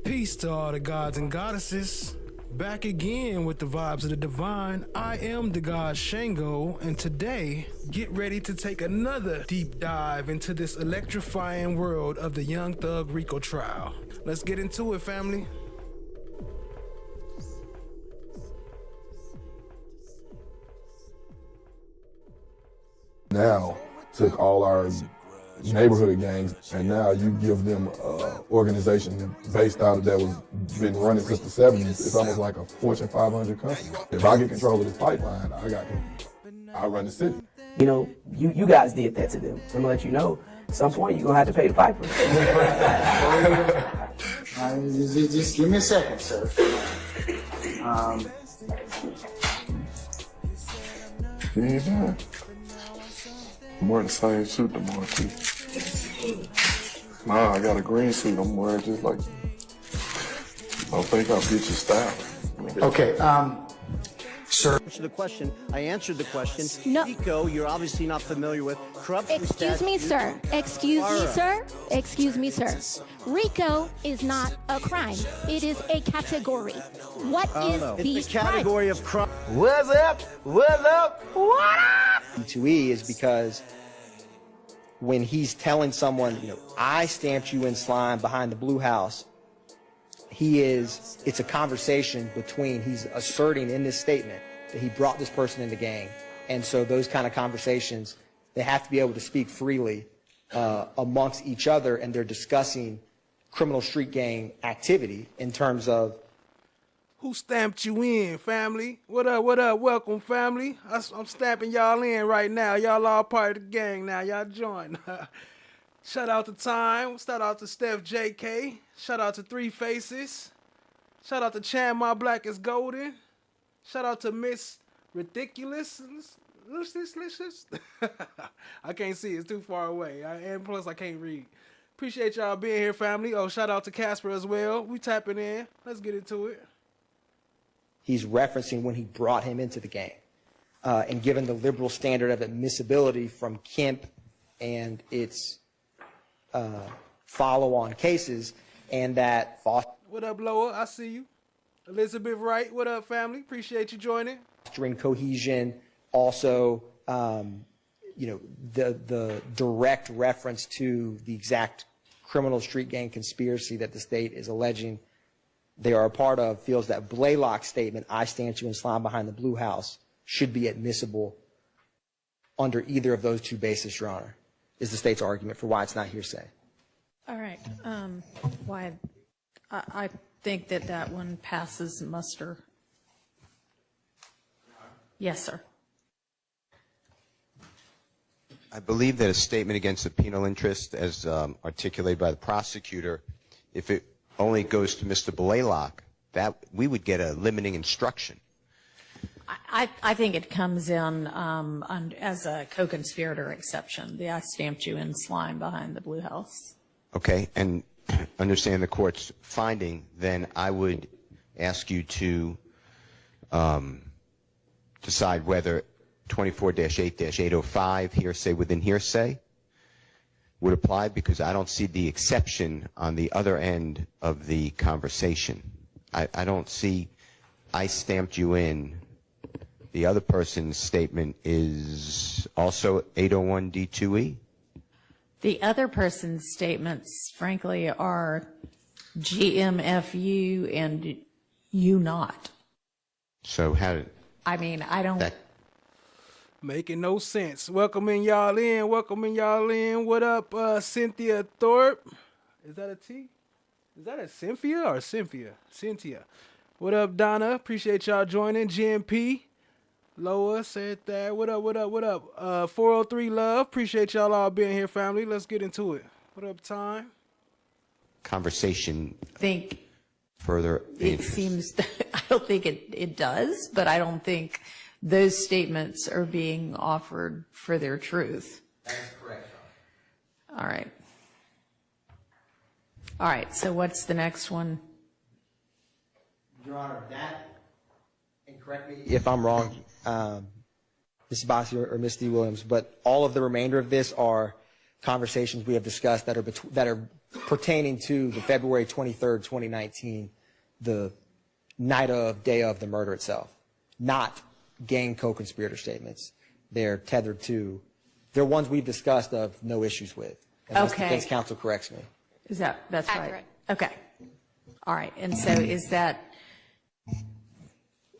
Peace to all the gods and goddesses. Back again with the vibes of the divine. I am the god Shango, and today, get ready to take another deep dive into this electrifying world of the Young Thug RICO trial. Let's get into it, family. Now took all our neighborhood gangs, and now you give them an organization based out of that was been running since the 70s. It's almost like a Fortune 500 company. If I get control of this pipeline, I run the city. You know, you guys did that to them. I'm gonna let you know, at some point you're gonna have to pay the piper. Just give me a second, sir. Yeah. I'm wearing the same suit tomorrow too. Nah, I got a green suit. I'm wearing just like. I think I'll get your style. Okay, sir. To the question, I answered the question. No. RICO, you're obviously not familiar with. Corruption Excuse me, sir. Excuse me, sir. Excuse me, sir. RICO is not a crime. It is a category. What is the It's the category of crime. What's up? What's up? What up? E2E is because when he's telling someone, you know, I stamped you in slime behind the blue house, it's a conversation between, he's asserting in this statement that he brought this person in the gang. And so those kind of conversations, they have to be able to speak freely amongst each other, and they're discussing criminal street gang activity in terms of Who stamped you in, family? What up, what up? Welcome, family. I'm stamping y'all in right now. Y'all all part of the gang now. Y'all join. Shout out to Time. Shout out to Steph JK. Shout out to Three Faces. Shout out to Chan My Black is Golden. Shout out to Miss Ridiculous. I can't see. It's too far away. And plus, I can't read. Appreciate y'all being here, family. Oh, shout out to Casper as well. We tapping in. Let's get into it. he's referencing when he brought him into the gang. And given the liberal standard of admissibility from Kemp and its follow-on cases, and that What up, Loa? I see you. Elizabeth Wright, what up, family? Appreciate you joining. fostering cohesion, also, you know, the direct reference to the exact criminal street gang conspiracy that the state is alleging they are a part of, feels that Blaylock's statement, I stand you in slime behind the blue house, should be admissible under either of those two bases, Your Honor, is the state's argument for why it's not hearsay. All right. Why? I think that that one passes muster. Yes, sir. I believe that a statement against the penal interest, as articulated by the prosecutor, if it only goes to Mr. Blaylock, that we would get a limiting instruction. I think it comes in as a co-conspirator exception. The I stamped you in slime behind the blue house. Okay, and understand the court's finding, then I would ask you to decide whether 24-8-805 hearsay within hearsay would apply, because I don't see the exception on the other end of the conversation. I don't see I stamped you in. The other person's statement is also 801 D2E? The other person's statements, frankly, are GMFU and you not. So how did... I mean, I don't... Making no sense. Welcoming y'all in. Welcoming y'all in. What up, Cynthia Thorpe? Is that a T? Is that a Cynthia or Cynthia? Cynthia. What up, Donna? Appreciate y'all joining. GMP. Loa said that. What up, what up, what up? 403 Love. Appreciate y'all all being here, family. Let's get into it. What up, Time? Conversation... think further... it seems... I don't think it does, but I don't think those statements are being offered for their truth. That's correct. All right. All right, so what's the next one? Your Honor, that, and correct me if I'm wrong, Ms. Bassi or Ms. D. Williams, but all of the remainder of this are conversations we have discussed that are pertaining to the February 23rd, 2019, the day of the murder itself, not gang co-conspirator statements. They're tethered to, they're ones we've discussed of no issues with. Unless Okay. defense counsel corrects me. That's Accurate. right? Okay. All right. And so is that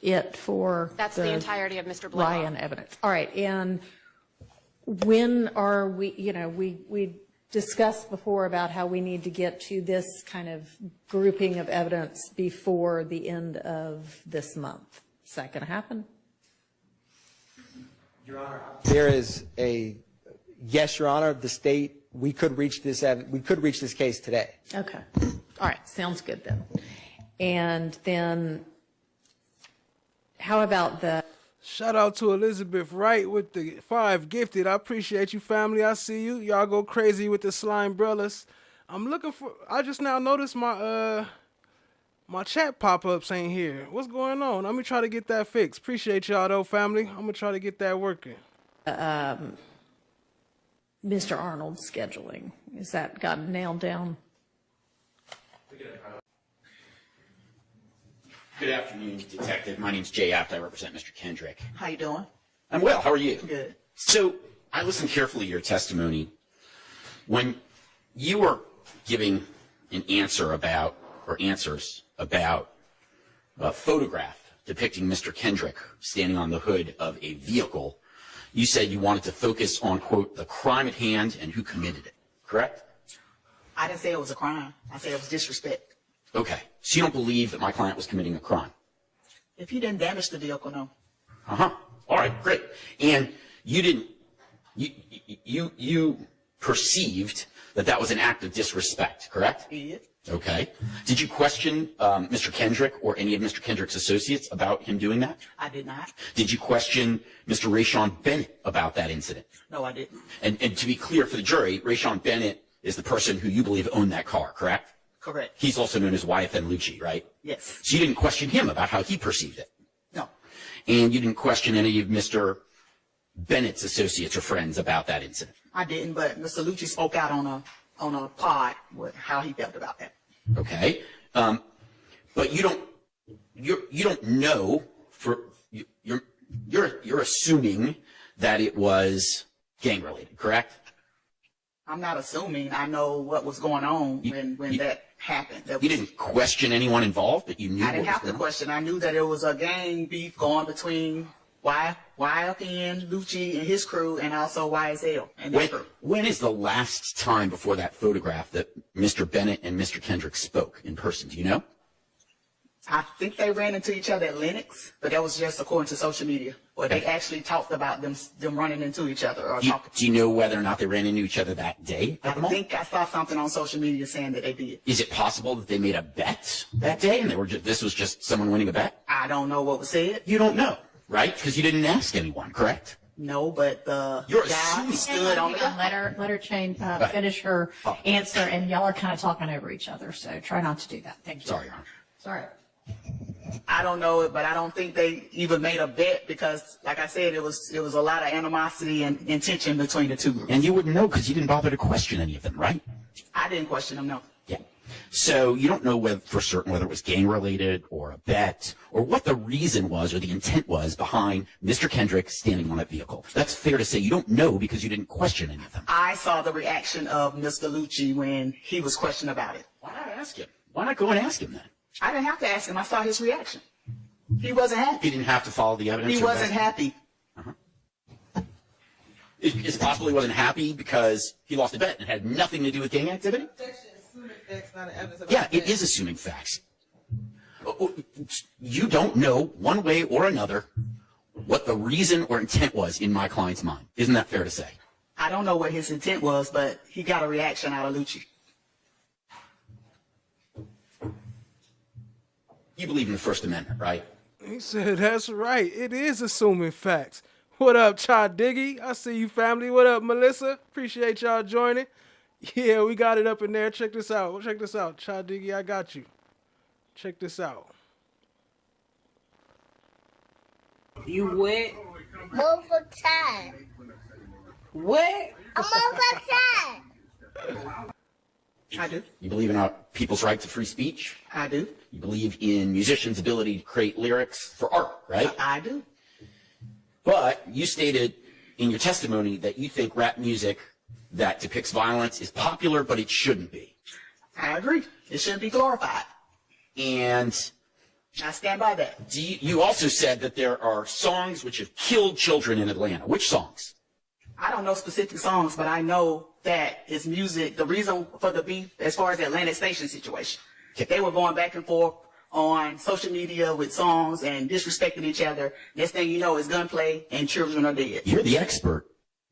it for That's the entirety of Mr. Blaylock. Ryan evidence? All right. And when are we, we discussed before about how we need to get to this kind of grouping of evidence before the end of this month. Is that going to happen? There is yes, Your Honor, the state, we could reach this case today. Okay. All right. Sounds good then. And then how about the Shout out to Elizabeth Wright with the 5 gifted. I appreciate you, family. I see you. Y'all go crazy with the slime brothers. I just now noticed my my chat pop-ups ain't here. What's going on? Let me try to get that fixed. Appreciate y'all though, family. I'm gonna try to get that working. Mr. Arnold's scheduling? Is that gotten nailed down? Good afternoon, Detective. My name's Jay Apt. I represent Mr. Kendrick. How you doing? I'm well. How are you? Good. So I listened carefully to your testimony. When you were giving an answer about, or answers about a photograph depicting Mr. Kendrick standing on the hood of a vehicle, you said you wanted to focus on, quote, the crime at hand and who committed it, correct? I didn't say it was a crime. I said it was disrespect. Okay. So you don't believe that my client was committing a crime? If he didn't damage the vehicle, no. Uh-huh. All right, great. And you didn't, you perceived that that was an act of disrespect, correct? Yeah. Okay. Did you question Mr. Kendrick or any of Mr. Kendrick's associates about him doing that? I did not. Did you question Mr. Rayshawn Bennett about that incident? No, I didn't. And to be clear for the jury, Rayshawn Bennett is the person who you believe owned that car, correct? Correct. He's also known as YFN Lucci, right? Yes. So you didn't question him about how he perceived it? No. And you didn't question any of Mr. Bennett's associates or friends about that incident? I didn't, but Mr. Lucci spoke out on a pod with how he felt about that. Okay. But you don't know you're assuming that it was gang related, correct? I'm not assuming. I know what was going on when that happened. You didn't question anyone involved, but you knew I didn't what was have to going on? question. I knew that it was a gang beef going between YFN, Lucci and his crew, and also YSL and their crew. When is the last time before that photograph that Mr. Bennett and Mr. Kendrick spoke in person? Do you know? I think they ran into each other at Lennox, but that was just according to social media. Or they actually talked about them running into each other or talking. Do you know whether or not they ran into each other that day? I think I saw something on social media saying that they did. Is it possible that they made a bet that day and this was just someone winning a bet? I don't know what was said. You don't know, right? Because you didn't ask anyone, correct? No, but the You're guy assuming. stood on the Let her finish her answer, and y'all are kind of talking over each other, so try not to do that. Thank you. Sorry, Your Honor. Sorry. I don't know it, but I don't think they even made a bet because, like I said, it was a lot of animosity and tension between the two groups. And you wouldn't know because you didn't bother to question any of them, right? I didn't question them, no. Yeah. So you don't know for certain whether it was gang related or a bet or what the reason was or the intent was behind Mr. Kendrick standing on that vehicle. That's fair to say you don't know because you didn't question any of them. I saw the reaction of Mr. Lucci when he was questioned about it. Why not ask him? Why not go and ask him then? I didn't have to ask him. I saw his reaction. He wasn't happy. He didn't have to follow the evidence? He wasn't happy. It's possible he wasn't happy because he lost a bet and had nothing to do with gang activity? Yeah, it is assuming facts. You don't know one way or another what the reason or intent was in my client's mind. Isn't that fair to say? I don't know what his intent was, but he got a reaction out of Lucci. You believe in the First Amendment, right? He said, that's right. It is assuming facts. What up, Chad Diggy? I see you, family. What up, Melissa? Appreciate y'all joining. Yeah, we got it up in there. Check this out. Check this out. Chad Diggy, I got you. Check this out. You what? Move for time. What? I do. You believe in people's right to free speech? I do. You believe in musicians' ability to create lyrics for art, right? I do. But you stated in your testimony that you think rap music that depicts violence is popular, but it shouldn't be. I agree. It shouldn't be glorified. And I stand by that. you also said that there are songs which have killed children in Atlanta. Which songs? I don't know specific songs, but I know that it's music. The reason for the beef, as far as the Atlantic Station situation, they were going back and forth on social media with songs and disrespecting each other. Next thing you know is gunplay and children are dead. You're the expert,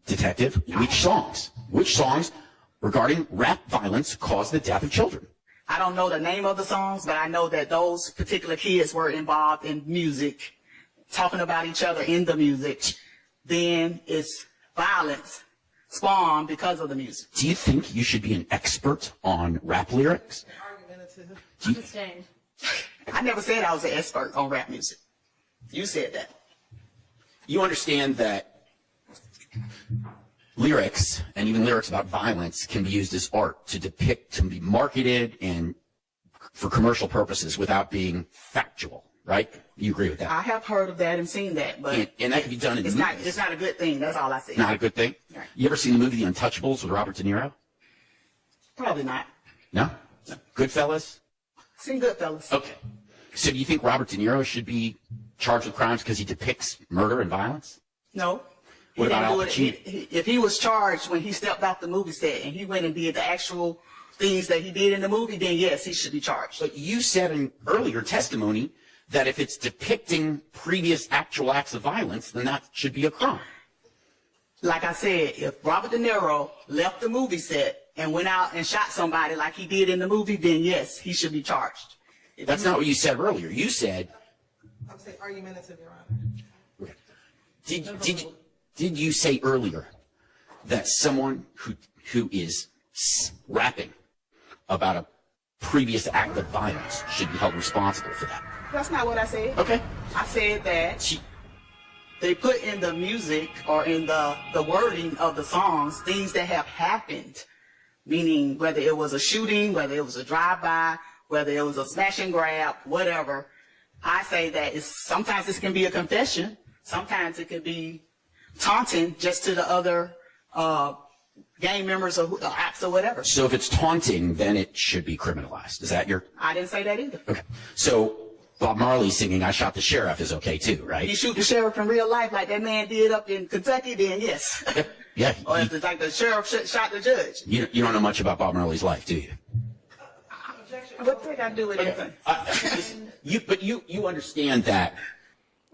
detective. Which songs? Which songs regarding rap violence caused the death of children? I don't know the name of the songs, but I know that those particular kids were involved in music, talking about each other in the music. Then it's violence spawned because of the music. Do you think you should be an expert on rap lyrics? I never said I was an expert on rap music. You said that. You understand that lyrics, and even lyrics about violence, can be used as art to depict, to be marketed and for commercial purposes without being factual, right? You agree with that? I have heard of that and seen that, but And that can be done in it's movies. not a good thing. That's all I said. Not a good thing? Right. You ever seen the movie The Untouchables with Robert De Niro? Probably not. No? Goodfellas? Seen Goodfellas. Okay. So do you think Robert De Niro should be charged with crimes because he depicts murder and violence? No. What He about didn't Al do it. Pacino? If he was charged when he stepped off the movie set and he went and did the actual things that he did in the movie, then yes, he should be charged. But you said in earlier testimony that if it's depicting previous actual acts of violence, then that should be a crime. Like I said, if Robert De Niro left the movie set and went out and shot somebody like he did in the movie, then yes, he should be charged. That's not what you said earlier. You said, I'm saying argumentative, Your Honor. did you say earlier that someone who is rapping about a previous act of violence should be held responsible for that? That's not what I said. Okay. I said that they put in the music or in the wording of the songs things that have happened, meaning whether it was a shooting, whether it was a drive-by, whether it was a smash and grab, whatever. I say that sometimes this can be a confession. Sometimes it could be taunting just to the other gang members or acts or whatever. So if it's taunting, then it should be criminalized. Is that your... I didn't say that either. Okay. So Bob Marley singing "I Shot the Sheriff" is okay too, right? You shoot the sheriff in real life like that man did up in Kentucky, then yes. Yeah. Or if it's like the sheriff shot the judge. You don't know much about Bob Marley's life, do you? What did I do with anything? But you understand that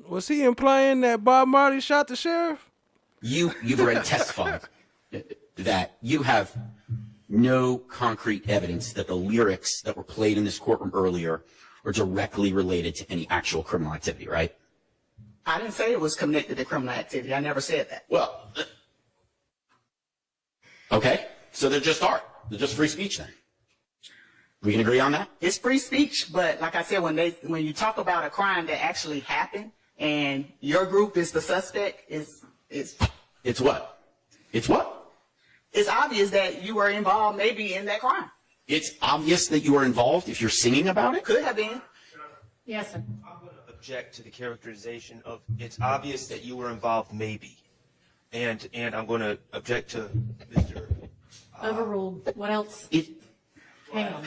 Was he implying that Bob Marley shot the sheriff? you've already testified that you have no concrete evidence that the lyrics that were played in this courtroom earlier are directly related to any actual criminal activity, right? I didn't say it was connected to criminal activity. I never said that. Well, okay. So they're just art. They're just free speech then. We can agree on that? It's free speech, but like I said, when you talk about a crime that actually happened and your group is the suspect, it's what? It's what? It's obvious that you were involved maybe in that crime. It's obvious that you were involved if you're singing about it? Could have been. Yes, sir. I'm going to object to the characterization of it's obvious that you were involved maybe. And I'm going to object to Mr. Overruled. What else? Hang on.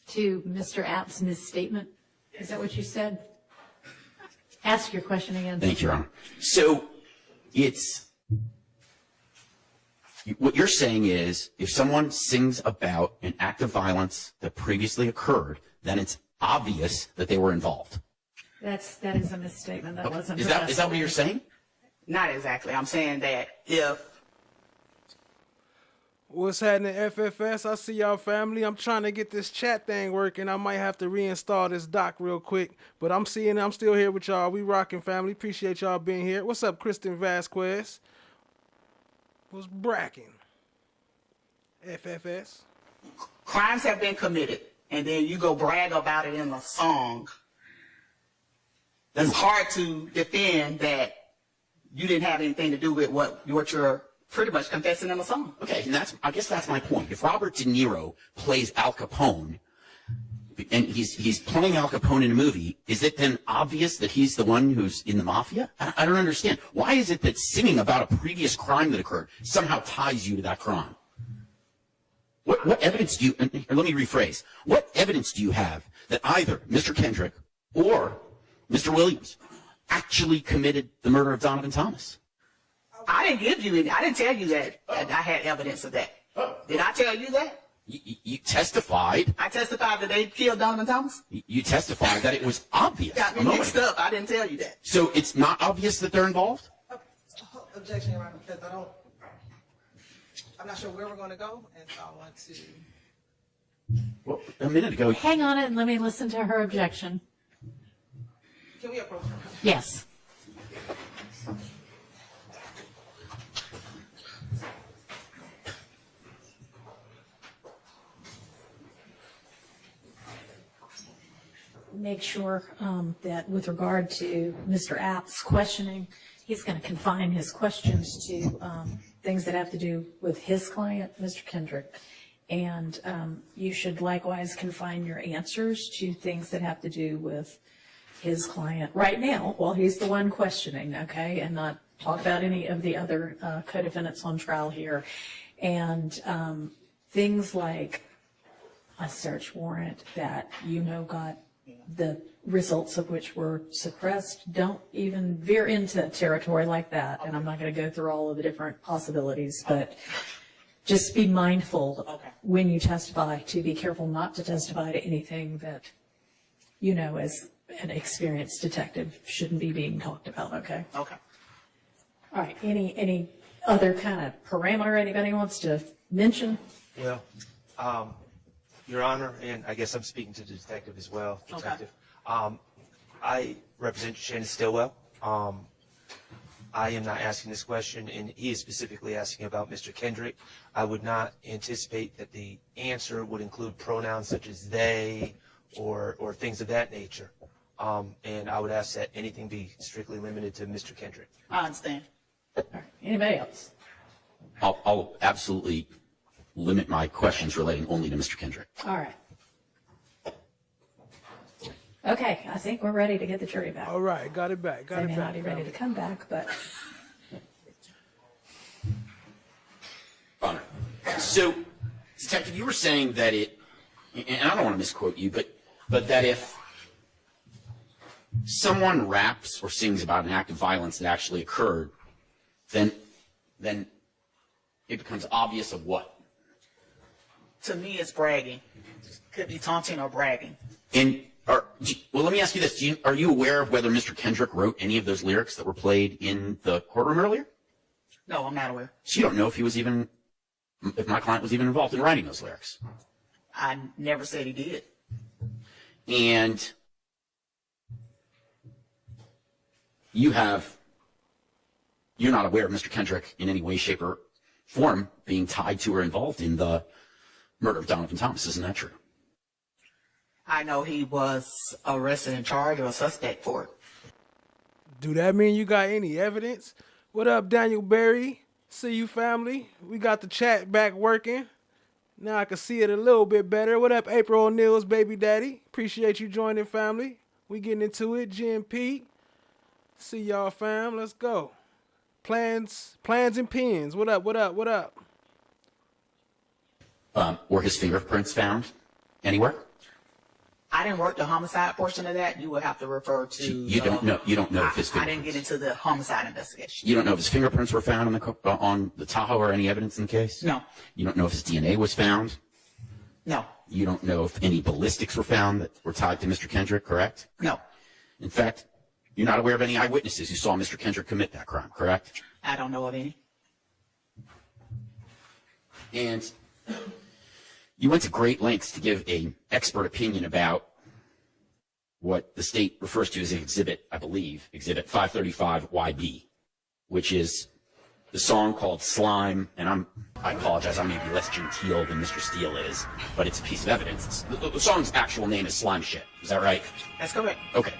To Mr. App's misstatement. Is that what you said? Ask your question again. Thank you, Your Honor. So what you're saying is if someone sings about an act of violence that previously occurred, then it's obvious that they were involved. That is a misstatement. That wasn't. Is that what you're saying? Not exactly. I'm saying that if What's happening, FFS? I see y'all, family. I'm trying to get this chat thing working. I might have to reinstall this doc real quick, but I'm still here with y'all. We rocking, family. Appreciate y'all being here. What's up, Kristen Vasquez? What's bracking? FFS. crimes have been committed and then you go brag about it in a song, it's hard to defend that you didn't have anything to do with what you're pretty much confessing in the song. Okay, and I guess that's my point. If Robert De Niro plays Al Capone, and he's playing Al Capone in a movie, is it then obvious that he's the one who's in the mafia? I don't understand. Why is it that singing about a previous crime that occurred somehow ties you to that crime? What evidence do you, or let me rephrase, what evidence do you have that either Mr. Kendrick or Mr. Williams actually committed the murder of Donovan Thomas? I didn't give you any. I didn't tell you that I had evidence of that. Did I tell you that? You testified. I testified that they killed Donovan Thomas? You testified that it was obvious. Got me mixed up. I didn't tell you that. So it's not obvious that they're involved? Objection, Your Honor, because I'm not sure where we're going to go, and so I want to. Well, a minute ago. Hang on and let me listen to her objection. Can we approach her? Yes. Make sure that with regard to Mr. App's questioning, he's going to confine his questions to things that have to do with his client, Mr. Kendrick. And you should likewise confine your answers to things that have to do with his client right now while he's the one questioning, okay, and not talk about any of the other co-defendants on trial here. And things like a search warrant that got the results of which were suppressed, don't even veer into territory like that. And I'm not going to go through all of the different possibilities, but just be mindful when you testify to be careful not to testify to anything that, as an experienced detective shouldn't be being talked about, okay? Okay. All right, any other kind of parameter anybody wants to mention? Well, Your Honor, and I guess I'm speaking to the detective as well. Detective. Okay. I represent Shannon Stillwell. I am not asking this question, and he is specifically asking about Mr. Kendrick. I would not anticipate that the answer would include pronouns such as they or things of that nature. And I would ask that anything be strictly limited to Mr. Kendrick. I understand. All right, anybody else? I'll absolutely limit my questions relating only to Mr. Kendrick. All right. Okay, I think we're ready to get the jury back. All right, got it back. They may not be ready to come back, but. Honor. So, Detective, you were saying that and I don't want to misquote you, but that if someone raps or sings about an act of violence that actually occurred, then it becomes obvious of what? To me, it's bragging. Could be taunting or bragging. Well, let me ask you this. Are you aware of whether Mr. Kendrick wrote any of those lyrics that were played in the courtroom earlier? No, I'm not aware. So you don't know if my client was even involved in writing those lyrics? I never said he did. And you're not aware of Mr. Kendrick in any way, shape, or form being tied to or involved in the murder of Donovan Thomas. Isn't that true? I know he was arrested and charged or a suspect for it. Do that mean you got any evidence? What up, Daniel Berry? See you, family. We got the chat back working. Now I can see it a little bit better. What up, April O'Neill's baby daddy? Appreciate you joining, family. We getting into it. Jim Pete. See y'all, fam. Let's go. Plans and pins. What up? Were his fingerprints found anywhere? I didn't work the homicide portion of that. You would have to refer to. You don't know if his fingerprints. I didn't get into the homicide investigation. You don't know if his fingerprints were found on the Tahoe or any evidence in the case? No. You don't know if his DNA was found? No. You don't know if any ballistics were found that were tied to Mr. Kendrick, correct? No. In fact, you're not aware of any eyewitnesses who saw Mr. Kendrick commit that crime, correct? I don't know of any. And you went to great lengths to give an expert opinion about what the state refers to as exhibit, I believe, exhibit 535 YB, which is the song called Slime. And I apologize, I may be less genteel than Mr. Steele is, but it's a piece of evidence. The song's actual name is Slime Shit. Is that right? That's correct. Okay.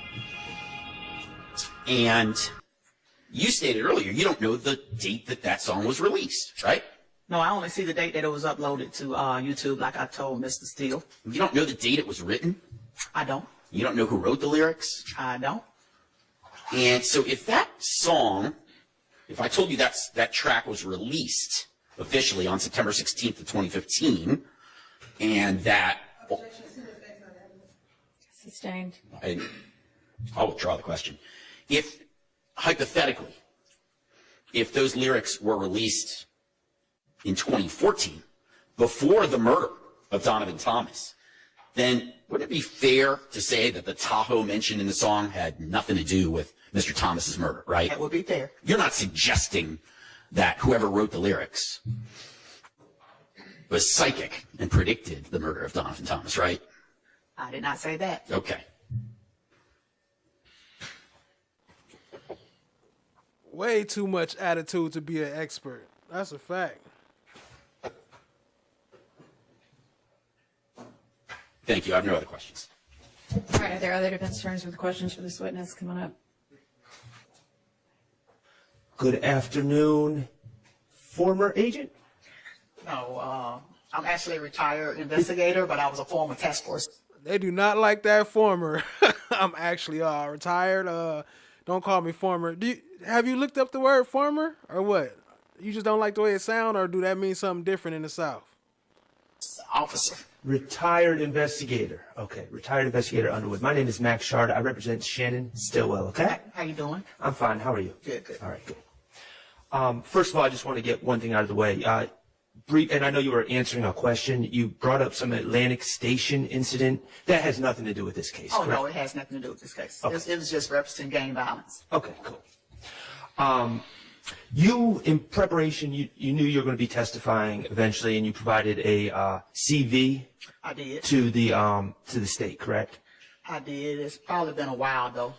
And You stated earlier you don't know the date that that song was released, right? No, I only see the date that it was uploaded to YouTube, like I told Mr. Steele. You don't know the date it was written? I don't. You don't know who wrote the lyrics? I don't. And so if that song, if I told you that track was released officially on September 16th of 2015, and that... Sustained. I'll withdraw the question. If, hypothetically, if those lyrics were released in 2014, before the murder of Donovan Thomas, then would it be fair to say that the Tahoe mentioned in the song had nothing to do with Mr. Thomas's murder, right? That would be fair. You're not suggesting that whoever wrote the lyrics was psychic and predicted the murder of Donovan Thomas, right? I did not say that. Okay. Way too much attitude to be an expert. That's a fact. Thank you. I have no other questions. All right, are there other defense attorneys with questions for this witness? Come on up. Good afternoon, former agent. No, I'm actually a retired investigator, but I was a former task force. They do not like that former. I'm actually retired. Don't call me former. Have you looked up the word former or what? You just don't like the way it sounds, or do that mean something different in the South? Officer. Retired investigator. Okay, retired investigator Underwood. My name is Max Shard. I represent Shannon Stillwell, okay? How you doing? I'm fine. How are you? Good, good. All right, good. First of all, I just want to get one thing out of the way. Brief, and I know you were answering a question. You brought up some Atlantic Station incident. That has nothing to do with this case, Oh, correct? no, it has nothing to do with this case. Okay. It was just representing gang violence. Okay, cool. You, in preparation, you knew you were going to be testifying eventually, and you provided a CV I did. to the state, correct? I did. It's probably been a while though,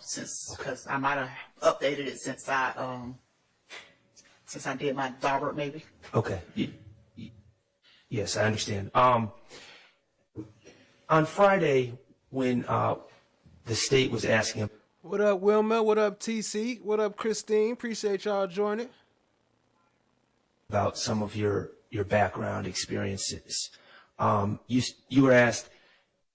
because I might have updated it since I did my doctorate, maybe. Okay. Yes, I understand. On Friday, when the state was asking him, What up, Wilma? What up, TC? What up, Christine? Appreciate y'all joining. about some of your background experiences, you were asked,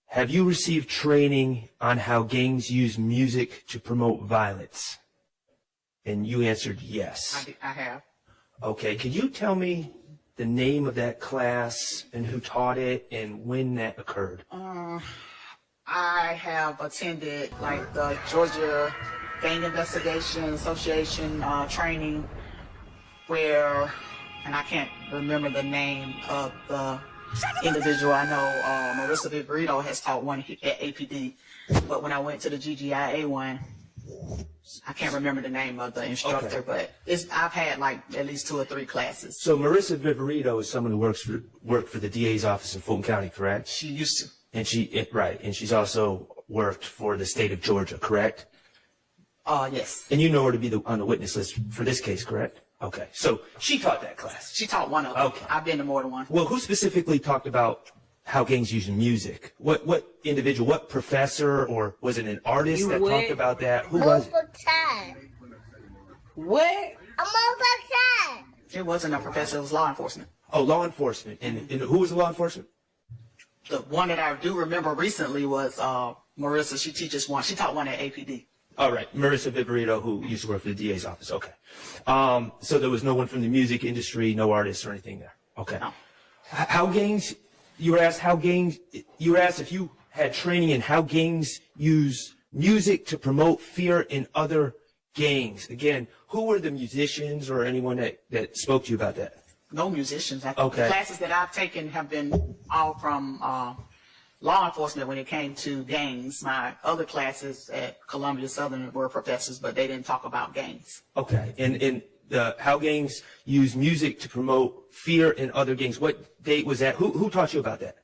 have you received training on how gangs use music to promote violence? And you answered yes. I have. Okay, can you tell me the name of that class and who taught it and when that occurred? I have attended like the Georgia Gang Investigation Association training where, and I can't remember the name of the individual. I know Marissa Viverito has taught one at APD, but when I went to the GGIA one, I can't remember the name of the instructor, Okay. but I've had like at least 2 or 3 classes. So Marissa Viverito is someone who worked for the DA's office in Fulton County, correct? She used to. And and she's also worked for the state of Georgia, correct? Yes. And you know her to be on the witness list for this case, correct? Okay, so she taught that class. She taught one of them. Okay. I've been to more than one. Well, who specifically talked about how gangs use music? What individual, what professor, or was it an artist that talked about that? Who was it? What? It wasn't a professor, it was law enforcement. Oh, law enforcement. And who was the law enforcement? The one that I do remember recently was Marissa. She taught one at APD. All right, Marissa Viverito, who used to work for the DA's office. Okay. So there was no one from the music industry, no artists or anything there. Okay. No. How gangs, you were asked if you had training in how gangs use music to promote fear in other gangs. Again, who were the musicians or anyone that spoke to you about that? No musicians. Okay. The classes that I've taken have been all from law enforcement when it came to gangs. My other classes at Columbia Southern were professors, but they didn't talk about gangs. Okay. And how gangs use music to promote fear in other gangs. What date was that? Who taught you about that?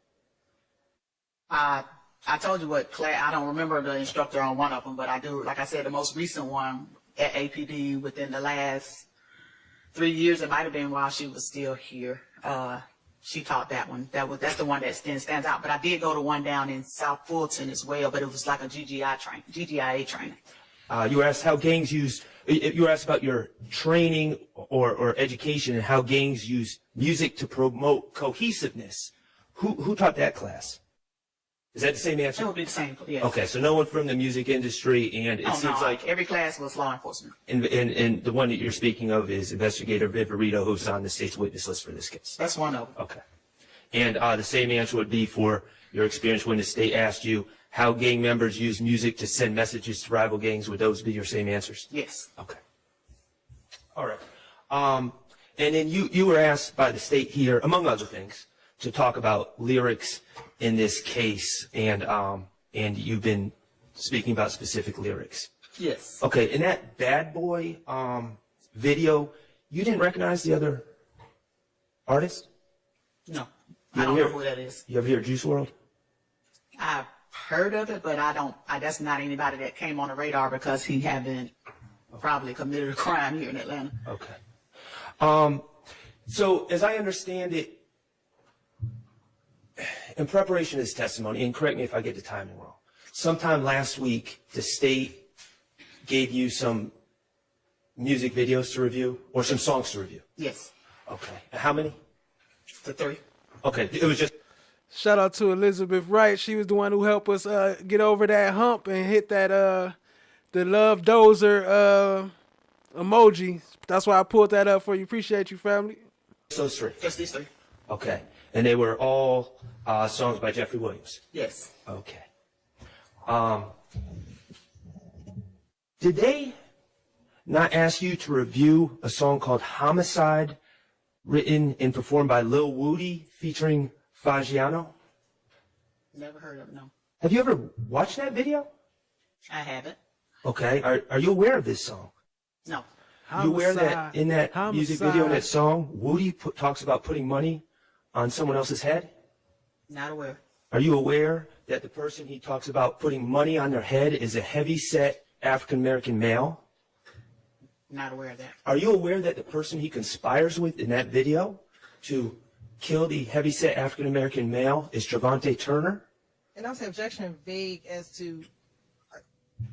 I told you what class. I don't remember the instructor on one of them, but I do. Like I said, the most recent one at APD within the last 3 years. It might have been while she was still here. She taught that one. That's the one that stands out. But I did go to one down in South Fulton as well, but it was like a GGIA training. You were asked how gangs use You were asked about your training or education and how gangs use music to promote cohesiveness. Who taught that class? Is that the same answer? It would be the same, yes. Okay, so no one from the music industry, and it seems like every class was law enforcement. and the one that you're speaking of is Investigator Viverito, who's on the state's witness list for this case. That's one of them. Okay. And the same answer would be for your experience when the state asked you how gang members use music to send messages to rival gangs. Would those be your same answers? Yes. Okay. All right. And then you were asked by the state here, among other things, to talk about lyrics in this case, and you've been speaking about specific lyrics. Yes. Okay, in that Bad Boy video, you didn't recognize the other artist? No. I don't know who that is. You ever hear Juice WRLD? I've heard of it, but that's not anybody that came on the radar because he haven't probably committed a crime here in Atlanta. Okay. So as I understand it, in preparation of this testimony, and correct me if I get the timing wrong, sometime last week, the state gave you some music videos to review, or some songs to review? Yes. Okay. How many? The 3. Okay. It was just... Shout out to Elizabeth Wright. She was the one who helped us get over that hump and hit that the love dozer emoji. That's why I pulled that up for you. Appreciate you, family. Those 3? Just these 3. Okay. And they were all songs by Jeffrey Williams? Yes. Okay. Did they not ask you to review a song called Homicide, written and performed by Lil Woody, featuring Fagiano? Never heard of it, no. Have you ever watched that video? I haven't. Okay. Are you aware of this song? No. You aware that in that music video, in that song, Woody talks about putting money on someone else's head? Not aware. Are you aware that the person he talks about putting money on their head is a heavy-set African-American male? Not aware of that. Are you aware that the person he conspires with in that video to kill the heavy-set African-American male is Trevante Turner? And also objection vague as to,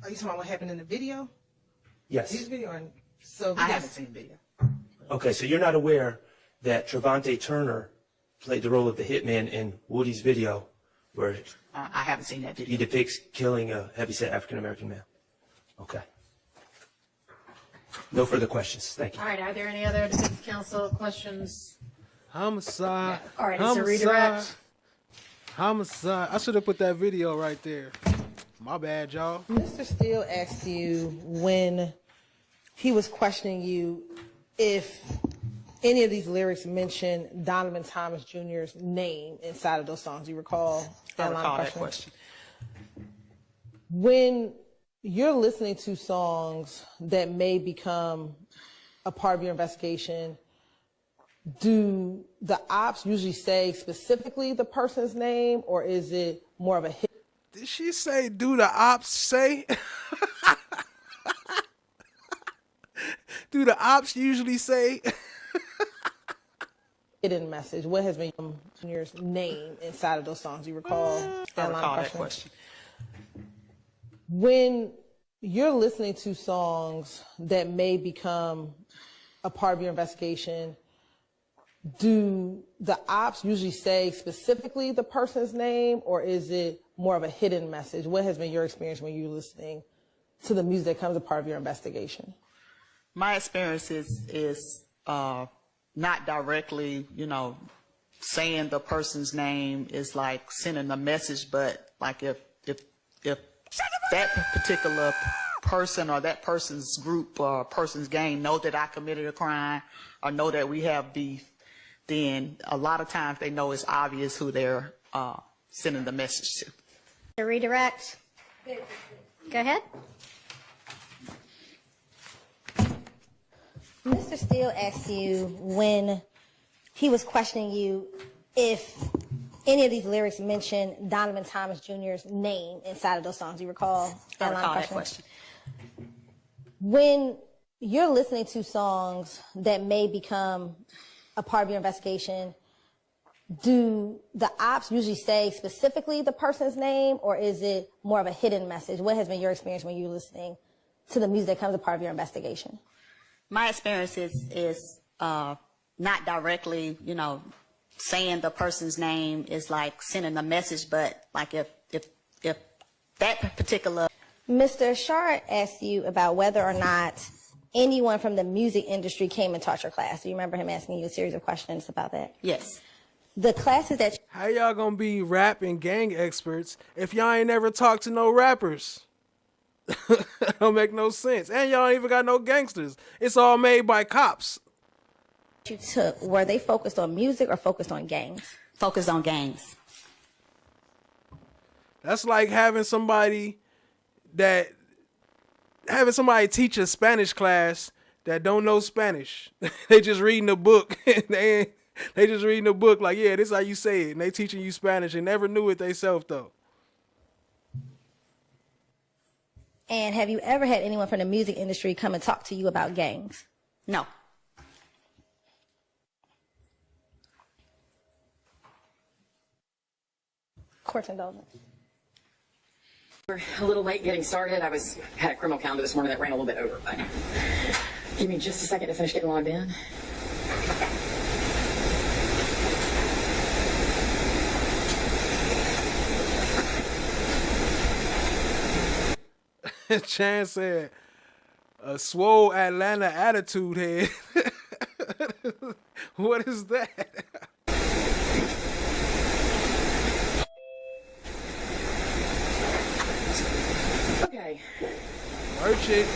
are you talking about what happened in the video? Yes. This video, so I haven't seen the video. Okay, so you're not aware that Trevante Turner played the role of the hitman in Woody's video where I haven't seen that video. he depicts killing a heavy-set African-American male. Okay. No further questions. Thank you. All right, are there any other defense counsel questions? Homicide. All right, it's a redirect. Homicide. I should have put that video right there. My bad, y'all. Mr. Steele asked you when he was questioning you if any of these lyrics mention Donovan Thomas Jr.'s name inside of those songs. Do you recall that line of that question. When you're listening to songs that may become a part of your investigation, do the ops usually say specifically the person's name, or is it more of a hit? Did she say, do the ops say? Do the ops usually say? Hidden message. What has been your name inside of those songs? Do you recall that line of question? When you're listening to songs that may become a part of your investigation, do the ops usually say specifically the person's name, or is it more of a hidden message? What has been your experience when you're listening to the music that becomes a part of your investigation? My experience is not directly, saying the person's name is like sending a message, but like if that particular person or that person's group or person's gang know that I committed a crime or know that we have beef, then a lot of times they know it's obvious who they're sending the message to. The redirect. Go ahead. Mr. Steele asked you when he was questioning you if any of these lyrics mention Donovan Thomas Jr.'s name inside of those songs. Do you recall that line of question? When you're listening to songs that may become a part of your investigation, do the ops usually say specifically the person's name, or is it more of a hidden message? What has been your experience when you're listening to the music that comes a part of your investigation? My experience is not directly, you know, saying the person's name is like sending a message, but like if that particular. Mr. Shard asked you about whether or not anyone from the music industry came and taught your class. Do you remember him asking you a series of questions about that? Yes. The classes that... How y'all gonna be rap and gang experts if y'all ain't never talked to no rappers? Don't make no sense. And y'all ain't even got no gangsters. It's all made by cops. You took, were they focused on music or focused on gangs? Focused on gangs. That's like having somebody teach a Spanish class that don't know Spanish. They just reading a book. they just reading a book like, yeah, this is how you say it. And they teaching you Spanish and never knew it themselves though. And have you ever had anyone from the music industry come and talk to you about gangs? No. Court's indulgence. We're a little late getting started. I had a criminal calendar this morning that ran a little bit over, but give me just a second to finish getting logged in. Chan said, a swole Atlanta attitude head. What is that? Okay.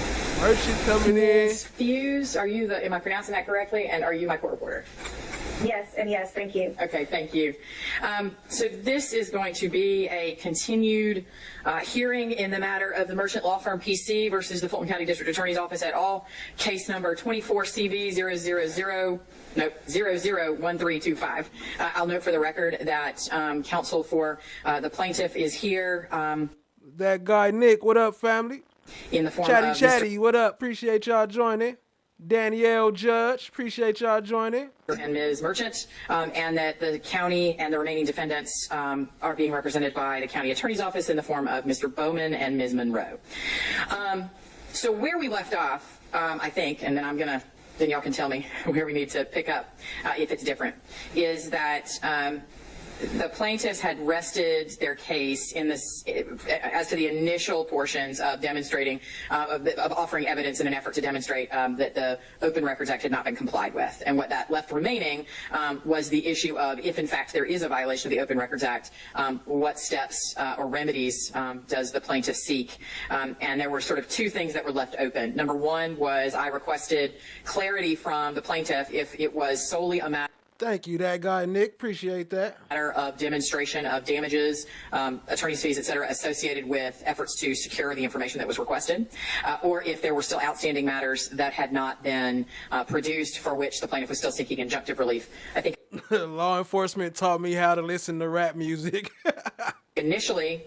Merchant coming in. Fuse, are you am I pronouncing that correctly? And are you my court reporter? Yes, and yes, thank you. Okay, thank you. So this is going to be a continued hearing in the matter of the merchant law firm PC versus the Fulton County District Attorney's Office et al. Case number 24CV0001325. I'll note for the record that counsel for the plaintiff is here. That guy Nick, what up, family? In the form of Chatty, what up? Appreciate y'all joining. Danielle Judge, appreciate y'all joining. And Ms. Merchant, and that the county and the remaining defendants are being represented by the county attorney's office in the form of Mr. Bowman and Ms. Monroe. So where we left off, I think, and then then y'all can tell me where we need to pick up if it's different, is that the plaintiffs had rested their case in this as to the initial portions of demonstrating, of offering evidence in an effort to demonstrate that the Open Records Act had not been complied with. And what that left remaining was the issue of, if in fact there is a violation of the Open Records Act, what steps or remedies does the plaintiff seek? And there were sort of two things that were left open. Number one was I requested clarity from the plaintiff if it was solely a matter. Thank you, that guy, Nick. Appreciate that. Matter of demonstration of damages, attorney's fees, et cetera, associated with efforts to secure the information that was requested, or if there were still outstanding matters that had not been produced for which the plaintiff was still seeking injunctive relief. I think law enforcement taught me how to listen to rap music. Initially,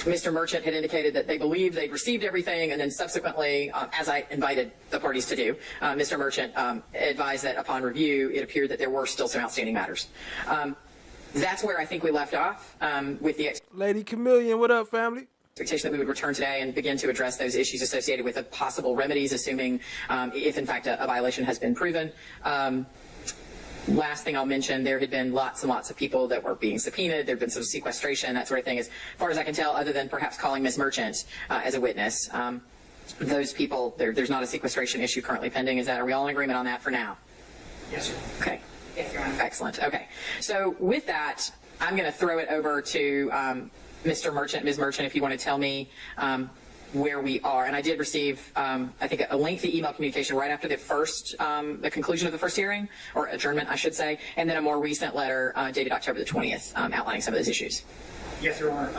Mr. Merchant had indicated that they believed they'd received everything, and then subsequently, as I invited the parties to do, Mr. Merchant advised that upon review, it appeared that there were still some outstanding matters. That's where I think we left off with the Lady Chameleon, what up, family? Expectation that we would return today and begin to address those issues associated with the possible remedies, assuming if in fact a violation has been proven. Last thing I'll mention, there had been lots and lots of people that were being subpoenaed. There had been some sequestration, that sort of thing. As far as I can tell, other than perhaps calling Ms. Merchant as a witness, those people, there's not a sequestration issue currently pending. Are we all in agreement on that for now? Yes, sir. Okay. Yes, Your Honor. Excellent. Okay. So with that, I'm going to throw it over to Mr. Merchant, Ms. Merchant, if you want to tell me where we are. And I did receive, I think, a lengthy email communication right after the conclusion of the first hearing, or adjournment, I should say, and then a more recent letter dated October the 20th outlining some of those issues. Yes, Your Honor.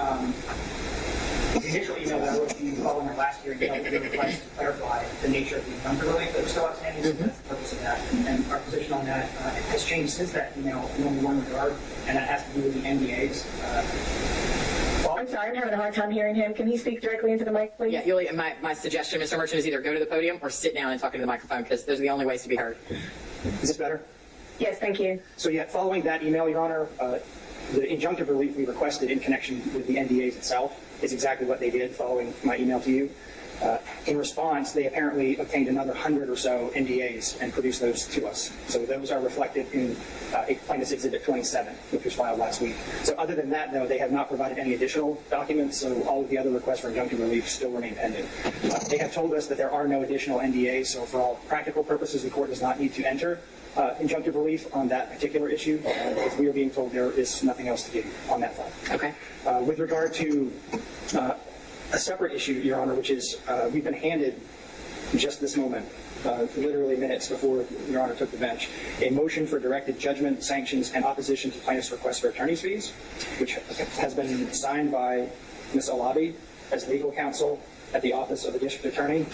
The initial email that I wrote to you following our last hearing dealt with the request to clarify the nature of the injunctive relief that was still outstanding, so that's the purpose of that. And our position on that has changed since that email in only one regard, and that has to do with the NDAs. I'm sorry, I'm having a hard time hearing him. Can he speak directly into the mic, please? Yeah, my suggestion, Mr. Merchant, is either go to the podium or sit down and talk into the microphone, because those are the only ways to be heard. Is this better? Yes, thank you. So yeah, following that email, Your Honor, the injunctive relief we requested in connection with the NDAs itself is exactly what they did following my email to you. In response, they apparently obtained another 100 or so NDAs and produced those to us. So those are reflected in Plaintiff's Exhibit 27, which was filed last week. So other than that, though, they have not provided any additional documents, so all of the other requests for injunctive relief still remain pending. They have told us that there are no additional NDAs, so for all practical purposes, the court does not need to enter injunctive relief on that particular issue. As we are being told, there is nothing else to give on that front. Okay. With regard to a separate issue, Your Honor, which is we've been handed just this moment, literally minutes before Your Honor took the bench, a motion for directed judgment, sanctions, and opposition to plaintiff's request for attorney's fees, which has been signed by Ms. Alabi as legal counsel at the Office of the District Attorney.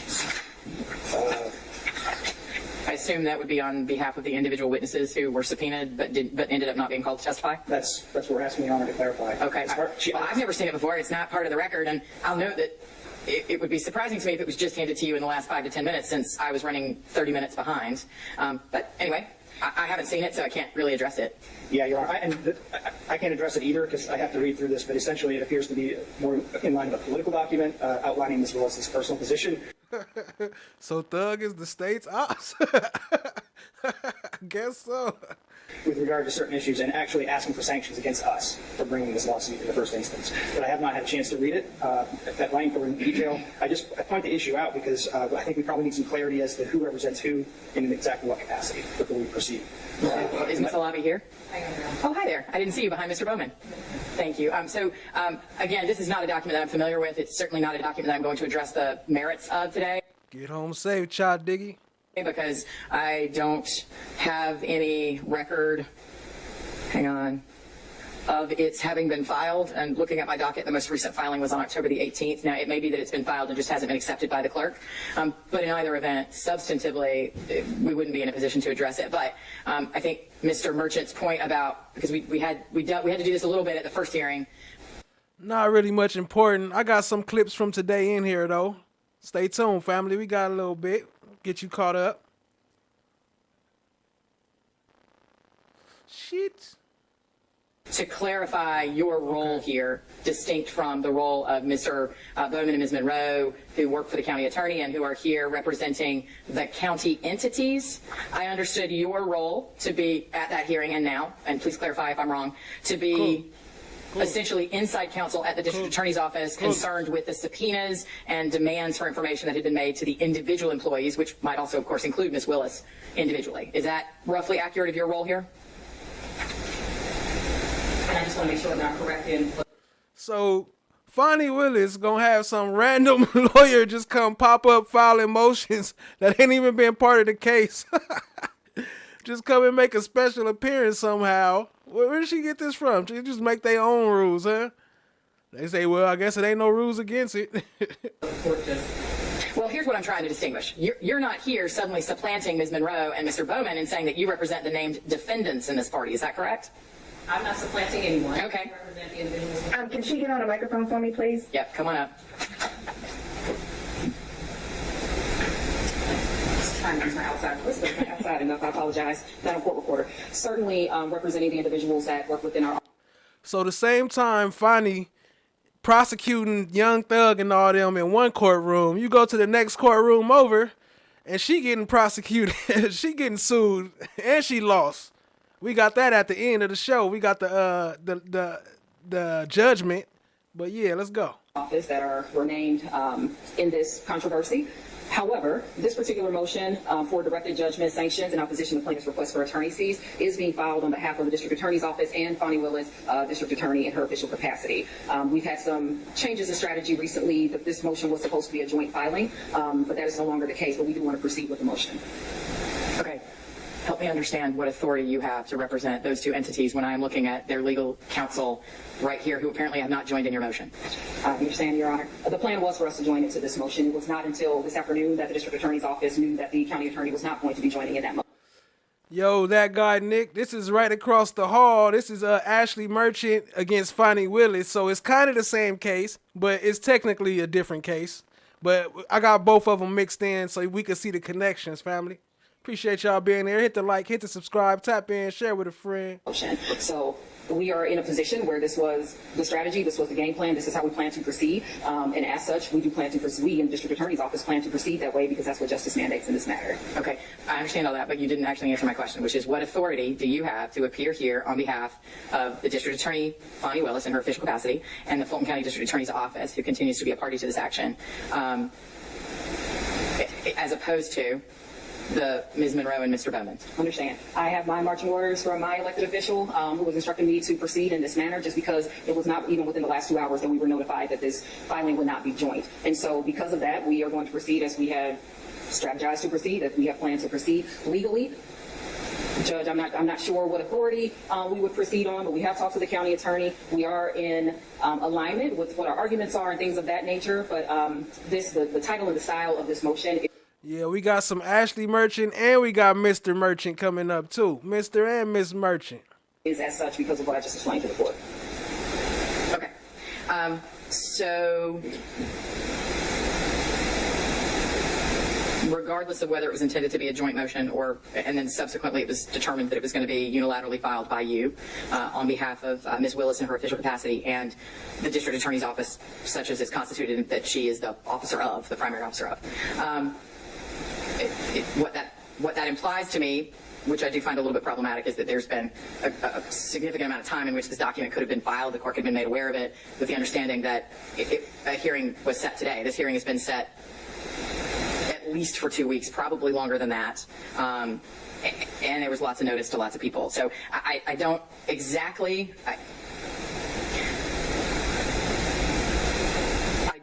I assume that would be on behalf of the individual witnesses who were subpoenaed but ended up not being called to testify? That's what we're asking Your Honor to clarify. Okay. Well, I've never seen it before. It's not part of the record, and I'll note that it would be surprising to me if it was just handed to you in the last 5 to 10 minutes, since I was running 30 minutes behind. But anyway, I haven't seen it, so I can't really address it. Yeah, Your Honor, I can't address it either because I have to read through this, but essentially it appears to be more in line with a political document outlining Ms. Willis's personal position. So Thug is the state's ops? I guess so. With regard to certain issues and actually asking for sanctions against us for bringing this lawsuit in the first instance. But I have not had a chance to read it at length or in detail. I point the issue out because I think we probably need some clarity as to who represents who in exactly what capacity before we proceed. Is Ms. Alabi here? Oh, hi there. I didn't see you behind Mr. Bowman. Thank you. Again, this is not a document that I'm familiar with. It's certainly not a document that I'm going to address the merits of today. Get home safe, Child Diggy. Because I don't have any record, of its having been filed. And looking at my docket, the most recent filing was on October the 18th. Now, it may be that it's been filed and just hasn't been accepted by the clerk. But in either event, substantively, we wouldn't be in a position to address it. But I think Mr. Merchant's point about, because we had to do this a little bit at the first hearing. Not really much important. I got some clips from today in here, though. Stay tuned, family. We got a little bit. Get you caught up. Shit. To clarify your role here, distinct from the role of Mr. Bowman and Ms. Monroe, who work for the county attorney and who are here representing the county entities. I understood your role to be at that hearing and now, and please clarify if I'm wrong, to be essentially inside counsel at the district attorney's office, concerned with the subpoenas and demands for information that had been made to the individual employees, which might also, of course, include Ms. Willis individually. Is that roughly accurate of your role here? And I just want to make sure I'm not correct in. So, Fonnie Willis gonna have some random lawyer just come pop up filing motions that ain't even been part of the case. Just come and make a special appearance somehow. Where did she get this from? She just make their own rules, huh? They say, well, I guess it ain't no rules against it. Well, here's what I'm trying to distinguish. You're not here suddenly supplanting Ms. Monroe and Mr. Bowman and saying that you represent the named defendants in this party. Is that correct? I'm not supplanting anyone. Okay. I represent the individuals. Can she get on a microphone for me, please? Yep, come on up. Trying to use my outside voice, but it's not outside enough. I apologize. Not a court reporter. Certainly representing the individuals that work within our. So the same time Fonnie prosecuting Young Thug and all them in one courtroom, you go to the next courtroom over, and she getting prosecuted, she getting sued, and she lost. We got that at the end of the show. We got the judgment. But yeah, let's go. Office that were named in this controversy. However, this particular motion for directed judgment, sanctions, and opposition to plaintiff's request for attorney's fees is being filed on behalf of the district attorney's office and Fonnie Willis, district attorney, in her official capacity. We've had some changes in strategy recently. This motion was supposed to be a joint filing, but that is no longer the case. But we do want to proceed with the motion. Okay. Help me understand what authority you have to represent those two entities when I am looking at their legal counsel right here, who apparently have not joined in your motion. I understand, Your Honor. The plan was for us to join into this motion. It was not until this afternoon that the district attorney's office knew that the county attorney was not going to be joining in that motion. Yo, that guy, Nick, this is right across the hall. This is Ashleigh Merchant against Fonnie Willis. So it's kind of the same case, but it's technically a different case. But I got both of them mixed in so we can see the connections, family. Appreciate y'all being there. Hit the like, hit the subscribe, tap in, share with a friend. So we are in a position where this was the strategy, this was the game plan, this is how we plan to proceed, and as such, we do plan to proceed. We in the District Attorney's Office plan to proceed that way because that's what justice mandates in this matter. Okay, I understand all that, but you didn't actually answer my question, which is what authority do you have to appear here on behalf of the District Attorney, Fonnie Willis, in her official capacity, and the Fulton County District Attorney's Office, who continues to be a party to this action, as opposed to the Ms. Monroe and Mr. Bowman? Understand. I have my marching orders from my elected official who was instructing me to proceed in this manner just because it was not even within the last 2 hours that we were notified that this filing would not be joint. And so because of that, we are going to proceed as we had strategized to proceed, as we have planned to proceed legally. Judge, I'm not sure what authority we would proceed on, but we have talked to the county attorney. We are in alignment with what our arguments are and things of that nature, but the title and the style of this motion. Yeah, we got some Ashleigh Merchant and we got Mr. Merchant coming up too. Mr. and Miss Merchant. Is as such because of what I just explained to the court. Okay. So regardless of whether it was intended to be a joint motion and then subsequently it was determined that it was going to be unilaterally filed by you on behalf of Ms. Willis in her official capacity and the District Attorney's Office, such as it's constituted, that she is the primary officer of. What that implies to me, which I do find a little bit problematic, is that there's been a significant amount of time in which this document could have been filed. The court could have been made aware of it with the understanding that a hearing was set today. This hearing has been set at least for 2 weeks, probably longer than that. And there was lots of notice to lots of people. So I don't exactly...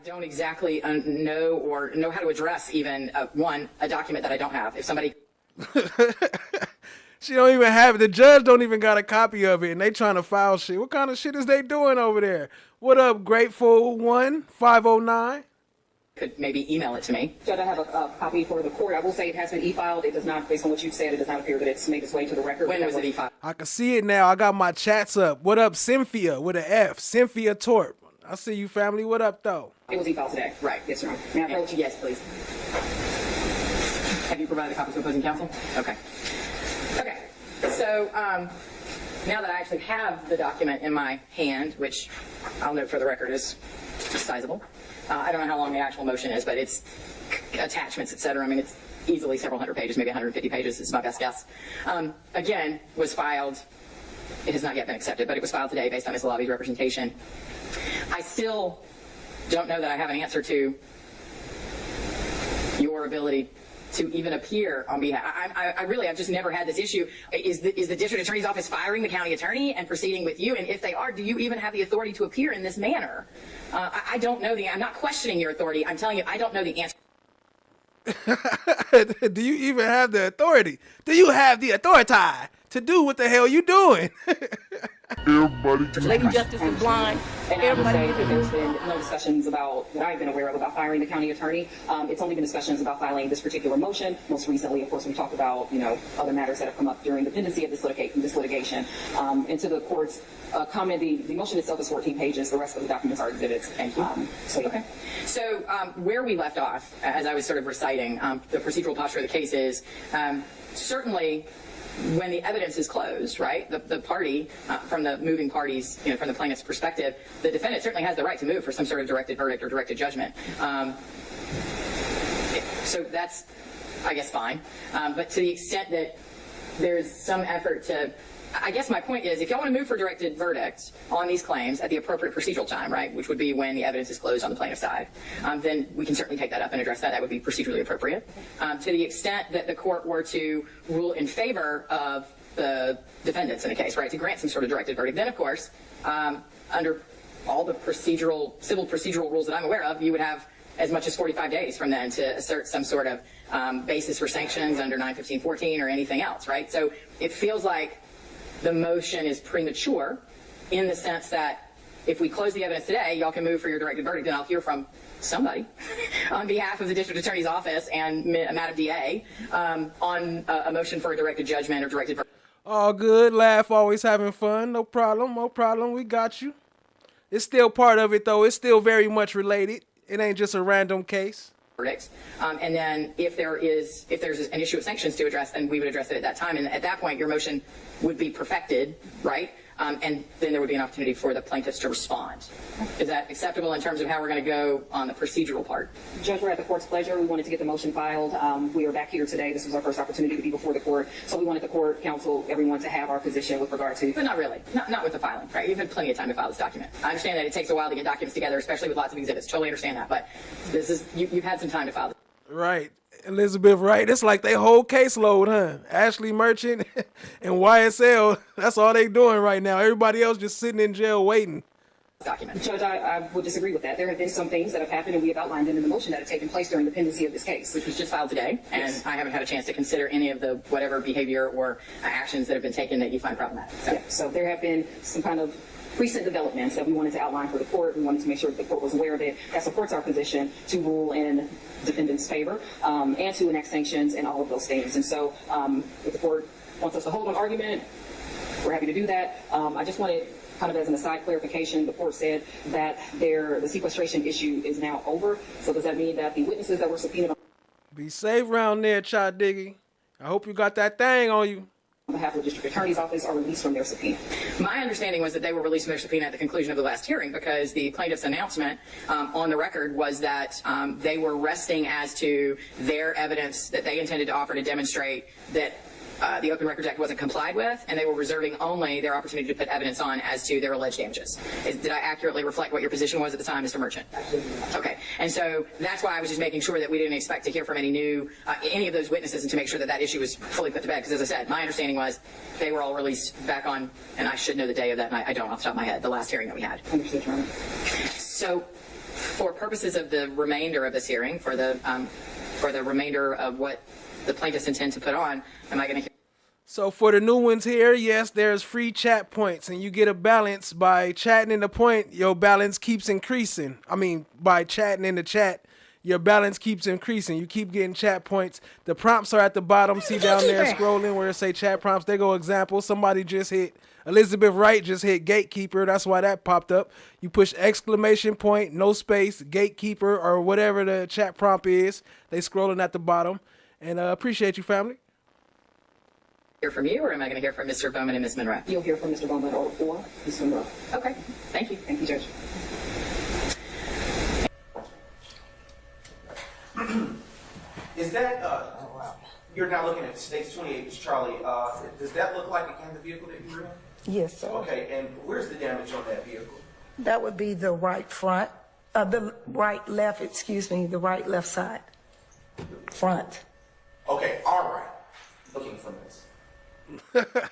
don't exactly know how to address even a document that I don't have. If somebody she don't even have it. The judge don't even got a copy of it and they trying to file shit. What kind of shit is they doing over there? What up, Grateful 1-509? Could maybe email it to me. Judge, I have a copy for the court. I will say it has been e-filed. It does not, based on what you've said, it does not appear that it's made its way to the record. When was it e-filed? I can see it now. I got my chats up. What up, Cynthia with an F? Cynthia Torp. I see you, family. What up, though? It was e-filed today. Right. Yes, sir. May I approach you? Yes, please. Have you provided a copy to opposing counsel? Okay. Okay. So now that I actually have the document in my hand, which I'll note for the record is sizable. I don't know how long the actual motion is, but it's attachments, et cetera. I mean, it's easily several hundred pages, maybe 150 pages is my best guess. Again, was filed. It has not yet been accepted, but it was filed today based on Ms. Lobby's representation. I still don't know that I have an answer to your ability to even appear on behalf. I've just never had this issue. Is the District Attorney's Office firing the county attorney and proceeding with you? And if they are, do you even have the authority to appear in this manner? I don't know I'm not questioning your authority. I'm telling you, I don't know the answer. Do you even have the authority? Do you have the authority to do what the hell you doing? Lady Justice is blind. And I would say that there's been no discussions that I've been aware of about firing the county attorney. It's only been discussions about filing this particular motion. Most recently, of course, we talked about other matters that have come up during the pendency of this litigation. And to the court's comment, the motion itself is 14 pages. The rest of the documents are exhibits. Thank you. Okay. So where we left off, as I was sort of reciting, the procedural posture of the case is certainly when the evidence is closed, right, the party, from the moving parties, from the plaintiff's perspective, the defendant certainly has the right to move for some sort of directed verdict or directed judgment. So that's, I guess, fine. But to the extent that there's some effort to, I guess my point is, if y'all want to move for directed verdict on these claims at the appropriate procedural time, right, which would be when the evidence is closed on the plaintiff's side, then we can certainly take that up and address that. That would be procedurally appropriate. To the extent that the court were to rule in favor of the defendants in a case, right, to grant some sort of directed verdict, then, of course, under all the civil procedural rules that I'm aware of, you would have as much as 45 days from then to assert some sort of basis for sanctions under 915.14 or anything else, right? So it feels like the motion is premature in the sense that if we close the evidence today, y'all can move for your directed verdict, and I'll hear from somebody on behalf of the District Attorney's Office and Madam DA on a motion for a directed judgment or directed verdict. All good. Laugh, always having fun. No problem. No problem. We got you. It's still part of it, though. It's still very much related. It ain't just a random case. Verdicts. And then if there's an issue of sanctions to address, then we would address it at that time. And at that point, your motion would be perfected, right? and then there would be an opportunity for the plaintiffs to respond. Is that acceptable in terms of how we're going to go on the procedural part? Judge, we're at the court's pleasure. We wanted to get the motion filed. We are back here today. This was our first opportunity to be before the court. So we wanted the court, counsel, everyone to have our position with regard to. But not really. Not with the filing, right? You've had plenty of time to file this document. I understand that it takes a while to get documents together, especially with lots of exhibits. Totally understand that. But this is you've had some time to file this. Right. Elizabeth Wright, it's like they whole caseload, huh? Ashleigh Merchant and YSL, that's all they doing right now. Everybody else just sitting in jail waiting. Document. Judge, I would disagree with that. There have been some things that have happened, and we have outlined them in the motion that have taken place during the pendency of this case. Which was just filed today, and Yes. I haven't had a chance to consider any of the whatever behavior or actions that have been taken that you find problematic. So there have been some kind of recent developments that we wanted to outline for the court. We wanted to make sure that the court was aware of it. That supports our position to rule in defendant's favor and to enact sanctions and all of those things. And so if the court wants us to hold an argument, we're happy to do that. I just wanted, kind of as an aside clarification, the court said that the sequestration issue is now over. So does that mean that the witnesses that were subpoenaed Be safe around there, Chot Diggy. I hope you got that thing on you. on behalf of the district attorney's office are released from their subpoena? My understanding was that they were released from their subpoena at the conclusion of the last hearing because the plaintiff's announcement on the record was that they were resting as to their evidence that they intended to offer to demonstrate that the Open Records Act wasn't complied with, and they were reserving only their opportunity to put evidence on as to their alleged damages. Did I accurately reflect what your position was at the time, Mr. Merchant? Okay, and so that's why I was just making sure that we didn't expect to hear from any of those witnesses and to make sure that that issue was fully put to bed, because as I said, my understanding was they were all released back on, and I should know the day of that, and I don't off the top of my head, the last hearing that we had. Understood, Your Honor. So for purposes of the remainder of this hearing, for the remainder of what the plaintiffs intend to put on, am I going to hear? So for the new ones here, yes, there's free chat points, and you get a balance by chatting in the point. Your balance keeps increasing. I mean, by chatting in the chat, your balance keeps increasing. You keep getting chat points. The prompts are at the bottom. See down there scrolling where it say chat prompts. There go example. Somebody just hit, Elizabeth Wright just hit gatekeeper. That's why that popped up. You push exclamation point, no space, gatekeeper, or whatever the chat prompt is. They scrolling at the bottom. And appreciate you, family. Hear from you, or am I going to hear from Mr. Bowman and Ms. Monroe? You'll hear from Mr. Bowman or Ms. Monroe. Okay, thank you. Thank you, Judge. Is that, you're now looking at States 28, Charlie, does that look like, again, the vehicle that you were in? Yes, sir. Okay, and where's the damage on that vehicle? That would be the right front, the right left, excuse me, the right left side. Front. Okay, all right. Looking for this.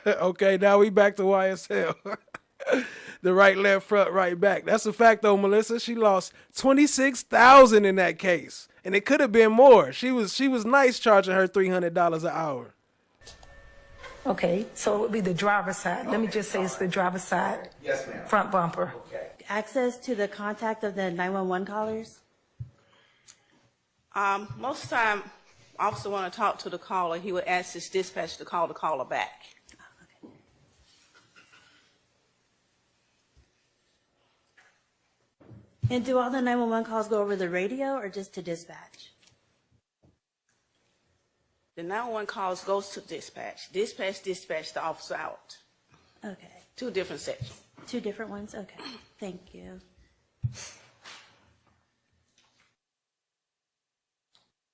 Okay, now we back to YSL. The right, left, front, right, back. That's a fact, though, Melissa. She lost $26,000 in that case, and it could have been more. She was nice charging her $300 an hour. Okay, so it would be the driver's side. Let me just say it's the driver's side. Yes, ma'am. Front bumper. Okay. Access to the contact of the 911 callers? Most of the time, officer want to talk to the caller, he would ask his dispatcher to call the caller back. And do all the 911 calls go over the radio or just to dispatch? The 911 calls goes to dispatch. Dispatch the officer out. Okay. Two different sections. Two different ones? Okay. Thank you.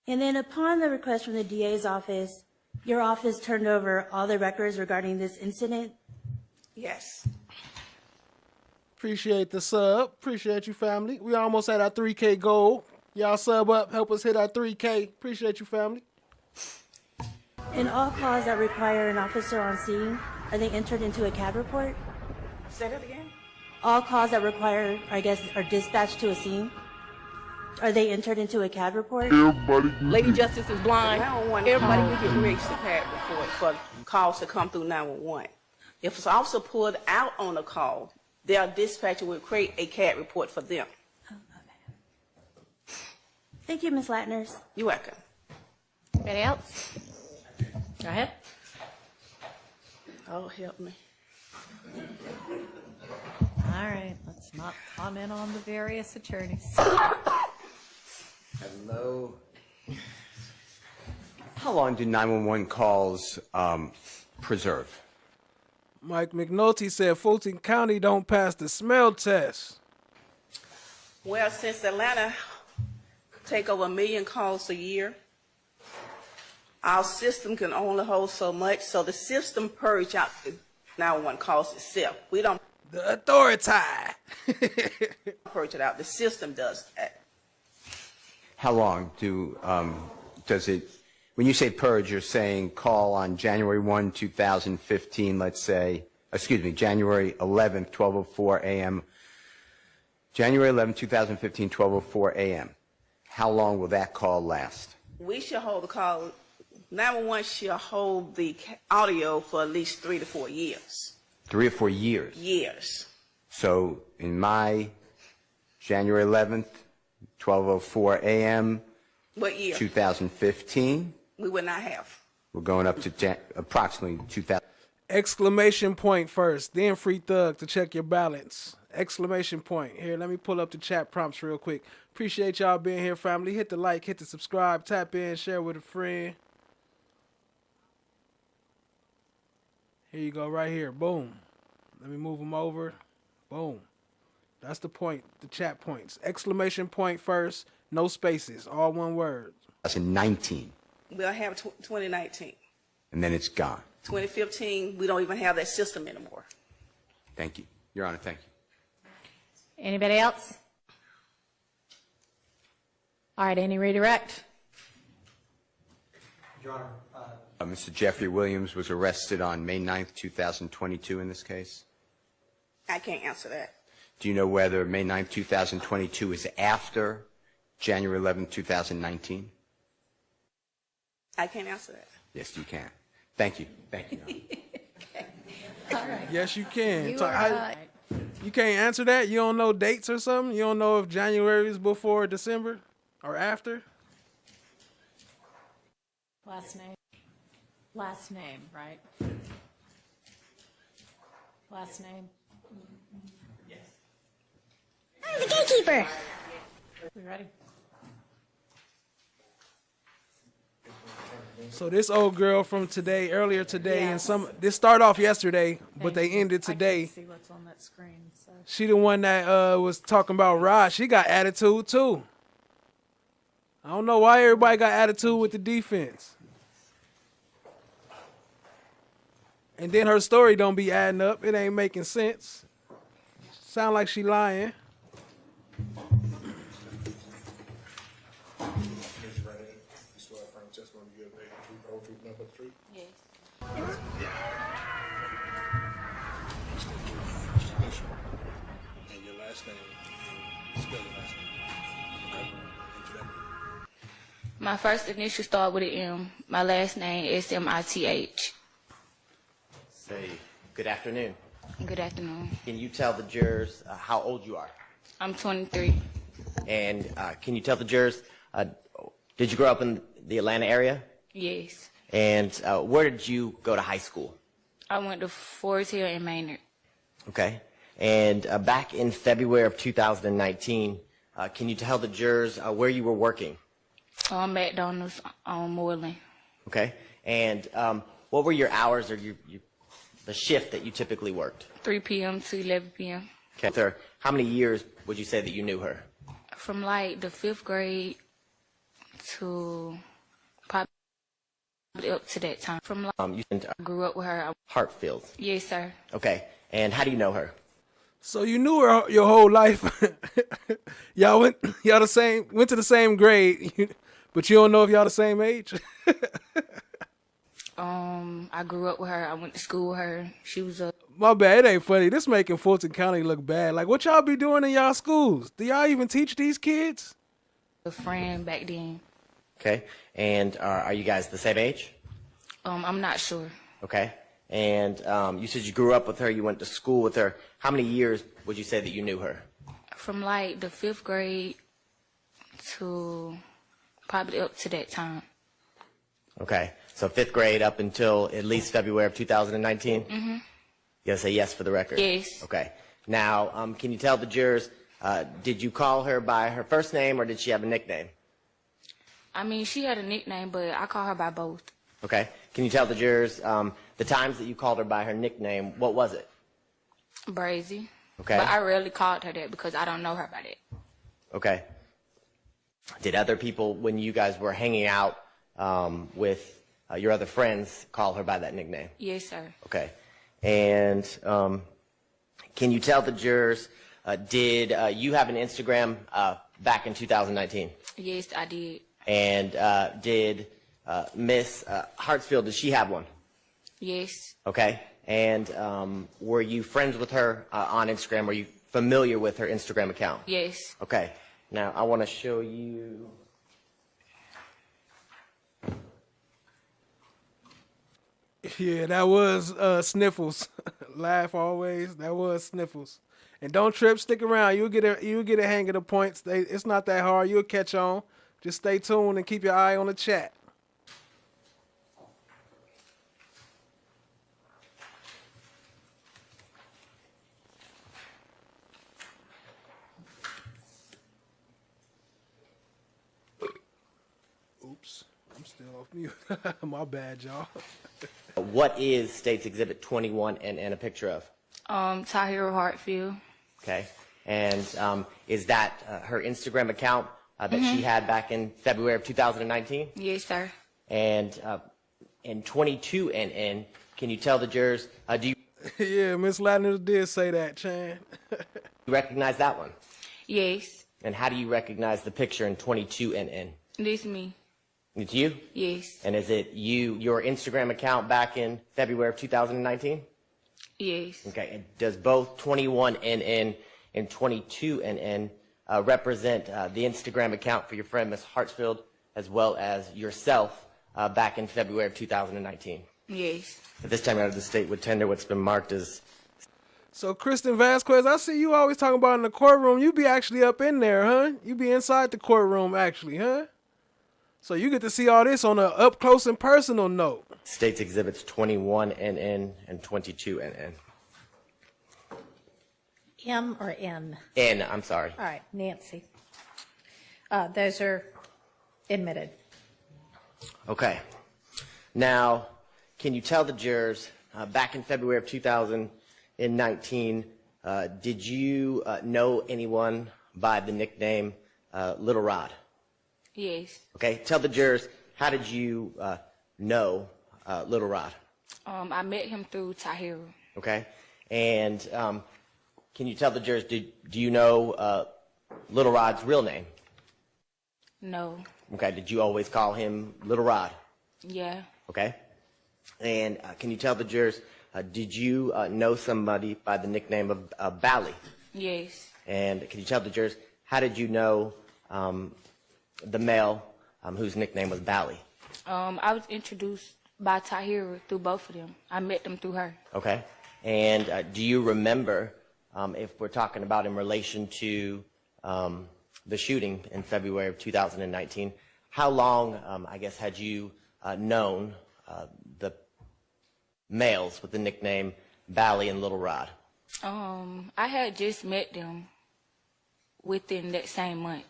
And then upon the request from the DA's office, your office turned over all the records regarding this incident? Yes. Appreciate the sub. Appreciate you, family. We almost at our 3K goal. Y'all sub up. Help us hit our 3K. Appreciate you, family. And all calls that require an officer on scene, are they entered into a CAD report? Say that again? All calls that require, I guess, are dispatched to a scene, are they entered into a CAD report? Lady Justice is blind. Everybody will get ready to CAD report for calls to come through 911. If an officer pulled out on a call, their dispatcher will create a CAD report for them. Oh, okay. Thank you, Ms. Latners. You're welcome. Anybody else? Go ahead. Oh, help me. All right, let's not comment on the various attorneys. Hello. How long do 911 calls preserve? Mike McNulty said Fulton County don't pass the smell test. Well, since Atlanta take over 1 million calls a year, our system can only hold so much, so the system purge out the 911 calls itself. We don't The authority. purge it out. The system does that. How long does it, when you say purge, you're saying call on January 1, 2015, let's say, January 11th, 12:04 a.m. January 11th, 2015, 12:04 a.m. How long will that call last? We should hold the call. 911 should hold the audio for at least 3 to 4 years. 3 or 4 years? Years. So in my January 11th, 12:04 a.m. What year? 2015. We would not have. We're going up to approximately 2000. Exclamation point first, then Free Thug to check your balance. Exclamation point. Here, let me pull up the chat prompts real quick. Appreciate y'all being here, family. Hit the like, hit the subscribe, tap in, share with a friend. Here you go, right here. Boom. Let me move them over. Boom. That's the point, the chat points. Exclamation point first, no spaces, all one word. That's in 19. We'll have 2019. And then it's gone. 2015, we don't even have that system anymore. Thank you. Your Honor, thank you. Anybody else? All right, any redirect? Your Honor, Mr. Jeffrey Williams was arrested on May 9th, 2022 in this case. I can't answer that. Do you know whether May 9th, 2022 is after January 11th, 2019? I can't answer that. Yes, you can. Thank you. Thank you. All right. Yes, you can. You are You can't answer that? You don't know dates or something? You don't know if January is before December or after? Last name. Last name, right? Last name. I'm the gatekeeper. We ready? So this old girl from today, earlier today, and this started off yesterday, but they ended I today. can't see what's on that screen. So. She the one that was talking about Rod. She got attitude too. I don't know why everybody got attitude with the defense. And then her story don't be adding up. It ain't making sense. Sound like she lying. And your last name, spell your last name. My first initial start with an M. My last name is SMITH. Say, good afternoon. Good afternoon. Can you tell the jurors how old you are? I'm 23. And can you tell the jurors, did you grow up in the Atlanta area? Yes. And where did you go to high school? I went to Forest Hill and Maynard. Okay. And back in February of 2019, can you tell the jurors where you were working? McDonald's on Moreland. Okay. And what were your hours or the shift that you typically worked? 3 p.m. to 11 p.m. Okay. Sir, how many years would you say that you knew her? From like the 5th grade to probably up to that time. From like, You grew up with her. Hartfield. Yes, sir. Okay. And how do you know her? So you knew her your whole life. y'all went to the same grade, but you don't know if y'all the same age. I grew up with her. I went to school with her. She was a. My bad, it ain't funny. This making Fulton County look bad. Like, what y'all be doing in y'all schools? Do y'all even teach these kids? A friend back then. Okay. And are you guys the same age? I'm not sure. Okay. And you said you grew up with her, you went to school with her. How many years would you say that you knew her? From like the 5th grade to probably up to that time. Okay. So 5th grade up until at least February of 2019? Mm-hmm. You gotta say yes for the record? Yes. Okay. Now, can you tell the jurors, did you call her by her first name or did she have a nickname? I mean, she had a nickname, but I call her by both. Okay. Can you tell the jurors the times that you called her by her nickname, what was it? Brazy. Okay. But I rarely called her that because I don't know her by that. Okay. Did other people, when you guys were hanging out with your other friends, call her by that nickname? Yes, sir. Okay. And can you tell the jurors, did you have an Instagram back in 2019? Yes, I did. And did Miss Hartsfield, did she have one? Yes. Okay. And were you friends with her on Instagram? Were you familiar with her Instagram account? Yes. Okay. Now, I want to show you. Yeah, that was Sniffles. Laugh always. That was Sniffles. And don't trip. Stick around. You'll get a hang of the points. It's not that hard. You'll catch on. Just stay tuned and keep your eye on the chat. Oops, I'm still off mute. My bad, y'all. What is State's Exhibit 21 and a picture of? Tahira Hartfield. Okay. And is that her Instagram account that she had back in February of 2019? Yes, sir. And in 22NN, can you tell the jurors, do you Yeah, Miss Ladner did say that, Chan. recognize that one? Yes. And how do you recognize the picture in 22NN? This me. It's you? Yes. And is it your Instagram account back in February of 2019? Yes. Okay. And does both 21NN and 22NN represent the Instagram account for your friend Miss Hartsfield as well as yourself back in February of 2019? Yes. At this time out of the state would tender what's been marked as. So, Kristen Vasquez, I see you always talking about in the courtroom. You be actually up in there, huh? You be inside the courtroom, actually, huh? So you get to see all this on a up close and personal note. State's Exhibits 21NN and 22NN. M or N? N, I'm sorry. All right, Nancy. Those are admitted. Okay. Now, can you tell the jurors, back in February of 2019, did you know anyone by the nickname Little Rod? Yes. Okay. Tell the jurors, how did you know Little Rod? I met him through Tahira. Okay. And can you tell the jurors, do you know Little Rod's real name? No. Okay. Did you always call him Little Rod? Yeah. Okay. And can you tell the jurors, did you know somebody by the nickname of Bally? Yes. And can you tell the jurors, how did you know the male whose nickname was Bally? I was introduced by Tahira through both of them. I met them through her. Okay. And do you remember, if we're talking about in relation to the shooting in February of 2019, how long, I guess, had you known the males with the nickname Bally and Little Rod? I had just met them within that same month.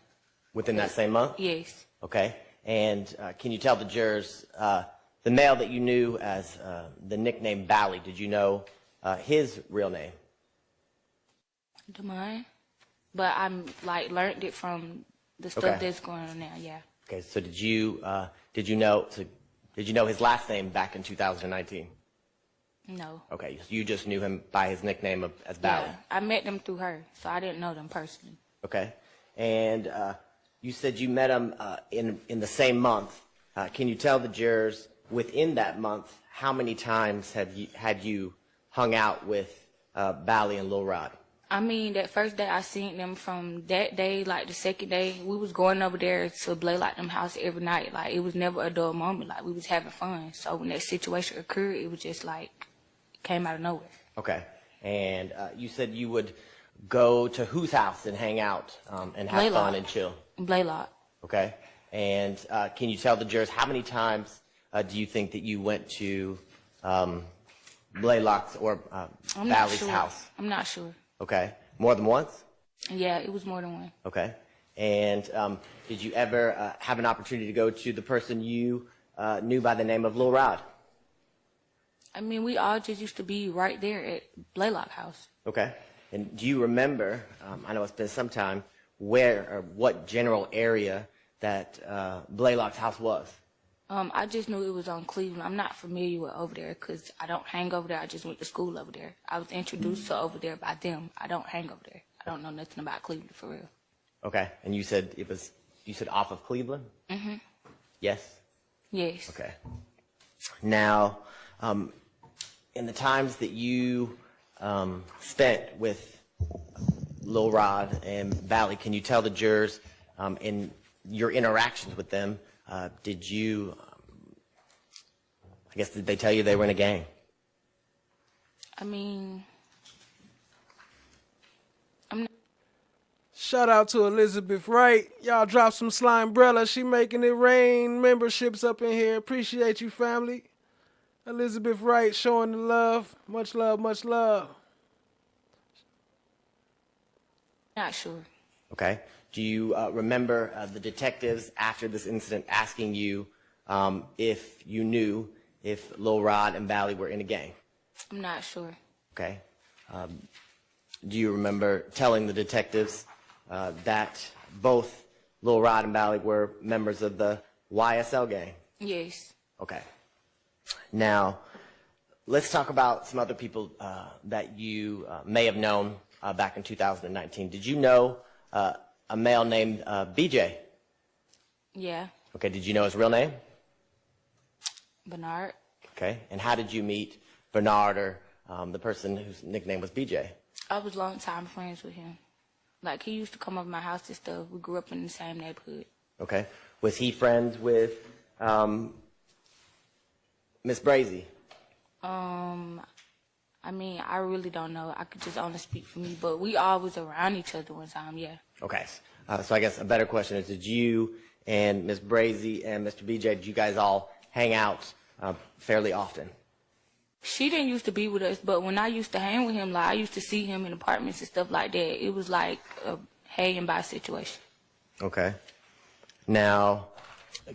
Within that same month? Yes. Okay. And can you tell the jurors, the male that you knew as the nickname Bally, did you know his real name? Demine. But I'm learned it from the stuff that's going on now. Yeah. Okay. So did you know his last name back in 2019? No. Okay. So you just knew him by his nickname as Bally. Yeah. I met them through her, so I didn't know them personally. Okay. And you said you met him in the same month. Can you tell the jurors within that month how many times had you hung out with Bally and Lil Rod? I mean, that first day I seen them, from that day, the second day, we was going over there to Blaylock them house every night. It was never a dull moment. We was having fun. So when that situation occurred, it was just came out of nowhere. Okay. And you said you would go to whose house and hang out and have fun and chill? Blaylock. Okay. And can you tell the jurors how many times do you think that you went to Blaylock's or Bally's house? I'm not sure. Okay. More than once? Yeah, it was more than one. Okay. And did you ever have an opportunity to go to the person you knew by the name of Lil Rod? I mean, we all just used to be right there at Blaylock House. Okay. And do you remember, I know it's been some time, where or what general area that Blaylock's house was? I just knew it was on Cleveland. I'm not familiar with over there because I don't hang over there. I just went to school over there. I was introduced to over there by them. I don't hang over there. I don't know nothing about Cleveland for real. Okay. And you said off of Cleveland? Mm-hmm. Yes? Yes. Okay. Now, in the times that you spent with Lil Rod and Valley, can you tell the jurors in your interactions with them, did they tell you they were in a gang? I mean, Shout out to Elizabeth Wright. Y'all drop some Slimebrella. She making it rain. Memberships up in here. Appreciate you, family. Elizabeth Wright showing the love. Much love, much love. not sure. Okay. Do you remember the detectives after this incident asking you if you knew if Lil Rod and Valley were in a gang? I'm not sure. Okay. Do you remember telling the detectives that both Lil Rod and Valley were members of the YSL gang? Yes. Okay. Now, let's talk about some other people that you may have known back in 2019. Did you know a male named BJ? Yeah. Okay, did you know his real name? Bernard. Okay, and how did you meet Bernard, or the person whose nickname was BJ? I was long time friends with him. Like, he used to come over to my house and stuff. We grew up in the same neighborhood. Okay. Was he friends with Miss Brazy? I mean, I really don't know. I could just only speak for me, but we all was around each other one time, yeah. Okay. So I guess a better question is, did you and Miss Brazy and Mr. BJ, did you guys all hang out fairly often? She didn't used to be with us, but when I used to hang with him, like, I used to see him in apartments and stuff like that. It was like a hey and bye situation. Okay. Now,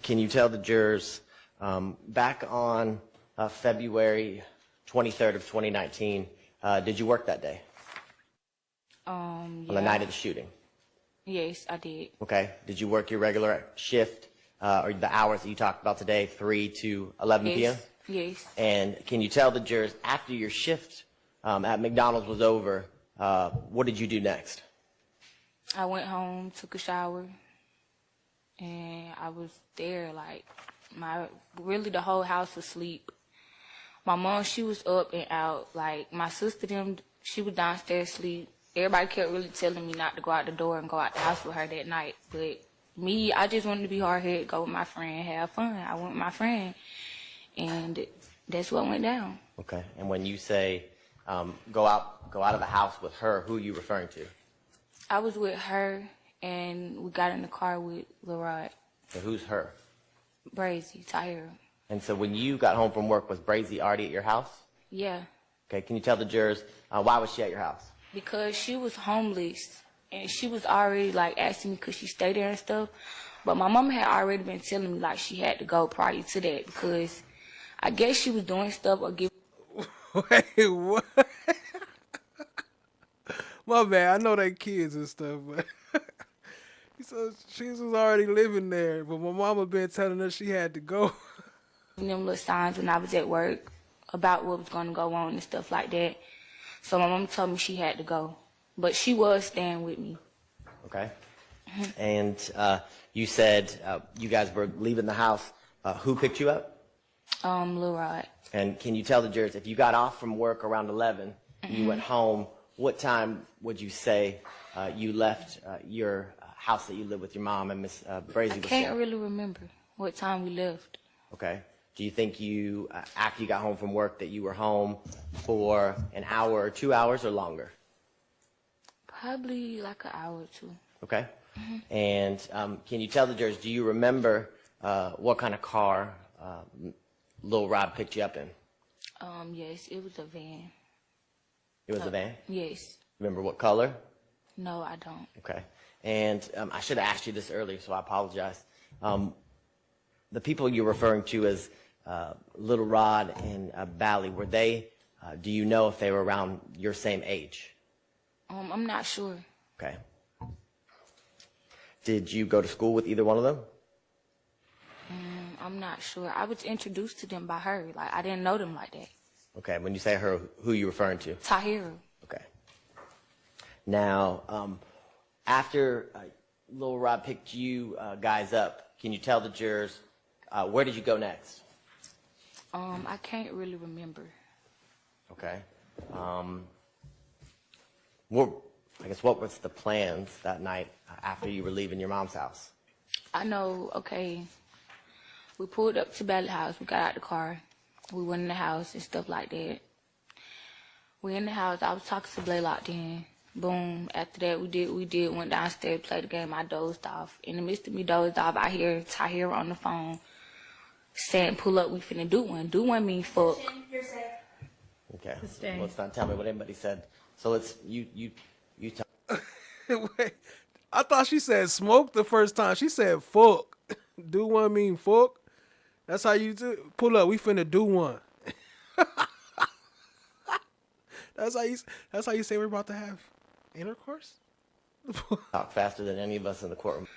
can you tell the jurors, back on February 23rd of 2019, did you work that day? Yeah. On the night of the shooting? Yes, I did. Okay. Did you work your regular shift, or the hours that you talked about today, 3 to 11 p.m.? Yes. And can you tell the jurors, after your shift at McDonald's was over, what did you do next? I went home, took a shower, and I was there, like, really the whole house was asleep. My mom, she was up and out. Like, my sister, she was downstairs asleep. Everybody kept really telling me not to go out the door and go out the house with her that night. But me, I just wanted to be hard-headed, go with my friend, have fun. I went with my friend, and that's what went down. Okay. And when you say go out of the house with her, who are you referring to? I was with her, and we got in the car with Lil Rod. So who's her? Brazy, Tyra. And so when you got home from work, was Brazy already at your house? Yeah. Okay. Can you tell the jurors, why was she at your house? Because she was homeless, and she was already, like, asking me could she stay there and stuff. But my mama had already been telling me, like, she had to go prior to that because I guess she was doing stuff or giving. Wait, what? My bad. I know they kids and stuff, but so she was already living there. But my mama been telling her she had to go. Them little signs when I was at work about what was going to go on and stuff like that. So my mom told me she had to go, but she was staying with me. Okay. And you said you guys were leaving the house. Who picked you up? Lil Rod. And can you tell the jurors, if you got off from work around 11, you went home, what time would you say you left your house that you lived with your mom and Miss Brazy? I can't really remember what time we left. Okay. Do you think you, after you got home from work, that you were home for an hour or 2 hours or longer? Probably like an hour or two. Okay. And can you tell the jurors, do you remember what kind of car Lil Rod picked you up in? Yes, it was a van. It was a van? Yes. Remember what color? No, I don't. Okay. And I should have asked you this earlier, so I apologize. the people you're referring to as Little Rod and Bally, were they, do you know if they were around your same age? I'm not sure. Okay. Did you go to school with either one of them? I'm not sure. I was introduced to them by her. Like, I didn't know them like that. Okay, when you say her, who are you referring to? Tahira. Okay. Now, after Lil Rod picked you guys up, can you tell the jurors, where did you go next? I can't really remember. Okay. What was the plans that night after you were leaving your mom's house? I know, okay, we pulled up to Bally House. We got out the car. We went in the house and stuff like that. We in the house. I was talking to Blaylock then. Boom. After that, we went downstairs, played the game. I dozed off. In the midst of me dozed off, I hear Tahira on the phone saying, pull up, we finna do one. Do one mean fuck. Okay. Well, let's not tell me what anybody said. So let's, you tell. Wait, I thought she said smoke the first time. She said fuck. Do one mean fuck? That's how you do. Pull up, we finna do one. That's how you say we're about to have intercourse? Talk faster than any of us in the courtroom.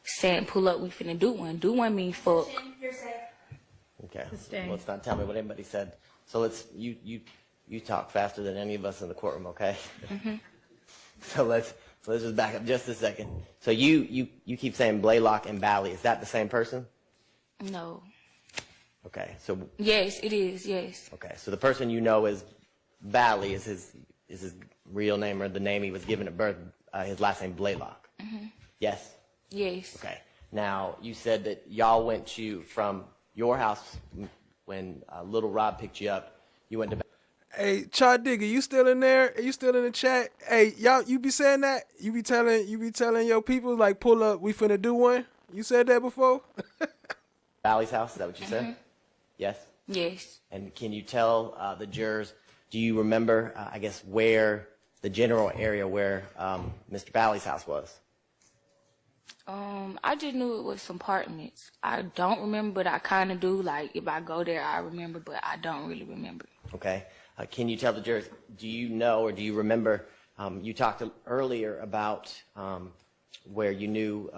Saying pull up, we finna do one. Do one mean fuck. Okay. Well, let's not tell me what anybody said. So let's, you talk faster than any of us in the courtroom, okay? Mm-hmm. So let's just back up just a second. So you keep saying Blaylock and Bally. Is that the same person? No. Okay. So yes, it is. Yes. Okay. So the person you know is Bally is his real name or the name he was given at birth. His last name Blaylock. Mm-hmm. Yes. Yes. Okay. Now you said that y'all went from your house when Little Rob picked you up. You went to. Hey, Chad Digger, you still in there? Are you still in the chat? Hey, y'all, you be saying that? You be telling your people like, pull up, we finna do one? You said that before? Bally's house, is that what you said? Mm-hmm. Yes? Yes. And can you tell the jurors, do you remember, where the general area where Mr. Bally's house was? I just knew it was some apartments. I don't remember, but I kind of do. Like, if I go there, I remember, but I don't really remember. Okay. Can you tell the jurors, do you know or do you remember, you talked earlier about where you knew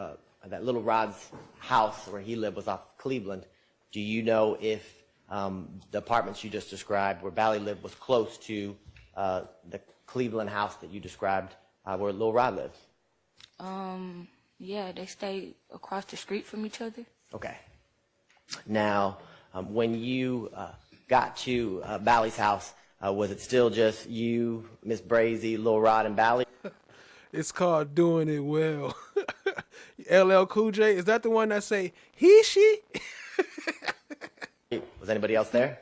that Little Rod's house where he lived was off Cleveland. Do you know if the apartments you just described where Bally lived was close to the Cleveland house that you described where Little Rod lives? Yeah, they stayed across the street from each other. Okay. Now, when you got to Bally's house, was it still just you, Miss Brazy, Lil Rod, and Bally? It's called doing it well. LL Cool J, is that the one that say, he, she? Was anybody else there?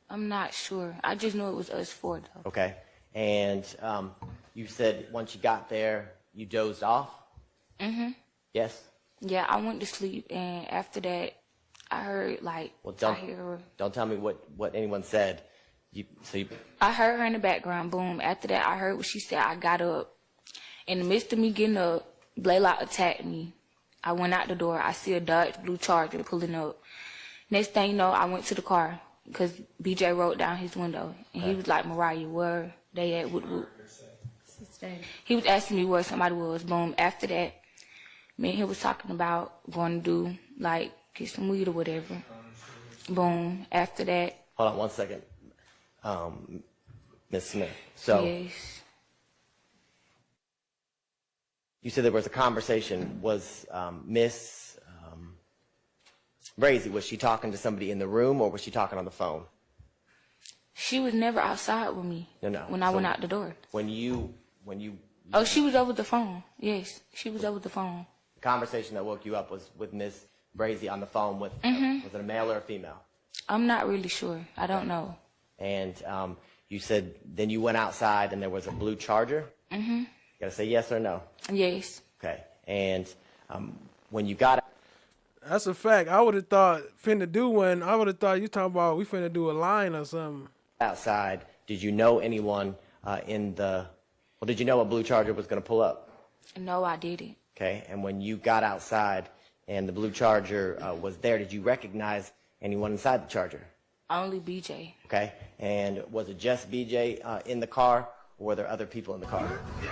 I'm not sure. I just knew it was us four, though. Okay. And you said once you got there, you dozed off? Mm-hmm. Yes? Yeah, I went to sleep, and after that, I heard, like, Well, Tahira. don't tell me what anyone said. I heard her in the background, boom. After that, I heard what she said. I got up. In the midst of me getting up, Blaylock attacked me. I went out the door. I see a Dodge blue Charger pulling up. Next thing you know, I went to the car because BJ rolled down his window. And he was like, Mariah, where they at? He was asking me where somebody was. Boom. After that, me and him was talking about going to do, like, get some weed or whatever. Boom. After that. Hold on one second. Ms. Smith. So, yes. You said there was a conversation. Was Miss Brazy, was she talking to somebody in the room or was she talking on the phone? She was never outside with me. No. When I went out the door. When you. Oh, she was over the phone. Yes, she was over the phone. The conversation that woke you up was with Miss Brazy on the phone with, was it a male or a female? I'm not really sure. I don't know. And you said then you went outside and there was a blue Charger? Mm-hmm. You gotta say yes or no? Yes. Okay. And when you got That's a fact. I would have thought finna do one. I would have thought you talking about we finna do a line or something. outside, did you know anyone did you know a blue Charger was gonna pull up? No, I didn't. Okay. And when you got outside and the blue Charger was there, did you recognize anyone inside the Charger? Only BJ. Okay. And was it just BJ in the car, or were there other people in the car?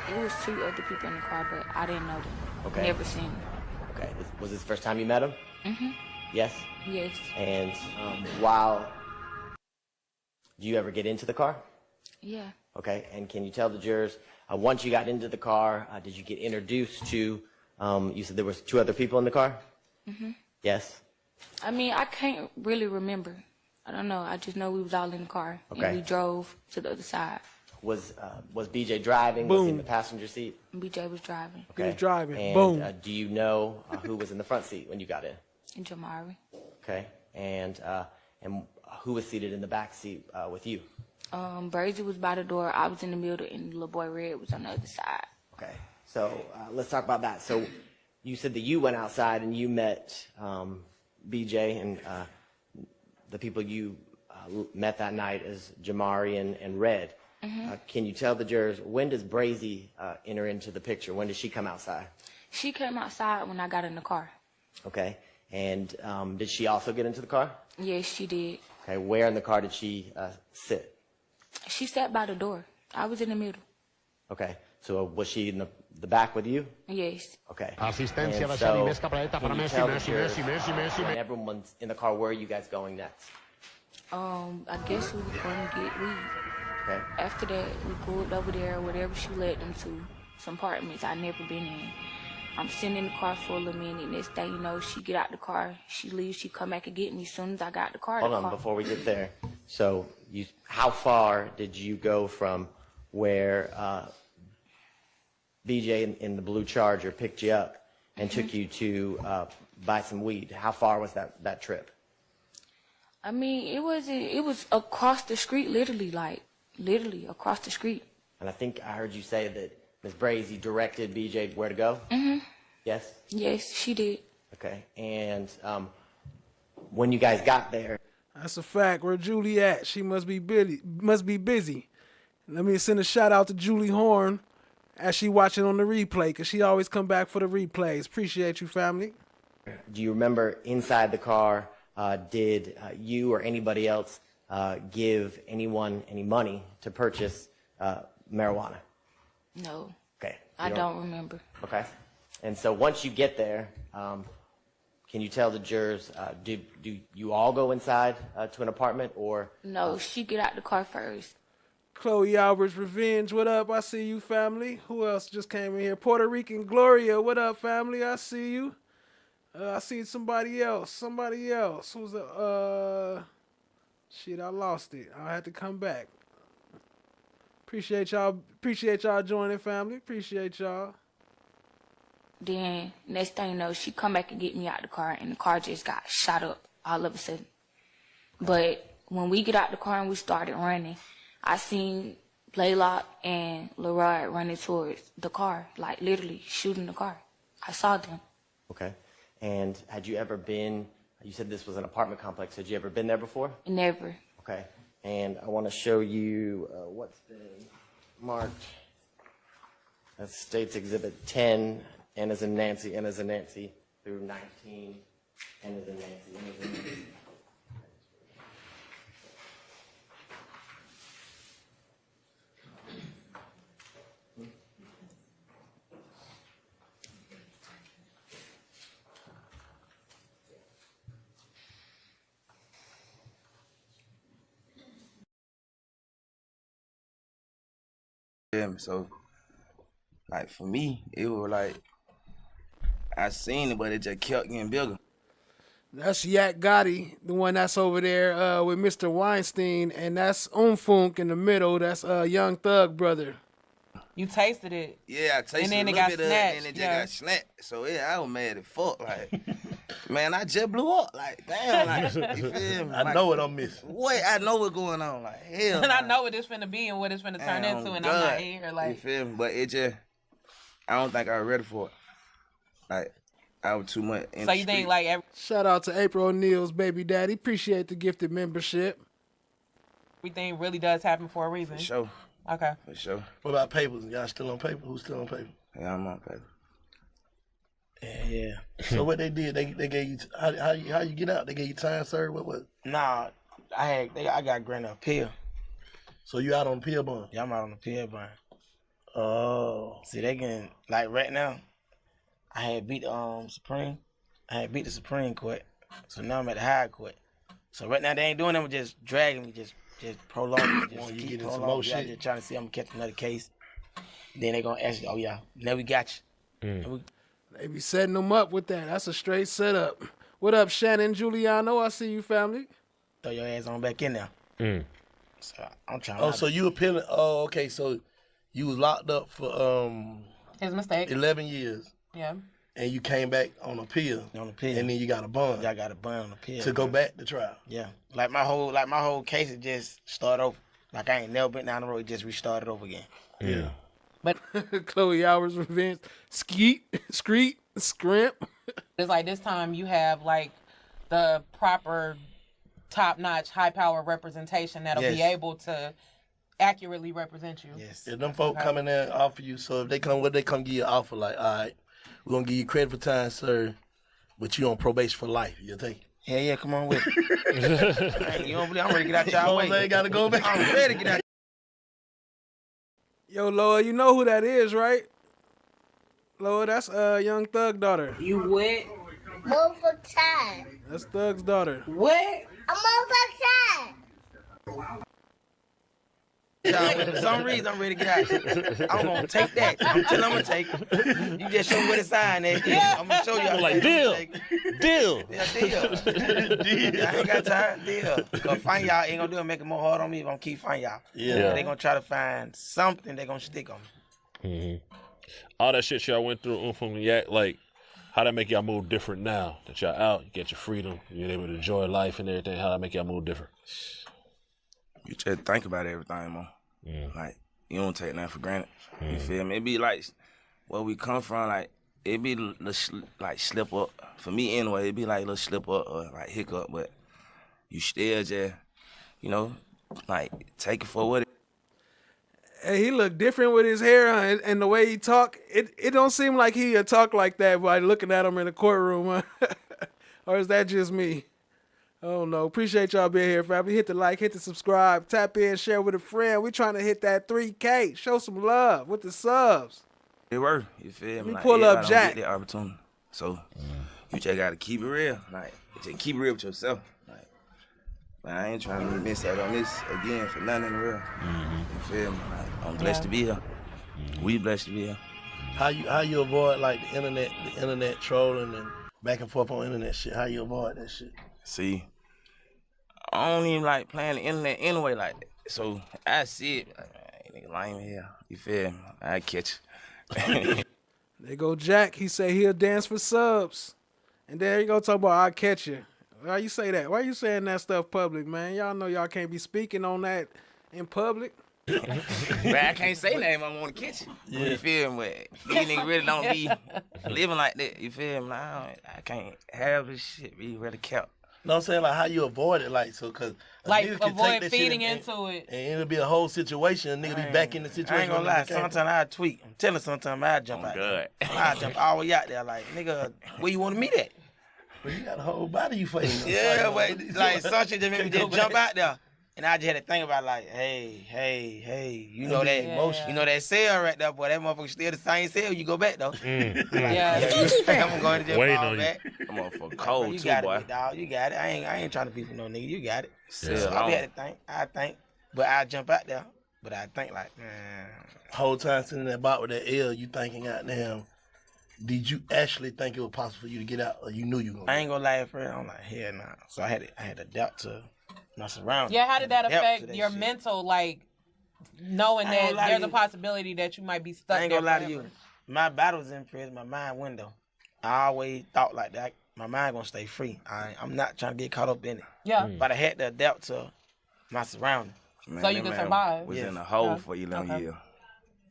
It was 2 other people in the car, but I didn't know them. Okay. Never seen them. Okay. Was this the first time you met him? Mm-hmm. Yes? Yes. And do you ever get into the car? Yeah. Okay. And can you tell the jurors, once you got into the car, did you get introduced to, you said there was 2 other people in the car? Mm-hmm. Yes? I mean, I can't really remember. I don't know. I just know we was all in the car. Okay. And we drove to the other side. Was BJ driving? Boom. Was he in the passenger seat? BJ was driving. He was driving. And, Boom. Do you know who was in the front seat when you got in? And Jamari. Okay. And who was seated in the back seat with you? Brazy was by the door. I was in the middle, and little boy Red was on the other side. Okay. So let's talk about that. So you said that you went outside and you met BJ and the people you met that night as Jamari and Red. Mm-hmm. Can you tell the jurors, when does Brazy enter into the picture? When does she come outside? She came outside when I got in the car. Okay. And did she also get into the car? Yes, she did. Okay. Where in the car did she sit? She sat by the door. I was in the middle. Okay. So was she in the back with you? Yes. Okay. Asistencia And de so, Shani Mesca Planeta para can you Messi, tell the Messi, jurors, Messi, Messi, Messi, when Messi. everyone's in the car, where are you guys going next? I guess we was going to get weed. Okay. After that, we pulled over there, whatever she led them to, some apartments I never been in. I'm sitting in the car for a little minute. Next thing you know, she get out the car. She leaves. She come back and get me as soon as I got the car. Hold on, before we get there. So, how far did you go from where BJ in the blue Charger picked you up and took you to buy some weed? How far was that trip? I mean, it was across the street, literally across the street. And I think I heard you say that Ms. Brazy directed BJ where to go? Mm-hmm. Yes? Yes, she did. Okay. And when you guys got there, That's a fact. Where Julie at? She must be busy. Let me send a shout out to Julie Horn as she watching on the replay, because she always come back for the replays. Appreciate you, family. do you remember inside the car, did you or anybody else give anyone any money to purchase marijuana? No. Okay. I don't remember. Okay. And so once you get there, can you tell the jurors, do you all go inside to an apartment, or? No, she get out the car first. Chloe Alberts Revenge, what up? I see you, family. Who else just came in here? Puerto Rican Gloria, what up, family? I see you. I see somebody else. Who's shit, I lost it. I had to come back. Appreciate y'all joining, family. Appreciate y'all. Then next thing you know, she come back and get me out the car, and the car just got shot up all of a sudden. But when we get out the car and we started running, I seen Blaylock and Leroy running towards the car, like literally shooting the car. I saw them. Okay. And had you ever been, you said this was an apartment complex, had you ever been there before? Never. Okay. And I want to show you what's been marked as State's Exhibit 10, N as in Nancy, N as in Nancy, through 19, N as in Nancy, N as in Nancy. So, like, for me, it was like, I seen it, but it just kept getting bigger. That's Yak Gotti, the one that's over there with Mr. Weinstein, and that's Funk in the middle. That's Young Thug brother. You tasted it. Yeah, I tasted and then a it little got bit of it, snatched. and it just got snatched. So, yeah, I was mad as fuck. Like, man, I just blew up. Like, damn, like, you feel me? I know what I'm missing. Wait, I know what's going on. Like, hell. And I know what it's finna be and what it's finna turn into, and I'm not here. You Like, feel me? But it just, I don't think I was ready for it. Like, I was too much in so the you think street. like Shout out to April O'Neal's baby daddy. Appreciate the gifted membership. everything really does happen for a reason? For sure. Okay. For sure. What about papers? Y'all still on paper? Who's still on paper? Yeah, I'm on paper. Yeah. So what they did, they gave you how you get out? They gave you time served. What? Nah, I got granted appeal. So you out on appeal bond? Yeah, I'm out on appeal bond. Oh. See, they can like right now. I had beat Supreme. I had beat the Supreme Court. So now I'm at the high court. So right now they ain't doing them, just dragging me, just prolonging me, just keep prolonging. Yeah, just trying to see I'm gonna catch another case. Then they gonna ask you, oh yeah, now we got you. They be setting them up with that. That's a straight setup. What up, Shannon Giuliano? I see you, family. Throw your ass on back in there. So I'm trying. Oh, so you appealing? Oh, okay. So you was locked up for his mistake. 11 years. Yeah. And you came back on appeal. On appeal. And then you got a bond. Yeah, I got a bond on appeal. To go back to trial. Yeah. Like my whole case it just started over. Like I ain't never been down the road, it just restarted over again. Yeah. But Chloe Hours Revenge, Skeet, Scrimp. It's like this time you have like the proper top-notch, high-power representation that'll be able to accurately represent you. Yes. If them folk come in there and offer you, so if they come give you an offer like, all right, we're going to give you credit for time, sir, but you on probation for life. You take it? Yeah, come on with it. Hey, you don't believe I'm ready to get out y'all way. They got to go back. I'm ready to get out. Yo, Loa, you know who that is, right? Loa, that's Young Thug daughter. You what? Move for time. That's Thug's daughter. What? I'm over time. For some reason, I'm ready to get out. I'm gonna take that. I'm gonna take it. You just show me where the sign is. I'm gonna show you. I'm like, deal. Yeah, deal. I ain't got time. Deal. Gonna find y'all. Ain't gonna do it. Make it more hard on me. If I'm gonna keep finding y'all. Yeah. They gonna try to find something. They gonna stick on me. All that shit y'all went through, like, how that make y'all move different now that y'all out, you get your freedom, you're able to enjoy life and everything. How that make y'all move different? You just think about everything, man. Like, you don't take nothing for granted. You feel me? It be like where we come from, like, it be like slip up. For me anyway, it be like a little slip up or like hiccup, but you still just, you know, like, take it for what it. Hey, he look different with his hair and the way he talk. It don't seem like he talk like that by looking at him in the courtroom. Or is that just me? I don't know. Appreciate y'all being here, family. Hit the like, hit the subscribe, tap in, share with a friend. We trying to hit that 3K. Show some love with the subs. It work. You feel me? Let me pull up Jack. Get the opportunity. So you just gotta keep it real. Like, just keep it real with yourself. Like, man, I ain't trying to miss out on this again for nothing in the real. You feel me? Like, I'm blessed to be here. We blessed to be here. How you avoid like the internet trolling and back and forth on internet shit? How you avoid that shit? See, I don't even like playing the internet anyway like that. So I see it, like, man, nigga lame here. You feel me? I catch it. There go Jack. He say he'll dance for subs. And there you go talk about I'll catch you. Why you say that? Why you saying that stuff public, man? Y'all know y'all can't be speaking on that in public. But I can't say name. I want to catch it. Yeah. You feel me? These niggas really don't be living like that. You feel me? I can't have this shit be really kept. No, I'm saying like how you avoid it, like so, cause like avoid feeding into it, and it'll be a whole situation. A nigga be back in the situation. I ain't gonna lie. Sometimes I tweet. I'm telling. Sometimes I jump out. Good. I jump all the way out there. Like nigga, where you want to meet at? Well, you got a whole body you fighting. Yeah, but like some shit just made me just jump out there. And I just had to think about like, hey, you know that emotion. You know that cell right there, boy. That motherfucker still the same cell. You go back though. I'm going to just fall back. That motherfucker cold you too, got boy. It, dog. You got it. I ain't trying to be for no nigga. You got it. Yeah. So I had to think. But I jump out there. But I think like, man. Whole time sitting in that box with that L, you thinking, goddamn, did you actually think it was possible for you to get out, or you knew you were gonna? I ain't gonna lie at first. I'm like, hell nah. So I had to adapt to my surroundings. Yeah, how did that affect your mental, like, knowing that there's a possibility that you might be stuck there? I ain't gonna lie to you. My battle was in prison, my mind window. I always thought like that. My mind gonna stay free. I'm not trying to get caught up in it. Yeah. But I had to adapt to my surroundings. Man, so you can survive. Was in a hole for 11 years.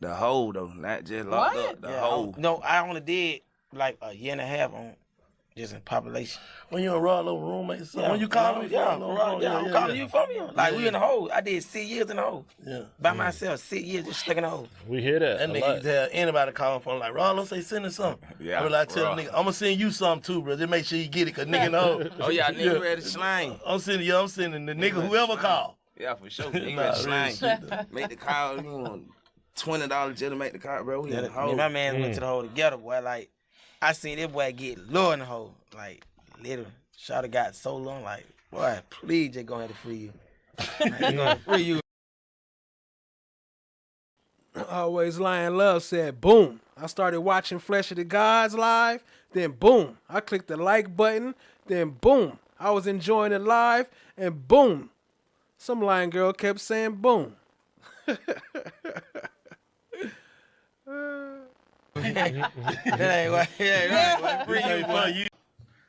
The hole though, not just locked up. The hole. No, I only did like a year and a half just in population. When you and Rollo roommates, so when you call me, I'm calling you from you. Like we in the hole. I did 6 years in the hole. Yeah. By myself, 6 years just stuck in the hole. We hear that. That nigga tell anybody calling for him like, Rollo say send us something. Yeah, I be like, tell the nigga, I'm gonna send you something too, bro. Just make sure you get it, cause nigga know. Oh yeah, nigga ready to slang. I'm sending the nigga whoever call. Yeah, for sure. Nigga ready to slang. Make the call. You want $20 just to make the call, bro. We in the hole. Me and my man went to the hole together, boy. Like I seen this boy get low in the hole. Like literally. Shawty got so long, like, boy, please just go ahead and free you. Like, gonna free you. Always Lying Love said, boom. I started watching Flesh of the Gods live, then boom. I clicked the like button, then boom. I was enjoying it live, and boom. Some lying girl kept saying boom.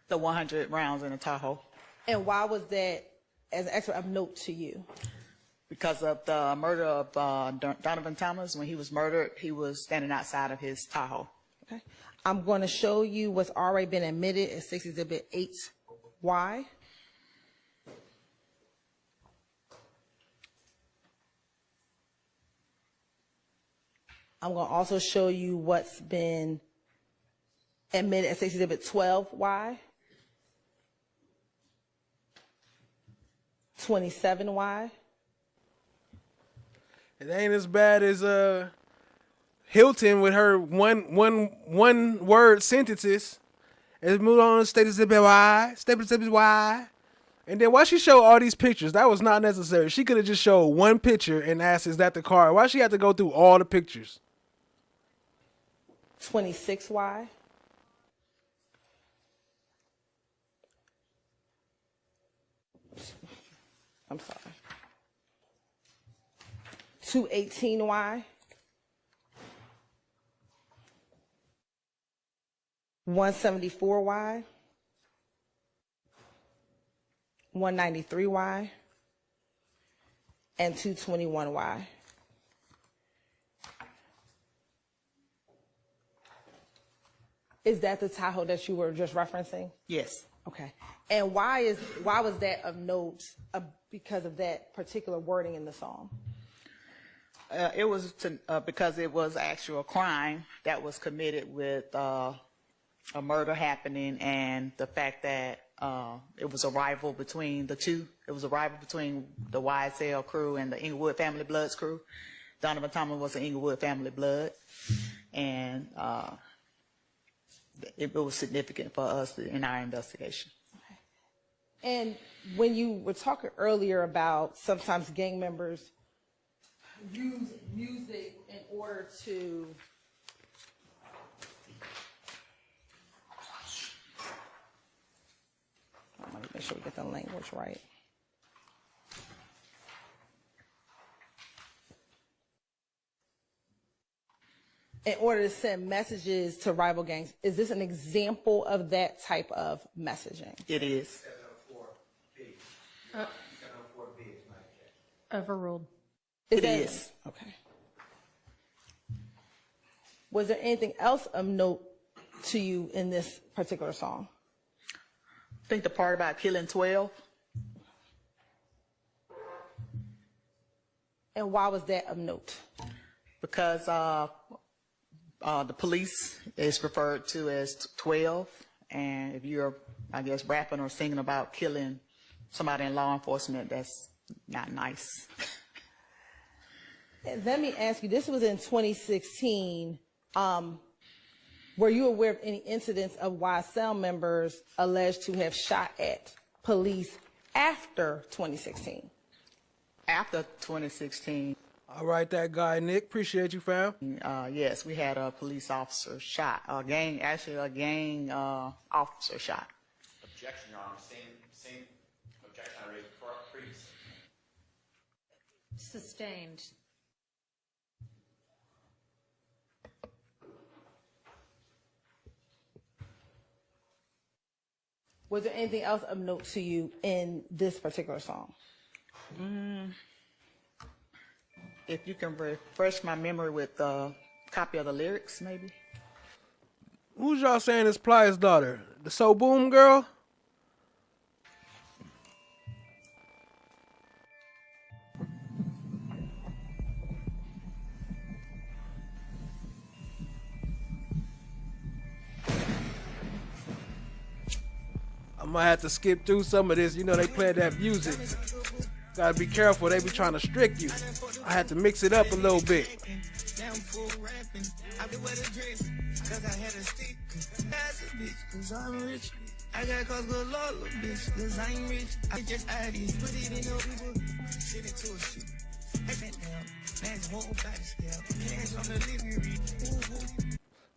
The 100 rounds in the Tahoe. And why was that as an extra of note to you? Because of the murder of Donovan Thomas. When he was murdered, he was standing outside of his Tahoe. Okay. I'm going to show you what's already been admitted as 6 Exhibit 8Y. I'm going to also show you what's been admitted as 6 Exhibit 12Y. 27Y. It ain't as bad as Hilton with her one word sentences. Let's move on to State Exhibit Y. State Exhibit Y. And then why she show all these pictures? That was not necessary. She could have just showed one picture and asked, is that the car? Why she had to go through all the pictures? 26Y. I'm sorry. 218Y. 174Y. 193Y. And 221Y. Is that the Tahoe that you were just referencing? Yes. Okay. And why was that of note because of that particular wording in the song? It was because it was actual crime that was committed with a murder happening, and the fact that it was a rival between the two. It was a rival between the YSL crew and the Inglewood Family Bloods crew. Donovan Thomas was an Inglewood Family Blood, and it was significant for us in our investigation. And when you were talking earlier about sometimes gang members use music in order to I'm gonna make sure we get the language right. In order to send messages to rival gangs, is this an example of that type of messaging? It is. Overruled. It is. Okay. Was there anything else of note to you in this particular song? I think the part about killing 12. And why was that of note? Because the police is referred to as 12, and if you're, I guess, rapping or singing about killing somebody in law enforcement, that's not nice. Let me ask you, this was in 2016. Were you aware of any incidents of YSL members alleged to have shot at police after 2016? After 2016. All right, that guy, Nick. Appreciate you, fam. Yes, we had a police officer shot. A gang officer shot. Objection, Your Honor. Same objection I raised previously. Sustained. Was there anything else of note to you in this particular song? If you can refresh my memory with a copy of the lyrics, maybe. Who's y'all saying is Pliers' daughter? The So Boom girl? I might have to skip through some of this. You know they play that music. Gotta be careful. They be trying to strict you. I had to mix it up a little bit. I got cause good Lord, little bitch, cause I ain't rich. I just ID, put it in your people, send it to a shoot. Man's whole body scale, hands on the delivery.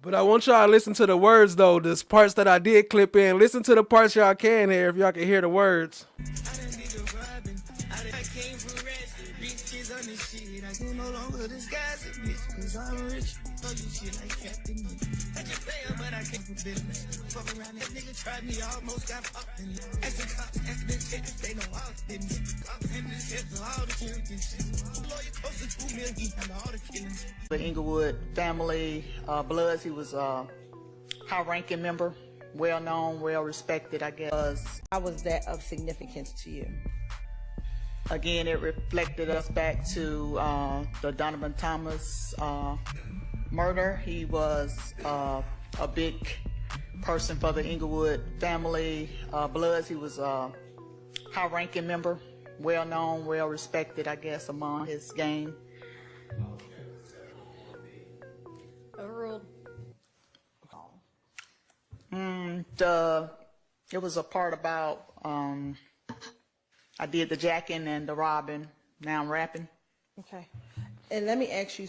But I want y'all to listen to the words though. The parts that I did clip in. Listen to the parts y'all can hear if y'all can hear the words. I came from rest, riches on this shit. I can no longer disguise it, bitch, cause I'm rich. Oh, you shit like Captain. I can fail, but I can't for business. Fuck around, that nigga tried me, almost got fucked in. Ask the cops, ask the detectives, they know I was business. Cops and the heads of all the shit. Lawyer close to 2 million, and all the killings. The Inglewood family, Bloods, he was a high-ranking member, well-known, well-respected, I guess. How was that of significance to you? Again, it reflected us back to the Donovan Thomas murder. He was a big person for the Inglewood family, Bloods. He was a high-ranking member, well-known, well-respected, I guess, among his gang. Overruled. It was a part about I did the jacking and the robbing. Now I'm rapping. Okay. And let me ask you.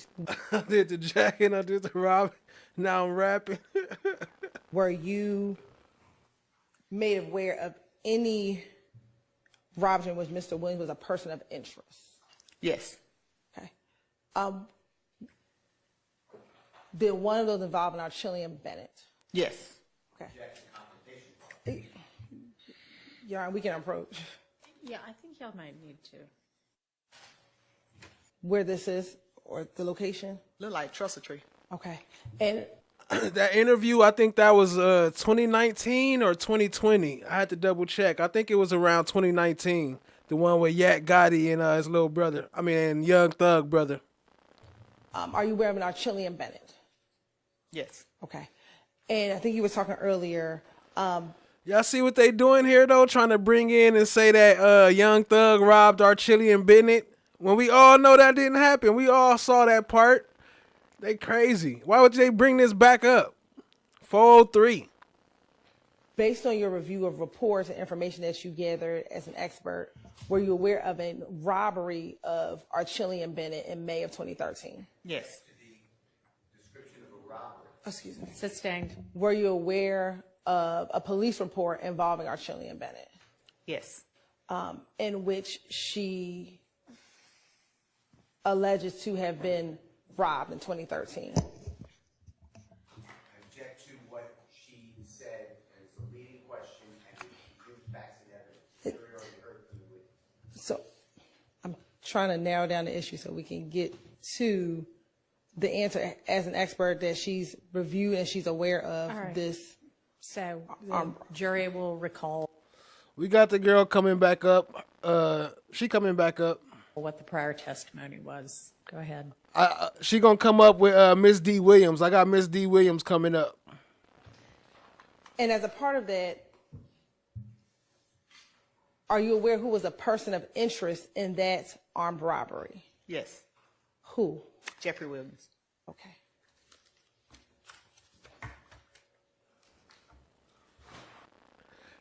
I did the jacking, I did the robbing. Now I'm rapping. Were you made aware of any robbery in which Mr. Williams was a person of interest? Yes. Okay. Did one of those involve an Archillian Bennett? Yes. Okay. Yeah, we can approach. Yeah, I think y'all might need to. Where this is, or the location? Look like Trussell Tree. Okay. And that interview, I think that was 2019 or 2020. I had to double check. I think it was around 2019. The one with Yak Gotti and his little brother. I mean, and Young Thug brother. Are you aware of an Archillian Bennett? Yes. Okay. And I think you were talking earlier. Y'all see what they doing here, though? Trying to bring in and say that Young Thug robbed Archillian Bennett. When we all know that didn't happen. We all saw that part. They crazy. Why would they bring this back up? 403. Based on your review of reports and information that you gathered as an expert, were you aware of a robbery of Archillian Bennett in May of 2013? Yes. Excuse me. Sustained. Were you aware of a police report involving Archillian Bennett? Yes. In which she alleges to have been robbed in 2013? I object to what she said, and it's a leading question, and new facts and evidence. We already heard from the witness. So I'm trying to narrow down the issue so we can get to the answer as an expert that she's reviewed and she's aware of. All right. This. So the jury will recall We got the girl coming back up. She coming back up. what the prior testimony was. Go ahead. She gonna come up with Miss D. Williams. I got Miss D. Williams coming up. And as a part of that, are you aware who was a person of interest in that armed robbery? Yes. Who? Jeffrey Williams. Okay.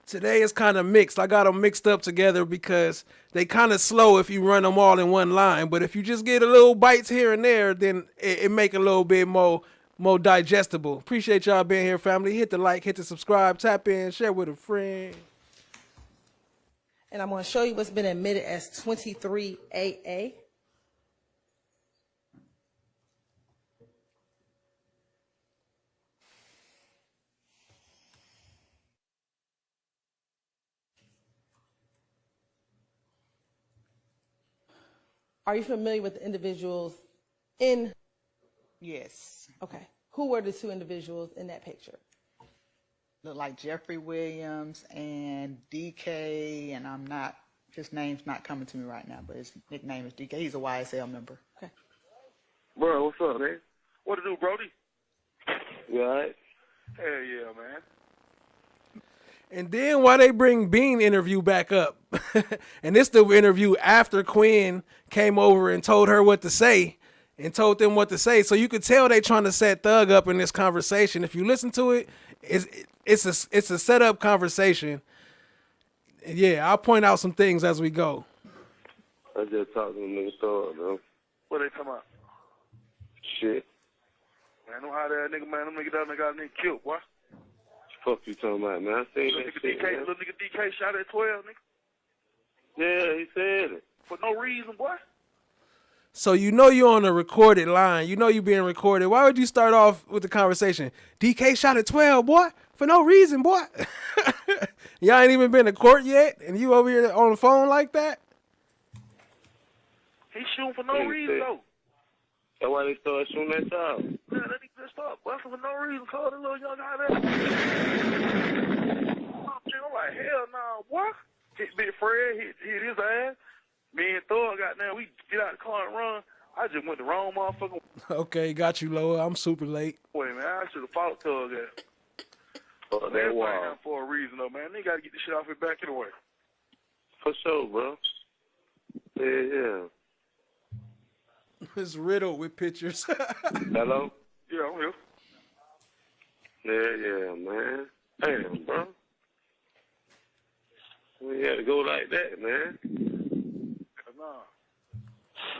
Today is kind of mixed. I got them mixed up together because they kind of slow if you run them all in one line. But if you just get a little bites here and there, then it make a little bit more digestible. Appreciate y'all being here, family. Hit the like, hit the subscribe, tap in, share with a friend. And I'm going to show you what's been admitted as 23AA. Are you familiar with the individuals in? Yes. Okay. Who were the two individuals in that picture? look like Jeffrey Williams and DK, and his name's not coming to me right now, but his nickname is DK. He's a YSL member. Okay. Bro, what's up, man? What to do, Brody? You all right? Hell yeah, man. And then why they bring Bean interview back up? And this the interview after Quinn came over and told her what to say and told them what to say. So you could tell they trying to set Thug up in this conversation. If you listen to it, it's a set up conversation. Yeah, I'll point out some things as we go. I just talked to them nigga Thug, bro. What they come out? Shit. Man, I know how that nigga, man, them nigga that got a nigga killed, boy. Fuck you talking about, man? I seen Little that nigga shit, DK, man. little nigga DK shot at 12, nigga. Yeah, he said it. For no reason, boy. So you know you're on a recorded line. You know you being recorded. Why would you start off with the conversation? DK shot at 12, boy. For no reason, boy. Y'all ain't even been to court yet, and you over here on the phone like that? He shooting for no reason, though. That's why they started shooting that child. Man, that nigga just start busting for no reason. Call the little young guy there. I'm like, hell no, boy. Hit Big Fred, hit his ass. Me and Thor got there. We get out the car and run. I just went the wrong motherfucker. Okay, got you, Lola. I'm super late. Wait, man, I should have fought Thug at. Oh, that wild. For a reason, though, man. They got to get this shit off his back anyway. For sure, bro. Yeah. It's riddled with pictures. Hello? Yeah, I'm here. Yeah, man. Damn, bro. We had to go like that, man. Nah.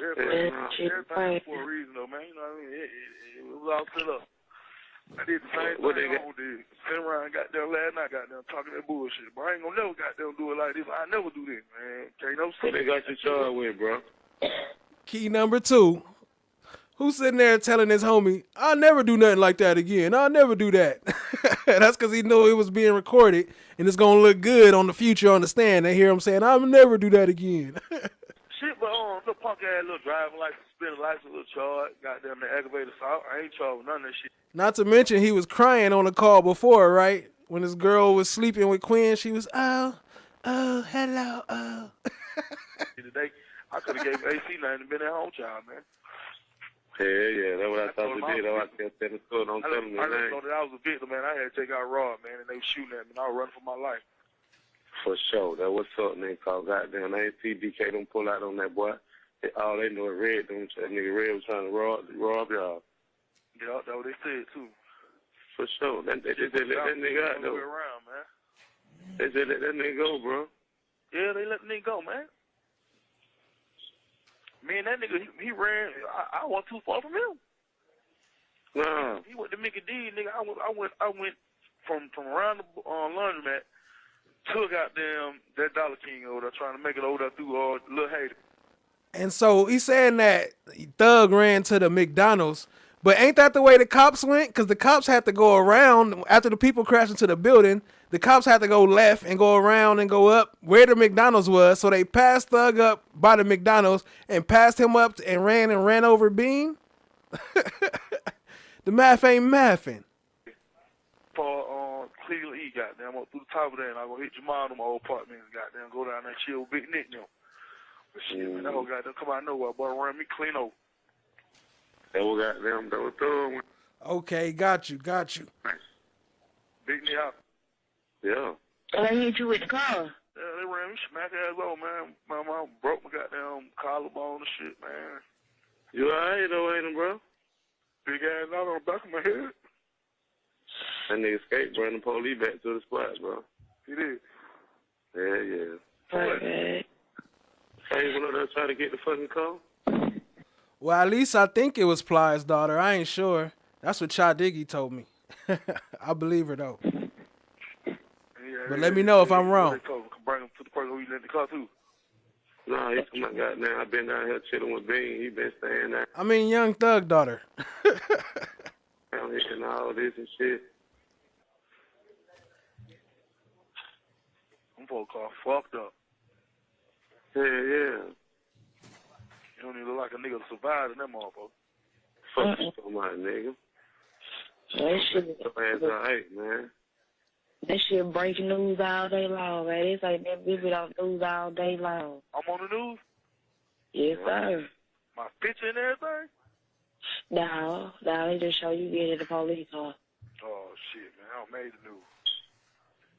Everything for a reason, though, man. You know what I mean? It was all set up. I did the same What thing they I did. Sitting around goddamn last night, goddamn talking that bullshit. But I ain't gonna never goddamn do it like this. I never do this, man. Can't no What they got you charged with, bro? Key number 2. Who's sitting there telling his homie, I'll never do nothing like that again. I'll never do that. That's because he knew it was being recorded and it's going to look good on the future on the stand. They hear him saying, I'll never do that again. Shit, but little punk ass little driving license, suspended license, little charge, goddamn the aggravated assault. I ain't charged with none of that shit. Not to mention he was crying on the call before, right? When this girl was sleeping with Quinn, she was, oh, hello, oh. Today, I could have gave AC nothing and been at home child, man. Yeah, that's what I thought you did. I kept telling the store, don't tell them I their just name. know that I was a victim, man. I had to take out Rod, man, and they was shooting at me, and I was running for my life. For sure. That what's up, nigga. Call goddamn. I ain't see DK them pull out on that boy. All they know is Red. That nigga Red was trying to rob y'all. Yeah, that's what they said, too. For sure. They just let that nigga out, though. Around, man. They just let that nigga go, bro. Yeah, they let the nigga go, man. Me and that nigga, he ran. I wasn't too far from him. Nah. He went to Mickey D, nigga. I went from around the laundromat to goddamn that Dollar King over there, trying to make it over there through Little Haiti. And so he's saying that Thug ran to the McDonald's, but ain't that the way the cops went? Because the cops had to go around after the people crashed into the building. The cops had to go left and go around and go up where the McDonald's was. So they passed Thug up by the McDonald's and passed him up and ran over Bean. The math ain't mathing. For Cleveland E, goddamn, up through the top of that, and I go hit Jamal in my old apartment, goddamn, go down there and chill with Big Nick, you know. But shit, man, that whole goddamn come out of nowhere, boy, run me clean over. That was goddamn, that was Thug. Okay, got you. Big Nick out. Yeah. They hit you with the car. Yeah, they ran me smack ass over, man. My mom broke my goddamn collarbone and shit, man. You alright though, ain't it, bro? Big ass knot on the back of my head. That nigga escaped, bring the police back to the spot, bro. He did. Yeah. Right. Hey, went up there trying to get the fucking car? Well, at least I think it was Ply's daughter. I ain't sure. That's what Cha Diggy told me. I believe her, though. But let me know if I'm wrong. Bring him to the person who you let the car to. Nah, he's come goddamn. I've been down here chilling with Bean. He been staying there. I mean, Young Thug daughter. And all this and shit. Them folks are fucked up. Yeah. You don't even look like a nigga to survive in that motherfucker. Fuck you, my nigga. That shit. Your ass alright, man. That shit breaking news all day long, man. It's like that bitch on news all day long. I'm on the news? Yes, sir. My picture and everything? No, they just show you getting in the police car. Oh, shit, man. I don't made the news.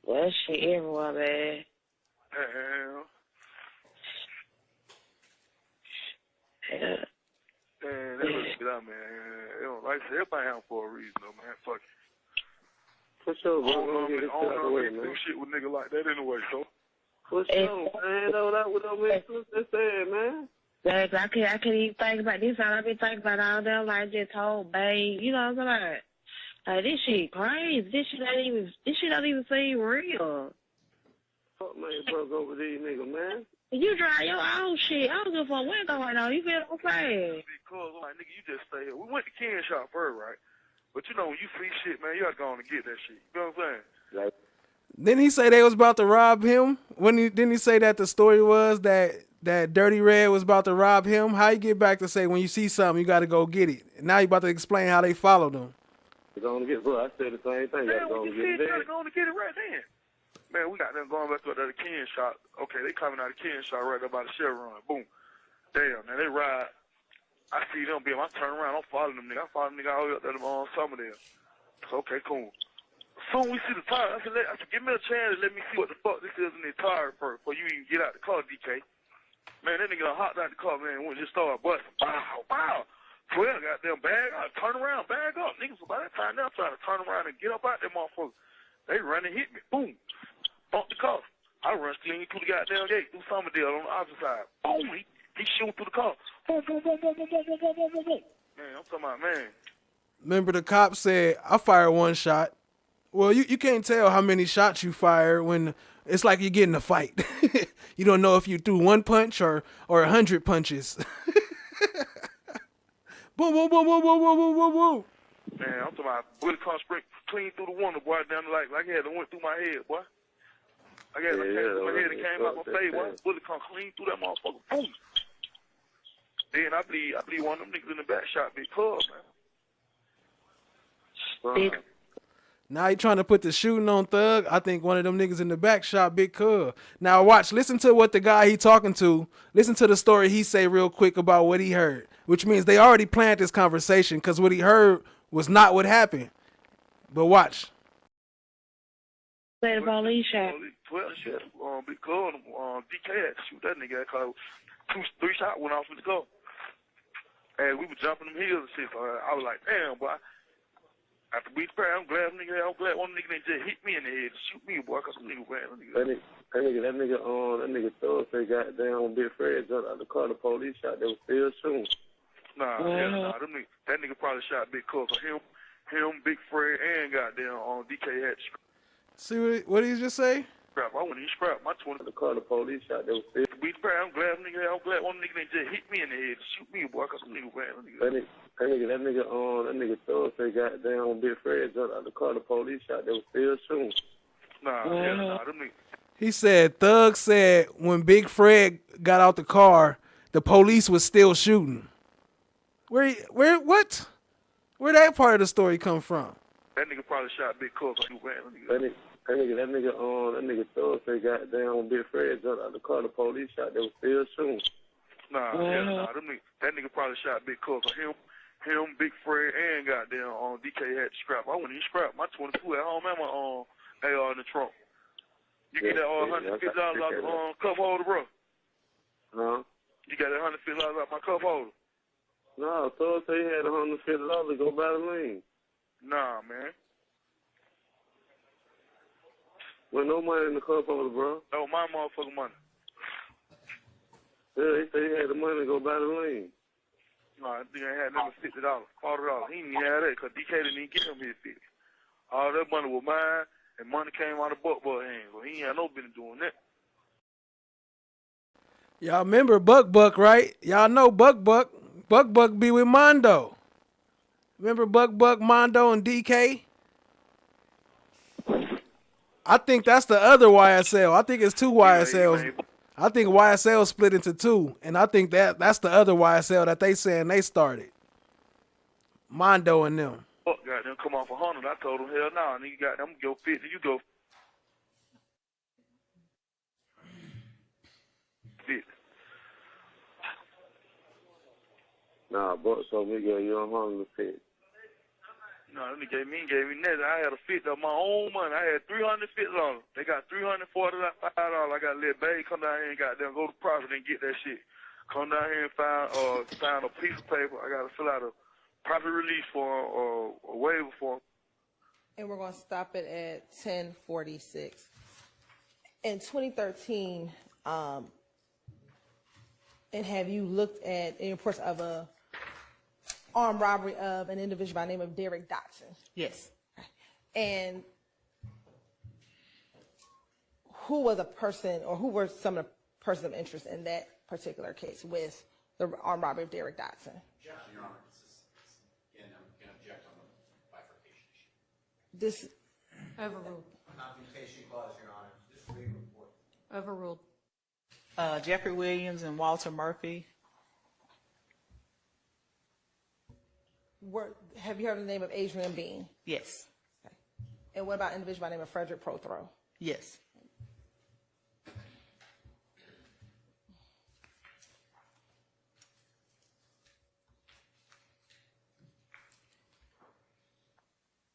Well, that shit everywhere, man. Hell. Yeah. Man, that looks good out, man. You know, like I said, everybody out for a reason, though, man. Fuck it. For sure, I bro. don't Get it know out the way, if man. do shit with nigga like that anyway, so. For sure, man. That was what I just said, man. Like, I can't even think about this. All I've been thinking about all day. Like, I just told babe, you know what I'm saying? Like, this shit crazy. This shit don't even seem real. Fuck, man, broke over these niggas, man. You drive your own shit. I don't give a fuck what's going on. You feel what I'm saying? Because, like, nigga, you just stay here. We went to Ken Shop first, right? But, you know, when you see shit, man, you gotta go on and get that shit. You know what I'm saying? Like, Didn't he say they was about to rob him? Didn't he say that the story was that Dirty Red was about to rob him? How you get back to say when you see something, you got to go get it? And now you about to explain how they followed him. Go on and get it, bro. I said the same thing. Man, Go when on you and see get it, you it. gotta go on and get it right then. Man, we got them going back to the Ken Shop. Okay, they coming out of Ken Shop right there by the Chevron. Boom. Damn, man, they ride. I see them, I turn around, I'm following them nigga. I follow them nigga all the way up there on some of them. So, okay, cool. Soon we see the tire. I said, give me a chance and let me see what the fuck this is in the tire first before you even get out the car, DK. Man, that nigga hopped out the car, man, and just started busting. Wow, wow. 12 goddamn bag. I turn around, bag up. Niggas, by that time, they're trying to turn around and get up out there, motherfucker. They run and hit me. Boom. Bump the car. I run clean through the goddamn gate, through Summerdale on the opposite side. Boom. He shooting through the car. Boom, boom, boom, boom, boom, boom, boom, boom, boom, boom, boom. Man, I'm talking about, man. Remember the cop said, I fired one shot. Well, you can't tell how many shots you fired when it's like you're getting a fight. You don't know if you threw one punch or 100 punches. Boom, boom, boom, boom, boom, boom, boom, boom, boom. Man, I'm talking about bullet come straight clean through the window, boy, down the like it had went through my head, boy. I got it through my head and came out my face, boy. Bullet come clean through that motherfucker. Boom. Then I believe one of them niggas in the back shot Big Cub, man. Now he trying to put the shooting on Thug. I think one of them niggas in the back shot Big Cub. Now watch, listen to what the guy he talking to, listen to the story he say real quick about what he heard, which means they already planned this conversation because what he heard was not what happened. But watch. Say the police shot. 12 shit, Big Cub, DK had to shoot that nigga because 3 shots went off in the car. And we were jumping them hills and shit, so I was like, damn, boy. After we prayer, I'm glad one nigga didn't just hit me in the head and shoot me, boy, because some nigga ran. That nigga Thug say goddamn Big Fred jumped out the car, the police shot, they was still shooting. Nah, that nigga probably shot Big Cub. So him, Big Fred, and goddamn DK had to See what he just say? scrap. I wouldn't even scrap my 20. The car, the police shot, they was still. We prayer, I'm glad one nigga didn't just hit me in the head and shoot me, boy, because some nigga ran. That nigga Thug say goddamn Big Fred jumped out the car, the police shot, they was still shooting. Nah, them niggas. He said Thug said when Big Fred got out the car, the police was still shooting. Where that part of the story come from? That nigga probably shot Big Cub because he ran. That nigga Thug say goddamn Big Fred jumped out the car, the police shot, they was still shooting. Nah, that nigga probably shot Big Cub. So him, Big Fred, and goddamn DK had to scrap. I wouldn't even scrap my 22 at home and my AR in the trunk. You get that $150 out the cup holder, bro? Huh? You got that $150 out my cup holder? No, Thug say he had $150 to go buy the lean. Nah, man. Well, no money in the cup holder, bro. No, my motherfucking money. Yeah, they say he had the money to go buy the lean. No, I think I had never $50, $40. He didn't even have that because DK didn't even get him his 50. All that money was mine, and money came out of Buck hands. So he ain't had no business doing that. Y'all remember Buck, right? Y'all know Buck. Buck be with Mondo. Remember Buck, Mondo, and DK? I think that's the other YSL. I think it's 2 YSLs. I think YSL split into 2, and I think that's the other YSL that they saying they started. Mondo and them. Buck got them come off 100. I told him, hell no, nigga got them go 50. You go 50. Nah, Buck told me, girl, you don't harm the fit. No, them gave me nothing. I had a fit of my own money. I had 300 fits on them. They got $340, $5. I got to let Babe come down here and goddamn go to Profit and get that shit. Come down here and find a piece of paper. I got to fill out a profit release form or a waiver form. And we're going to stop it at 10:46. In 2013, and have you looked at any reports of a armed robbery of an individual by the name of Derek Dotson? Yes. And who was a person, or who were some of the persons of interest in that particular case with the armed robbery of Derek Dotson? Your Honor, again, I'm going to object on the bifurcation issue. This Overruled. Confrontation clause, Your Honor. Just read the report. Overruled. Jeffrey Williams and Walter Murphy. Have you heard of the name of Adrian Bean? Yes. Okay. And what about an individual by the name of Frederick Prothro? Yes.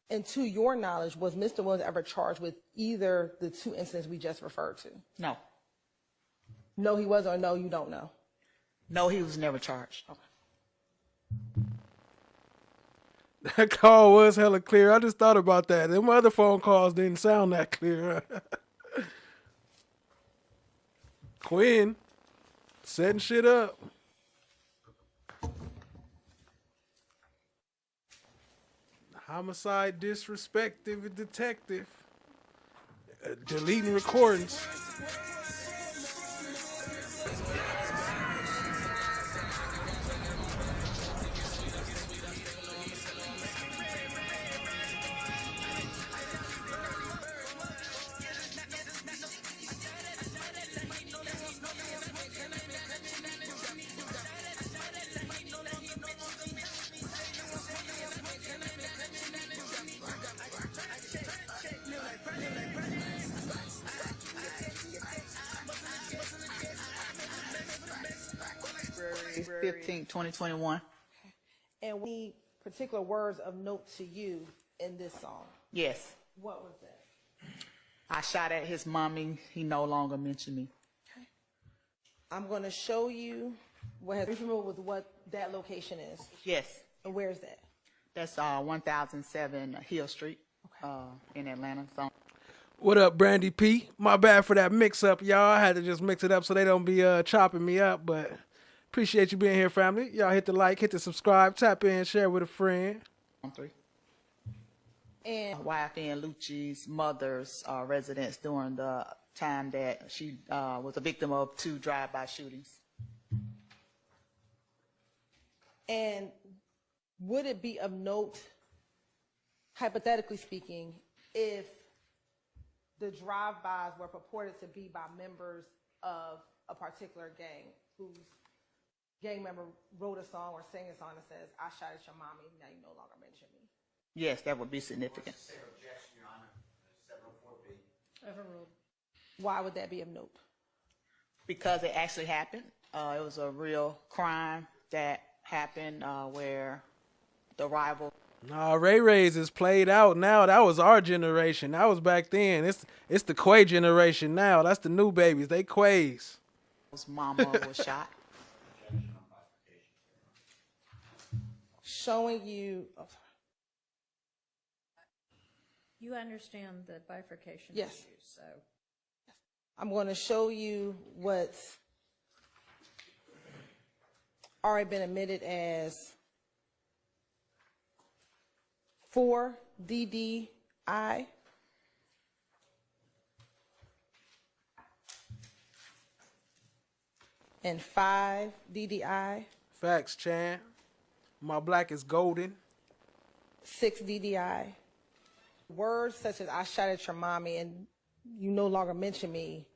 And to your knowledge, was Mr. Williams ever charged with either the two incidents we just referred to? No. No, he was, or no, you don't know? No, he was never charged. Okay. That call was hella clear. I just thought about that. Them other phone calls didn't sound that clear. Quinn, setting shit up. Homicide disrespective detective. Deleting recordings. February 15, 2021. And we need particular words of note to you in this song. Yes. What was that? I shot at his mommy. He no longer mentioned me. Okay. I'm going to show you. Are you familiar with what that location is? Yes. And where is that? That's 1007 Hill Street in Atlanta. So. What up, Brandy P? My bad for that mix-up, y'all. I had to just mix it up so they don't be chopping me up, but appreciate you being here, family. Y'all hit the like, hit the subscribe, tap in, share with a friend. On 3. And YFN Lucci's mother's residence during the time that she was a victim of 2 drive-by shootings. And would it be of note, hypothetically speaking, if the drive-bys were purported to be by members of a particular gang whose gang member wrote a song or sang a song that says, "I shot at your mommy, now you no longer mention me"? Yes, that would be significant. Objection, Your Honor. 704B. Overruled. Why would that be of note? Because it actually happened. It was a real crime that happened where the rival. Nah, Ray Ray's is played out now. That was our generation. That was back then. It's the Quay generation now. That's the new babies. They Quays. His mama was shot. Showing you. Oh, sorry. You understand the bifurcation Yes. issue, so. I'm going to show you what's already been admitted as 4 DDI. And 5 DDI. Facts, Chan. My black is golden. 6 DDI. Words such as "I shot at your mommy" and "you no longer mention me,"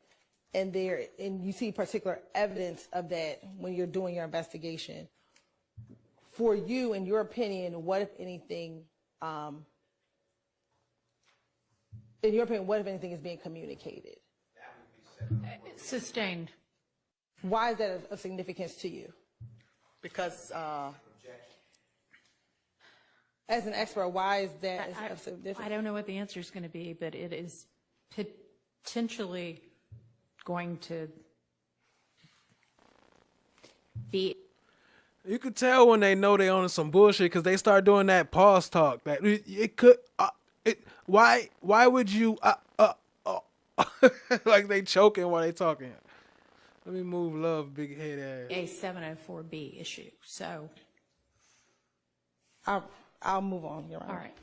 and you see particular evidence of that when you're doing your investigation. For you, in your opinion, what if anything? In your opinion, what if anything is being communicated? Sustained. Why is that of significance to you? Because as an expert, why is that of significance? I don't know what the answer is going to be, but it is potentially going to be. You could tell when they know they on some bullshit because they start doing that pause talk. That it could. Why would you? Like they choking while they talking. Let me move Love big head ass. A 704B issue. So I'll move on. Your Honor. All right.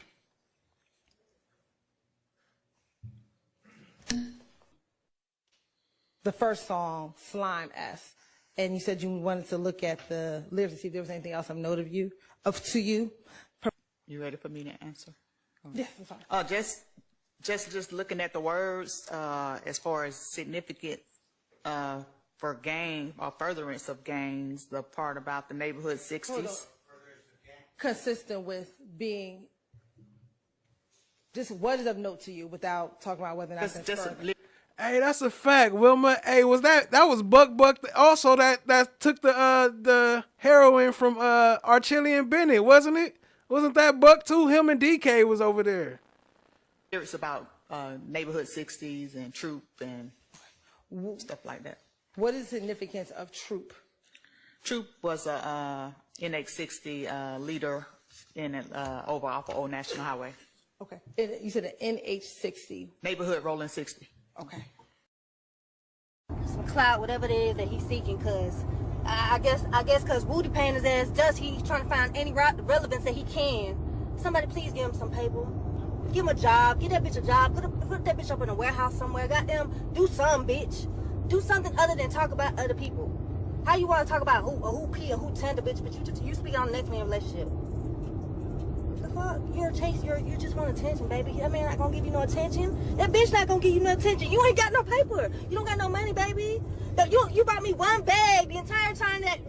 The first song, Slime S, and you said you wanted to look at the lyrics to see if there was anything else of note to you. You ready for me to answer? Yes, I'm fine. Just looking at the words as far as significant for gang or furtherance of gangs, the part about the neighborhood 60s. Consistent with being just what is of note to you without talking about whether or not that's further. Hey, that's a fact, Wilma. Hey, was that was Buck also that took the heroin from Archillian Bennett, wasn't it? Wasn't that Buck too? Him and DK was over there. It's about neighborhood 60s and Troop and stuff like that. What is the significance of Troop? Troop was a NH60 leader in over off of Old National Highway. Okay. You said an NH60. Neighborhood rolling 60. Okay. Some clout, whatever it is that he's seeking, cause I guess cause Woody paying his ass dust, he's trying to find any relevance that he can. Somebody please give him some paper. Give him a job. Get that bitch a job. Put that bitch up in a warehouse somewhere. Goddamn, do something, bitch. Do something other than talk about other people. How you want to talk about who pee or who tender, bitch? But you speak on the next man relationship. The fuck? You're a chase. You just want attention, baby. That man not gonna give you no attention. That bitch not gonna give you no attention. You ain't got no paper. You don't got no money, baby. You brought me one bag the entire time that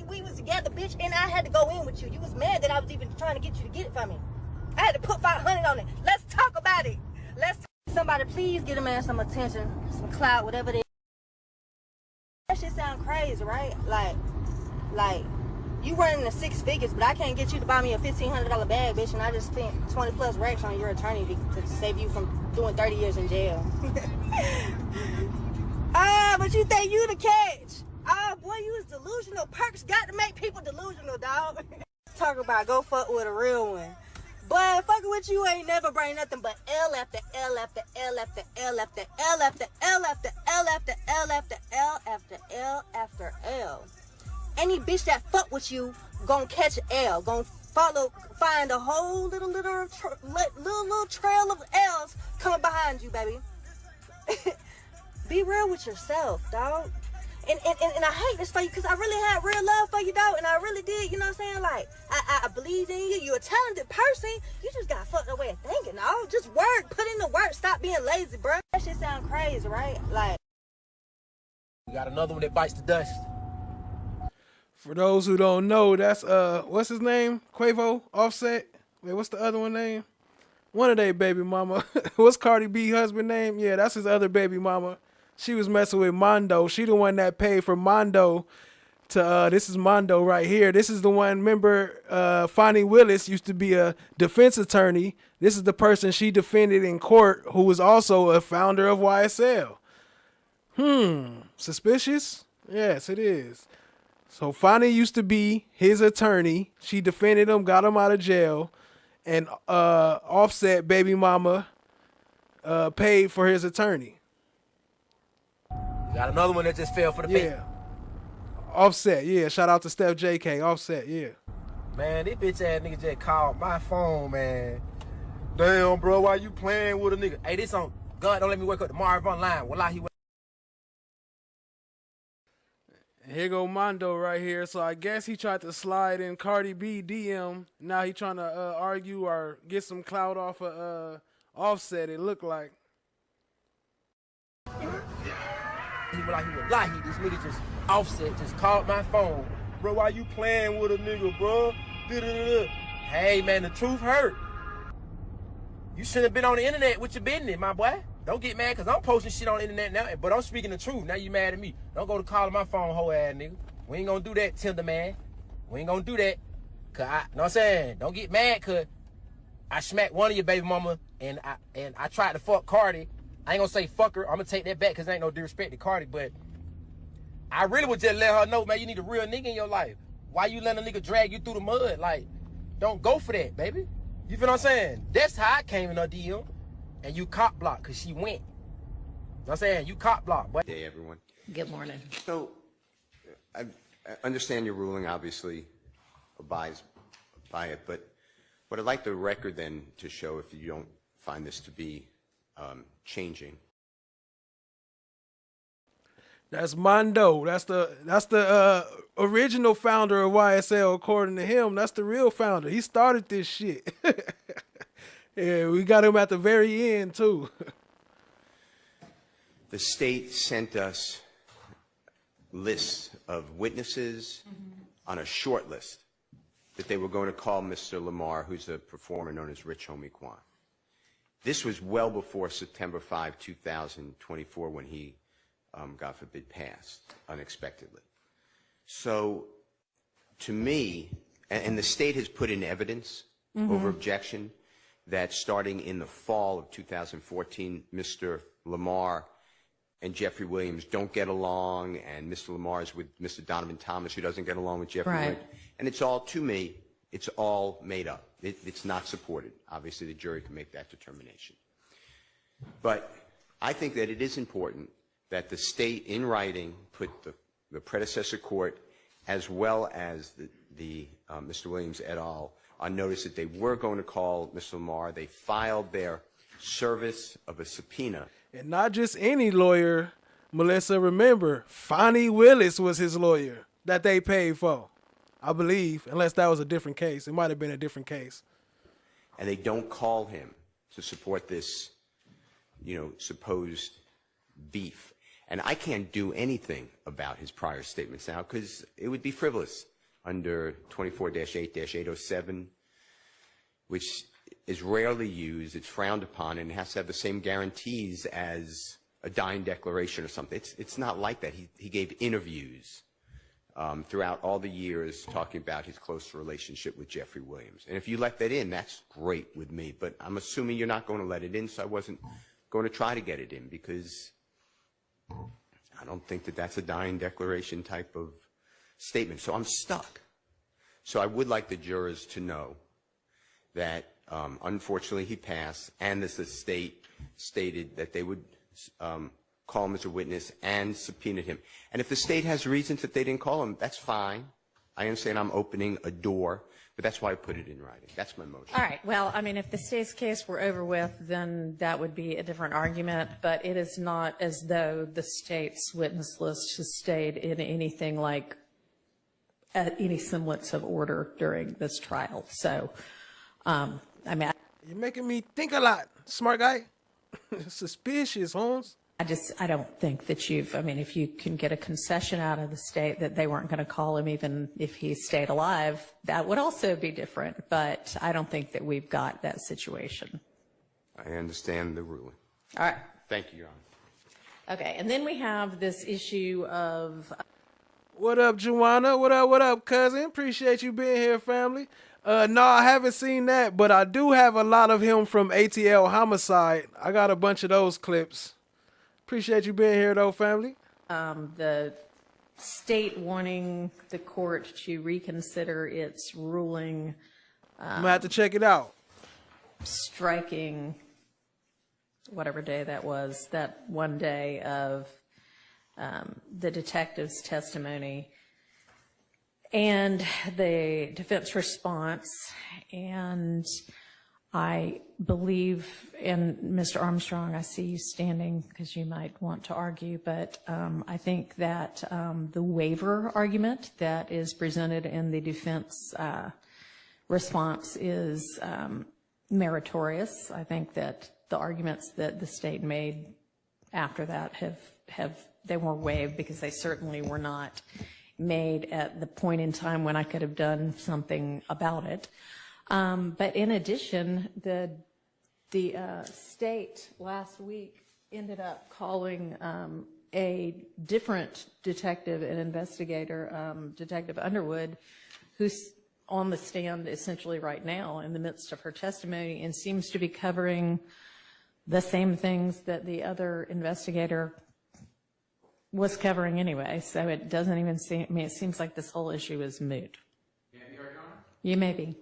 we was together, bitch, and I had to go in with you. You was mad that I was even trying to get you to get it for me. I had to put 500 on it. Let's talk about it. Somebody please get a man some attention, some clout, whatever it is. That shit sound crazy, right? Like you running the 6 figures, but I can't get you to buy me a $1,500 bag, bitch, and I just spent 20 plus racks on your attorney to save you from doing 30 years in jail. But you think you the catch? Boy, you was delusional. Perks got to make people delusional, dog. Talk about go fuck with a real one. Boy, fucking with you ain't never bring nothing but L after L after L after L after L after L after L after L after L after L after L. Any bitch that fuck with you gon' catch an L, gon' find a whole little trail of L's coming behind you, baby. Be real with yourself, dog. And I hate this for you because I really had real love for you, dog, and I really did, you know what I'm saying? Like, I believed in you. You're a talented person. You just got fucked up way of thinking, dog. Just work. Put in the work. Stop being lazy, bro. That shit sound crazy, right? Like. We got another one that bites the dust. For those who don't know, that's, what's his name? Quavo? Offset? Wait, what's the other one name? One of they baby mama. What's Cardi B husband name? Yeah, that's his other baby mama. She was messing with Mondo. She the one that paid for Mondo to, this is Mondo right here. This is the one, remember, Fonnie Willis used to be a defense attorney. This is the person she defended in court who was also a founder of YSL. Suspicious? Yes, it is. So Fonnie used to be his attorney. She defended him, got him out of jail. And Offset baby mama paid for his attorney. Got another one that just fell for the pay. Yeah. Offset, yeah. Shout out to Steph JK. Offset, yeah. Man, this bitch ass nigga just called my phone, man. Damn, bro, why you playing with a nigga? Hey, this on God, don't let me wake up tomorrow online. Wallahi. Here go Mondo right here. So I guess he tried to slide in Cardi B DM. Now he trying to argue or get some clout off of Offset, it looked like. He was like, this nigga just Offset just called my phone. Bro, why you playing with a nigga, bro? Da-da-da-da. Hey, man, the truth hurt. You shouldn't have been on the internet with your business, my boy. Don't get mad because I'm posting shit on the internet now, but I'm speaking the truth. Now you mad at me. Don't go to calling my phone, hoe ass nigga. We ain't gonna do that, Tinder man. We ain't gonna do that. Cause I, know what I'm saying? Don't get mad cause I smacked one of your baby mama and I tried to fuck Cardi. I ain't gonna say fuck her. I'm gonna take that back cause there ain't no disrespect to Cardi, but I really would just let her know, man, you need a real nigga in your life. Why you letting a nigga drag you through the mud? Like, don't go for that, baby. You feel what I'm saying? That's how I came in her DM. And you cop block because she went. You know what I'm saying? You cop block. But Good day, everyone. Good morning. So, I understand your ruling, obviously, abides by it, but what I'd like the record then to show, if you don't find this to be changing. That's Mondo. That's the original founder of YSL, according to him. That's the real founder. He started this shit. Yeah, we got him at the very end, too. The state sent us lists of witnesses on a short list that they were going to call Mr. Lamar, who's a performer known as Rich Homie Quan. This was well before September 5, 2024, when he, God forbid, passed unexpectedly. So, to me, and the state has put in evidence over objection, that starting in the fall of 2014, Mr. Lamar and Jeffrey Williams don't get along, and Mr. Lamar is with Mr. Donovan Thomas, who doesn't get along with Jeffrey Williams. And it's all, to me, it's all made up. It's not supported. Obviously, the jury can make that determination. But I think that it is important that the state, in writing, put the predecessor court, as well as Mr. Williams et al., on notice that they were going to call Mr. Lamar. They filed their service of a subpoena. And not just any lawyer, Melissa. Remember, Fonnie Willis was his lawyer that they paid for, I believe, unless that was a different case. It might have been a different case. And they don't call him to support this, supposed beef. And I can't do anything about his prior statements now because it would be frivolous under 24-8-807, which is rarely used, it's frowned upon, and it has to have the same guarantees as a dying declaration or something. It's not like that. He gave interviews throughout all the years talking about his close relationship with Jeffrey Williams. And if you let that in, that's great with me. But I'm assuming you're not going to let it in, so I wasn't going to try to get it in because I don't think that that's a dying declaration type of statement. So I'm stuck. So I would like the jurors to know that unfortunately he passed, and that the state stated that they would call him as a witness and subpoenaed him. And if the state has reasons that they didn't call him, that's fine. I understand I'm opening a door, but that's why I put it in writing. That's my motion. All right. Well, I mean, if the state's case were over with, then that would be a different argument. But it is not as though the state's witness list has stayed in anything like any semblance of order during this trial. So, I mean, you're making me think a lot, smart guy. Suspicious, Holmes. I don't think that if you can get a concession out of the state that they weren't going to call him even if he stayed alive, that would also be different. But I don't think that we've got that situation. I understand the ruling. All right. Thank you, Your Honor. Okay. And then we have this issue of... What up, Joanna? What up, cousin? Appreciate you being here, family. No, I haven't seen that, but I do have a lot of him from ATL Homicide. I got a bunch of those clips. Appreciate you being here, though, family. The state wanting the court to reconsider its ruling. I'm going to have to check it out. Striking whatever day that was, that one day of the detective's testimony and the defense response. And I believe, and Mr. Armstrong, I see you standing because you might want to argue, but I think that the waiver argument that is presented in the defense response is meritorious. I think that the arguments that the state made after that they were waived because they certainly were not made at the point in time when I could have done something about it. But in addition, the state last week ended up calling a different detective and investigator, Detective Underwood, who's on the stand essentially right now in the midst of her testimony and seems to be covering the same things that the other investigator was covering anyway. So it doesn't even seem, I mean, it seems like this whole issue is moot. You may be.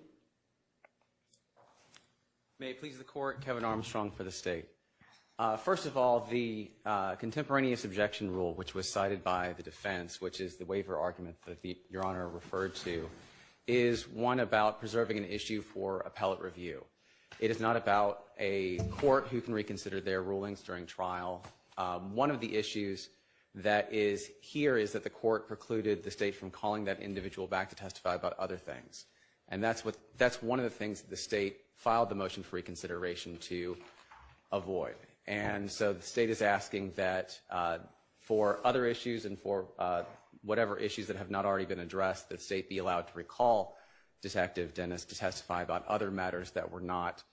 May it please the court, Kevin Armstrong for the state. First of all, the contemporaneous objection rule, which was cited by the defense, which is the waiver argument that Your Honor referred to, is one about preserving an issue for appellate review. It is not about a court who can reconsider their rulings during trial. One of the issues that is here is that the court precluded the state from calling that individual back to testify about other things. And that's one of the things that the state filed the motion for reconsideration to avoid. And so the state is asking that for other issues and for whatever issues that have not already been addressed, the state be allowed to recall Detective Dennis to testify about other matters that were not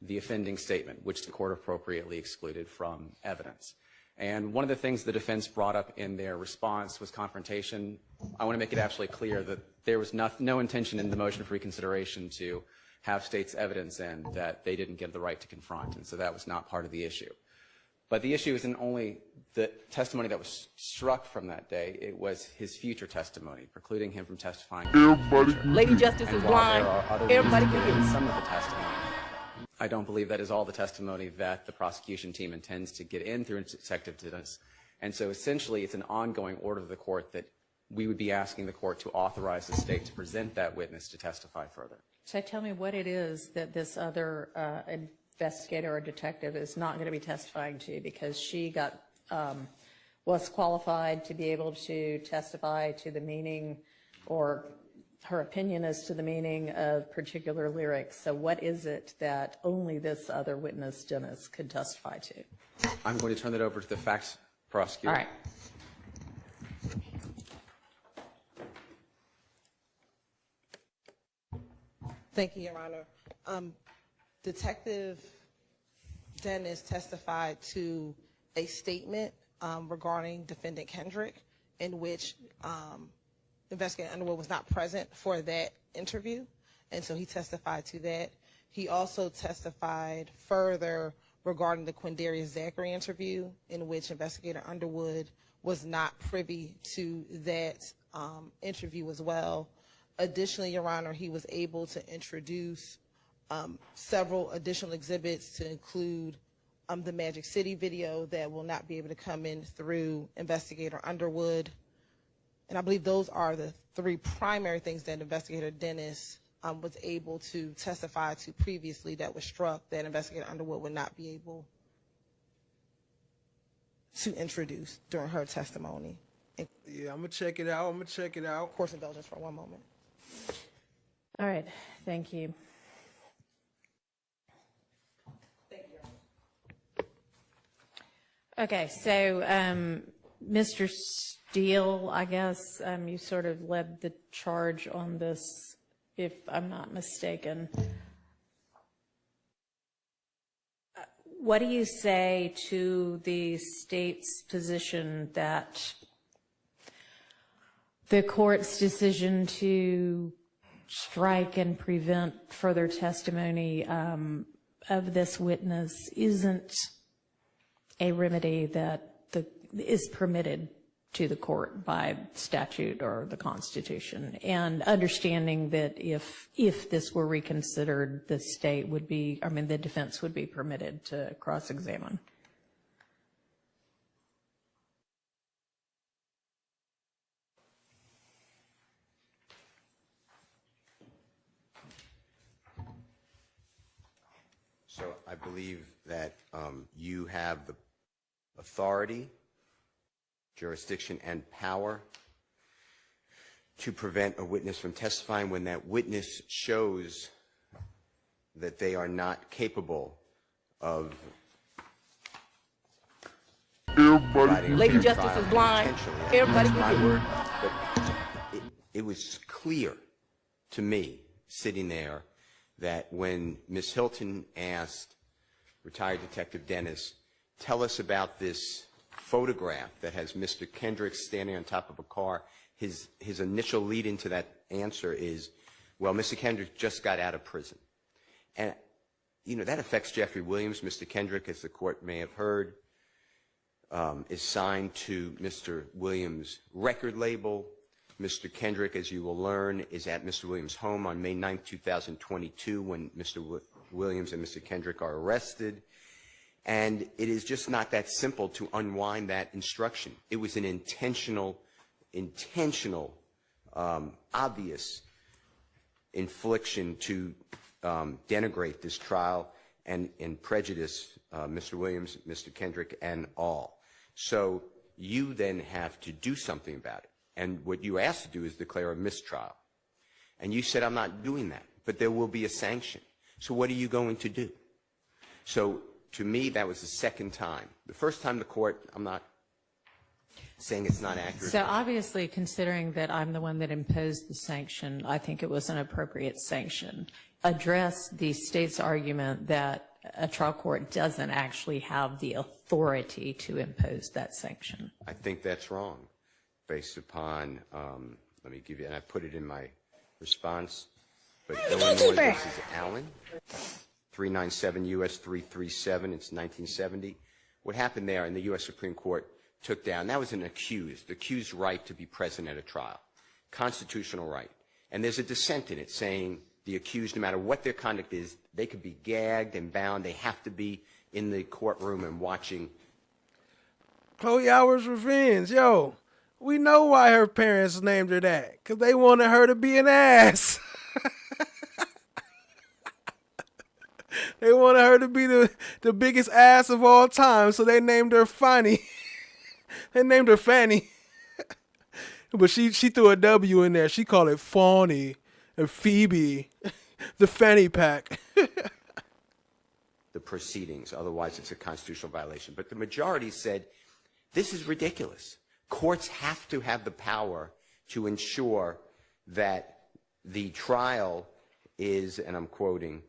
the offending statement, which the court appropriately excluded from evidence. And one of the things the defense brought up in their response was confrontation. I want to make it absolutely clear that there was no intention in the motion for reconsideration to have state's evidence in that they didn't get the right to confront, and so that was not part of the issue. But the issue isn't only the testimony that was struck from that day, it was his future testimony, precluding him from testifying. Lady Justice is blind. Everybody can get some of the testimony. I don't believe that is all the testimony that the prosecution team intends to get in through Detective Dennis. And so essentially it's an ongoing order of the court that we would be asking the court to authorize the state to present that witness to testify further. So tell me what it is that this other investigator or detective is not going to be testifying to, because she got was qualified to be able to testify to the meaning or her opinion as to the meaning of particular lyrics. So what is it that only this other witness, Dennis, could testify to? I'm going to turn that over to the facts prosecutor. All right. Thank you, Your Honor. Detective Dennis testified to a statement regarding Defendant Kendrick, in which Investigator Underwood was not present for that interview, and so he testified to that. He also testified further regarding the Quindarius Zachary interview, in which Investigator Underwood was not privy to that interview as well. Additionally, Your Honor, he was able to introduce several additional exhibits to include the Magic City video that will not be able to come in through Investigator Underwood. And I believe those are the three primary things that Investigator Dennis was able to testify to previously that was struck that Investigator Underwood would not be able to introduce during her testimony. Yeah, I'm going to check it out. Of course, indulgence for one moment. All right. Thank you. Okay, so Mr. Steele, I guess you sort of led the charge on this, if I'm not mistaken. What do you say to the state's position that the court's decision to strike and prevent further testimony of this witness isn't a remedy that is permitted to the court by statute or the Constitution, and understanding that if this were reconsidered, the state would be, I mean, the defense would be permitted to cross-examine? So I believe that you have the authority, jurisdiction, and power to prevent a witness from testifying when that witness shows that they are not capable of providing a Lady fair Justice trial is blind. potentially. Everybody That's can my get word. But it was clear to me, sitting there, that when Ms. Hilton asked retired Detective Dennis tell us about this photograph that has Mr. Kendrick standing on top of a car. His initial lead into that answer is, well, Mr. Kendrick just got out of prison. And, you know, that affects Jeffrey Williams. Mr. Kendrick, as the court may have heard, is signed to Mr. Williams' record label. Mr. Kendrick, as you will learn, is at Mr. Williams' home on May 9, 2022, when Mr. Williams and Mr. Kendrick are arrested. And it is just not that simple to unwind that instruction. It was an intentional, obvious infliction to denigrate this trial and prejudice Mr. Williams, Mr. Kendrick, and all. So you then have to do something about it. And what you asked to do is declare a mistrial. And you said, I'm not doing that, but there will be a sanction. So what are you going to do? So to me, that was the second time. The first time the court, I'm not saying it's not accurate. So obviously, considering that I'm the one that imposed the sanction, I think it was an appropriate sanction. Address the state's argument that a trial court doesn't actually have the authority to impose that sanction. I think that's wrong, based upon, let me give you, and I put it in my response, but Illinois versus Allen, 397 U.S. 337, it's 1970. What happened there, and the U.S. Supreme Court took down, that was an accused right to be present at a trial, constitutional right. And there's a dissent in it saying the accused, no matter what their conduct is, they could be gagged and bound, they have to be in the courtroom and watching. Chloe Hours Revenge, yo, we know why her parents named her that, because they wanted her to be an ass. They wanted her to be the biggest ass of all time, so they named her Fanny. They named her Fanny. But she threw a W in there. She called it Fawny and Phoebe, the fanny pack. The proceedings, otherwise it's a constitutional violation. But the majority said, this is ridiculous. Courts have to have the power to ensure that the trial is, and I'm quoting,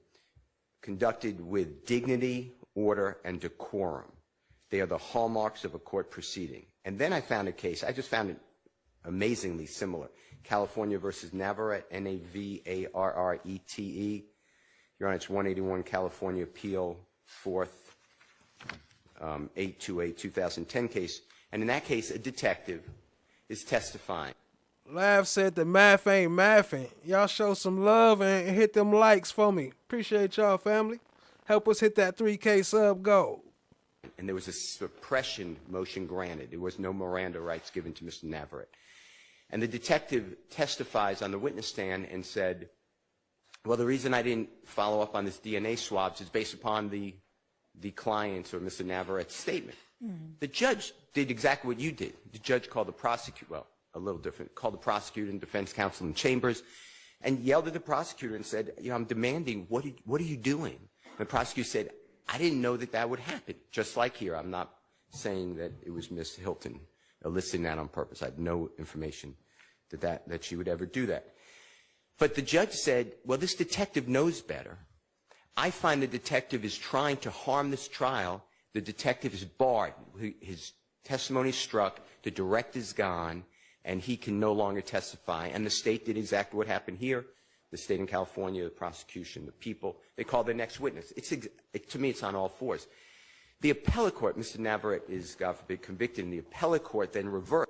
conducted with dignity, order, and decorum. They are the hallmarks of a court proceeding. And then I found a case, I just found it amazingly similar. California versus Navarrete, N-A-V-A-R-R-E-T-E. Your Honor, it's 181 California Appeal 4th, 828, 2010 case. And in that case, a detective is testifying. Laugh said the math ain't mathing. Y'all show some love and hit them likes for me. Appreciate y'all, family. Help us hit that 3K sub goal. And there was a suppression motion granted. There was no Miranda rights given to Mr. Navarrete. And the detective testifies on the witness stand and said, well, the reason I didn't follow up on this DNA swabs is based upon the client's or Mr. Navarrete's statement. The judge did exactly what you did. The judge called the prosecutor, well, a little different, called the prosecutor and defense counsel in chambers and yelled at the prosecutor and said, you know, I'm demanding, what are you doing? And the prosecutor said, I didn't know that that would happen. Just like here, I'm not saying that it was Miss Hilton eliciting that on purpose. I had no information that she would ever do that. But the judge said, well, this detective knows better. I find the detective is trying to harm this trial. The detective is barred. His testimony is struck. The direct is gone, and he can no longer testify. And the state did exactly what happened here. The state in California, the prosecution, the people, they called their next witness. To me, it's on all fours. The appellate court, Mr. Navarrete is, God forbid, convicted, and the appellate court then reversed.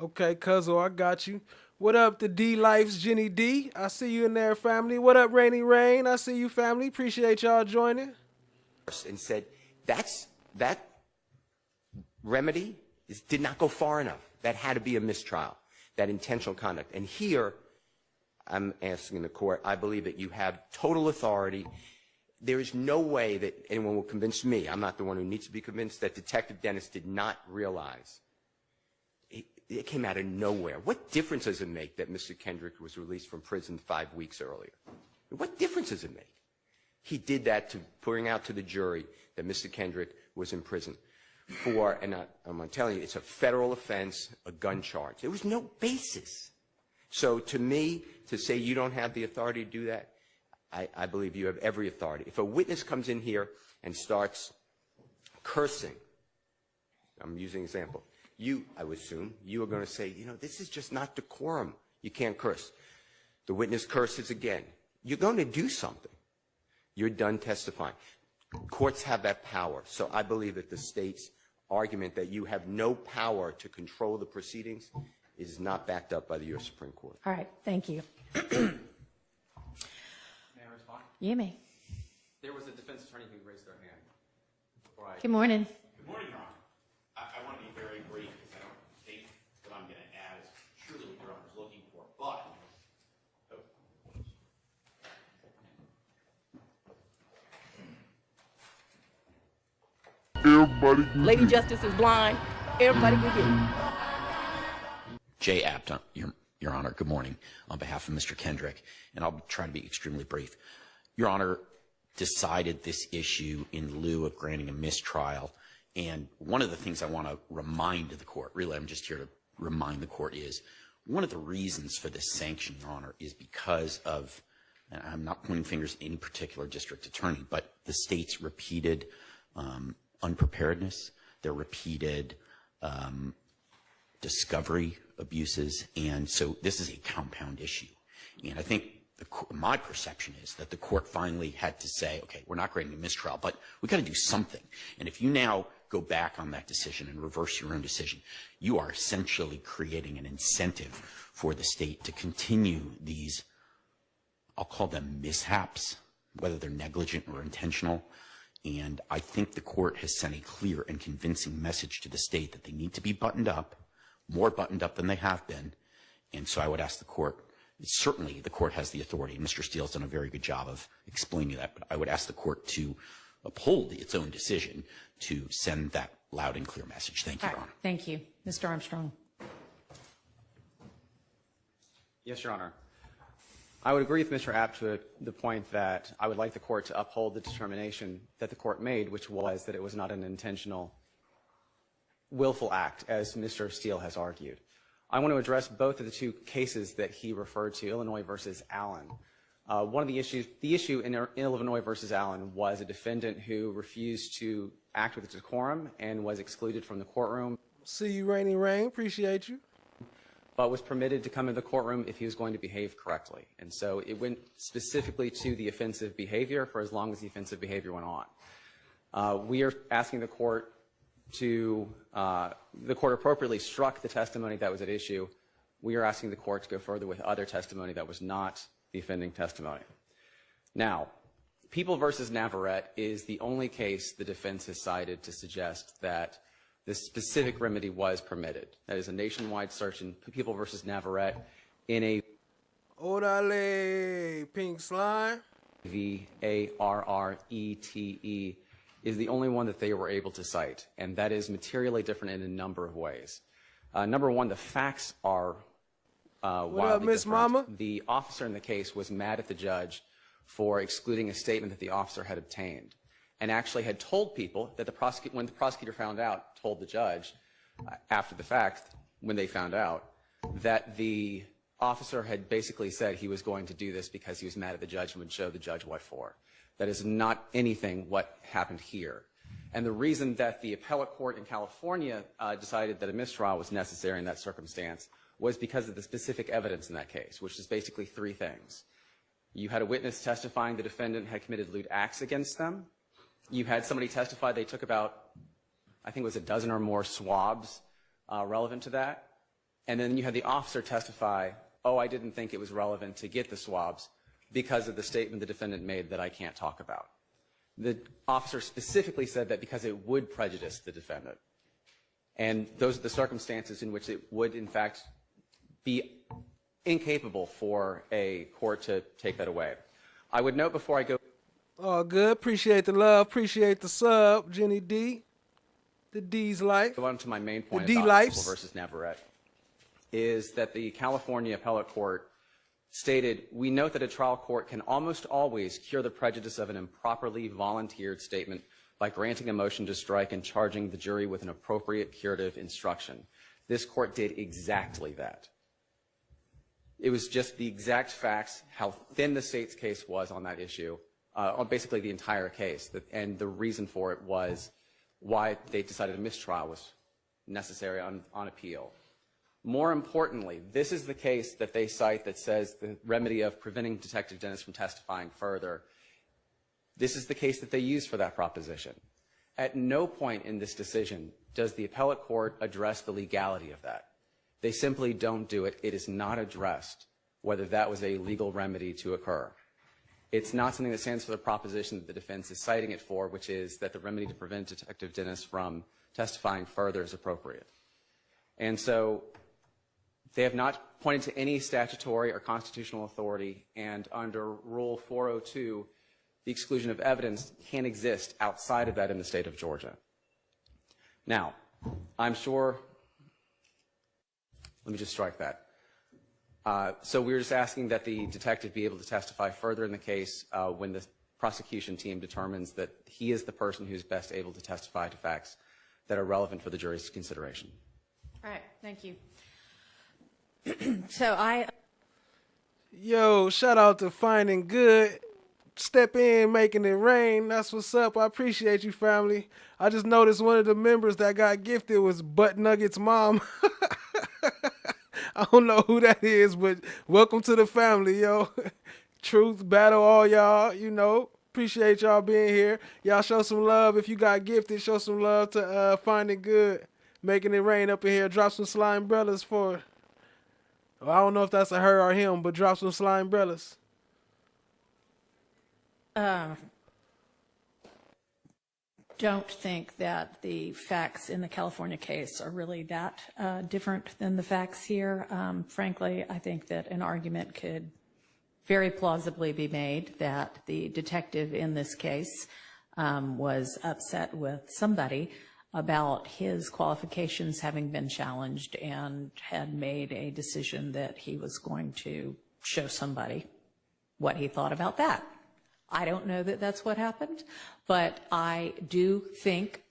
Okay, Cuzzo, I got you. What up to D-Life's Jenny D? I see you in there, family. What up, Rainy Rain? I see you, family. Appreciate y'all joining. And said, that remedy did not go far enough. That had to be a mistrial, that intentional conduct. And here, I'm asking the court, I believe that you have total authority. There is no way that anyone will convince me, I'm not the one who needs to be convinced, that Detective Dennis did not realize. It came out of nowhere. What difference does it make that Mr. Kendrick was released from prison 5 weeks earlier? What difference does it make? He did that to bring out to the jury that Mr. Kendrick was in prison for, and I'm telling you, it's a federal offense, a gun charge. There was no basis. So to me, to say you don't have the authority to do that, I believe you have every authority. If a witness comes in here and starts cursing I'm using an example. You, I would assume, you are going to say, you know, this is just not decorum. You can't curse. The witness curses again. You're going to do something. You're done testifying. Courts have that power. So I believe that the state's argument that you have no power to control the proceedings is not backed up by the U.S. Supreme Court. All right, thank you. May I respond? You may. There was a defense attorney who raised their hand. Good morning. Good morning, Your Honor. I want to be very brief because I don't think what I'm going to add is truly what Your Honor is looking for. But Everybody Lady Justice is blind. Everybody can get it. Jay Apt, Your Honor, good morning. On behalf of Mr. Kendrick, and I'll try to be extremely brief. Your Honor decided this issue in lieu of granting a mistrial, and one of the things I want to remind the court, really I'm just here to remind the court, is one of the reasons for this sanction, Your Honor, is because of, and I'm not pointing fingers at any particular district attorney, but the state's repeated unpreparedness, their repeated discovery abuses, and so this is a compound issue. And I think my perception is that the court finally had to say, okay, we're not granting a mistrial, but we got to do something. And if you now go back on that decision and reverse your own decision, you are essentially creating an incentive for the state to continue these, I'll call them mishaps, whether they're negligent or intentional. And I think the court has sent a clear and convincing message to the state that they need to be buttoned up, more buttoned up than they have been. And so I would ask the court, certainly the court has the authority, and Mr. Steele's done a very good job of explaining that, but I would ask the court to uphold its own decision to send that loud and clear message. Thank you, Your Honor. Thank you. Mr. Armstrong. Yes, Your Honor. I would agree with Mr. Apt to the point that I would like the court to uphold the determination that the court made, which was that it was not an intentional, willful act, as Mr. Steele has argued. I want to address both of the two cases that he referred to, Illinois versus Allen. One of the issue in Illinois versus Allen was a defendant who refused to act with decorum and was excluded from the courtroom. See you, Rainy Rain. Appreciate you. But was permitted to come into the courtroom if he was going to behave correctly. And so it went specifically to the offensive behavior for as long as the offensive behavior went on. We are asking the court to, the court appropriately struck the testimony that was at issue. We are asking the court to go further with other testimony that was not the offending testimony. Now, People versus Navarrete is the only case the defense has cited to suggest that this specific remedy was permitted. That is a nationwide search in People versus Navarrete in a Orale Pink Slime. VARRETE is the only one that they were able to cite, and that is materially different in a number of ways. Number one, the facts are What up, Miss Mama? The officer in the case was mad at the judge for excluding a statement that the officer had obtained, and actually had told people that when the prosecutor found out, told the judge after the fact, when they found out, that the officer had basically said he was going to do this because he was mad at the judge and would show the judge what for. That is not anything what happened here. And the reason that the appellate court in California decided that a mistrial was necessary in that circumstance was because of the specific evidence in that case, which is basically three things. You had a witness testifying the defendant had committed lewd acts against them. You had somebody testify they took about, I think it was a dozen or more swabs relevant to that. And then you had the officer testify, oh, I didn't think it was relevant to get the swabs because of the statement the defendant made that I can't talk about. The officer specifically said that because it would prejudice the defendant. And those are the circumstances in which it would, in fact, be incapable for a court to take that away. I would note before I go. Oh, good. Appreciate the love. Appreciate the sub, Jenny D. The D's life. Go on to my main point the about D-lives. People versus Navarrete is that the California appellate court stated, we note that a trial court can almost always cure the prejudice of an improperly volunteered statement by granting a motion to strike and charging the jury with an appropriate curative instruction. This court did exactly that. It was just the exact facts, how thin the state's case was on that issue, on basically the entire case. And the reason for it was why they decided a mistrial necessary on appeal. More importantly, this is the case that they cite that says the remedy of preventing Detective Dennis from testifying further. This is the case that they use for that proposition. At no point in this decision does the appellate court address the legality of that. They simply don't do it. It is not addressed whether that was a legal remedy to occur. It's not something that stands for the proposition that the defense is citing it for, which is that the remedy to prevent Detective Dennis from testifying further is appropriate. And so they have not pointed to any statutory or constitutional authority, and under Rule 402, the exclusion of evidence can exist outside of that in the state of Georgia. Now, I'm sure, let me just strike that. So we're just asking that the detective be able to testify further in the case when the prosecution team determines that he is the person who's best able to testify to facts that are relevant for the jury's consideration. All right, thank you. Yo, shout out to Finding Good. Step in, making it rain. That's what's up. I appreciate you, family. I just noticed one of the members that got gifted was Butt Nugget's mom. I don't know who that is, but welcome to the family, yo. Truth, battle, all y'all, you know. Appreciate y'all being here. Y'all show some love. If you got gifted, show some love to Finding Good. Making it rain up in here. Drop some slime umbrellas for her. Well, I don't know if that's a her or him, but drop some slime umbrellas. Don't think that the facts in the California case are really that different than the facts here. Frankly, I think that an argument could very plausibly be made that the detective in this case was upset with somebody about his qualifications having been challenged and had made a decision that he was going to show somebody what he thought about that. I don't know that that's what happened, but I do think,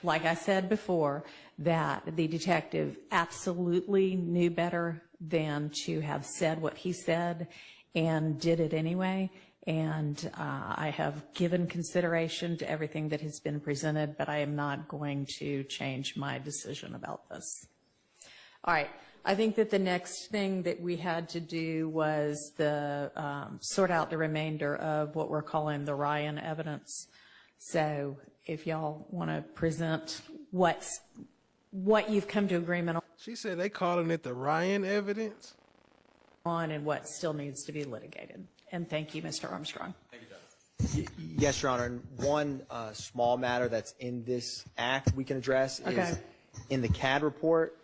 like I said before, that the detective absolutely knew better than to have said what he said and did it anyway. And I have given consideration to everything that has been presented, but I am not going to change my decision about this. All right. I think that the next thing that we had to do was sort out the remainder of what we're calling the Ryan evidence. So if y'all want to present what you've come to agreement on. She said they calling it the Ryan evidence? On and what still needs to be litigated. And thank you, Mr. Armstrong. Thank you, Judge. Yes, Your Honor. And one small matter that's in this act we can address is in the CAD report.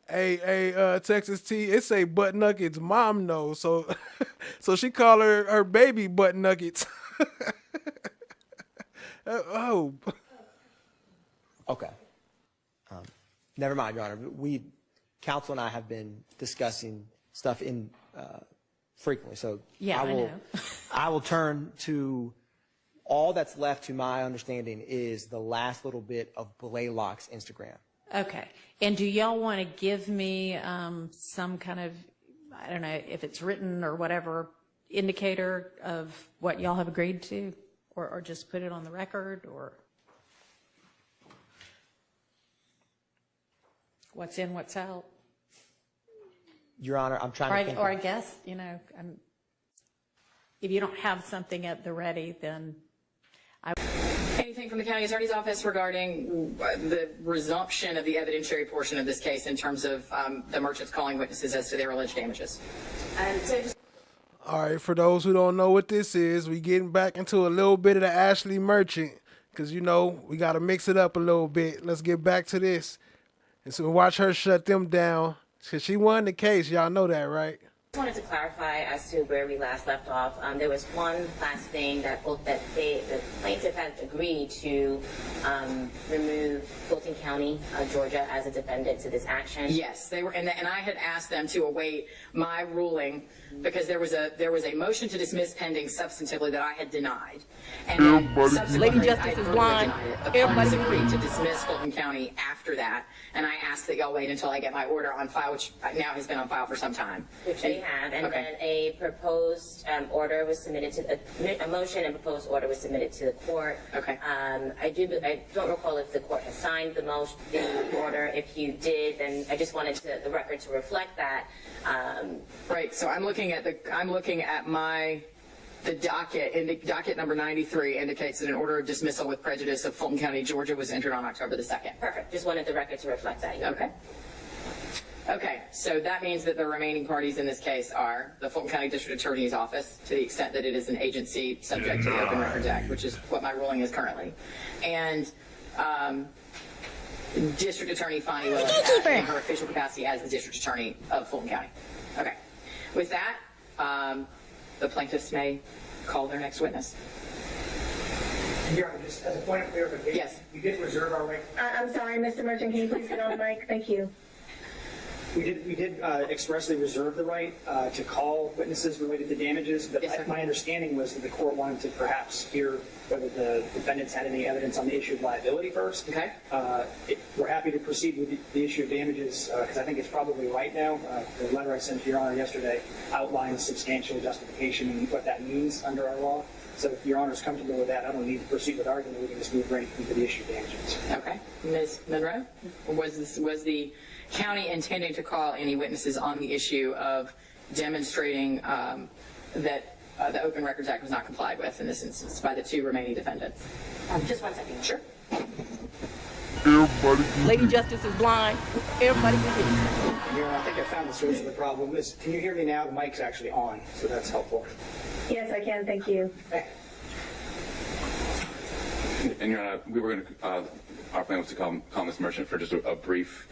Hey, Texas T, it say Butt Nuggets mom knows, so she call her baby Butt Nuggets. Oh. Okay. Never mind, Your Honor. Counsel and I have been discussing stuff in frequently, so yeah, I know. I will turn to all that's left. To my understanding, is the last little bit of Blaylock's Instagram. Okay. And do y'all want to give me some kind of, I don't know if it's written or whatever, indicator of what y'all have agreed to, or just put it on the record, or what's in, what's out? Your Honor, I'm trying to think. Or I guess, you know, if you don't have something at the ready, then Anything from the county attorney's office regarding the resumption of the evidentiary portion of this case in terms of the merchants calling witnesses as to their alleged damages? All right, for those who don't know what this is, we getting back into a little bit of the Ashleigh merchant because, you know, we got to mix it up a little bit. Let's get back to this. And so watch her shut them down because she won the case. Y'all know that, right? I wanted to clarify as to where we last left off. There was one last thing that the plaintiff had agreed to remove Fulton County, Georgia, as a defendant to this action. Yes, they were, and I had asked them to await my ruling because there was a motion to dismiss pending substantively that I had denied. And Lady Justice is blind. Everybody's agreed to dismiss Fulton County after that, and I asked that y'all wait until I get my order on file, which now has been on file for some time. Which they have, and then a proposed order was submitted to a motion and proposed order was submitted to the court. Okay. I don't recall if the court has signed the order. If you did, then I just wanted the record to reflect that. Right. So I'm looking at the docket number 93 indicates that an order of dismissal with prejudice of Fulton County, Georgia was entered on October the 2nd. Perfect. Just wanted the record to reflect that. Okay. Okay, so that means that the remaining parties in this case are the Fulton County District Attorney's Office, to the extent that it is an agency subject to the Open Records Act, which is what my ruling is currently, and District Attorney Fonnie Willis in her official capacity as the District Attorney of Fulton County. Okay. With that, the plaintiffs may call their next witness. Your Honor, just as a point of clarification, yes, you did reserve our right. I'm sorry, Mr. Merchant, can you please get on the mic? Thank you. We did expressly reserve the right to call witnesses related to damages, but my understanding was that the court wanted to perhaps hear whether the defendants had any evidence on the issue of liability first. Okay. We're happy to proceed with the issue of damages because I think it's probably right now. The letter I sent to Your Honor yesterday outlines substantial justification and what that means under our law. So if Your Honor is comfortable with that, I don't need to proceed with argument. We can just move right into the issue of damages. Okay. Ms. Monroe, was the county intending to call any witnesses on the issue of demonstrating that the Open Records Act was not complied with in this instance by the two remaining defendants? Just 1 second. Sure. Lady Justice is blind. Everybody can hear. Your Honor, I think I found the source of the problem. Can you hear me now? The mic's actually on, so that's helpful. Yes, I can. Thank you. And Your Honor, we were going to, our plan was to call Ms. Merchant for just a brief.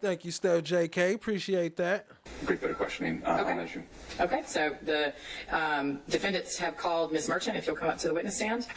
Thank you, Steph J.K. Appreciate that. Brief bit of questioning on that issue. Okay, so the defendants have called Ms. Merchant. If you'll come up to the witness stand.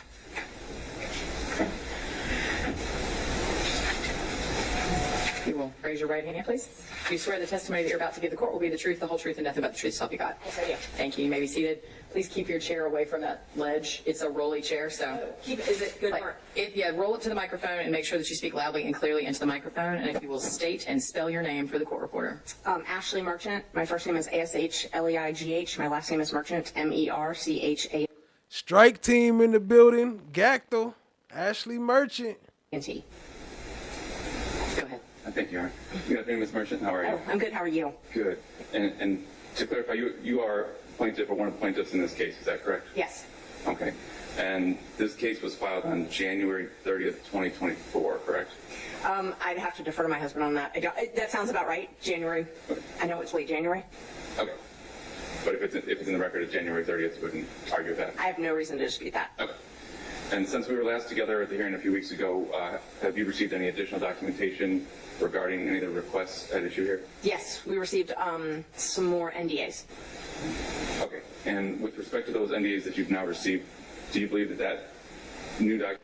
You will raise your right hand, please. Do you swear the testimony that you're about to give the court will be the truth, the whole truth, and nothing but the truth, so help you God? Yes, I do. Thank you. You may be seated. Please keep your chair away from that ledge. It's a rolly chair, so Is it good for? yeah, roll it to the microphone and make sure that you speak loudly and clearly into the microphone. And if you will state and spell your name for the court reporter. Ashleigh Merchant. My first name is Ashleigh. My last name is Merchant. Mercha. Strike team in the building. Gactal. Ashleigh Merchant. Go ahead. Thank you, Your Honor. Good afternoon, Ms. Merchant. How are you? I'm good. How are you? Good. And to clarify, you are plaintiff or one of the plaintiffs in this case, is that correct? Yes. Okay. And this case was filed on January 30th, 2024, correct? I'd have to defer to my husband on that. That sounds about right. January. Okay. I know it's late January. Okay. But if it's in the record, it's January 30th, we can argue with that. I have no reason to dispute that. Okay. And since we were last together at the hearing a few weeks ago, have you received any additional documentation regarding any of the requests at issue here? Yes, we received some more NDAs. Okay. And with respect to those NDAs that you've now received, do you believe that new document?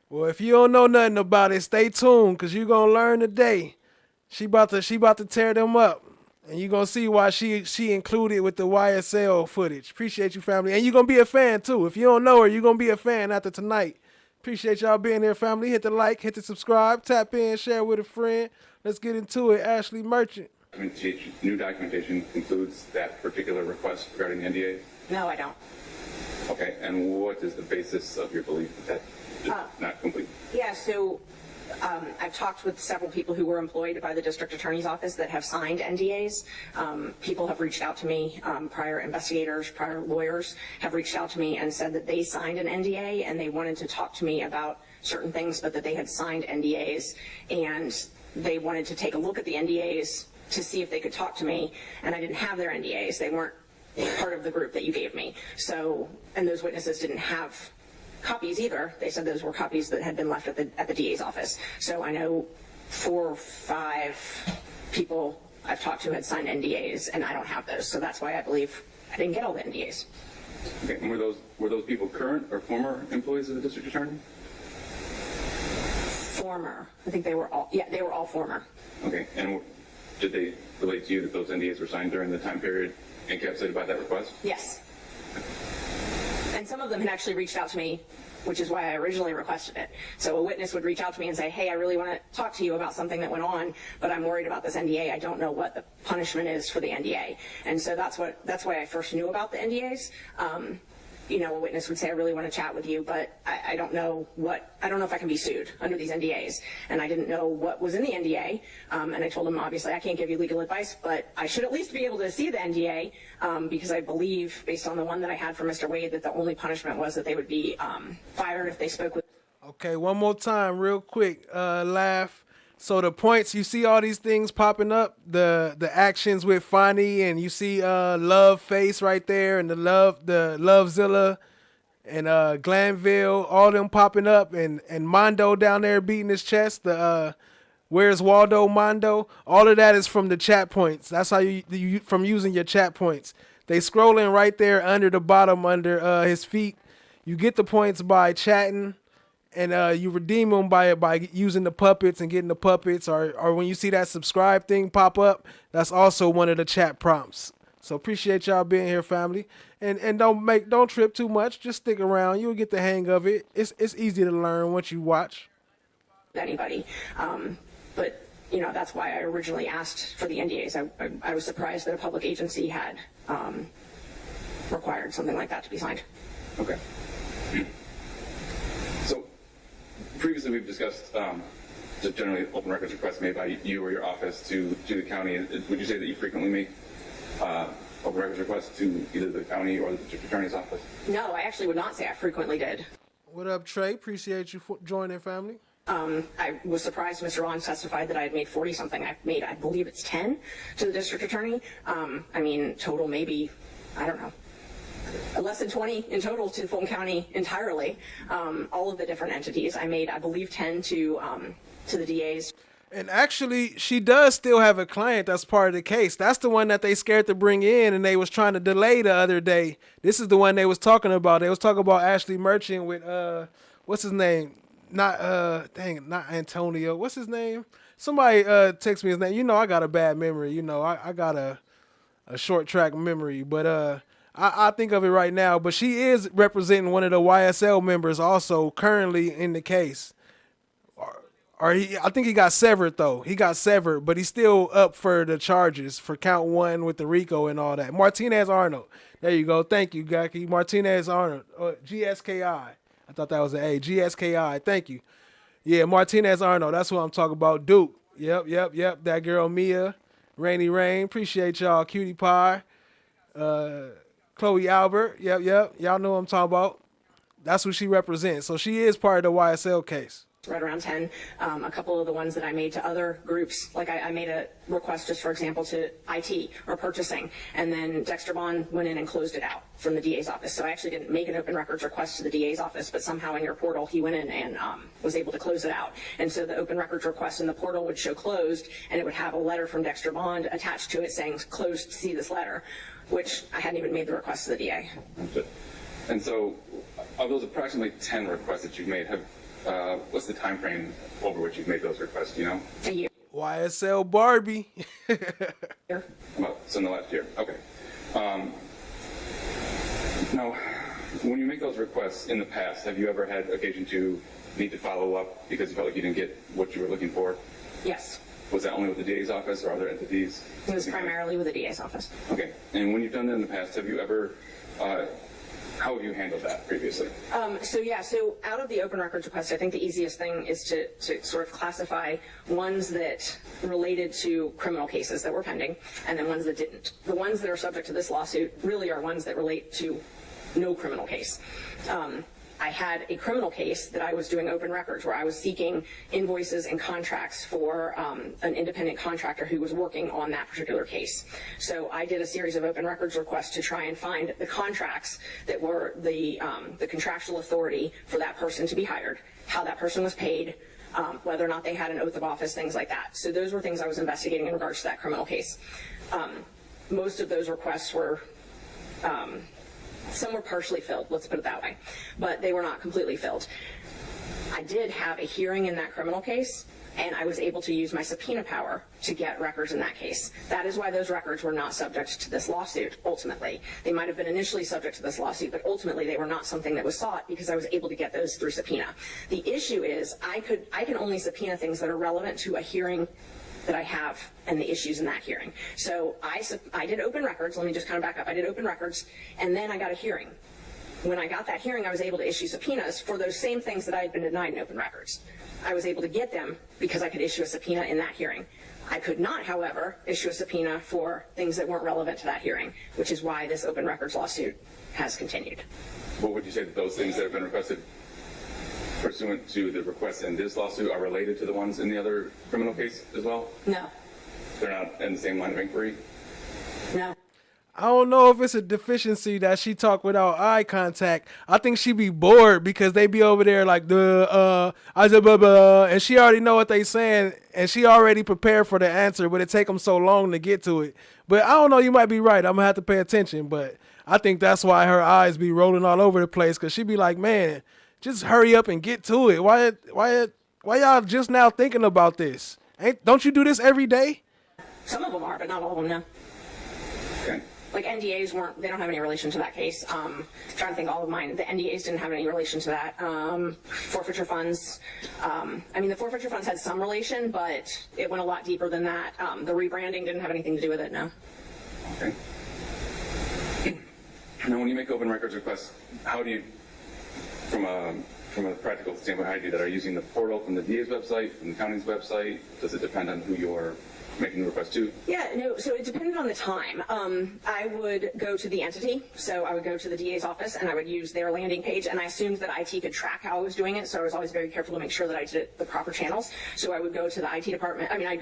Well, if you don't know nothing about it, stay tuned, because you're going to learn today. She about to tear them up. And you're going to see why she included with the YSL footage. Appreciate you, family. And you're going to be a fan, too. If you don't know her, you're going to be a fan after tonight. Appreciate y'all being here, family. Hit the like, hit the subscribe, tap in, share with a friend. Let's get into it. Ashleigh Merchant. New documentation includes that particular request regarding the NDA? No, I don't. Okay. And what is the basis of your belief that is not complete? Yeah, so I've talked with several people who were employed by the district attorney's office that have signed NDAs. People have reached out to me, prior investigators, prior lawyers have reached out to me and said that they signed an NDA and they wanted to talk to me about certain things, but that they had signed NDAs and they wanted to take a look at the NDAs to see if they could talk to me, and I didn't have their NDAs. They weren't part of the group that you gave me. So, and those witnesses didn't have copies either. They said those were copies that had been left at the DA's office. So I know 4 or 5 people I've talked to had signed NDAs, and I don't have those. So that's why I believe I didn't get all the NDAs. Okay. And were those people current or former employees of the district attorney? Former. I think they were all. Yeah, they were all former. Okay. And did they relate to you that those NDAs were signed during the time period encapsulated by that request? Yes. And some of them had actually reached out to me, which is why I originally requested it. So a witness would reach out to me and say, hey, I really want to talk to you about something that went on, but I'm worried about this NDA. I don't know what the punishment is for the NDA. And so that's why I first knew about the NDAs. You know, a witness would say, I really want to chat with you, but I don't know if I can be sued under these NDAs. And I didn't know what was in the NDA. And I told him, obviously, I can't give you legal advice, but I should at least be able to see the NDA because I believe, based on the one that I had from Mr. Wade, that the only punishment was that they would be fired if they spoke with. Okay, one more time, real quick, laugh. So the points, you see all these things popping up, the actions with Fonnie, and you see Love Face right there, and the Lovezilla, and Glanville, all them popping up, and Mondo down there beating his chest. The Where's Waldo Mondo? All of that is from the chat points. That's how you from using your chat points. They scrolling right there under the bottom under his feet. You get the points by chatting. And you redeem them by using the puppets and getting the puppets, or when you see that subscribe thing pop up, that's also one of the chat prompts. So appreciate y'all being here, family, and don't trip too much. Just stick around. You'll get the hang of it. It's easy to learn once you watch. Anybody, but you know that's why I originally asked for the NDAs. I was surprised that a public agency had required something like that to be signed. Okay. So previously we've discussed just generally open records requests made by you or your office to the county. Would you say that you frequently make open records requests to either the county or the district attorney's office? No, I actually would not say I frequently did. What up, Trey? Appreciate you joining, family. I was surprised Mr. Ron testified that I had made 40-something. I've made, I believe it's 10 to the district attorney. I mean, total maybe, I don't know, less than 20 in total to Fulton County entirely. All of the different entities. I made, I believe, 10 to the DAs. And actually, she does still have a client that's part of the case. That's the one that they scared to bring in, and they was trying to delay the other day. This is the one they was talking about. They was talking about Ashleigh Merchant with, what's his name? Not Antonio. What's his name? Somebody text me his name. You know, I got a bad memory. You know, I got a short track memory. But I think of it right now. But she is representing one of the YSL members also currently in the case. I think he got severed, though. He got severed, but he's still up for the charges for count 1 with the RICO and all that. Martinez Arnold. There you go. Thank you, Gaki. Martinez Arnold. GSKI. I thought that was an A. GSKI. Thank you. Yeah, Martinez Arnold. That's what I'm talking about. Duke. Yep. That girl, Mia. Rainy Rain. Appreciate y'all. Cutie Pie. Chloe Albert. Yep. Y'all know what I'm talking about. That's what she represents. So she is part of the YSL case. Right around 10. A couple of the ones that I made to other groups, like I made a request just, for example, to IT or purchasing, and then Dexter Bond went in and closed it out from the DA's office. So I actually didn't make an open records request to the DA's office, but somehow in your portal he went in and was able to close it out. And so the open records request in the portal would show closed, and it would have a letter from Dexter Bond attached to it saying closed, see this letter, which I hadn't even made the request to the DA. And so of those approximately 10 requests that you've made, what's the time frame over which you've made those requests, you know? A year. YSL Barbie. Well, so in the last year. Okay. Now, when you make those requests in the past, have you ever had occasion to need to follow up because you felt like you didn't get what you were looking for? Yes. Was that only with the DA's office or other entities? It was primarily with the DA's office. Okay. And when you've done that in the past, have you ever... how have you handled that previously? So out of the open records request, I think the easiest thing is to sort of classify ones that related to criminal cases that were pending, and then ones that didn't. The ones that are subject to this lawsuit really are ones that relate to no criminal case. I had a criminal case that I was doing open records where I was seeking invoices and contracts for an independent contractor who was working on that particular case. So I did a series of open records requests to try and find the contracts that were the contractual authority for that person to be hired, how that person was paid, whether or not they had an oath of office, things like that. So those were things I was investigating in regards to that criminal case. Most of those requests were some were partially filled, let's put it that way, but they were not completely filled. I did have a hearing in that criminal case, and I was able to use my subpoena power to get records in that case. That is why those records were not subject to this lawsuit, ultimately. They might have been initially subject to this lawsuit, but ultimately they were not something that was sought because I was able to get those through subpoena. The issue is I can only subpoena things that are relevant to a hearing that I have and the issues in that hearing. So I did open records. Let me just kind of back up. I did open records, and then I got a hearing. When I got that hearing, I was able to issue subpoenas for those same things that I had been denied in open records. I was able to get them because I could issue a subpoena in that hearing. I could not, however, issue a subpoena for things that weren't relevant to that hearing, which is why this open records lawsuit has continued. What would you say that those things that have been requested pursuant to the requests in this lawsuit are related to the ones in the other criminal case as well? No. They're not in the same line of inquiry? No. I don't know if it's a deficiency that she talk without eye contact. I think she be bored because they be over there like I said blah blah, and she already know what they saying, and she already prepared for the answer, but it take them so long to get to it. But I don't know, you might be right. I'm gonna have to pay attention, but I think that's why her eyes be rolling all over the place, because she be like, man, just hurry up and get to it. Why y'all just now thinking about this? Don't you do this every day? Some of them are, but not all of them, no. Okay. Like NDAs they don't have any relation to that case. Trying to think all of mine. The NDAs didn't have any relation to that. Forfeiture funds. I mean, the forfeiture funds had some relation, but it went a lot deeper than that. The rebranding didn't have anything to do with it, no. Okay. Now, when you make open records requests, how do you, from a practical standpoint, how do you do that? Are you using the portal from the DA's website, from the county's website? Does it depend on who you're making the request to? Yeah, no, so it depended on the time. I would go to the entity, so I would go to the DA's office and I would use their landing page, and I assumed that IT could track how I was doing it, so I was always very careful to make sure that I did it the proper channels. So I would go to the IT department, I'd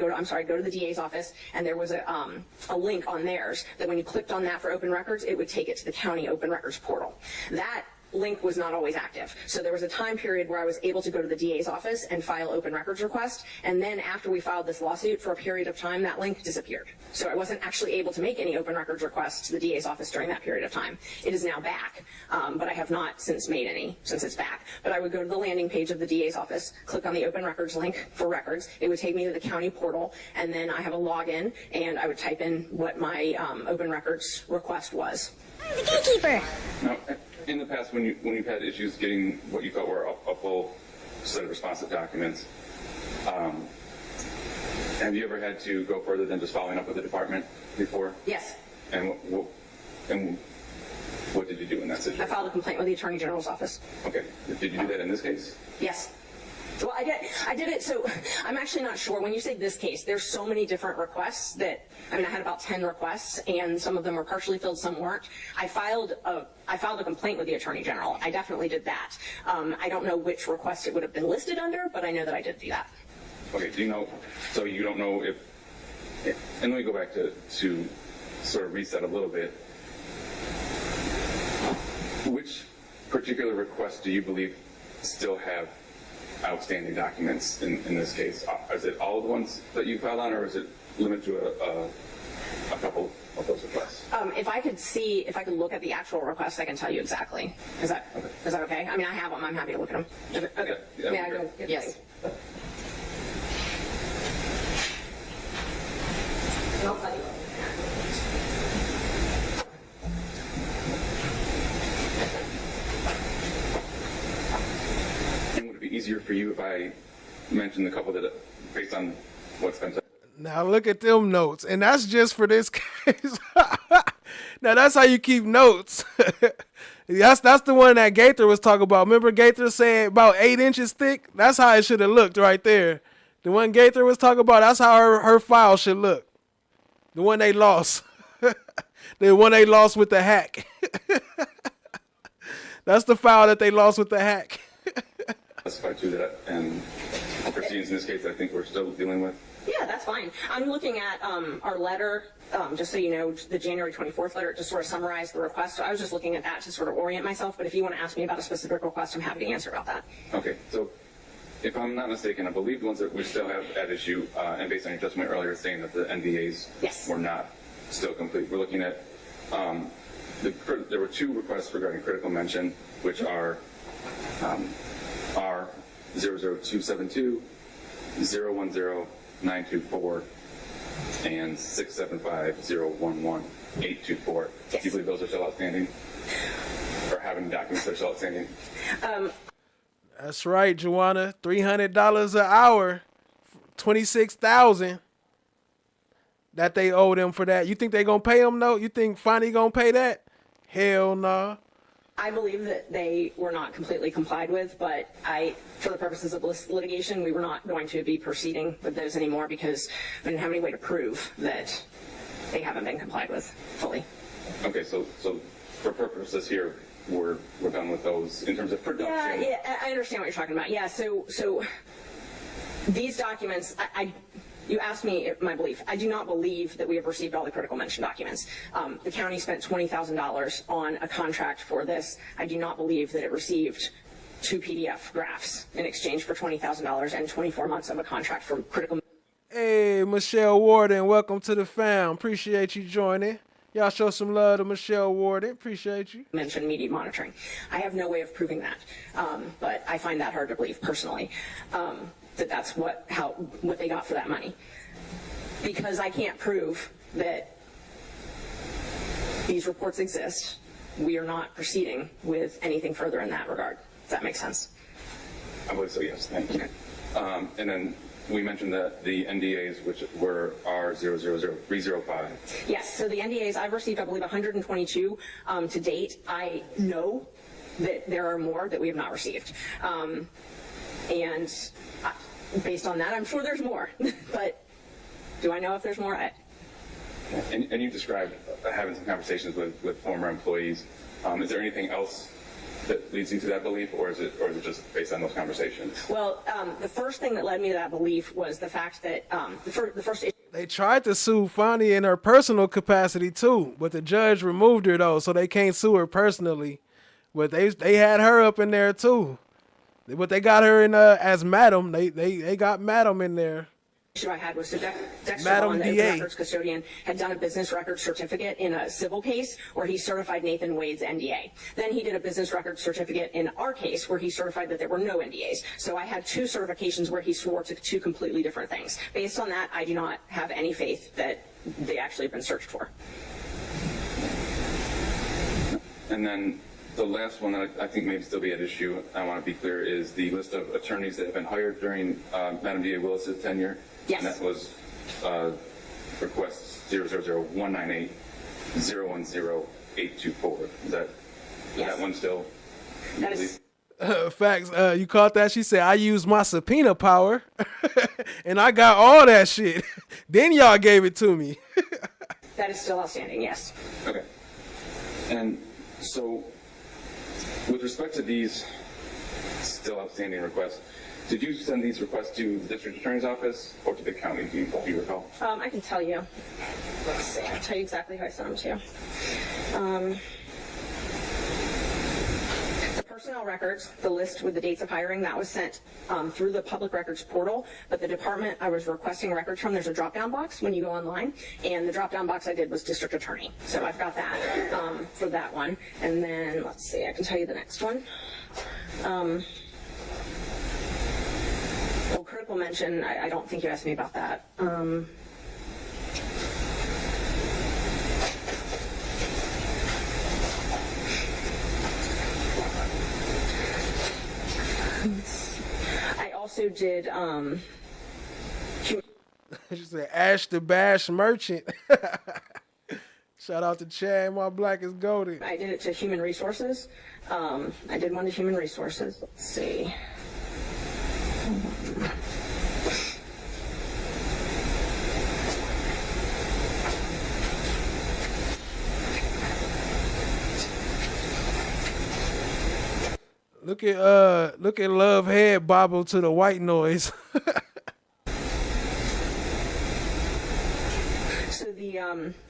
go to the DA's office, and there was a link on theirs that when you clicked on that for open records, it would take it to the county open records portal. That link was not always active. So there was a time period where I was able to go to the DA's office and file open records request, and then after we filed this lawsuit, for a period of time, that link disappeared. So I wasn't actually able to make any open records requests to the DA's office during that period of time. It is now back, but I have not since made any since it's back. But I would go to the landing page of the DA's office, click on the open records link for records. It would take me to the county portal, and then I have a login, and I would type in what my open records request was. I'm the gatekeeper. Now, in the past, when you've had issues getting what you felt were a full set of responsive documents, have you ever had to go further than just following up with the department before? Yes. And what did you do in that situation? I filed a complaint with the Attorney General's office. Okay. Did you do that in this case? Yes. Well, I did it, so I'm actually not sure. When you say this case, there's so many different requests that, I had about 10 requests, and some of them were partially filled, some weren't. I filed a complaint with the Attorney General. I definitely did that. I don't know which request it would have been listed under, but I know that I did do that. Okay, do you know, so you don't know if, and let me go back to sort of reset a little bit. Which particular requests do you believe still have outstanding documents in this case? Is it all of the ones that you filed on, or is it limited to a couple of those requests? If I could look at the actual requests, I can tell you exactly. Is that okay? I have them. I'm happy to look at them. Okay. Yeah, May I go? Yes. And would it be easier for you if I mentioned a couple that, based on what's been said? Now look at them notes, and that's just for this case. Now that's how you keep notes. That's the one that Gaither was talking about. Remember Gaither saying about 8 inches thick? That's how it should have looked right there. The one Gaither was talking about, that's how her file should look. The one they lost. The one they lost with the hack. That's the file that they lost with the hack. Specify to that, and proceedings in this case I think we're still dealing with. Yeah, that's fine. I'm looking at our letter, just so you know, the January 24th letter, just sort of summarized the request. So I was just looking at that to sort of orient myself. But if you want to ask me about a specific request, I'm happy to answer about that. Okay, so if I'm not mistaken, I believe the ones that we still have at issue, and based on your testimony earlier saying that the NDAs were not still complete, we're looking at, there were 2 requests regarding critical mention, which are 00272, 010-924, and 675-011-824. Do you believe those are still outstanding? Or having documents that are still outstanding? That's right, Joanna. $300 an hour, $26,000 that they owe them for that. You think they gonna pay them? No. You think Fonnie gonna pay that? Hell no. I believe that they were not completely complied with, but for the purposes of this litigation, we were not going to be proceeding with those anymore because we didn't have any way to prove that they haven't been complied with fully. Okay, so for purposes here, we're done with those in terms of production. Yeah, I understand what you're talking about. Yeah, so these documents, you asked me my belief. I do not believe that we have received all the critical mention documents. The county spent $20,000 on a contract for this. I do not believe that it received 2 PDF graphs in exchange for $20,000 and 24 months of a contract for critical. Hey, Michelle Warden, welcome to the fam. Appreciate you joining. Y'all show some love to Michelle Warden. Appreciate you. Mention media monitoring. I have no way of proving that, but I find that hard to believe personally. That's what they got for that money, because I can't prove that these reports exist. We are not proceeding with anything further in that regard. Does that make sense? I believe so, yes. Thank you. And then we mentioned that the NDAs, which were R000305. Yes, so the NDAs, I've received, I believe, 122 to date. I know that there are more that we have not received. And based on that, I'm sure there's more. But do I know if there's more? And you described having some conversations with former employees. Is there anything else that leads you to that belief, or is it just based on those conversations? Well, the first thing that led me to that belief was the fact that the first issue. They tried to sue Fonnie in her personal capacity too, but the judge removed her though, so they can't sue her personally. But they had her up in there too. But they got her in as Madam. They got Madam in there. Issue I had was so Dexter Madam Vaughn, the DA. records custodian, had done a business record certificate in a civil case where he certified Nathan Wade's NDA. Then he did a business record certificate in our case where he certified that there were no NDAs. So I had 2 certifications where he swore to 2 completely different things. Based on that, I do not have any faith that they actually have been searched for. And then the last one that I think may still be at issue, I want to be clear, is the list of attorneys that have been hired during Madam D.A. Willis's tenure. Yes. And that was request 000198 010-824. Is that one still? That is. Facts. You caught that? She said, I used my subpoena power and I got all that shit. Then y'all gave it to me. That is still outstanding, yes. Okay. And so, with respect to these still outstanding requests, did you send these requests to the district attorney's office or to the county? Do you recall? I can tell you. Let's see. I'll tell you exactly who I sent them to. The personnel records, the list with the dates of hiring, that was sent through the public records portal. But the department I was requesting records from, there's a drop-down box when you go online, and the drop-down box I did was district attorney. So I've got that for that one. And then let's see. I can tell you the next one. Well, critical mention, I don't think you asked me about that. I also did, She said, Ash the Bash Merchant. Shout out to Chad, my black is golden. I did it to Human Resources. I did one to Human Resources. Let's see. Look at Love Head bobble to the white noise. So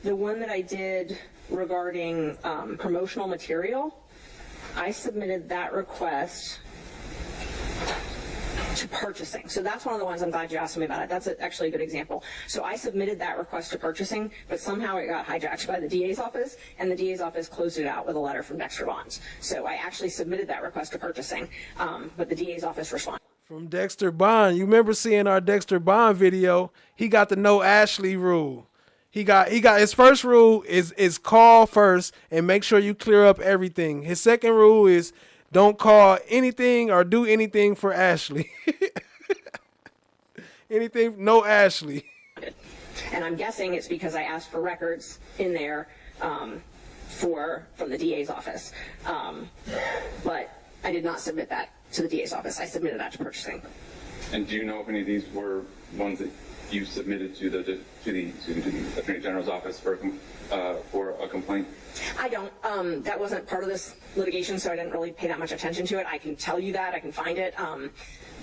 the one that I did regarding promotional material, I submitted that request to purchasing. So that's one of the ones I'm glad you asked me about it. That's actually a good example. So I submitted that request to purchasing, but somehow it got hijacked by the DA's office, and the DA's office closed it out with a letter from Dexter Vaughn. So I actually submitted that request to purchasing, but the DA's office responded. From Dexter Bond. You remember seeing our Dexter Bond video? He got the no Ashleigh rule. He got his first rule is call first and make sure you clear up everything. His second rule is don't call anything or do anything for Ashleigh. Anything, no Ashleigh. And I'm guessing it's because I asked for records in there from the DA's office. But I did not submit that to the DA's office. I submitted that to purchasing. And do you know if any of these were ones that you submitted to the Attorney General's office for a complaint? I don't. That wasn't part of this litigation, so I didn't really pay that much attention to it. I can tell you that. I can find it.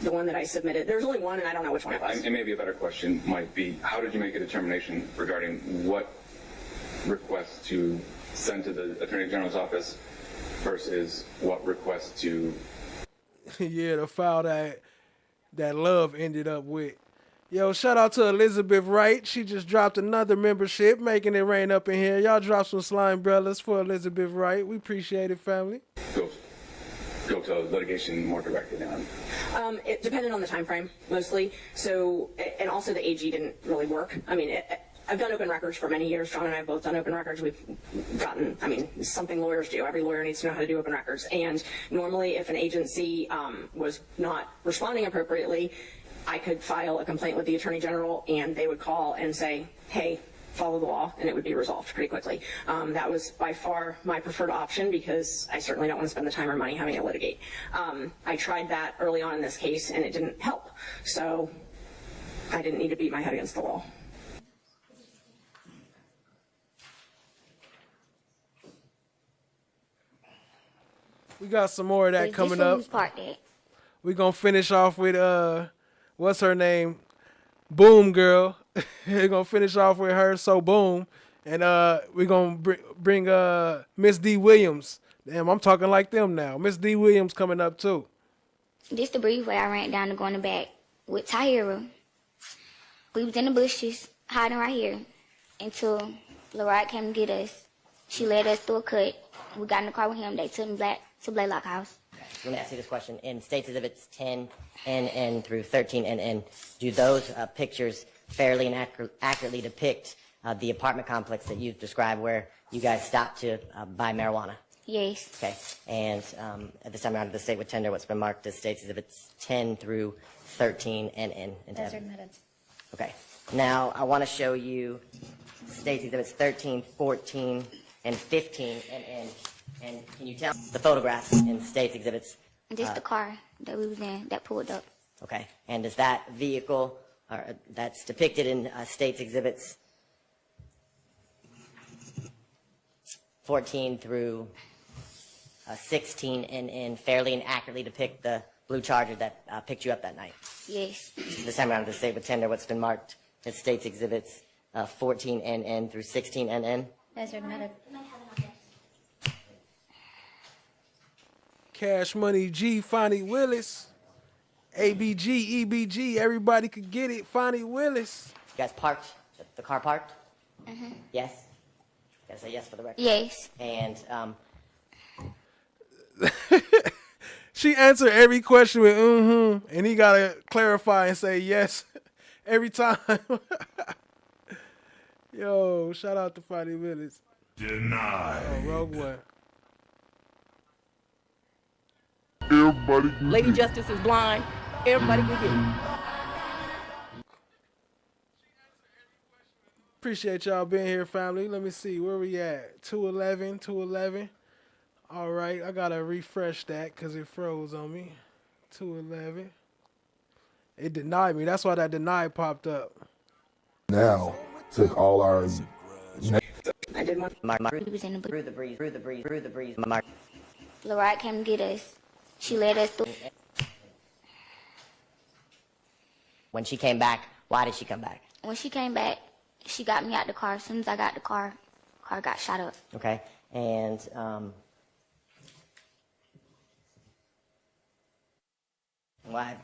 The one that I submitted. There's only one, and I don't know which one it was. And maybe a better question might be, how did you make a determination regarding what requests to send to the Attorney General's office versus what requests to... Yeah, the file that Love ended up with. Yo, shout out to Elizabeth Wright. She just dropped another membership, making it rain up in here. Y'all drop some slime brothers for Elizabeth Wright. We appreciate it, family. Go to litigation more directly now. It depended on the time frame, mostly. So, and also the AG didn't really work. I mean, I've done open records for many years. John and I have both done open records. We've gotten, I mean, it's something lawyers do. Every lawyer needs to know how to do open records. And normally if an agency was not responding appropriately, I could file a complaint with the Attorney General and they would call and say, hey, follow the law, and it would be resolved pretty quickly. That was by far my preferred option because I certainly don't want to spend the time or money having to litigate. I tried that early on in this case and it didn't help. So I didn't need to beat my head against the wall. We got some more of that coming up. We're going to finish off with, what's her name? Boom Girl. We're going to finish off with her, So Boom. And we're going to bring Miss D. Williams. Damn, I'm talking like them now. Miss D. Williams coming up too. This the brief where I ran down to go in the back with Tahira. We was in the bushes, hiding right here, until Lorette came to get us. She led us through a cut. We got in the car with him. They took me back to Blaylock House. Let me ask you this question. In States Exhibits 10NN through 13NN, do those pictures fairly and accurately depict the apartment complex that you've described where you guys stopped to buy marijuana? Yes. Okay. And at this time around, the state would tender what's been marked as States Exhibits 10 through 13NN. Those are methods. Okay. Now, I want to show you States Exhibits 13, 14, and 15NN. And can you tell the photographs in States Exhibits? Just the car that we was in that pulled up. Okay. And is that vehicle that's depicted in States Exhibits 14 through 16 and fairly and accurately depict the blue Charger that picked you up that night? Yes. This time around, the state would tender what's been marked as States Exhibits 14NN through 16NN. Those are methods. Cash Money G, Fonnie Willis. ABG, EBG, everybody could get it. Fonnie Willis. You guys parked? The car parked? Mm-hmm. Yes? You gotta say yes for the record. Yes. And, She answered every question with mm-hmm, and he gotta clarify and say yes every time. Yo, shout out to Fonnie Willis. Denied. Oh, Rogue One. Everybody Lady Justice is blind. Everybody can get it. Appreciate y'all being here, family. Let me see, where we at? 211. All right, I gotta refresh that because it froze on me. 211. It denied me. That's why that deny popped up. now took all our. I did one. We was in the through the breeze. Lorette came to get us. She led us through. When she came back, why did she come back? When she came back, she got me out the car. As soon as I got the car got shot up. Okay, and why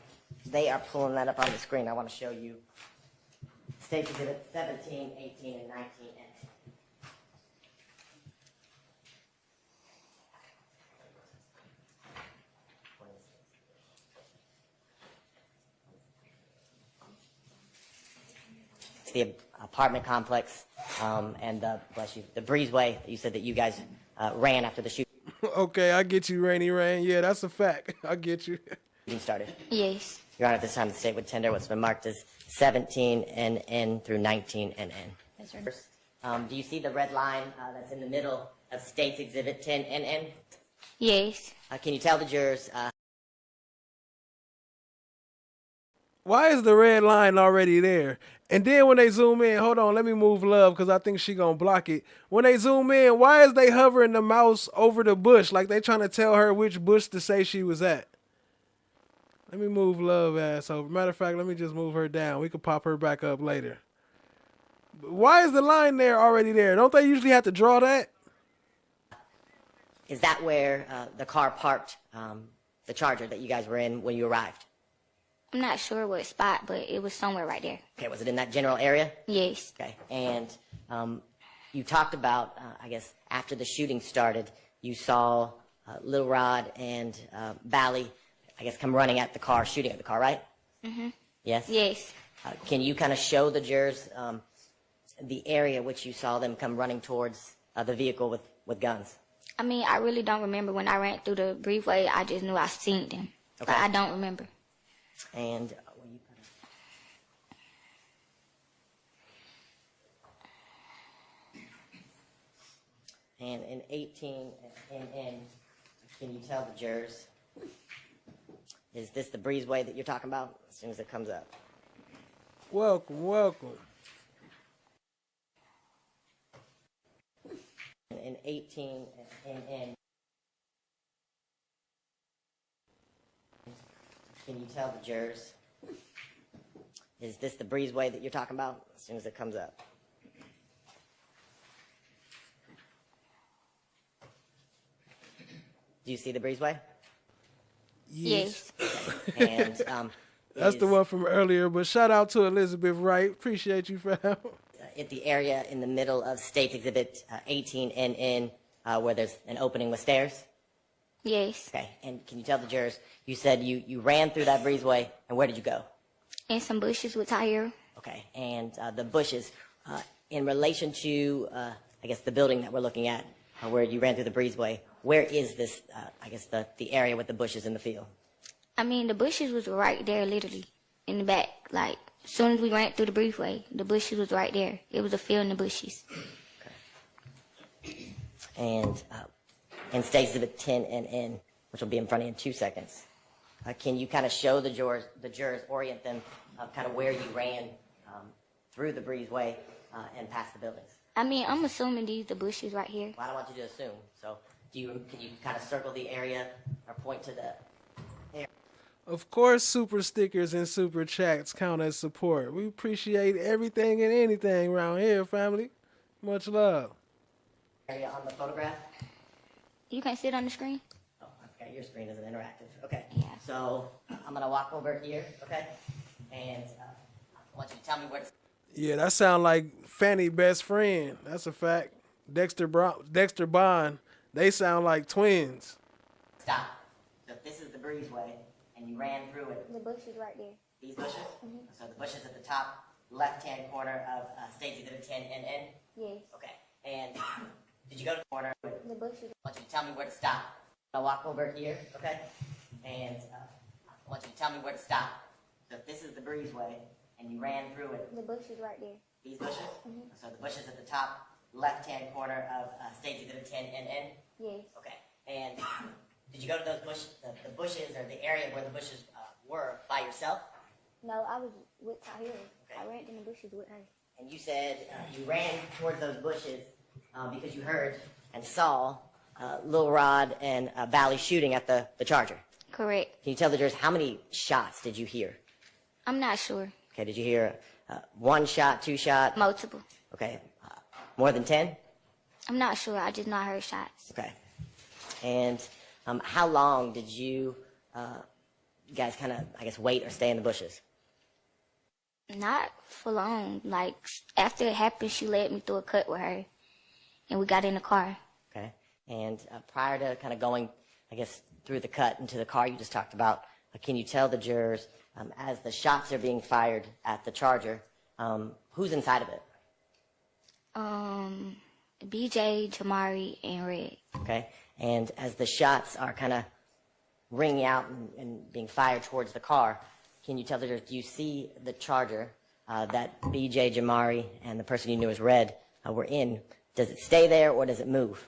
they are pulling that up on the screen, I want to show you State Exhibit 17, 18, and 19. the apartment complex and the, bless you, the breezeway that you said that you guys ran after the shooting Okay, I get you, Rainy Rain. Yeah, that's a fact. I get you. started? Yes. Your Honor, at this time, the state would tender what's been marked as 17 NN through 19 NN. Yes, sir. Do you see the red line that's in the middle of State's Exhibit 10 NN? Yes. Can you tell the jurors Why is the red line already there? And then when they zoom in, hold on, let me move Love because I think she gonna block it. When they zoom in, why is they hovering the mouse over the bush like they trying to tell her which bush to say she was at? Let me move Love ass over. Matter of fact, let me just move her down. We can pop her back up later. Why is the line there already there? Don't they usually have to draw that? is that where the car parked, the Charger that you guys were in when you arrived? I'm not sure what spot, but it was somewhere right there. Okay, was it in that general area? Yes. Okay, and you talked about, I guess, after the shooting started, you saw Lil Rod and Bally, I guess, come running at the car, shooting at the car, right? Mm-hmm. Yes? Yes. Can you kind of show the jurors the area which you saw them come running towards the vehicle with guns? I mean, I really don't remember when I ran through the breezeway. I just knew I seen them. Okay. But I don't remember. And in 18 and can you tell the jurors, is this the breezeway that you're talking about as soon as it comes up? Welcome, welcome. In 18 and can you tell the jurors, is this the breezeway that you're talking about as soon as it comes up? Do you see the breezeway? Yes. Okay. And that's the one from earlier, but shout out to Elizabeth Wright. Appreciate you, fam. At the area in the middle of State's Exhibit 18 and where there's an opening with stairs? Yes. Okay, and can you tell the jurors, you said you ran through that breezeway, and where did you go? In some bushes with Tahir. Okay, and the bushes, in relation to, I guess, the building that we're looking at, where you ran through the breezeway, where is this, I guess, the area with the bushes in the field? I mean, the bushes was right there, literally, in the back. Like, as soon as we ran through the breezeway, the bushes was right there. It was a field in the bushes. Okay. And in State's Exhibit 10 and which will be in front of you in 2 seconds, can you kind of show the jurors, orient them kind of where you ran through the breezeway and past the buildings? I mean, I'm assuming these the bushes right here. Well, I don't want you to assume. So can you kind of circle the area or point to the area? Of course, super stickers and super chats count as support. We appreciate everything and anything around here, family. Much love. Area on the photograph? You can't sit on the screen? Oh, I forgot your screen isn't interactive. Okay. Yeah. So I'm going to walk over here, okay? And I want you to tell me where to... Yeah, that sound like Fanny best friend. That's a fact. Dexter Bond. They sound like twins. Stop. So if this is the breezeway and you ran through it... The bushes right there. These bushes? Mm-hmm. So the bushes at the top left-hand corner of State's Exhibit 10 and Yes. Okay. And did you go to the corner? The bushes. I want you to tell me where to stop. I'll walk over here, okay? And I want you to tell me where to stop. So if this is the breezeway and you ran through it... The bushes right there. These bushes? Mm-hmm. So the bushes at the top left-hand corner of State's Exhibit 10 and Yes. Okay. And did you go to those the bushes or the area where the bushes were by yourself? No, I was with Tahir. Okay. I ran in the bushes with her. And you said you ran towards those bushes because you heard and saw Lil Rod and Bally shooting at the Charger. Correct. Can you tell the jurors how many shots did you hear? I'm not sure. Okay, did you hear one shot, two shot? Multiple. Okay, more than 10? I'm not sure. I just not heard shots. Okay. And how long did you guys kind of, I guess, wait or stay in the bushes? Not for long. Like, after it happened, she led me through a cut with her, and we got in the car. Okay. And prior to kind of going, I guess, through the cut into the car you just talked about, can you tell the jurors, as the shots are being fired at the Charger, Who's inside of it? BJ, Jamari, and Red. Okay. And as the shots are kind of ringing out and being fired towards the car, can you tell the jurors, do you see the Charger that BJ, Jamari, and the person you knew as Red were in? Does it stay there or does it move?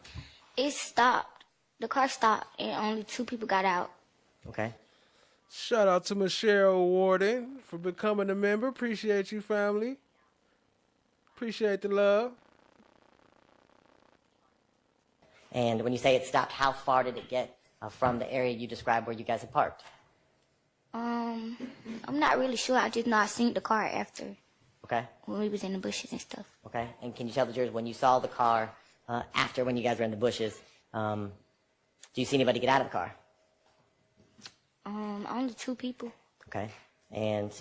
It stopped. The car stopped, and only 2 people got out. Okay. Shout out to Michelle Warden for becoming a member. Appreciate you, family. Appreciate the love. And when you say it stopped, how far did it get from the area you described where you guys had parked? I'm not really sure. I just know I seen the car after. Okay. When we was in the bushes and stuff. Okay. And can you tell the jurors when you saw the car after when you guys were in the bushes, do you see anybody get out of the car? Only 2 people. Okay. And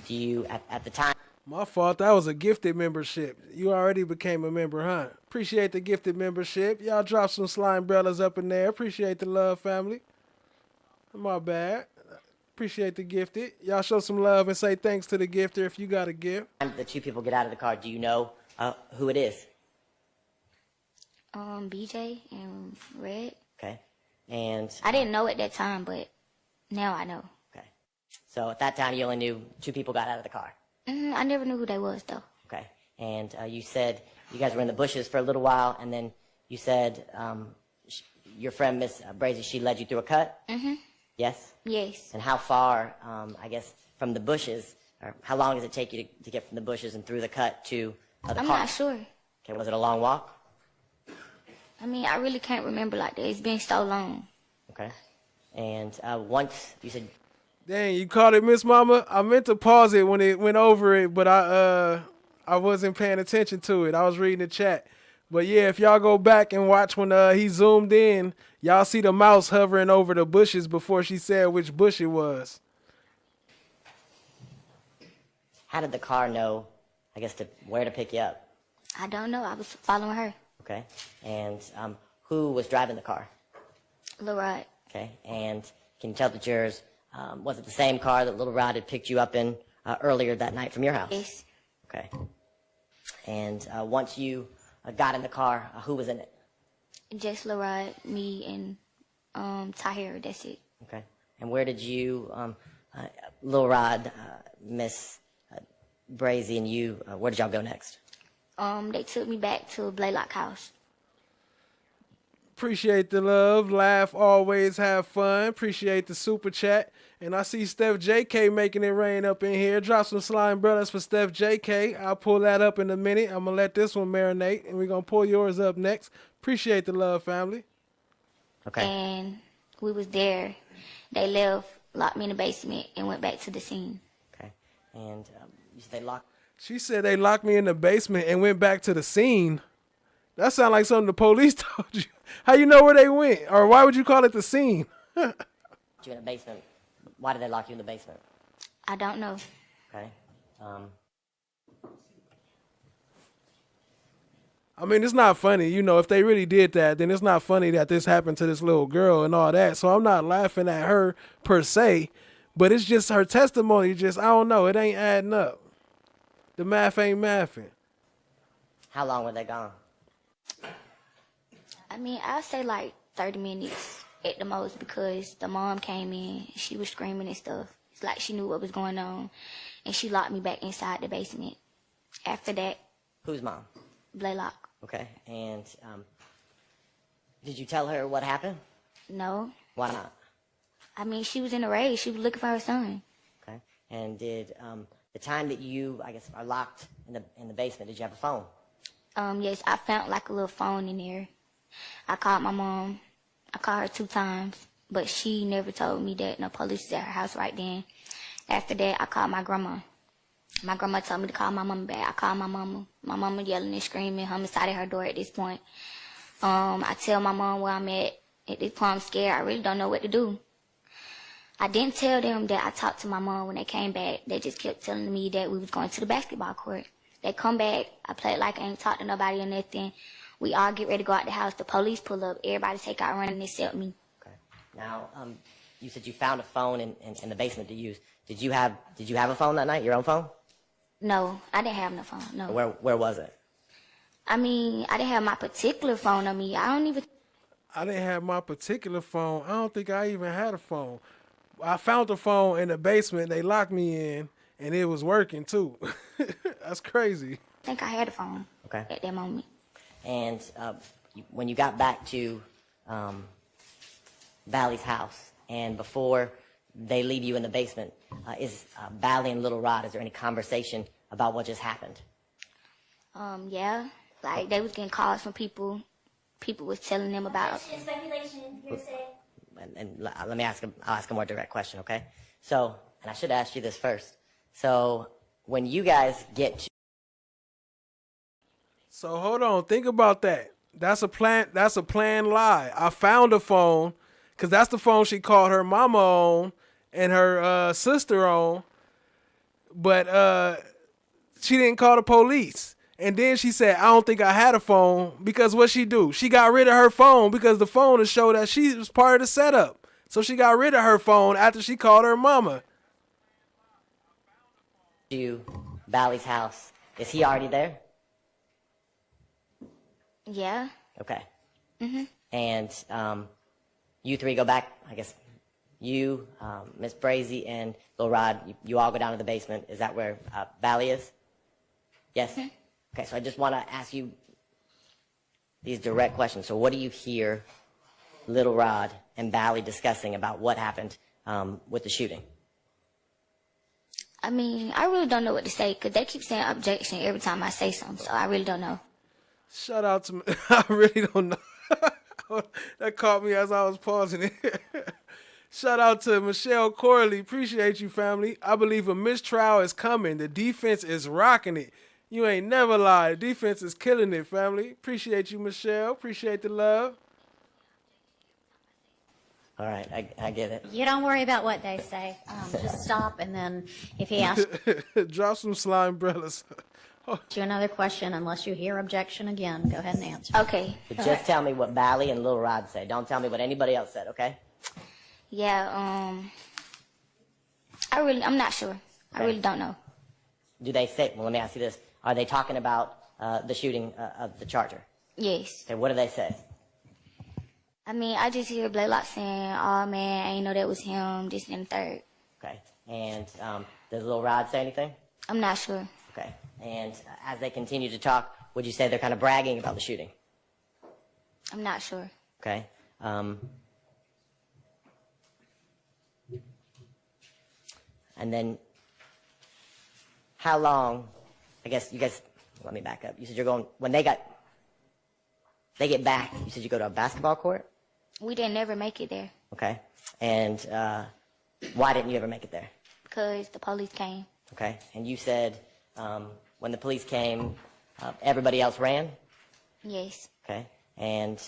do you, at the time... My fault. That was a gifted membership. You already became a member, huh? Appreciate the gifted membership. Y'all drop some slime umbrellas up in there. Appreciate the love, family. My bad. Appreciate the gifted. Y'all show some love and say thanks to the gifter if you got a gift. The 2 people get out of the car. Do you know who it is? BJ and Red. Okay. And... I didn't know at that time, but now I know. Okay. So at that time, you only knew 2 people got out of the car. I never knew who they was, though. Okay. And you said you guys were in the bushes for a little while, and then you said your friend, Miss Brazy, she led you through a cut? Mm-hmm. Yes? Yes. And how far, I guess, from the bushes, or how long does it take you to get from the bushes and through the cut to the car? I'm not sure. Okay, was it a long walk? I mean, I really can't remember like that. It's been so long. Okay. And once you said... Dang, you caught it, Miss Mama? I meant to pause it when it went over it, but I wasn't paying attention to it. I was reading the chat. But yeah, if y'all go back and watch when he zoomed in, y'all see the mouse hovering over the bushes before she said which bush it was. How did the car know, I guess, where to pick you up? I don't know. I was following her. Okay. And who was driving the car? Lil Rod. Okay. And can you tell the jurors, was it the same car that Lil Rod had picked you up in earlier that night from your house? Yes. Okay. And once you got in the car, who was in it? Just Lil Rod, me, and Tahir. That's it. Okay. And where did you, Lil Rod, Miss Brazy, and you, where did y'all go next? They took me back to Blaylock house. Appreciate the love, laugh, always have fun. Appreciate the super chat. And I see Steph JK making it rain up in here. Drop some slime brothers for Steph JK. I'll pull that up in a minute. I'm going to let this one marinate, and we're going to pull yours up next. Appreciate the love, family. Okay. And we was there. They left, locked me in the basement, and went back to the scene. Okay. And you said they locked... She said they locked me in the basement and went back to the scene. That sounds like something the police told you. How you know where they went? Or why would you call it the scene? You in the basement. Why did they lock you in the basement? I don't know. Okay. I mean, it's not funny. You know, if they really did that, then it's not funny that this happened to this little girl and all that. So I'm not laughing at her per se, but it's just her testimony. Just, I don't know. It ain't adding up. The math ain't mathing. How long were they gone? I mean, I'd say like 30 minutes at the most because the mom came in. She was screaming and stuff. It's like she knew what was going on. And she locked me back inside the basement. After that... Whose mom? Blaylock. Okay. And did you tell her what happened? No. Why not? I mean, she was in a rage. She was looking for her son. Okay. And did the time that you, I guess, are locked in the basement, did you have a phone? Yes, I found like a little phone in there. I called my mom. I called her 2 times, but she never told me that no police was at her house right then. After that, I called my grandma. My grandma told me to call my mama back. I called my mama. My mama yelling and screaming, homicide at her door at this point. I tell my mom where I'm at. At this point, I'm scared. I really don't know what to do. I didn't tell them that I talked to my mom when they came back. They just kept telling me that we was going to the basketball court. They come back. I played like I ain't talked to nobody or nothing. We all get ready to go out the house. The police pull up. Everybody take out running except me. Okay. Now, you said you found a phone in the basement to use. Did you have a phone that night? Your own phone? No, I didn't have no phone. No. Where was it? I mean, I didn't have my particular phone on me. I didn't have my particular phone. I don't think I even had a phone. I found the phone in the basement. They locked me in, and it was working too. That's crazy. think I had a phone. Okay. At that moment. And when you got back to Valley's house, and before they leave you in the basement, is Valley and Little Rod, is there any conversation about what just happened? Yeah. Like, they was getting calls from people. People was telling them about... Speculation, hearsay. And let me ask I'll ask a more direct question, okay? So, and I should ask you this first. So, when you guys get to... So, hold on. Think about that. That's a planned lie. I found a phone, because that's the phone she called her mama on and her sister on. But she didn't call the police. And then she said, I don't think I had a phone, because what she do? She got rid of her phone because the phone to show that she was part of the setup. So she got rid of her phone after she called her mama. To Valley's house, is he already there? Yeah. Okay. Mm-hmm. And you three go back, I guess, you, Miss Brazy, and Lil Rod, you all go down to the basement. Is that where Valley is? Yes? Mm-hmm. Okay, so I just want to ask you these direct questions. So what do you hear Little Rod and Valley discussing about what happened with the shooting? I mean, I really don't know what to say, because they keep saying objection every time I say something, so I really don't know. Shout out to me. I really don't know. That caught me as I was pausing it. Shout out to Michelle Corley. Appreciate you, family. I believe a mistrial is coming. The defense is rocking it. You ain't never lied. The defense is killing it, family. Appreciate you, Michelle. Appreciate the love. All right, I get it. You don't worry about what they say. Just stop, and then if he asks Drop some slime umbrellas. you another question, unless you hear objection again, go ahead and answer. Okay. But just tell me what Valley and Little Rod said. Don't tell me what anybody else said, okay? Yeah, I'm not sure. I really don't know. Do they say, well, let me ask you this. Are they talking about the shooting of the Charger? Yes. Okay, what do they say? I mean, I just hear Blaylock saying, oh man, I ain't know that was him, this and the third. Okay, and does Little Rod say anything? I'm not sure. Okay, and as they continue to talk, would you say they're kind of bragging about the shooting? I'm not sure. Okay. And then, how long, I guess you guys, let me back up. You said you're going, when they get back, you said you go to a basketball court? We didn't ever make it there. Okay. And why didn't you ever make it there? Because the police came. Okay. And you said when the police came, everybody else ran? Yes. Okay. And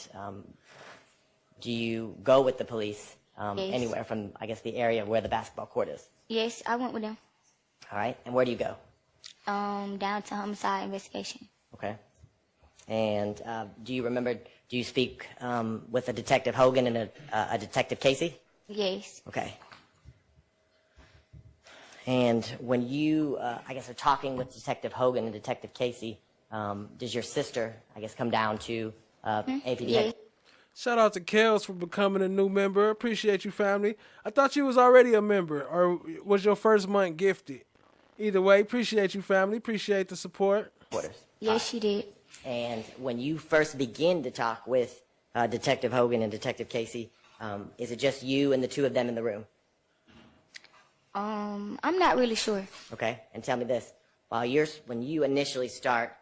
do you go with the police Yes. anywhere from, I guess, the area where the basketball court is? Yes, I went with them. All right. And where do you go? Down to homicide investigation. Okay. And do you remember, do you speak with a Detective Hogan and a Detective Casey? Yes. Okay. And when you, I guess, are talking with Detective Hogan and Detective Casey, does your sister, I guess, come down to APD? Yes. Shout out to Kels for becoming a new member. Appreciate you, family. I thought you was already a member, or was your first month gifted? Either way, appreciate you, family. Appreciate the support. Yes, she did. And when you first begin to talk with Detective Hogan and Detective Casey, is it just you and the two of them in the room? I'm not really sure. Okay. And tell me this. When you initially start,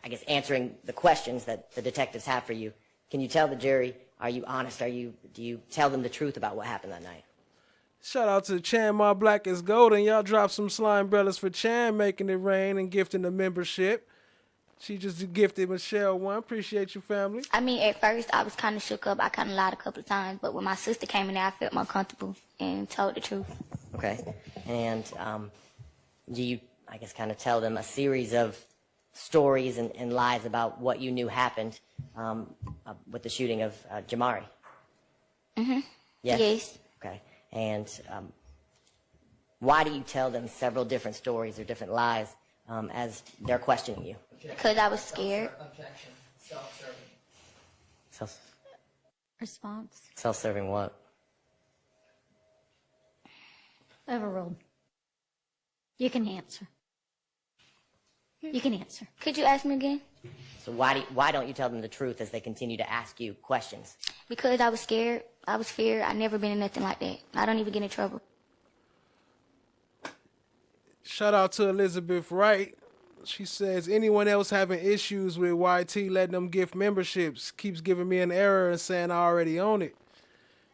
I guess, answering the questions that the detectives have for you, can you tell the jury, are you honest? Do you tell them the truth about what happened that night? Shout out to Chan My Black is Golden. Y'all drop some slime umbrellas for Chan, making it rain and gifting the membership. She just gifted Michelle one. Appreciate you, family. I mean, at first, I was kind of shook up. I kind of lied a couple of times. But when my sister came in there, I felt more comfortable and told the truth. Okay. And do you, I guess, kind of tell them a series of stories and lies about what you knew happened with the shooting of Jamari? Mm-hmm. Yes? Yes. Okay. And why do you tell them several different stories or different lies as they're questioning you? Because I was scared. Objection. Self-serving. Response. Self-serving what? Overruled. You can answer. You can answer. Could you ask me again? So why don't you tell them the truth as they continue to ask you questions? Because I was scared. I was feared. I've never been in nothing like that. I don't even get in trouble. Shout out to Elizabeth Wright. She says, anyone else having issues with YT letting them gift memberships keeps giving me an error and saying I already own it.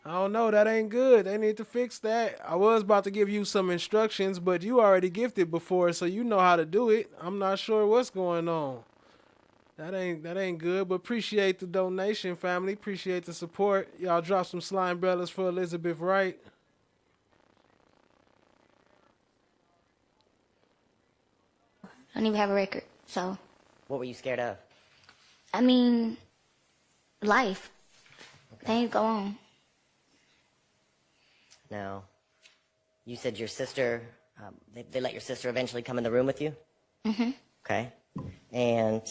I don't know, that ain't good. They need to fix that. I was about to give you some instructions, but you already gifted before, so you know how to do it. I'm not sure what's going on. That ain't good, but appreciate the donation, family. Appreciate the support. Y'all drop some slime umbrellas for Elizabeth Wright. I don't even have a record, so. What were you scared of? I mean, life. Things go on. Now, you said your sister, they let your sister eventually come in the room with you? Mm-hmm. Okay. And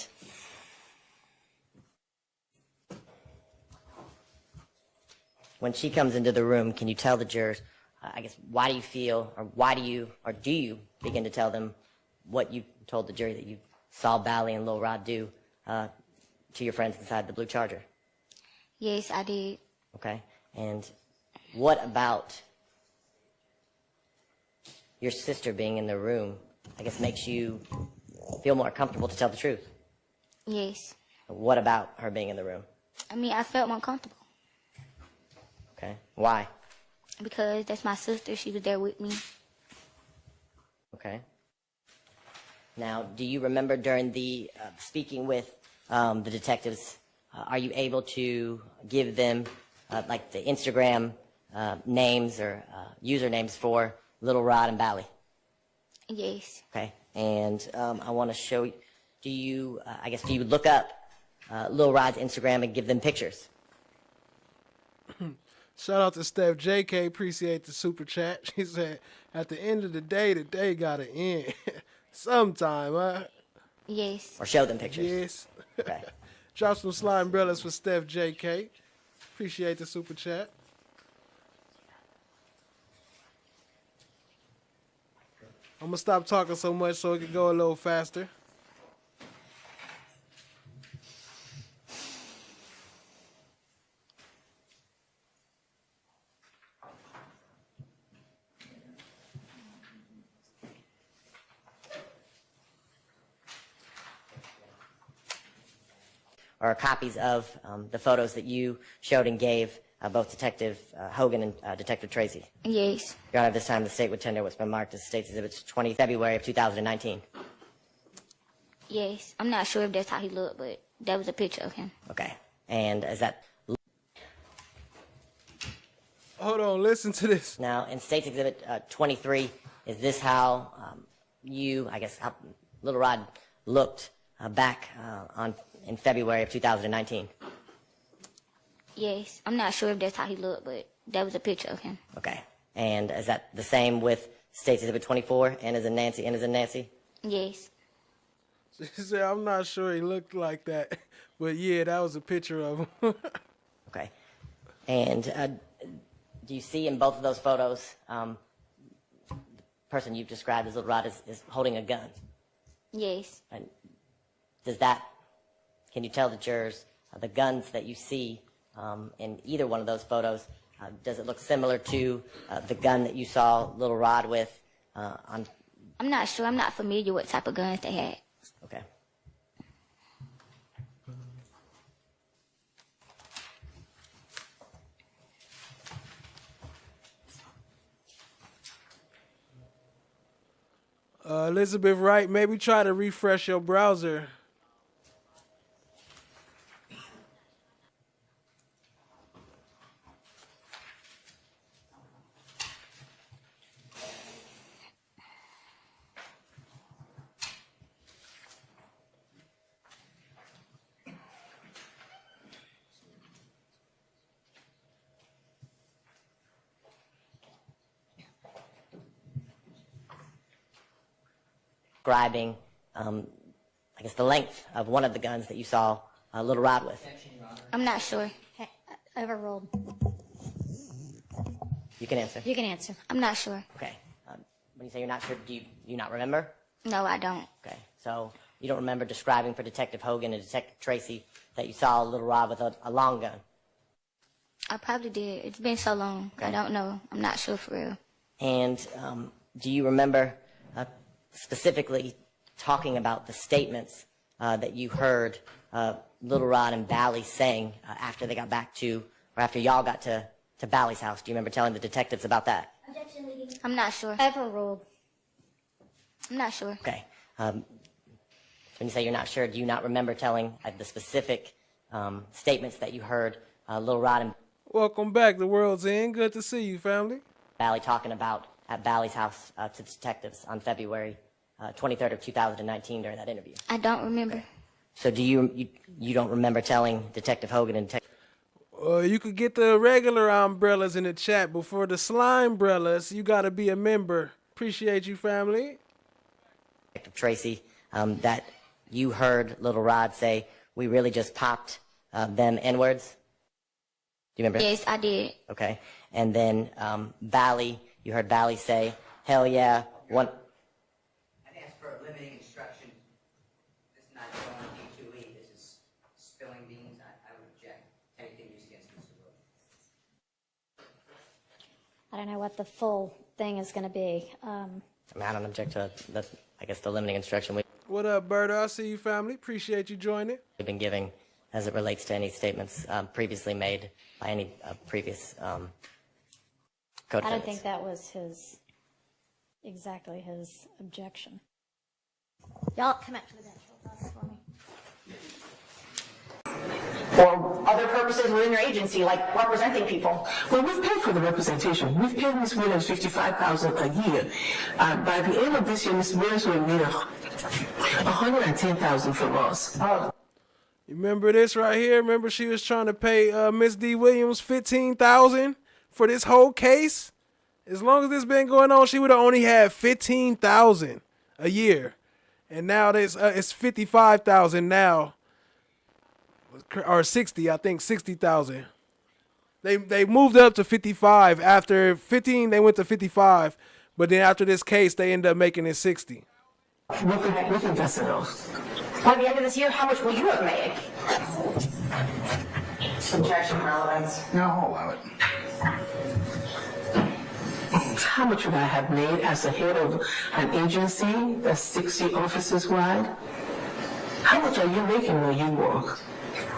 when she comes into the room, can you tell the jurors, I guess, why do you feel, or do you begin to tell them what you told the jury that you saw Bally and Lil Rod do to your friends inside the blue Charger? Yes, I did. Okay. And what about your sister being in the room, I guess, makes you feel more comfortable to tell the truth? Yes. What about her being in the room? I mean, I felt more comfortable. Okay. Why? Because that's my sister. She was there with me. Okay. Now, do you remember during the speaking with the detectives, are you able to give them like the Instagram names or usernames for Little Rod and Bally? Yes. Okay. And I want to show you, do you look up Lil Rod's Instagram and give them pictures? Shout out to Steph JK. Appreciate the super chat. She said, at the end of the day gotta end. Sometime, huh? Yes. Or show them pictures? Yes. Okay. Drop some slime umbrellas for Steph JK. Appreciate the super chat. I'm gonna stop talking so much so it can go a little faster. Or copies of the photos that you showed and gave both Detective Hogan and Detective Tracy? Yes. Your Honor, at this time, the state would tender what's been marked as State's Exhibits 20 February of 2019. Yes. I'm not sure if that's how he looked, but that was a picture of him. Okay. And is that... Hold on, listen to this. Now, in State's Exhibit 23, is this how how Little Rod looked back in February of 2019? Yes. I'm not sure if that's how he looked, but that was a picture of him. Okay. And is that the same with State's Exhibit 24, N as in Nancy, N as in Nancy? Yes. She said, I'm not sure he looked like that, but yeah, that was a picture of him. Okay. And do you see in both of those photos, the person you've described as Little Rod is holding a gun? Yes. And can you tell the jurors the guns that you see in either one of those photos, does it look similar to the gun that you saw Little Rod with on? I'm not sure. I'm not familiar what type of guns they had. Okay. Elizabeth Wright, maybe try to refresh your browser. Describing I guess, the length of one of the guns that you saw Little Rod with? I'm not sure. Overruled. You can answer. You can answer. I'm not sure. Okay. When you say you're not sure, do you not remember? No, I don't. Okay. So you don't remember describing for Detective Hogan and Detective Tracy that you saw Little Rod with a long gun? I probably did. It's been so long. Okay. I don't know. I'm not sure for real. And do you remember specifically talking about the statements that you heard Little Rod and Bally saying after they got back to, or after y'all got to Bally's house? Do you remember telling the detectives about that? I'm not sure. Overruled. I'm not sure. Okay. When you say you're not sure, do you not remember telling the specific statements that you heard Little Rod and Welcome back. The world's end. Good to see you, family. Bally talking about at Bally's house to the detectives on February 23rd of 2019 during that interview? I don't remember. So do you don't remember telling Detective Hogan and Detective You could get the regular umbrellas in the chat, but for the slime umbrellas, you got to be a member. Appreciate you, family. Tracy that you heard Little Rod say, "We really just popped them N-words"? Do you remember? Yes, I did. Okay. And then Bally, you heard Bally say, "Hell yeah, one." I'd ask for a limiting instruction. This is not going D2E. This is spilling beans. I would object to anything used against Mr. Williams. I don't know what the full thing is going to be. I mean, I don't object to the limiting instruction What up, Berta? I see you, family. Appreciate you joining. we've been giving as it relates to any statements previously made by any previous co-defendants. I don't think that was exactly his objection. Y'all come up to the bench with us for me. Or other purposes within your agency, like representing people. Well, we've paid for the representation. We've paid Ms. Williams $55,000 a year. By the end of this year, Ms. Williams will need $110,000 from us. You remember this right here? Remember she was trying to pay Miss D. Williams $15,000 for this whole case? As long as this been going on, she would have only had $15,000 a year. And now it's $55,000 now. Or 60, I think 60,000. They moved up to 55. After 15, they went to 55. But then after this case, they ended up making it 60. We can guess it all. By the end of this year, how much will you have made? Objection, relevance. No, I'll allow it. How much would I have made as the head of an agency that's 60 offices wide? How much are you making where you work?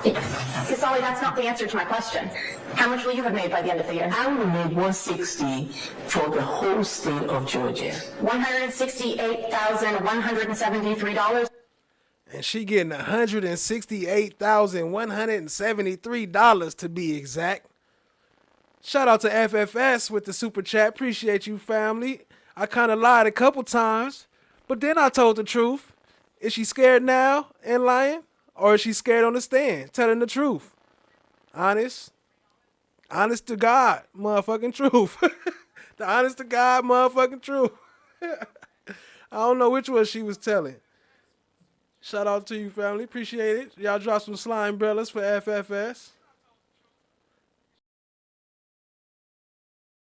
Casali, that's not the answer to my question. How much will you have made by the end of the year? I would have made $160 for the whole state of Georgia. $168,173. And she getting $168,173 to be exact. Shout out to FFS with the super chat. Appreciate you, family. I kind of lied a couple times, but then I told the truth. Is she scared now and lying? Or is she scared on the stand, telling the truth? Honest to God, motherfucking truth. The honest to God, motherfucking truth. I don't know which one she was telling. Shout out to you, family. Appreciate it. Y'all drop some slime umbrellas for FFS.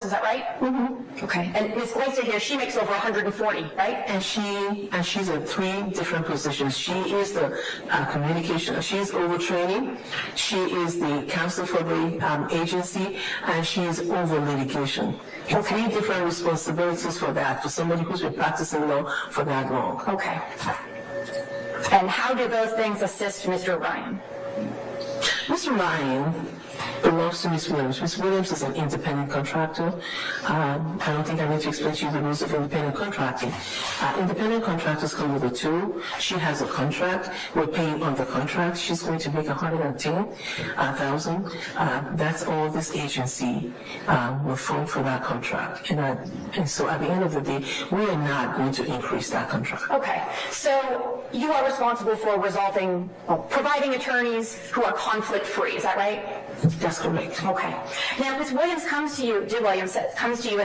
Is that right? Mm-hmm. Okay. And Ms. Glazer here, she makes over 140, right? And she's in 3 different positions. She is the communication. She is overtraining. She is the counsel for the agency, and she is over litigation. 3 different responsibilities for that, for somebody who's been practicing law for that long. Okay. And how do those things assist Mr. Ryan? Mr. Ryan belongs to Ms. Williams. Ms. Williams is an independent contractor. I don't think I need to explain to you the rules of independent contracting. Independent contractors come with a tool. She has a contract. We're paying on the contract. She's going to make $110,000. That's all this agency will fund for that contract. And so at the end of the day, we are not going to increase that contract. Okay. So you are responsible for providing attorneys who are conflict-free. Is that right? That's correct. Okay. Now, if Ms. Williams comes to you and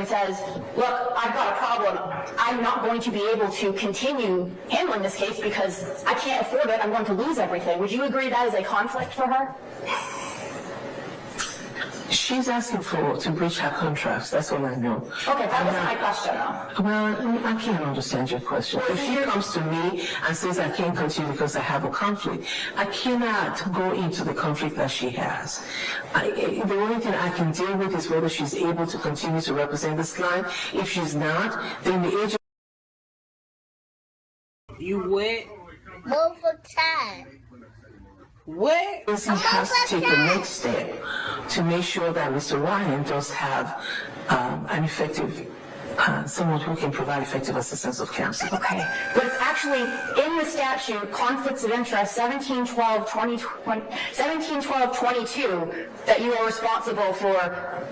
says, look, I've got a problem problem. I'm not going to be able to continue handling this case because I can't afford it. I'm going to lose everything. Would you agree that is a conflict for her? She's asking to breach her contracts. That's all I know. Okay, that wasn't my question, though. Well, I can't understand your question. If she comes to me and says I can't continue because I have a conflict, I cannot go into the conflict that she has. The only thing I can deal with is whether she's able to continue to represent this client. If she's not, then the agent... You what? Move for time. What? He has to take the next step to make sure that Mr. Ryan does have an effective, someone who can provide effective assistance of counsel. Okay, but it's actually in the statute, conflicts of interest, 1712-22, that you are responsible for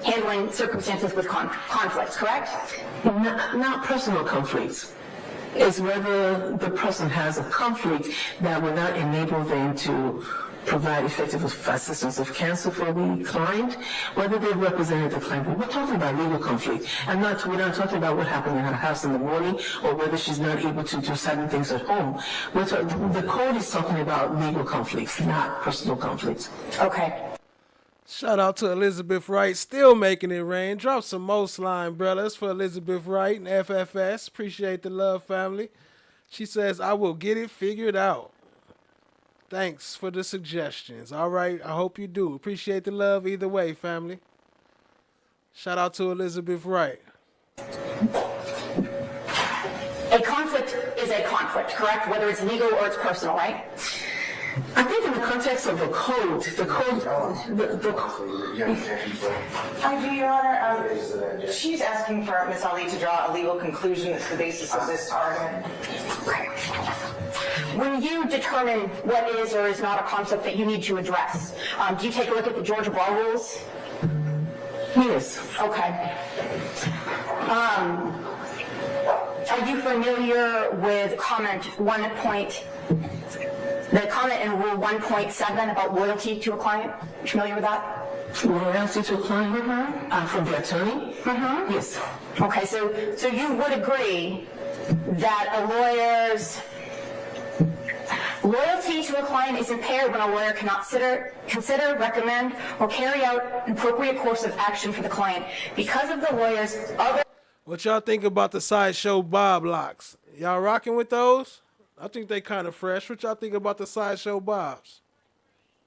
handling circumstances with conflicts, correct? Not personal conflicts. Is whether the person has a conflict that will not enable them to provide effective assistance of counsel for the client, whether they've represented the client. We're talking about legal conflict. We're not talking about what happened in her house in the morning or whether she's not able to do certain things at home. The code is talking about legal conflicts, not personal conflicts. Okay. Shout out to Elizabeth Wright, still making it rain. Drop some more slime, brothers, for Elizabeth Wright and FFS. Appreciate the love, family. She says, I will get it figured out. Thanks for the suggestions. All right, I hope you do. Appreciate the love either way, family. Shout out to Elizabeth Wright. A conflict is a conflict, correct? Whether it's legal or it's personal, right? I think in the context of the code, I do, Your Honor. She's asking for Ms. Ali to draw a legal conclusion that's the basis of this argument. When you determine what is or is not a conflict that you need to address, do you take a look at the Georgia bar rules? Yes. Okay. Are you familiar with the comment in Rule 1.7 about loyalty to a client? You familiar with that? Loyalty to a client? From the attorney? Yes. Okay, so you would agree that a lawyer's loyalty to a client is impaired when a lawyer cannot consider, recommend, or carry out an appropriate course of action for the client because of the lawyer's other... What y'all think about the Sideshow Bob locks? Y'all rocking with those? I think they kind of fresh. What y'all think about the Sideshow Bobs?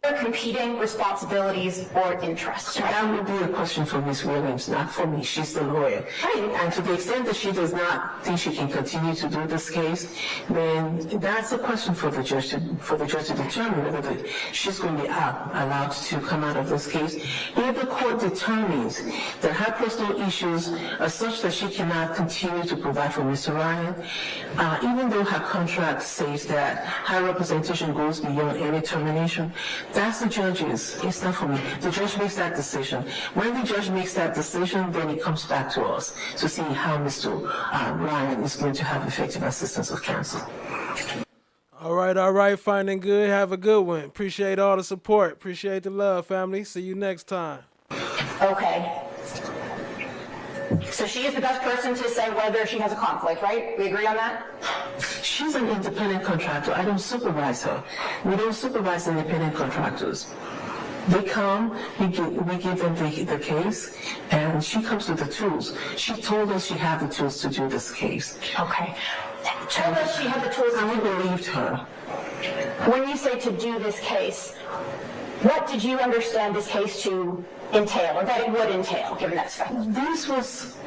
competing responsibilities or interests. That would be a question for Ms. Williams, not for me. She's the lawyer. And to the extent that she does not think she can continue to do this case, then that's a question for the judge to determine whether she's going to be allowed to come out of this case. If the court determines that her personal issues are such that she cannot continue to provide for Mr. Ryan, even though her contract says that her representation goes beyond any termination, that's the judge's. It's not for me. The judge makes that decision. When the judge makes that decision, then it comes back to us to see how Mr. Ryan is going to have effective assistance of counsel. All right. Finding good. Have a good one. Appreciate all the support. Appreciate the love, family. See you next time. Okay. So she is the best person to say whether she has a conflict, right? We agree on that? She's an independent contractor. I don't supervise her. We don't supervise independent contractors. They come, we give them the case, and she comes with the tools. She told us she had the tools to do this case. Okay. Told us she had the tools. And we believed her. When you say to do this case, what did you understand this case to entail, or that it would entail, given that stuff? This was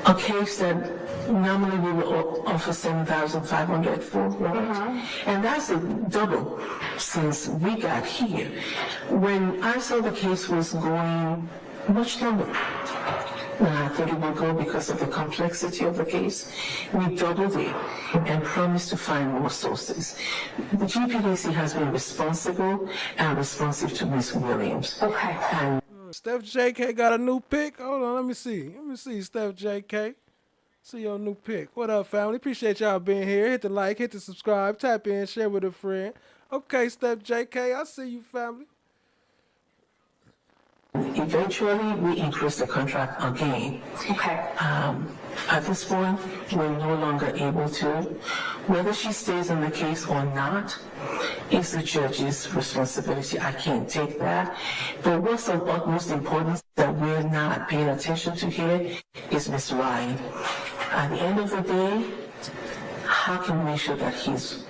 a case that normally we would offer $7,500 for, right? And that's a double since we got here. When I saw the case was going much longer than I thought it would go because of the complexity of the case, we doubled it and promised to find more sources. The GPDC has been responsible and responsive to Ms. Williams. Okay. And Steph JK got a new pick. Hold on, let me see. Steph JK. See your new pick. What up, family? Appreciate y'all being here. Hit the like, hit the subscribe, tap in, share with a friend. Okay, Steph JK, I see you, family. Eventually, we increased the contract again. Okay. At this point, we're no longer able to. Whether she stays in the case or not is the judge's responsibility. I can't take that. But what's of utmost importance that we're not paying attention to here is Ms. Ryan. At the end of the day, how can we make sure that he's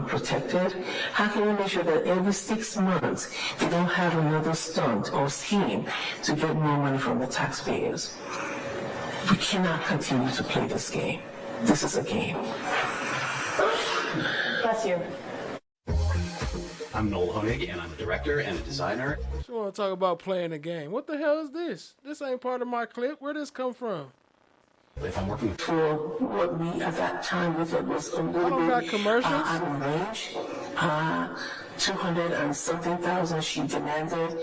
protected? How can we make sure that every 6 months they don't have another stunt or scheme to get more money from the taxpayers? We cannot continue to play this game. This is a game. Bless you. I'm Noel Honig, and I'm a director and a designer. You want to talk about playing a game? What the hell is this? This ain't part of my clip. Where'd this come from? If I'm working for what we at that time we thought was a little bit out of range, 200 and something thousand she demanded.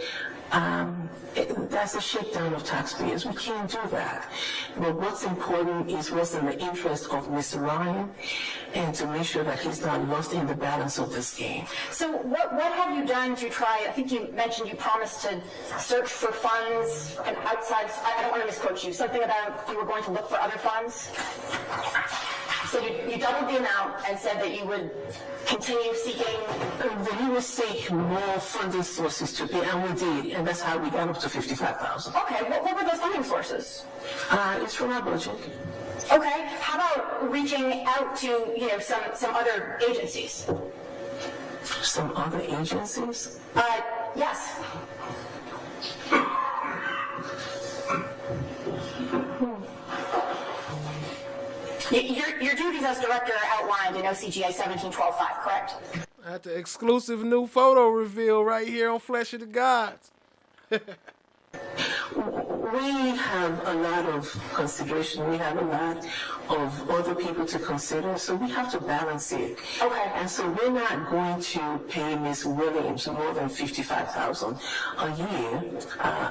That's a shakedown of taxpayers. We can't do that. But what's important is what's in the interest of Mr. Ryan and to make sure that he's not lost in the balance of this game. So what have you done to try, I think you mentioned you promised to search for funds and outside, I don't want to misquote you, something about you were going to look for other funds? So you doubled the amount and said that you would continue seeking? That we would seek more funding sources to pay, and we did, and that's how we got up to $55,000. Okay, what were those funding sources? It's from our budget. Okay, how about reaching out to, some other agencies? Some other agencies? Yes. Your duties as director are outlined in OCGA 1712.5, correct? That's the exclusive new photo reveal right here on Flesh of the Gods. We have a lot of consideration. We have a lot of other people to consider, so we have to balance it. Okay. And so we're not going to pay Ms. Williams more than $55,000 a year,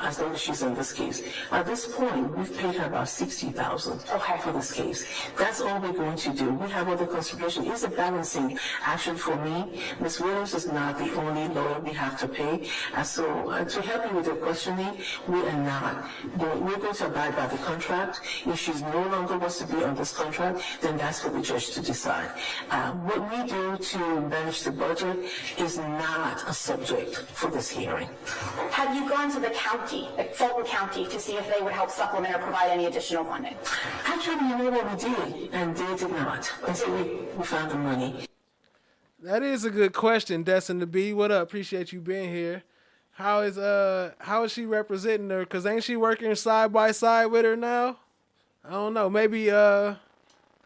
as long as she's in this case. At this point, we've paid her about $60,000 for this case. That's all we're going to do. We have other consideration. It's a balancing action for me. Ms. Williams is not the only lawyer we have to pay. And so to help you with your questioning, we are not. We're going to abide by the contract. If she's no longer wants to be on this contract, then that's for the judge to decide. What we do to manage the budget is not a subject for this hearing. Have you gone to the county, like Fulton County, to see if they would help supplement or provide any additional funding? Actually, you know what we did, and they did not. Until we found the money. That is a good question, Destin to be. What up? Appreciate you being here. How is she representing her? Cause ain't she working side by side with her now? I don't know. Maybe I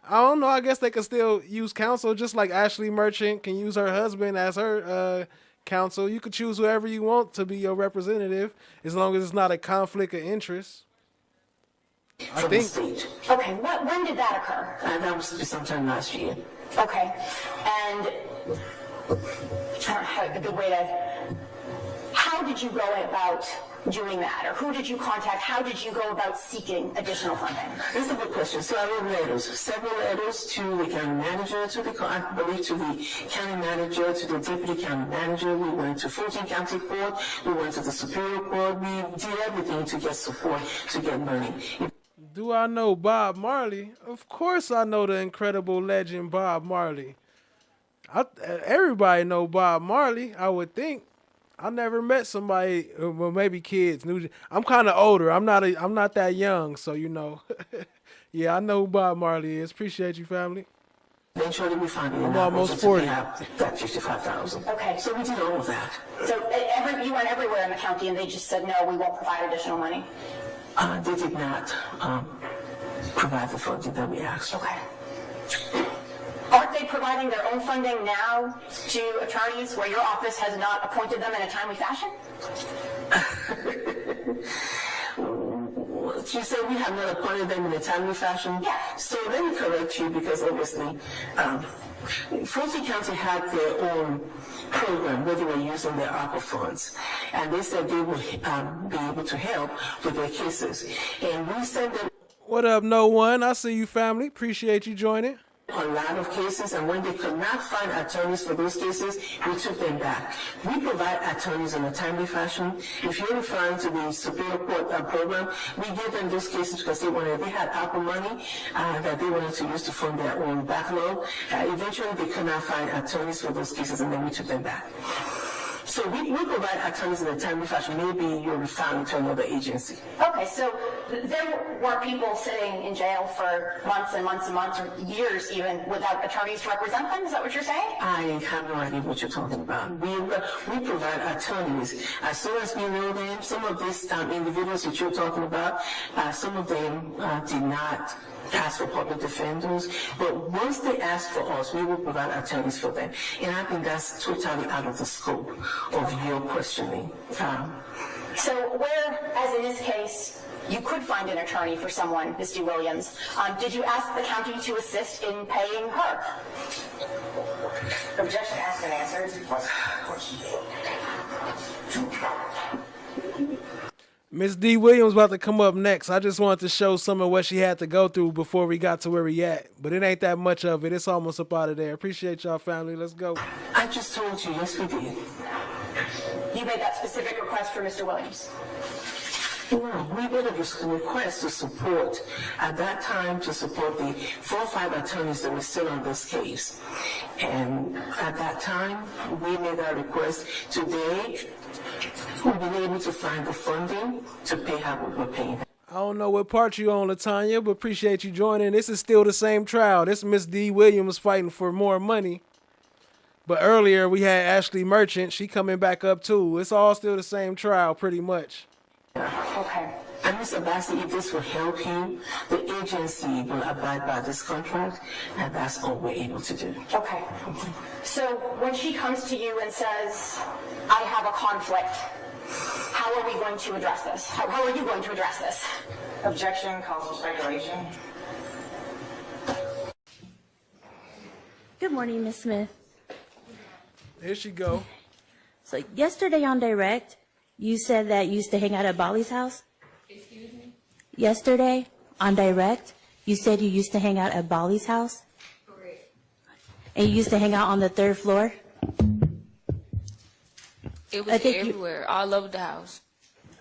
don't know. I guess they could still use counsel, just like Ashleigh Merchant can use her husband as her counsel. You could choose whoever you want to be your representative, as long as it's not a conflict of interest. I think. Okay. When did that occur? That was sometime last year. Okay. And I don't have a good way to. How did you go about doing that, or who did you contact? How did you go about seeking additional funding? That's a good question. So I wrote letters, several letters to the county manager, to the county manager, to the deputy county manager. We went to Fulton County Court. We went to the Superior Court. We did everything to get support, to get money. Do I know Bob Marley? Of course I know the incredible legend Bob Marley. Everybody know Bob Marley, I would think. I never met somebody, well, maybe kids knew. I'm kind of older. I'm not that young, so you know. Yeah, I know who Bob Marley is. Appreciate you, family. Eventually, we found it. I'm almost 40. That $55,000. Okay. So we did all of that. So you went everywhere in the county, and they just said no, we won't provide additional money. They did not provide the funding that we asked. Okay. Aren't they providing their own funding now to attorneys where your office has not appointed them in a timely fashion? You said we have not appointed them in a timely fashion? Yeah. So let me correct you, because obviously Fulton County had their own program where they were using their ARPA funds, and they said they would be able to help with their cases. And we sent them. What up, No One? I see you, family. Appreciate you joining. a lot of cases, and when they could not find attorneys for those cases, we took them back. We provide attorneys in a timely fashion. If you're referring to the Superior Court program, we give them those cases because they had Apple money that they wanted to use to fund their own backlog. Eventually, they could not find attorneys for those cases, and then we took them back. So we provide attorneys in a timely fashion. Maybe you're referring to another agency. Okay, so there were people sitting in jail for months and months and months, or years even, without attorneys to represent them? Is that what you're saying? I have no idea what you're talking about. We provide attorneys. As soon as we know them, some of these individuals that you're talking about, some of them did not ask for public defenders, but once they ask for us, we will provide attorneys for them. And I think that's totally out of the scope of your questioning. So where, as in this case, you could find an attorney for someone, Ms. D. Williams, did you ask the county to assist in paying her? Objection asked and answered. Miss D. Williams about to come up next. I just wanted to show some of what she had to go through before we got to where we at. But it ain't that much of it. It's almost up out of there. Appreciate y'all, family. Let's go. I just told you, yes, we did. You made that specific request for Mr. Williams? No, we made a request to support, at that time, to support the 4 or 5 attorneys that were still on this case. And at that time, we made that request. Today, we've been able to find the funding to pay how we're paying. I don't know what part you on, Latanya, but appreciate you joining. This is still the same trial. This is Miss D. Williams fighting for more money. But earlier, we had Ashleigh Merchant. She coming back up, too. It's all still the same trial, pretty much. Okay. And Mr. Bassey, if this will help you, the agency will abide by this contract, and that's all we're able to do. Okay. So when she comes to you and says, I have a conflict, how are we going to address this? How are you going to address this? Objection calls for speculation. Good morning, Ms. Smith. Here she go. So yesterday on Direct, you said that you used to hang out at Bolly's house? Excuse me? Yesterday on Direct, you said you used to hang out at Bolly's house? Correct. And you used to hang out on the 3rd floor? It was everywhere, all over the house.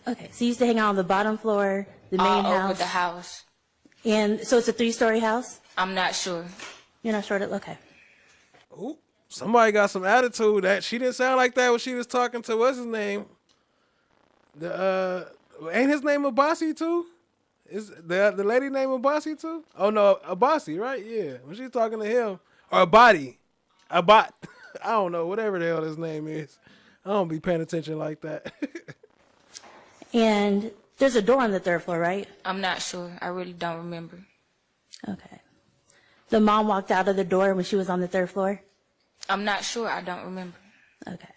Okay, so you used to hang out on the bottom floor, the main All house? over the house. And so it's a 3-story house? I'm not sure. You're not sure? Okay. Ooh, somebody got some attitude. That she didn't sound like that when she was talking to what's his name. Ain't his name Abasi too? Is the lady named Abasi too? Oh no, Abasi, right? Yeah. When she's talking to him or Abat. I don't know, whatever the hell his name is. I don't be paying attention like that. And there's a door on the 3rd floor, right? I'm not sure. I really don't remember. Okay. The mom walked out of the door when she was on the 3rd floor? I'm not sure. I don't remember. Okay.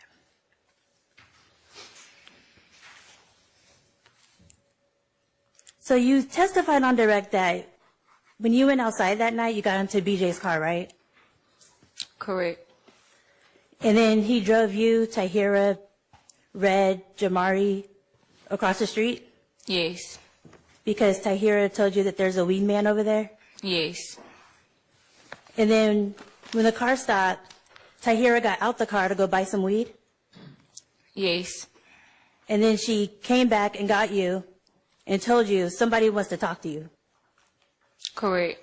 So you testified on Direct that when you went outside that night, you got into BJ's car, right? Correct. And then he drove you, Tahira, Red, Jamari across the street? Yes. Because Tahira told you that there's a weed man over there? Yes. And then when the car stopped, Tahira got out the car to go buy some weed? Yes. And then she came back and got you and told you somebody wants to talk to you. Correct.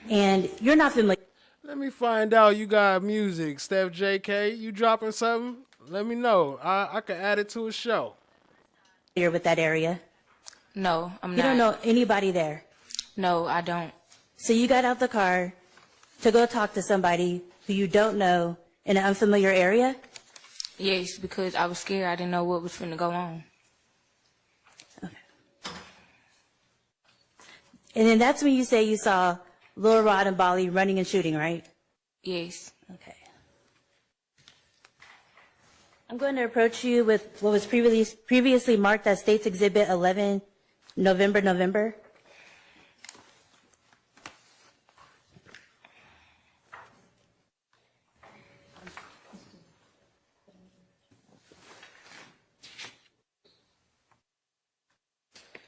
And you're not familiar. Let me find out you got music, Steph JK. You dropping something? Let me know. I can add it to a show. You're with that area? No, I'm You not. don't know anybody there? No, I don't. So you got out the car to go talk to somebody who you don't know in an unfamiliar area? Yes, because I was scared. I didn't know what was finna go on. And then that's when you say you saw Lil Rod and Bali running and shooting, right? Yes. Okay. I'm going to approach you with what was previously marked as States Exhibit 11, November.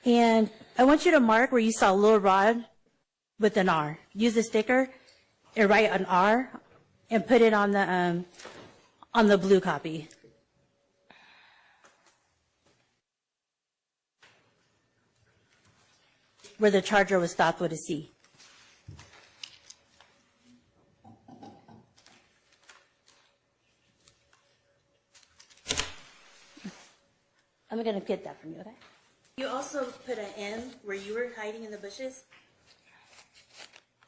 And I want you to mark where you saw Lil Rod with an R. Use the sticker and write an R and put it on the blue copy. Where the charger was stopped with a C. I'm going to get that from you, okay? You also put an M where you were hiding in the bushes.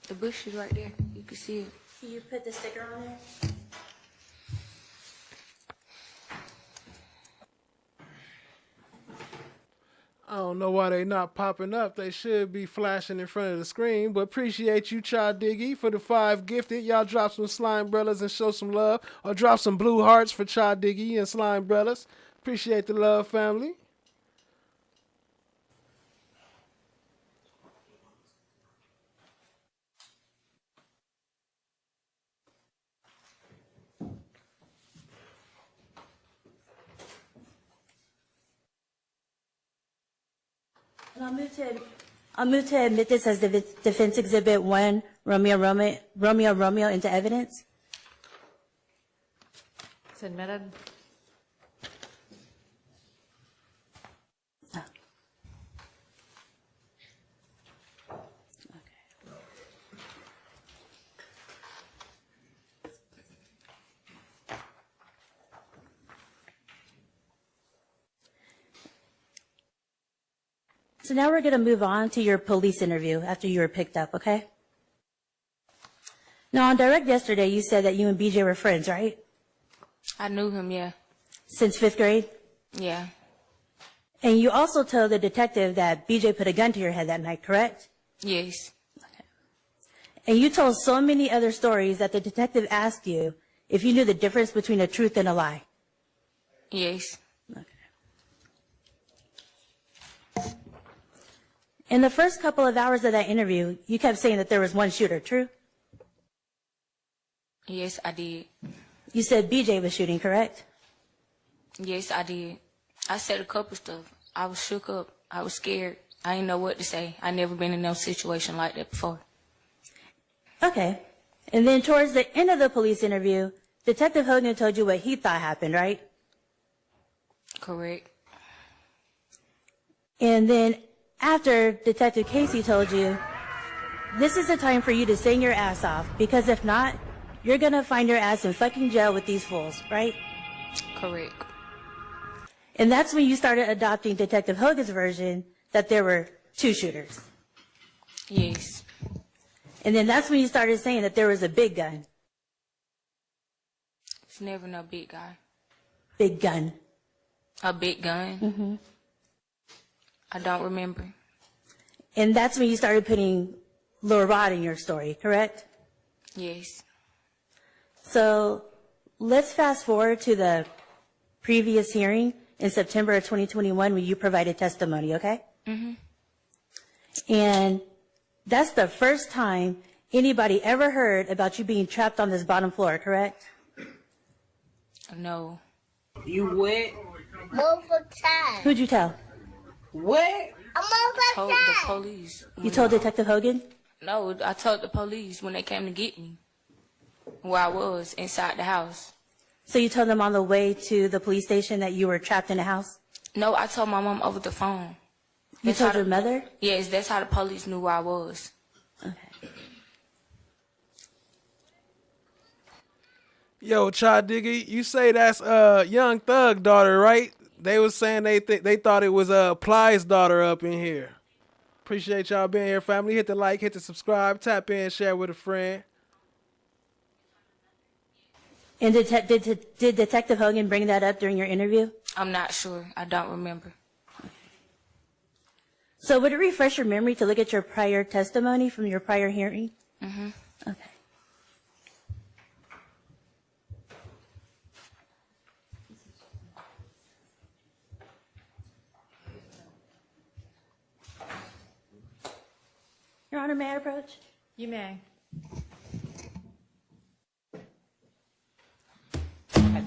The bush is right there. You can see it. Can you put the sticker on there? I don't know why they not popping up. They should be flashing in front of the screen. But appreciate you, Cha Diggy, for the 5 gifted. Y'all drop some slime brothers and show some love. Or drop some blue hearts for Cha Diggy and slime brothers. Appreciate the love, family. And I'll move to admit this as Defense Exhibit 1, Romeo into evidence. It's admitted. So now we're going to move on to your police interview after you were picked up, okay? Now, on direct yesterday, you said that you and BJ were friends, right? I knew him, yeah. Since 5th grade? Yeah. And you also told the detective that BJ put a gun to your head that night, correct? Yes. And you told so many other stories that the detective asked you if you knew the difference between a truth and a lie. Yes. In the first couple of hours of that interview, you kept saying that there was one shooter, true? Yes, I did. You said BJ was shooting, correct? Yes, I did. I said a couple stuff. I was shook up. I was scared. I didn't know what to say. I never been in no situation like that before. Okay. And then towards the end of the police interview, Detective Hogan told you what he thought happened, right? Correct. And then after Detective Casey told you, this is the time for you to sing your ass off, because if not, you're going to find your ass in fucking jail with these fools, right? Correct. And that's when you started adopting Detective Hogan's version that there were 2 shooters. Yes. And then that's when you started saying that there was a big gun. It's never no big guy. Big gun. A big gun? Mm-hmm. I don't remember. And that's when you started putting Lil Rod in your story, correct? Yes. So let's fast forward to the previous hearing in September of 2021 when you provided testimony, okay? Mm-hmm. And that's the first time anybody ever heard about you being trapped on this bottom floor, correct? No. You what? Multiple times. Who'd you tell? What? I told the police. You told Detective Hogan? No, I told the police when they came to get me. Where I was, inside the house. So you told them on the way to the police station that you were trapped in a house? No, I told my mom over the phone. You told your mother? Yes, that's how the police knew where I was. Okay. Yo, Cha Diggy, you say that's Young Thug daughter, right? They was saying they thought it was Ply's daughter up in here. Appreciate y'all being here, family. Hit the like, hit the subscribe, tap in, share with a friend. And did Detective Hogan bring that up during your interview? I'm not sure. I don't remember. So would it refresh your memory to look at your prior testimony from your prior hearing? Mm-hmm. Okay. Your Honor, may I approach? You may.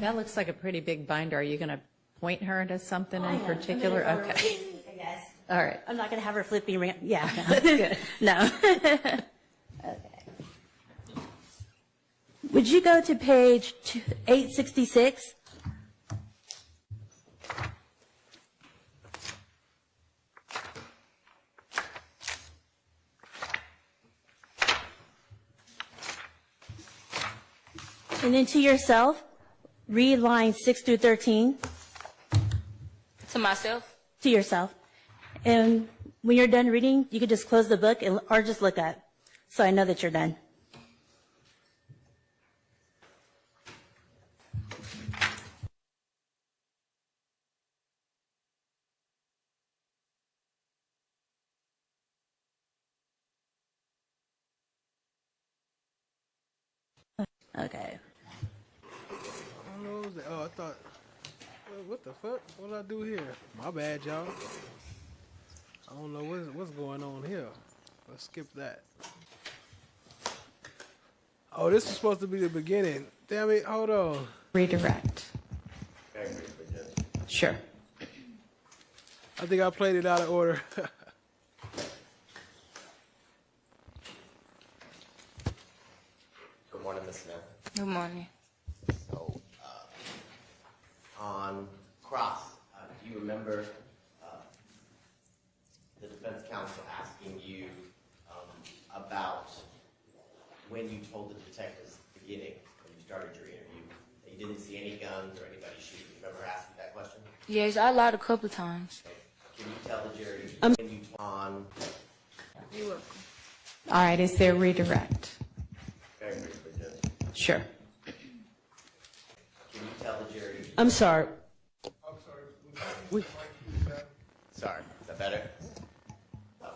That looks like a pretty big binder. Are you going to point her to something in particular? Okay. I guess. All right. I'm not going to have her flipping around. Yeah. That's good. No. Okay. Could you go to page 866? And then to yourself, read lines 6 through 13. To myself? To yourself. And when you're done reading, you could just close the book or just look up, so I know that you're done. Okay. I don't know what was that. Oh, I thought, what the fuck? What did I do here? My bad, y'all. I don't know what's going on here. Let's skip that. Oh, this is supposed to be the beginning. Damn it, hold on. Redirect. Sure. I think I played it out of order. Good morning, Ms. Smith. Good morning. So, on cross, do you remember the defense counsel asking you about when you told the detectives at the beginning, when you started your interview, that you didn't see any guns or anybody shooting? You remember asking that question? Yes, I lied a couple of times. Can you tell the jury when you on? You're welcome. All right, is there redirect? Very briefly, Judge. Sure. Can you tell the jury? I'm sorry. Sorry, is that better? Oh,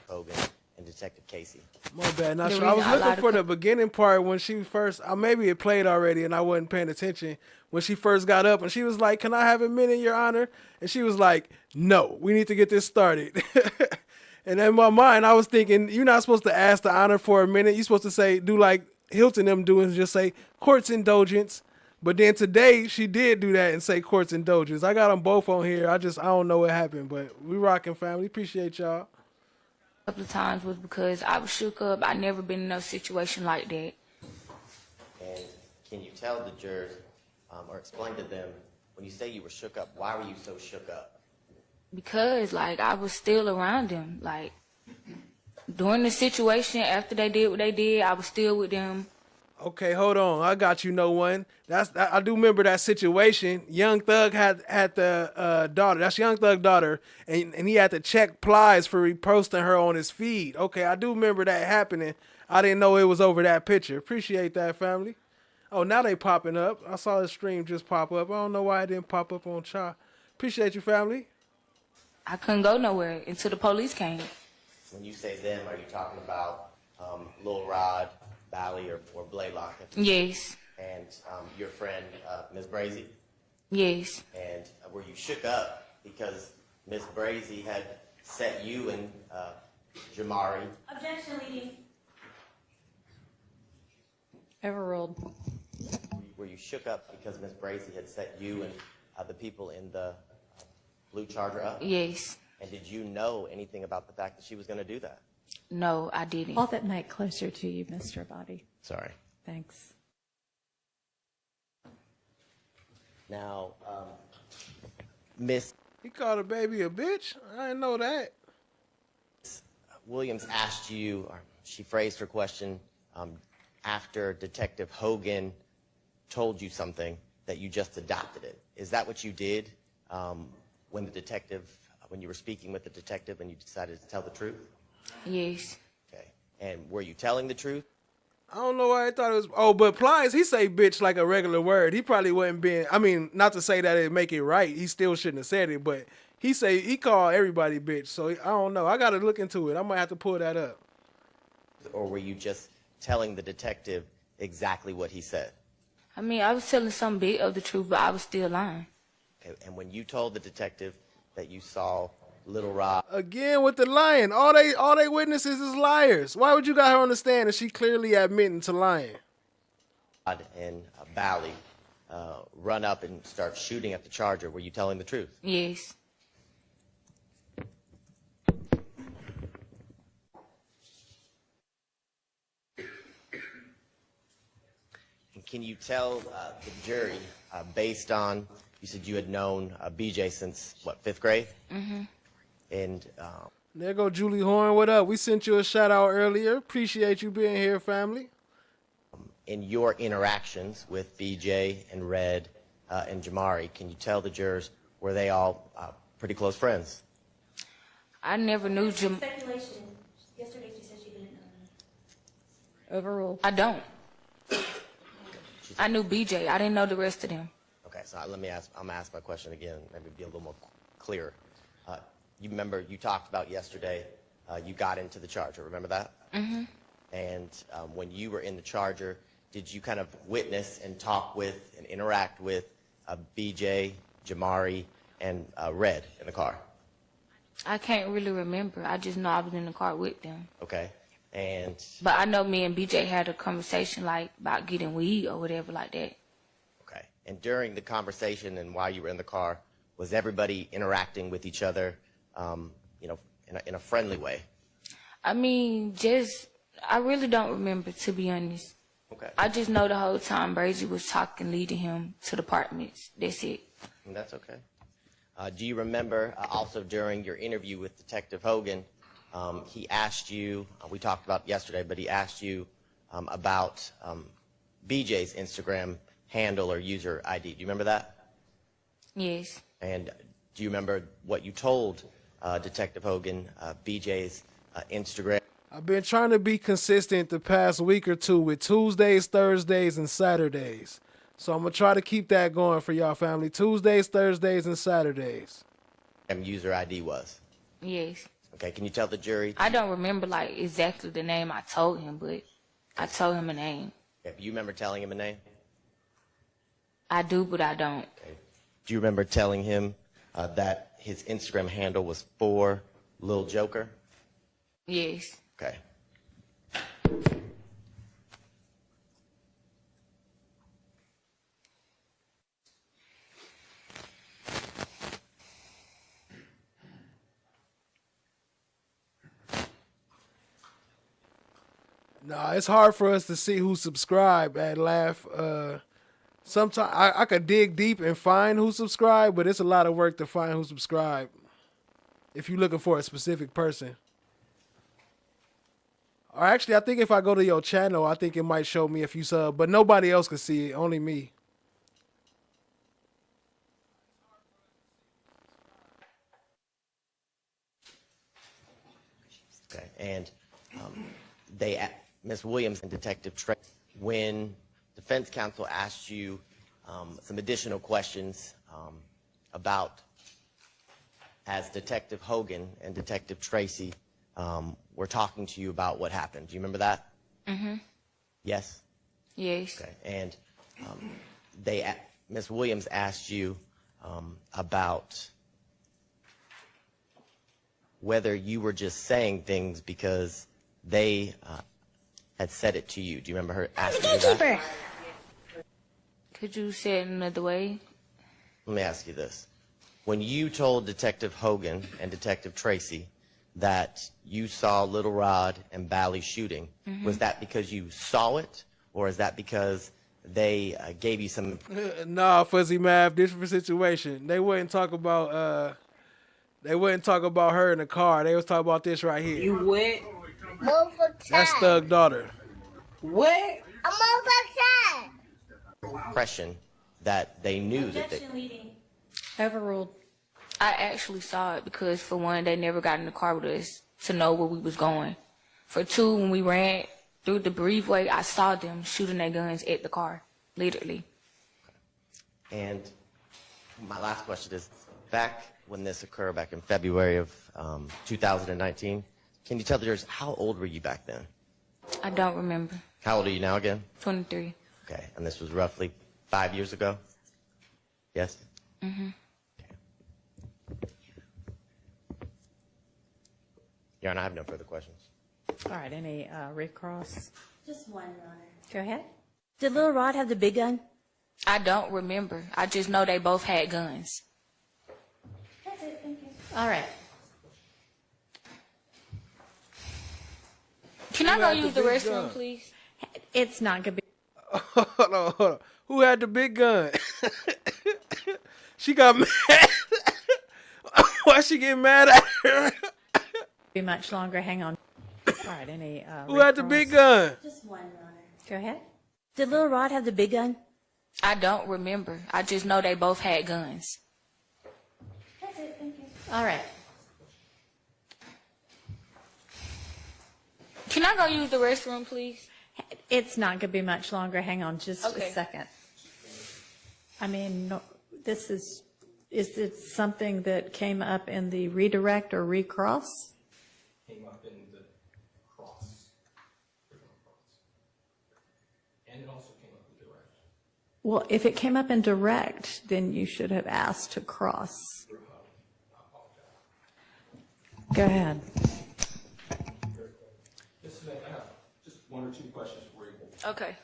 Hogan and Detective Casey. My bad. Not The sure. I was reason I looking lied for to- the beginning part when she first. Maybe it played already and I wasn't paying attention. When she first got up and she was like, "Can I have a minute, Your Honor?" And she was like, "No, we need to get this started." And in my mind, I was thinking, you're not supposed to ask the honor for a minute. You're supposed to say, do like Hilton them do and just say court's indulgence. But then today she did do that and say court's indulgence. I got them both on here. I don't know what happened, but we rocking, family. Appreciate y'all. A couple of times was because I was shook up. I never been in no situation like that. And can you tell the jurors or explain to them, when you say you were shook up, why were you so shook up? Because, like, I was still around them. Like, during the situation, after they did what they did, I was still with them. Okay, hold on. I got you, no one. I do remember that situation. Young Thug had the daughter. That's Young Thug daughter, and he had to check Plies for reposting her on his feed. Okay, I do remember that happening. I didn't know it was over that picture. Appreciate that, family. Oh, now they popping up. I saw the stream just pop up. I don't know why it didn't pop up on Cha. Appreciate you, family. I couldn't go nowhere until the police came. When you say them, are you talking about Lil Rod, Bally, or Blaylock? Yes. And your friend, Ms. Brazy? Yes. And were you shook up because Ms. Brazy had set you and Jamari? Objection, lady. Overruled. Were you shook up because Ms. Brazy had set you and the people in the blue Charger up? Yes. And did you know anything about the fact that she was going to do that? No, I didn't. Hold that mic closer to you, Mr. Body. Sorry. Thanks. Now, Miss He called a baby a bitch? I didn't know that. Williams asked you, or she phrased her question after Detective Hogan told you something that you just adopted it. Is that what you did when you were speaking with the detective and you decided to tell the truth? Yes. Okay. And were you telling the truth? I don't know why I thought it was. Oh, but Plies, he say bitch like a regular word. He probably wouldn't been. I mean, not to say that it make it right. He still shouldn't have said it, but he called everybody bitch. So I don't know. I got to look into it. I might have to pull that up. Or were you just telling the detective exactly what he said? I mean, I was telling some bit of the truth, but I was still lying. Okay. And when you told the detective that you saw Little Rob Again with the lying. All they witnesses is liars. Why would you got her on the stand and she clearly admitting to lying? and Bally run up and start shooting at the Charger, were you telling the truth? Yes. can you tell the jury, based on, you said you had known BJ since, what, 5th grade? Mm-hmm. And There go Julie Horn. What up? We sent you a shout out earlier. Appreciate you being here, family. in your interactions with BJ and Red and Jamari, can you tell the jurors, were they all pretty close friends? I never knew Speculation. Yesterday she said she didn't know. Overruled. I don't. I knew BJ. I didn't know the rest of them. Okay, so I'm gonna ask my question again, maybe be a little more clear. You remember you talked about yesterday, you got into the Charger, remember that? Mm-hmm. And when you were in the Charger, did you kind of witness and talk with and interact with BJ, Jamari, and Red in the car? I can't really remember. I just know I was in the car with them. Okay, and But I know me and BJ had a conversation like about getting weed or whatever like that. okay, and during the conversation and while you were in the car, was everybody interacting with each other, you know, in a friendly way? I mean, I really don't remember, to be honest. Okay. I just know the whole time Brazy was talking, leading him to the apartments. That's it. And that's okay. Do you remember also during your interview with Detective Hogan, he asked you, we talked about yesterday, but he asked you about BJ's Instagram handle or user ID. Do you remember that? Yes. And do you remember what you told Detective Hogan, BJ's Instagram? I've been trying to be consistent the past week or two with Tuesdays, Thursdays, and Saturdays. So I'm going to try to keep that going for y'all family. Tuesdays, Thursdays, and Saturdays. User ID was? Yes. Okay, can you tell the jury? I don't remember like exactly the name I told him, but I told him a name. If you remember telling him a name? I do, but I don't. Okay. Do you remember telling him that his Instagram handle was for Lil Joker? Yes. Okay. Nah, it's hard for us to see who subscribed at Laugh. Sometimes I could dig deep and find who subscribed, but it's a lot of work to find who subscribed if you're looking for a specific person. Or actually, I think if I go to your channel, I think it might show me if you sub, but nobody else can see it, only me. Okay, and Ms. Williams and Detective Trey, when defense counsel asked you some additional questions about, as Detective Hogan and Detective Tracy were talking to you about what happened. Do you remember that? Mm-hmm. Yes? Yes. Okay, and Ms. Williams asked you about whether you were just saying things because they had said it to you. Do you remember her asking you that? Could you say it another way? Let me ask you this. When you told Detective Hogan and Detective Tracy that you saw Little Rod and Bally shooting, was that because you saw it, or is that because they gave you some... Nah, Fuzzy Mav, different situation. They wouldn't talk about her in the car. They was talking about this right here. You what? That's Thug daughter. What? impression that they knew that they... Overruled. I actually saw it because, for one, they never got in the car with us to know where we was going. For two, when we ran through the breezeway, I saw them shooting their guns at the car, literally. And my last question is, back when this occurred, back in February of 2019, can you tell the jurors, how old were you back then? I don't remember. How old are you now again? 23. Okay, and this was roughly 5 years ago? Yes? Mm-hmm. Your Honor, I have no further questions. All right, any recross? Just one, Your Honor. Go ahead. Did Lil Rod have the big gun? I don't remember. I just know they both had guns. That's it, thank you. All right. Can I go use the restroom, please? It's not going to be. Hold on. Who had the big gun? She got mad. Why she get mad at her? Be much longer. Hang on. All right. Any? Who had the big gun? Just one, Your Honor. Go ahead. Did Lil Rod have the big gun? I don't remember. I just know they both had guns. That's it. Thank you. All right. Can I go use the restroom, please? It's not going to be much longer. Hang on just Okay. a second. I mean, no, is it something that came up in the redirect or recross? Came up in the cross. And it also came up in direct. Well, if it came up in direct, then you should have asked to cross. Go ahead. This is I have just one or two questions for you. Okay.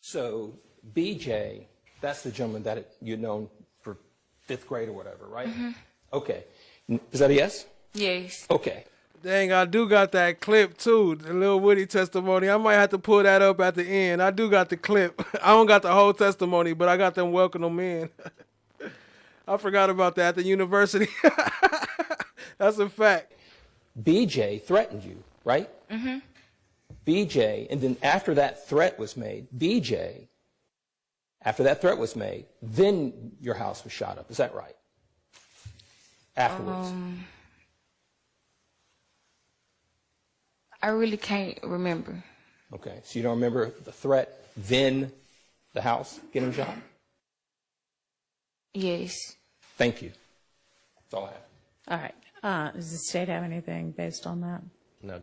So BJ, that's the gentleman that you'd known for 5th grade or whatever, right? Mm-hmm. Okay. Is that a yes? Yes. Okay. Dang, I do got that clip too, the little Woody testimony. I might have to pull that up at the end. I do got the clip. I don't got the whole testimony, but I got them welcome them in. I forgot about that at the university. That's a fact. BJ threatened you, right? Mm-hmm. BJ, and then after that threat was made, then your house was shot up. Is that right? Afterwards. I really can't remember. Okay, so you don't remember the threat, then the house getting shot? Yes. Thank you. That's all I have. All right. Does the state have anything based on that? No.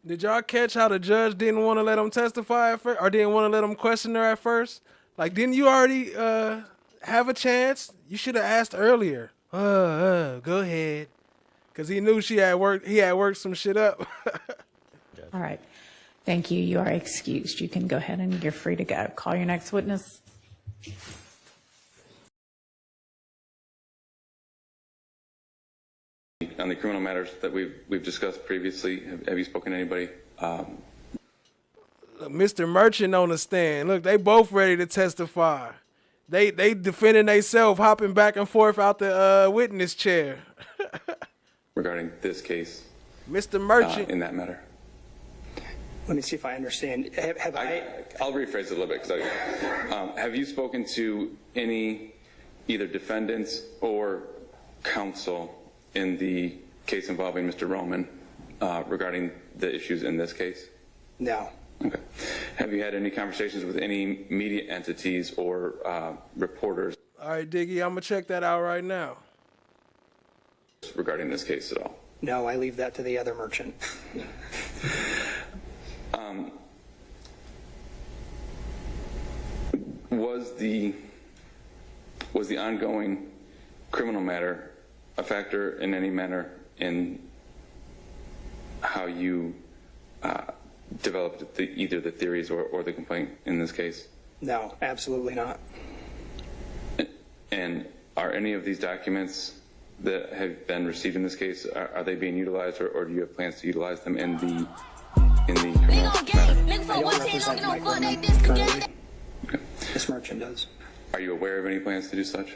Did y'all catch how the judge didn't want to let him testify at first, or didn't want to let him question her at first? Like, didn't you already have a chance? You should have asked earlier. Go ahead, because he knew she had worked. He had worked some shit up. All right. Thank you. You are excused. You can go ahead and you're free to go. Call your next witness. On the criminal matters that we've discussed previously, have you spoken to anybody? Mr. Merchant on the stand. Look, they both ready to testify. They defending themselves, hopping back and forth out the witness chair. Regarding this case, Mr. Merchant. in that matter. Let me see if I understand. I'll rephrase it a little bit. Have you spoken to any either defendants or counsel in the case involving Mr. Roman regarding the issues in this case? No. Okay. Have you had any conversations with any media entities or reporters? All right, Diggy, I'm going to check that out right now. Regarding this case at all? No, I leave that to the other merchant. Was the ongoing criminal matter a factor in any manner in how you developed either the theories or the complaint in this case? No, absolutely not. And are any of these documents that have been received in this case, are they being utilized, or do you have plans to utilize them in the criminal matter? I don't represent Mike Roman currently. Okay. This merchant does. Are you aware of any plans to do such?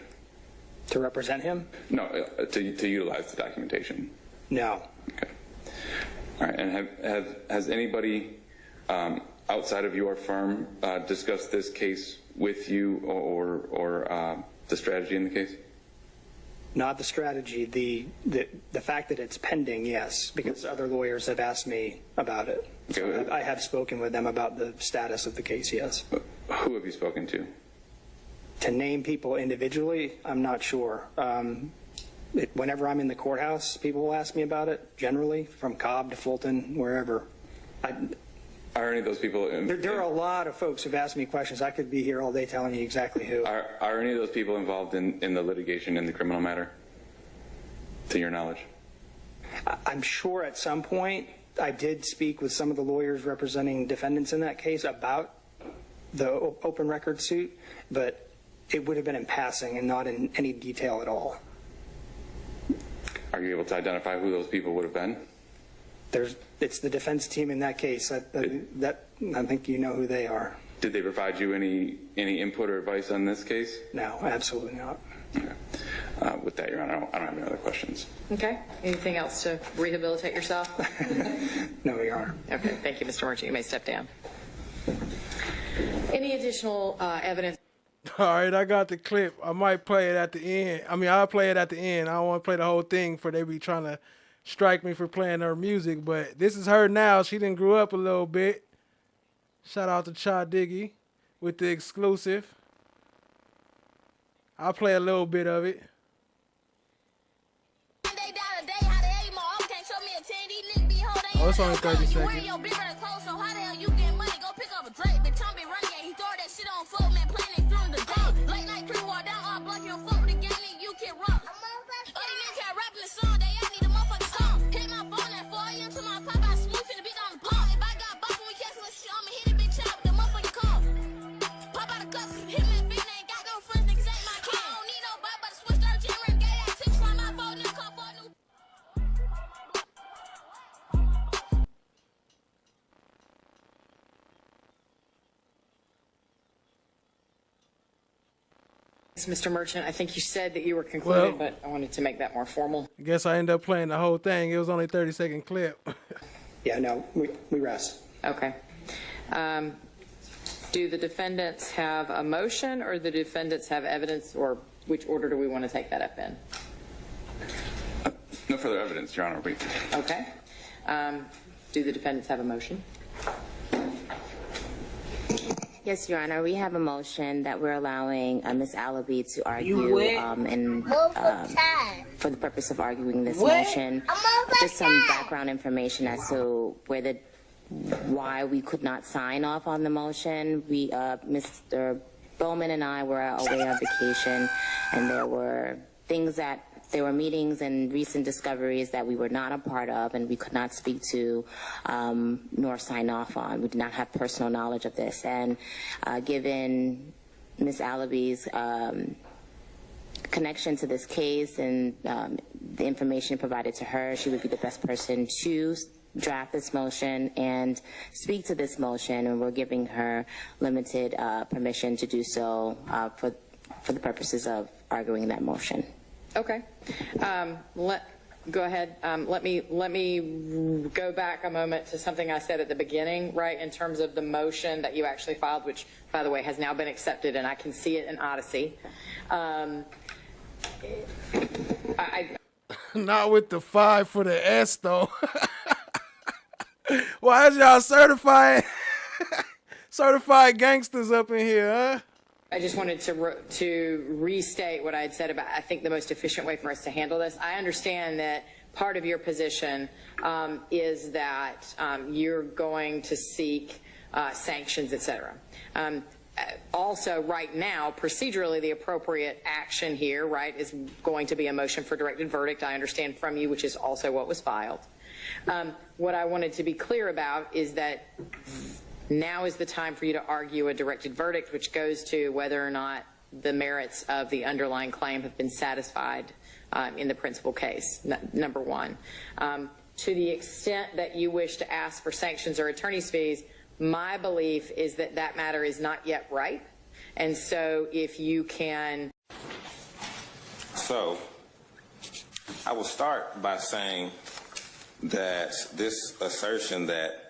To represent him? No, to utilize the documentation. No. Okay. All right. And has anybody outside of your firm discussed this case with you or the strategy in the case? Not the strategy. The fact that it's pending, yes, because other lawyers have asked me about it. Okay. So I have spoken with them about the status of the case, yes. Who have you spoken to? To name people individually, I'm not sure. Whenever I'm in the courthouse, people will ask me about it, generally, from Cobb to Fulton, wherever. Are any of those people... There are a lot of folks who've asked me questions. I could be here all day telling you exactly who. Are any of those people involved in the litigation in the criminal matter, to your knowledge? I'm sure at some point I did speak with some of the lawyers representing defendants in that case about the open record suit, but it would have been in passing and not in any detail at all. Are you able to identify who those people would have been? It's the defense team in that case. I think you know who they are. Did they provide you any input or advice on this case? No, absolutely not. Okay. With that, Your Honor, I don't have any other questions. Okay. Anything else to rehabilitate yourself? No, Your Honor. Okay. Thank you, Mr. Merchant. You may step down. Any additional evidence? All right, I got the clip. I might play it at the end. I mean, I'll play it at the end. I don't want to play the whole thing for they be trying to strike me for playing her music. But this is her now. She done grew up a little bit. Shout out to Cha Diggy with the exclusive. I'll play a little bit of it. Oh, it's only 30 seconds. Mr. Merchant, I think you said that you were concluded, but I wanted to make that more formal. I guess I ended up playing the whole thing. It was only a 30-second clip. Yeah, no, we rest. Okay. Do the defendants have a motion, or the defendants have evidence, or which order do we want to take that up in? No further evidence, Your Honor. Okay. Do the defendants have a motion? Yes, Your Honor, we have a motion that we're allowing Ms. Allaby to argue for the purpose of arguing this motion. Just some background information as to why we could not sign off on the motion. Mr. Bowman and I were away on vacation, and there were meetings and recent discoveries that we were not a part of and we could not speak to nor sign off on. We did not have personal knowledge of this. And given Ms. Allaby's connection to this case and the information provided to her, she would be the best person to draft this motion and speak to this motion, and we're giving her limited permission to do so for the purposes of arguing that motion. Okay. Go ahead. Let me go back a moment to something I said at the beginning, right, in terms of the motion that you actually filed, which, by the way, has now been accepted, and I can see it in Odyssey. Not with the 5 for the S, though. Why is y'all certified gangsters up in here, huh? I just wanted to restate what I had said about, I think, the most efficient way for us to handle this. I understand that part of your position is that you're going to seek sanctions, et cetera. Also, right now, procedurally, the appropriate action here, right, is going to be a motion for directed verdict, I understand from you, which is also what was filed. What I wanted to be clear about is that now is the time for you to argue a directed verdict, which goes to whether or not the merits of the underlying claim have been satisfied in the principal case, number one. To the extent that you wish to ask for sanctions or attorney's fees, my belief is that that matter is not yet ripe. And so if you can... So, I will start by saying that this assertion that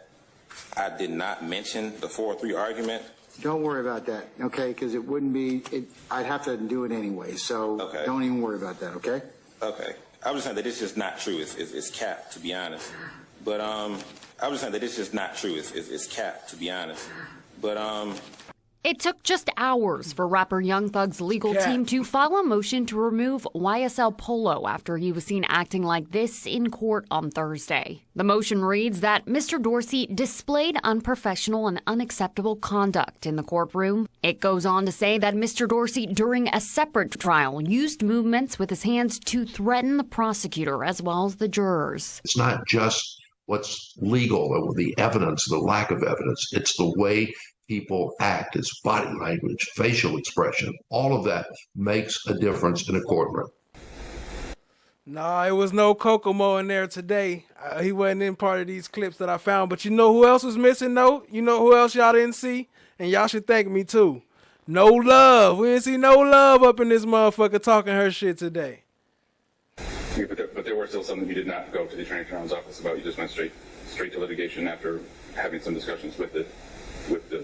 I did not mention the 4-3 argument. Don't worry about that, okay? Because it wouldn't be, I'd have to do it anyway, so don't even worry about that, okay? Okay. I was saying that it's just not true. It's capped, to be honest. But I was saying that it's just not true. It's capped, to be honest. But It took just hours for rapper Young Thug's legal team to file a motion to remove YSL Polo after he was seen acting like this in court on Thursday. The motion reads that Mr. Dorsey displayed unprofessional and unacceptable conduct in the courtroom. It goes on to say that Mr. Dorsey, during a separate trial, used movements with his hands to threaten the prosecutor as well as the jurors. It's not just what's legal or the evidence, the lack of evidence. It's the way people act, it's body language, facial expression. All of that makes a difference in a courtroom. Nah, it was no Kokomo in there today. He wasn't in part of these clips that I found. But you know who else was missing, though? You know who else y'all didn't see? And y'all should thank me too. No love. We didn't see no love up in this motherfucker talking her shit today. Yeah, but there were still some that you did not go to the Attorney General's office about. You just went straight to litigation after having some discussions with the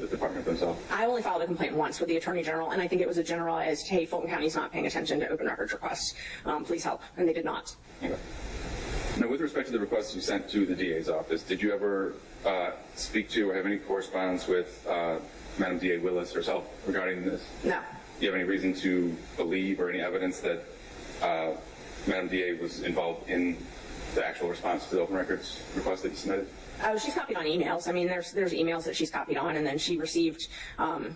department themselves. I only filed a complaint once with the Attorney General, and I think it was a generalized, hey, Fulton County's not paying attention to open records requests. Please help. And they did not. Okay. Now, with respect to the requests you sent to the DA's office, did you ever speak to or have any correspondence with Madam DA Willis herself regarding this? No. Do you have any reason to believe or any evidence that Madam DA was involved in the actual response to the open records request that you submitted? She's copied on emails. I mean, there's emails that she's copied on, and then she received,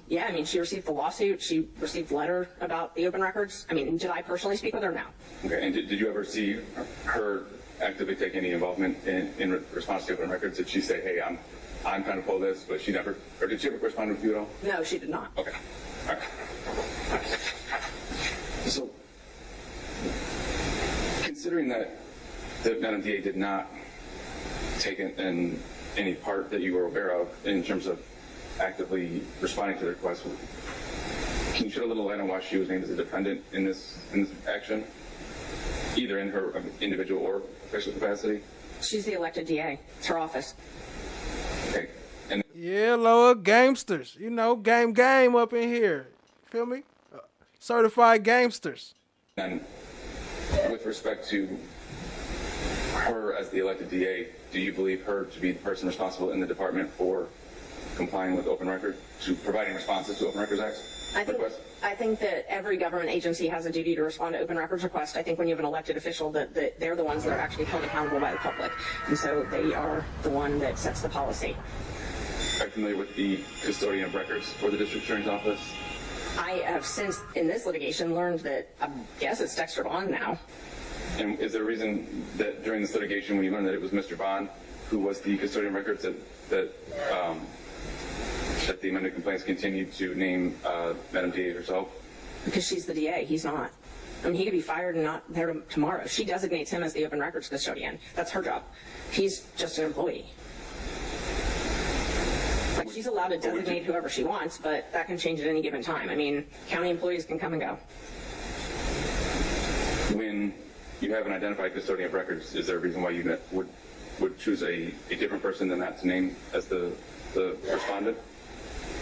she received the lawsuit. She received the letter about the open records. I mean, did I personally speak with her? No. Okay, and did you ever see her actively take any involvement in response to open records? Did she say, hey, I'm trying to pull this, but she never, or did she ever correspond with you at all? No, she did not. Okay. All right. So, considering that Madam DA did not take in any part that you were aware of in terms of actively responding to the request, can you shed a little light on why she was named as a defendant in this action, either in her individual or official capacity? She's the elected DA. It's her office. Okay. And yeah, Lord, gamesters. You know, game up in here. Feel me? Certified gamesters. And with respect to her as the elected DA, do you believe her to be the person responsible in the department for complying with open record, to providing responses to Open Records Act requests? I think that every government agency has a duty to respond to open records requests. I think when you have an elected official, that they're the ones that are actually held accountable by the public. And so they are the one that sets the policy. Are you familiar with the custodian of records for the district attorney's office? I have since, in this litigation, learned that I guess it's Dexter Bond now. And is there a reason that during this litigation, when you learned that it was Mr. Bond who was the custodian of records, that the amended complaints continued to name Madam DA herself? Because she's the DA. He's not. I mean, he could be fired and not there tomorrow. She designates him as the open records custodian. That's her job. He's just an employee. Like, she's allowed to designate whoever she wants, but that can change at any given time. I mean, county employees can come and go. When you have an identified custodian of records, is there a reason why you would choose a different person than that to name as the respondent?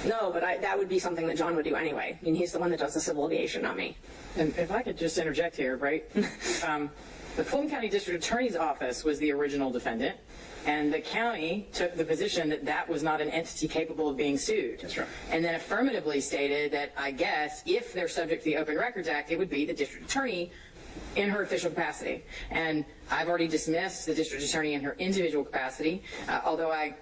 No, but that would be something that John would do anyway. I mean, he's the one that does the civil litigation, not me. And if I could just interject here, right? The Fulton County District Attorney's Office was the original defendant, and the county took the position that that was not an entity capable of being sued. That's right. And then affirmatively stated that, I guess, if they're subject to the Open Records Act, it would be the district attorney in her official capacity. And I've already dismissed the district attorney in her individual capacity, although I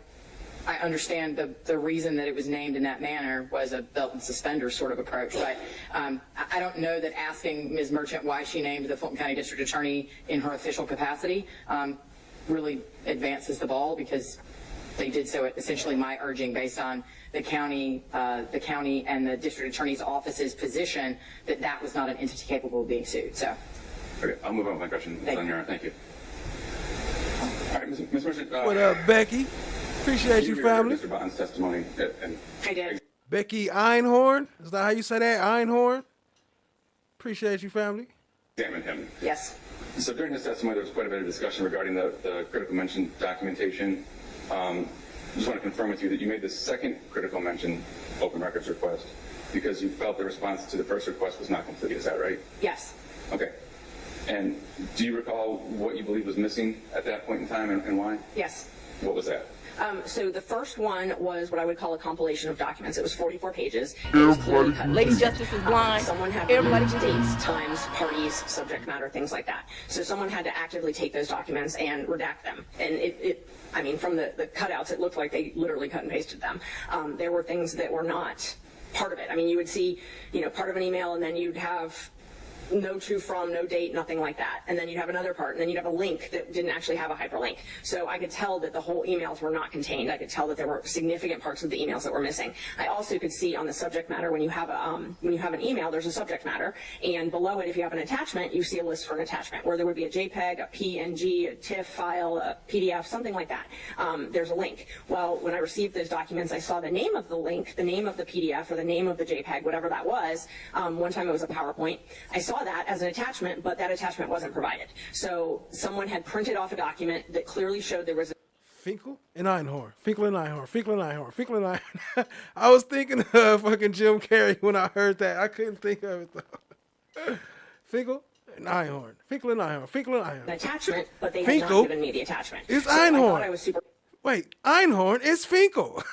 understand the reason that it was named in that manner was a belt and suspenders sort of approach. But I don't know that asking Ms. Merchant why she named the Fulton County District Attorney in her official capacity really advances the ball, because they did so at essentially my urging, based on the county and the district attorney's office's position that that was not an entity capable of being sued. So, okay, I'll move on with my question. Thank you. All right, Ms. Merchant. What up, Becky? Appreciate you, family. Mr. Bond's testimony. I did. Becky Einhorn? Is that how you say that? Einhorn? Appreciate you, family. Examine him. Yes. So during his testimony, there was quite a bit of discussion regarding the critical mention documentation. I just want to confirm with you that you made the second critical mention open records request because you felt the response to the first request was not complete. Is that right? Yes. Okay. And do you recall what you believe was missing at that point in time and why? Yes. What was that? So the first one was what I would call a compilation of documents. It was 44 pages. It was clearly cut. Lady Justice is blind. Someone had Everybody dates, times, parties, subject matter, things like that. So someone had to actively take those documents and redact them. And I mean, from the cutouts, it looked like they literally cut and pasted them. There were things that were not part of it. I mean, you would see, part of an email, and then you'd have no to, from, no date, nothing like that. And then you'd have another part, and then you'd have a link that didn't actually have a hyperlink. So I could tell that the whole emails were not contained. I could tell that there were significant parts of the emails that were missing. I also could see on the subject matter, when you have an email, there's a subject matter, and below it, if you have an attachment, you see a list for an attachment, where there would be a JPEG, a PNG, a TIFF file, a PDF, something like that. There's a link. Well, when I received those documents, I saw the name of the link, the name of the PDF, or the name of the JPEG, whatever that was. One time it was a PowerPoint. I saw that as an attachment, but that attachment wasn't provided. So someone had printed off a document that clearly showed there was a Finkel and Einhorn. Finkel and Einhorn. Finkel and Einhorn. Finkel and Einhorn. I was thinking of fucking Jim Carrey when I heard that. I couldn't think of it though. Finkel and Einhorn. Finkel and Einhorn. Finkel and Einhorn. an attachment, but they Finkel had not given me the attachment. It's So I Einhorn. thought I was super Wait, Einhorn is Finkel.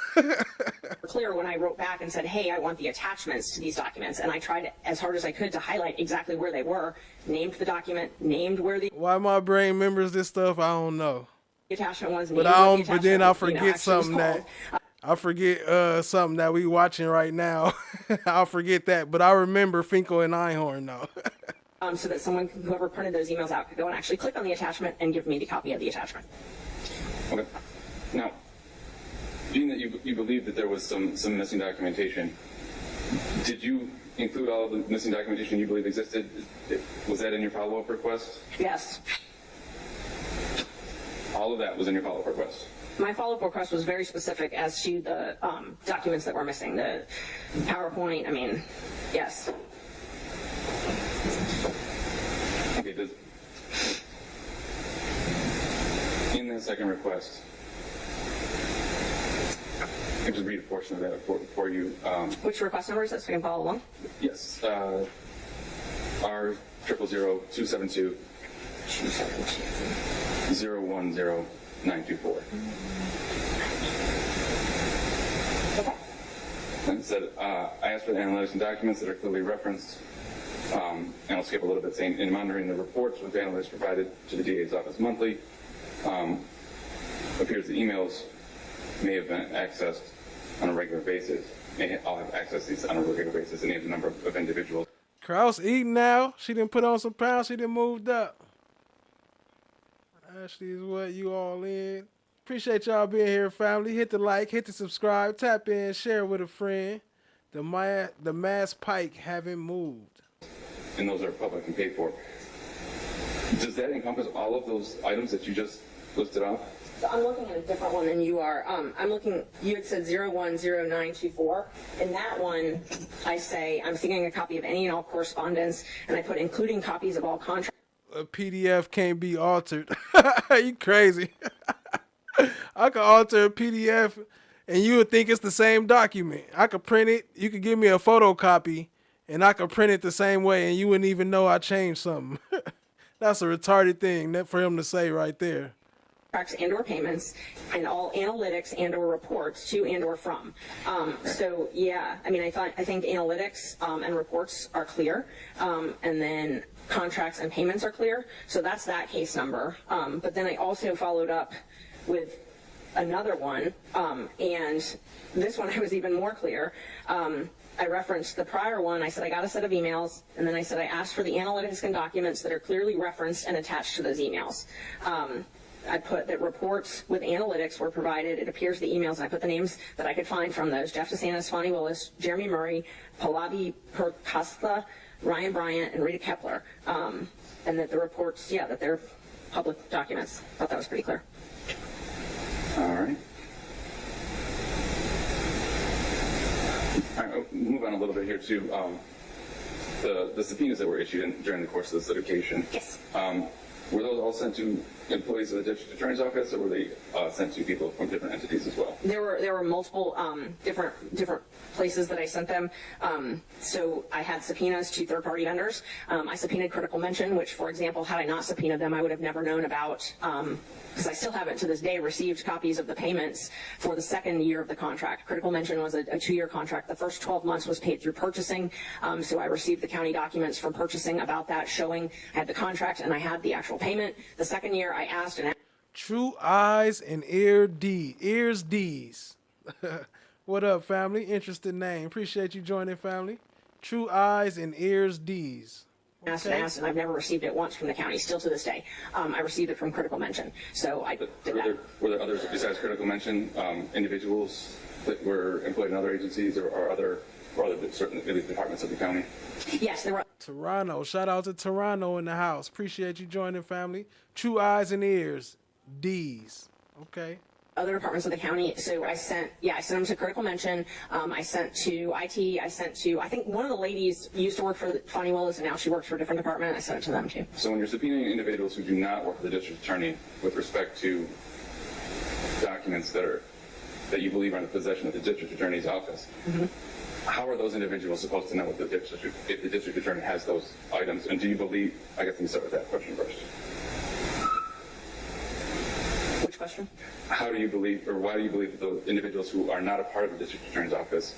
clear when I wrote back and said, hey, I want the attachments to these documents. And I tried as hard as I could to highlight exactly where they were, named the document, named where the Why my brain remembers this stuff, I don't know. attachment was. But named I what don't. the But then I attachment, forget actually was something that called. I forget something that we watching right now. I'll forget that, but I remember Finkel and Einhorn though. So that someone, whoever printed those emails out, could go and actually click on the attachment and give me the copy of the attachment. Okay. Now, being that you believe that there was some missing documentation, did you include all of the missing documentation you believe existed? Was that in your follow-up request? Yes. All of that was in your follow-up request? My follow-up request was very specific as to the documents that were missing. The PowerPoint, I mean, yes. Okay, in that second request, I just read a portion of that for you. Which request number is that so I can follow along? Yes, R 000-272 010924. And it said, I asked for the analytics and documents that are clearly referenced, and I'll skip a little bit, saying, in monitoring the reports with analytics provided to the DA's office monthly, appears the emails may have been accessed on a regular basis. I'll have access to these on a regular basis, and names a number of individuals. Kraus eating now. She didn't put on some pounds. She didn't moved up. Ashleigh is what you all in. Appreciate y'all being here, family. Hit the like, hit the subscribe, tap in, share with a friend. The Mass Pike haven't moved. And those are public and paid for. Does that encompass all of those items that you just listed off? So I'm looking at a different one than you are. I'm looking, you had said 010924. In that one, I say, I'm seeking a copy of any and all correspondence, and I put including copies of all contracts. A PDF can't be altered. You crazy. I could alter a PDF and you would think it's the same document. I could print it. You could give me a photocopy and I could print it the same way and you wouldn't even know I changed something. That's a retarded thing for him to say right there. And or payments and all analytics and or reports to and or from. So yeah, I mean, I think analytics and reports are clear, and then contracts and payments are clear. So that's that case number. But then I also followed up with another one, and this one I was even more clear. I referenced the prior one. I said I got a set of emails, and then I said I asked for the analytics and documents that are clearly referenced and attached to those emails. I put that reports with analytics were provided. It appears the emails, and I put the names that I could find from those: Jeff DeSantis, Fonnie Willis, Jeremy Murray, Pallavi Perkasta, Ryan Bryant, and Rita Kepler. And that the reports, yeah, that they're public documents. Thought that was pretty clear. All right. All right, I'll move on a little bit here to the subpoenas that were issued during the course of this litigation. Yes. Were those all sent to employees of the district attorney's office, or were they sent to people from different entities as well? There were multiple different places that I sent them. So I had subpoenas to third-party vendors. I subpoenaed Critical Mention, which, for example, had I not subpoenaed them, I would have never known about, because I still haven't to this day received copies of the payments for the second year of the contract. Critical Mention was a 2-year contract. The first 12 months was paid through purchasing. So I received the county documents from purchasing about that, showing I had the contract and I had the actual payment. The second year I asked and True Eyes and Ears D's. What up, family? Interesting name. Appreciate you joining, family. True Eyes and Ears D's. Asked and asked, and I've never received it once from the county, still to this day. I received it from Critical Mention, so I did that. Were there others besides Critical Mention, individuals that were employed in other agencies or other certain departments of the county? Yes, there were. Toronto, shout out to Toronto in the house. Appreciate you joining, family. True eyes and ears, D's. Okay. Other departments of the county, so I sent them to Critical Mention, I sent to IT, I sent to, I think one of the ladies used to work for Fonnie Willis and now she works for a different department, I sent it to them too. So when you're subpoenaing individuals who do not work for the district attorney with respect to documents that you believe are in the possession of the district attorney's office, how are those individuals supposed to know if the district attorney has those items? And do you believe, I guess let me start with that question first. Which question? How do you believe, or why do you believe that those individuals who are not a part of the district attorney's office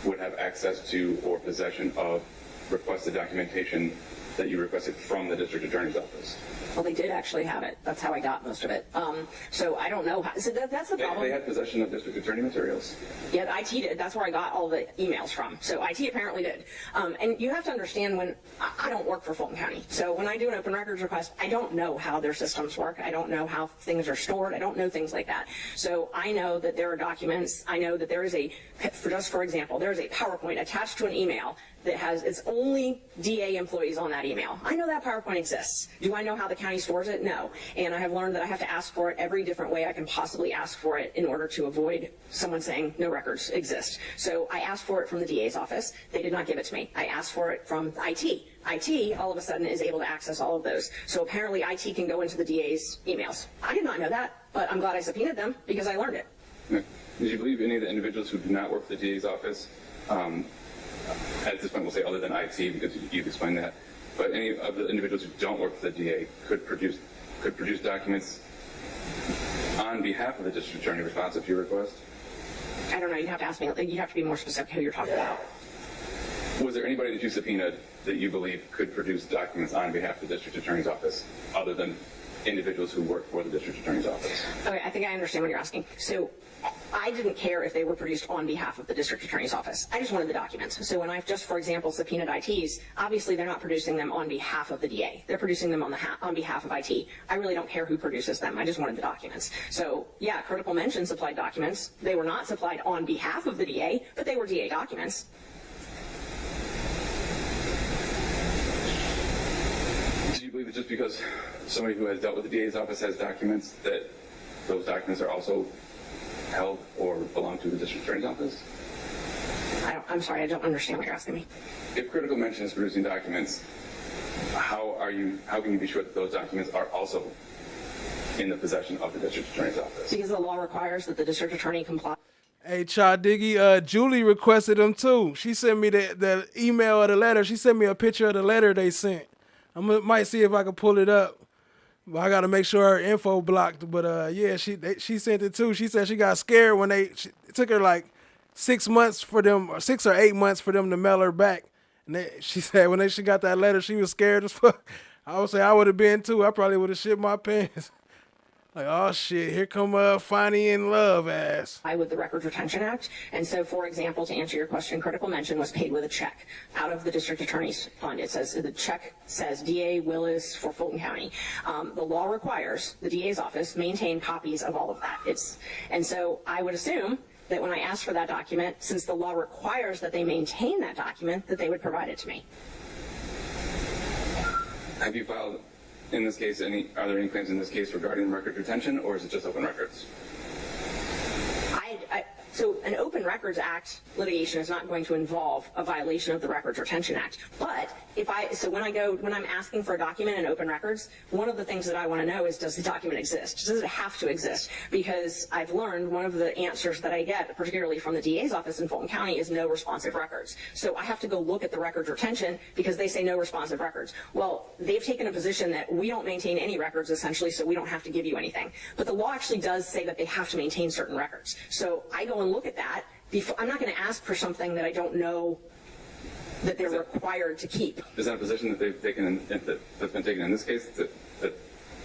would have access to or possession of requested documentation that you requested from the district attorney's office? Well, they did actually have it. That's how I got most of it. So I don't know. So that's the problem. They had possession of district attorney materials? Yeah, IT did. That's where I got all the emails from. So IT apparently did. And you have to understand when I don't work for Fulton County. So when I do an open records request, I don't know how their systems work. I don't know how things are stored. I don't know things like that. So I know that there are documents. I know that there is just for example, there is a PowerPoint attached to an email that has its only DA employees on that email. I know that PowerPoint exists. Do I know how the county stores it? No. And I have learned that I have to ask for it every different way I can possibly ask for it in order to avoid someone saying no records exist. So I asked for it from the DA's office. They did not give it to me. I asked for it from IT. IT, all of a sudden, is able to access all of those. So apparently IT can go into the DA's emails. I did not know that, but I'm glad I subpoenaed them because I learned it. Yeah. Did you believe any of the individuals who do not work for the DA's office, at this point we'll say other than IT because you've explained that, but any of the individuals who don't work for the DA could produce documents on behalf of the district attorney responsive to your request? I don't know. You'd have to ask me. You'd have to be more specific who you're talking about. Was there anybody that you subpoenaed that you believe could produce documents on behalf of the district attorney's office other than individuals who work for the district attorney's office? Okay, I think I understand what you're asking. So I didn't care if they were produced on behalf of the district attorney's office. I just wanted the documents. So when I've just, for example, subpoenaed ITs, obviously they're not producing them on behalf of the DA. They're producing them on behalf of IT. I really don't care who produces them. I just wanted the documents. So yeah, Critical Mention supplied documents. They were not supplied on behalf of the DA, but they were DA documents. Do you believe that just because somebody who has dealt with the DA's office has documents, that those documents are also held or belong to the district attorney's office? I'm sorry, I don't understand what you're asking me. If Critical Mention is producing documents, how can you be sure that those documents are also in the possession of the district attorney's office? Because the law requires that the district attorney comply. Hey, Diggy, Julie requested them too. She sent me the email or the letter. She sent me a picture of the letter they sent. Might see if I can pull it up. But I got to make sure her info blocked. But yeah, she sent it too. She said she got scared when it took her like 6 months for them, or 6 or 8 months for them to mail her back. And she said when she got that letter, she was scared as fuck. I would say I would have been too. I probably would have shit my pants. Like, oh shit, here come Fonnie in love ass. With the Records Retention Act. And so, for example, to answer your question, Critical Mention was paid with a check out of the district attorney's fund. It says, the check says DA Willis for Fulton County. The law requires the DA's office maintain copies of all of that. And so I would assume that when I asked for that document, since the law requires that they maintain that document, that they would provide it to me. Have you filed, in this case, are there any claims in this case regarding record retention, or is it just open records? So an Open Records Act litigation is not going to involve a violation of the Records Retention Act. But when I'm asking for a document in Open Records, one of the things that I want to know is, does the document exist? Does it have to exist? Because I've learned one of the answers that I get, particularly from the DA's office in Fulton County, is no responsive records. So I have to go look at the records retention because they say no responsive records. Well, they've taken a position that we don't maintain any records, essentially, so we don't have to give you anything. But the law actually does say that they have to maintain certain records. So I go and look at that. I'm not going to ask for something that I don't know that they're required to keep. Is that a position that they've taken that's been taken in this case, that the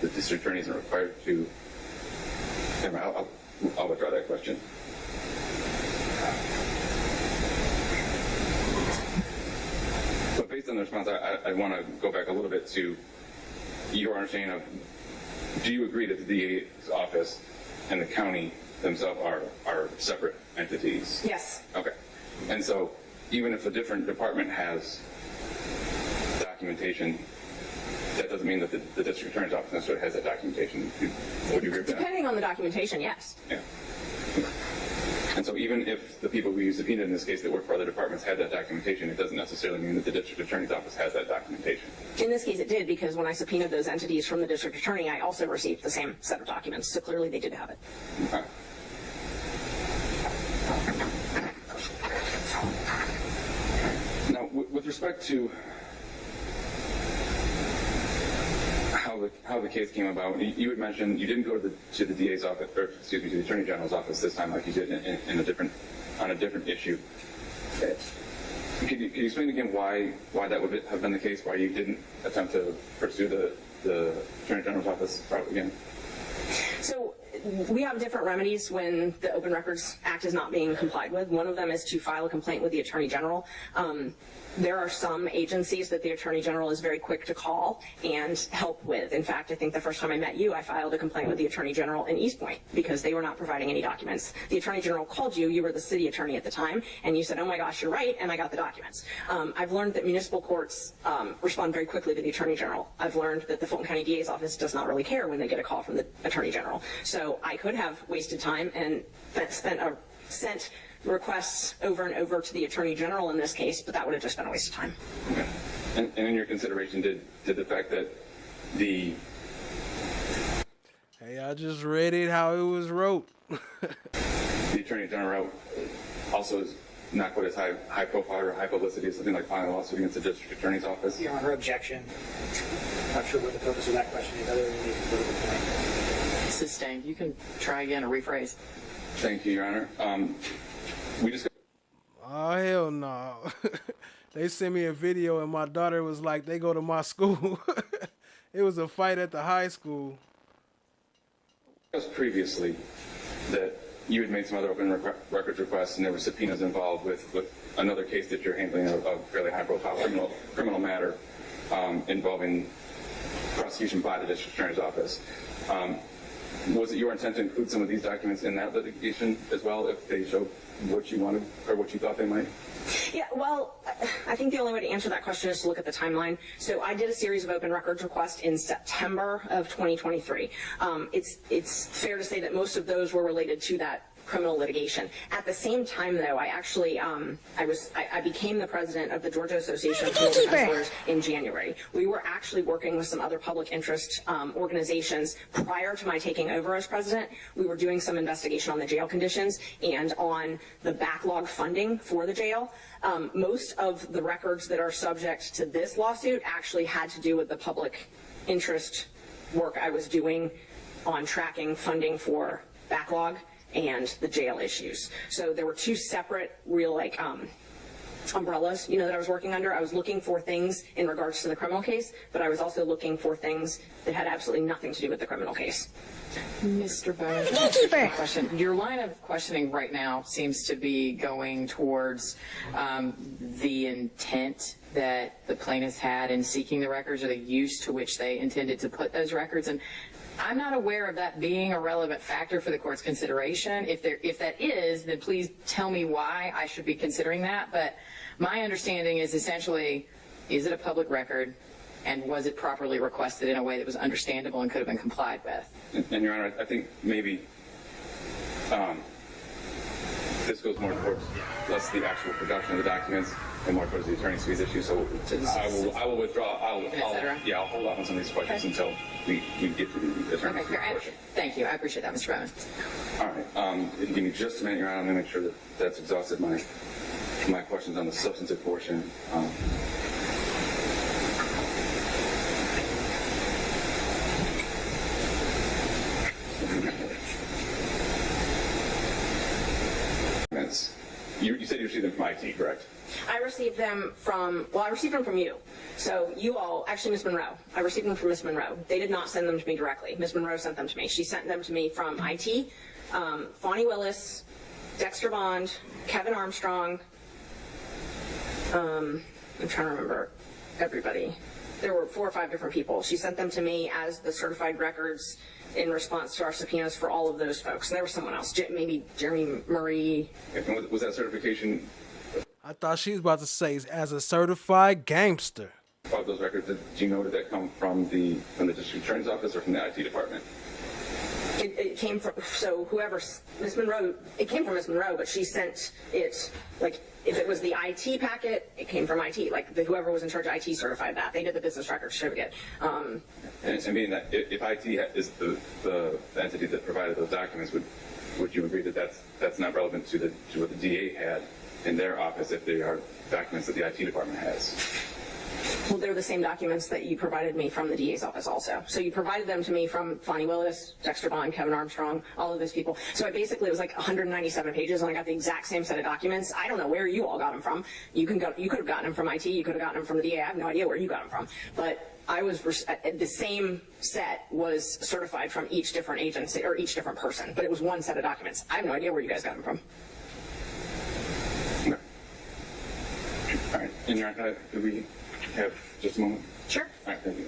district attorney isn't required to? I'll withdraw that question. But based on response, I want to go back a little bit to your understanding of, do you agree that the DA's office and the county themselves are separate entities? Yes. Okay. And so even if a different department has documentation, that doesn't mean that the district attorney's office necessarily has that documentation. Would you agree with that? Depending on the documentation, yes. Yeah. And so even if the people we subpoenaed in this case that work for other departments had that documentation, it doesn't necessarily mean that the district attorney's office has that documentation. In this case, it did, because when I subpoenaed those entities from the district attorney, I also received the same set of documents. So clearly they did have it. Okay. Now, with respect to how the case came about, you had mentioned you didn't go to the DA's office, or excuse me, to the Attorney General's office this time like you did on a different issue. Could you explain again why that would have been the case? Why you didn't attempt to pursue the Attorney General's office route again? So we have different remedies when the Open Records Act is not being complied with. One of them is to file a complaint with the Attorney General. There are some agencies that the Attorney General is very quick to call and help with. In fact, I think the first time I met you, I filed a complaint with the Attorney General in East Point because they were not providing any documents. The Attorney General called you, you were the city attorney at the time, and you said, oh my gosh, you're right, and I got the documents. I've learned that municipal courts respond very quickly to the Attorney General. I've learned that the Fulton County DA's office does not really care when they get a call from the Attorney General. So I could have wasted time and sent requests over and over to the Attorney General in this case, but that would have just been a waste of time. Okay. And in your consideration, did the fact that the... Hey, I just read it how it was wrote. The Attorney General also is not quite as high profile or high publicity as something like filing a lawsuit against the district attorney's office? Your Honor, objection. Not sure what the purpose of that question is, other than the political point. Sustained. You can try again or rephrase. Thank you, Your Honor. Oh, hell no. They sent me a video and my daughter was like, they go to my school. It was a fight at the high school. Just previously that you had made some other open records requests and there were subpoenas involved with another case that you're handling, a fairly high profile criminal matter involving prosecution by the district attorney's office. Was it your intent to include some of these documents in that litigation as well if they showed what you wanted or what you thought they might? Yeah, well, I think the only way to answer that question is to look at the timeline. So I did a series of open records requests in September of 2023. It's fair to say that most of those were related to that criminal litigation. At the same time, though, I actually I became the president of the Georgia Association of Criminal Counselors in January. We were actually working with some other public interest organizations prior to my taking over as president. We were doing some investigation on the jail conditions and on the backlog funding for the jail. Most of the records that are subject to this lawsuit actually had to do with the public interest work I was doing on tracking funding for backlog and the jail issues. So there were two separate real umbrellas, that I was working under. I was looking for things in regards to the criminal case, but I was also looking for things that had absolutely nothing to do with the criminal case. Mr. Bowman, can I ask you a question? Your line of questioning right now seems to be going towards the intent that the plaintiffs had in seeking the records or the use to which they intended to put those records. And I'm not aware of that being a relevant factor for the court's consideration. If that is, then please tell me why I should be considering that. But my understanding is essentially, is it a public record, and was it properly requested in a way that was understandable and could have been complied with? And Your Honor, I think maybe this goes more towards less the actual production of the documents and more towards the attorney's fees issue. So I will withdraw. I'll hold off on some of these questions until we get to the attorney's fees portion. Thank you. I appreciate that, Mr. Bowman. All right. If you give me just a minute, Your Honor, I'm going to make sure that that's exhausted my questions on the substantive portion. You said you received them from IT, correct? I received them from you. So you all, actually Ms. Monroe, I received them from Ms. Monroe. They did not send them to me directly. Ms. Monroe sent them to me. She sent them to me from IT, Fonnie Willis, Dexter Bond, Kevin Armstrong, I'm trying to remember, everybody. There were 4 or 5 different people. She sent them to me as the certified records in response to our subpoenas for all of those folks. And there was someone else, maybe Jeremy Murray. And was that certification I thought she was about to say as a certified gangster. of those records? Did you know, did that come from the district attorney's office or from the IT department? It came from, so whoever, Ms. Monroe, it came from Ms. Monroe, but she sent it, like, if it was the IT packet, it came from IT. Like, whoever was in charge of IT certified that. They did the business record certificate. And meaning that if IT is the entity that provided those documents, would you agree that that's not relevant to what the DA had in their office if they are documents that the IT department has? Well, they're the same documents that you provided me from the DA's office also. So you provided them to me from Fonnie Willis, Dexter Bond, Kevin Armstrong, all of those people. So it was like 197 pages, and I got the exact same set of documents. I don't know where you all got them from. You could have gotten them from IT. You could have gotten them from the DA. I have no idea where you got them from. But the same set was certified from each different agency or each different person, but it was one set of documents. I have no idea where you guys got them from. Okay. All right. In your archive, could we have just a moment? Sure. All right, thank you.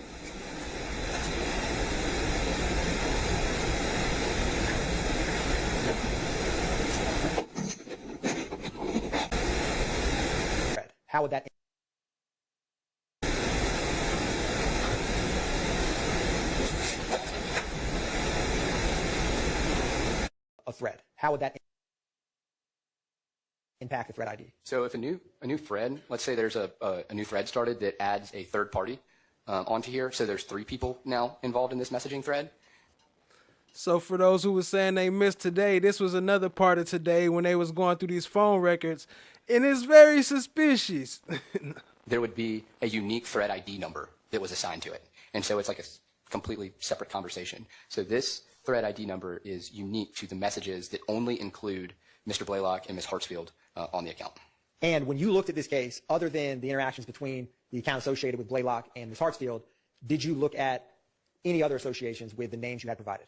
How would that a thread? How would that impact the thread ID? So if a new thread, let's say there's a new thread started that adds a third party onto here, so there's 3 people now involved in this messaging thread. So for those who were saying they missed today, this was another part of today when they was going through these phone records, and it's very suspicious. There would be a unique thread ID number that was assigned to it, and so it's like a completely separate conversation. So this thread ID number is unique to the messages that only include Mr. Blaylock and Ms. Hartsfield on the account. And when you looked at this case, other than the interactions between the account associated with Blaylock and Ms. Hartsfield, did you look at any other associations with the names you had provided?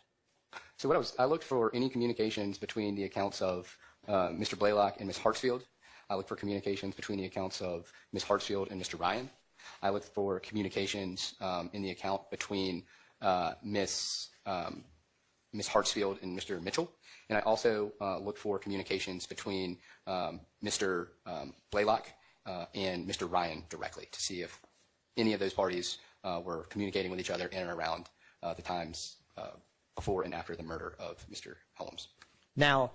So I looked for any communications between the accounts of Mr. Blaylock and Ms. Hartsfield. I looked for communications between the accounts of Ms. Hartsfield and Mr. Ryan. I looked for communications in the account between Ms. Hartsfield and Mr. Mitchell. And I also looked for communications between Mr. Blaylock and Mr. Ryan directly to see if any of those parties were communicating with each other in and around the times before and after the murder of Mr. Holmes. Now,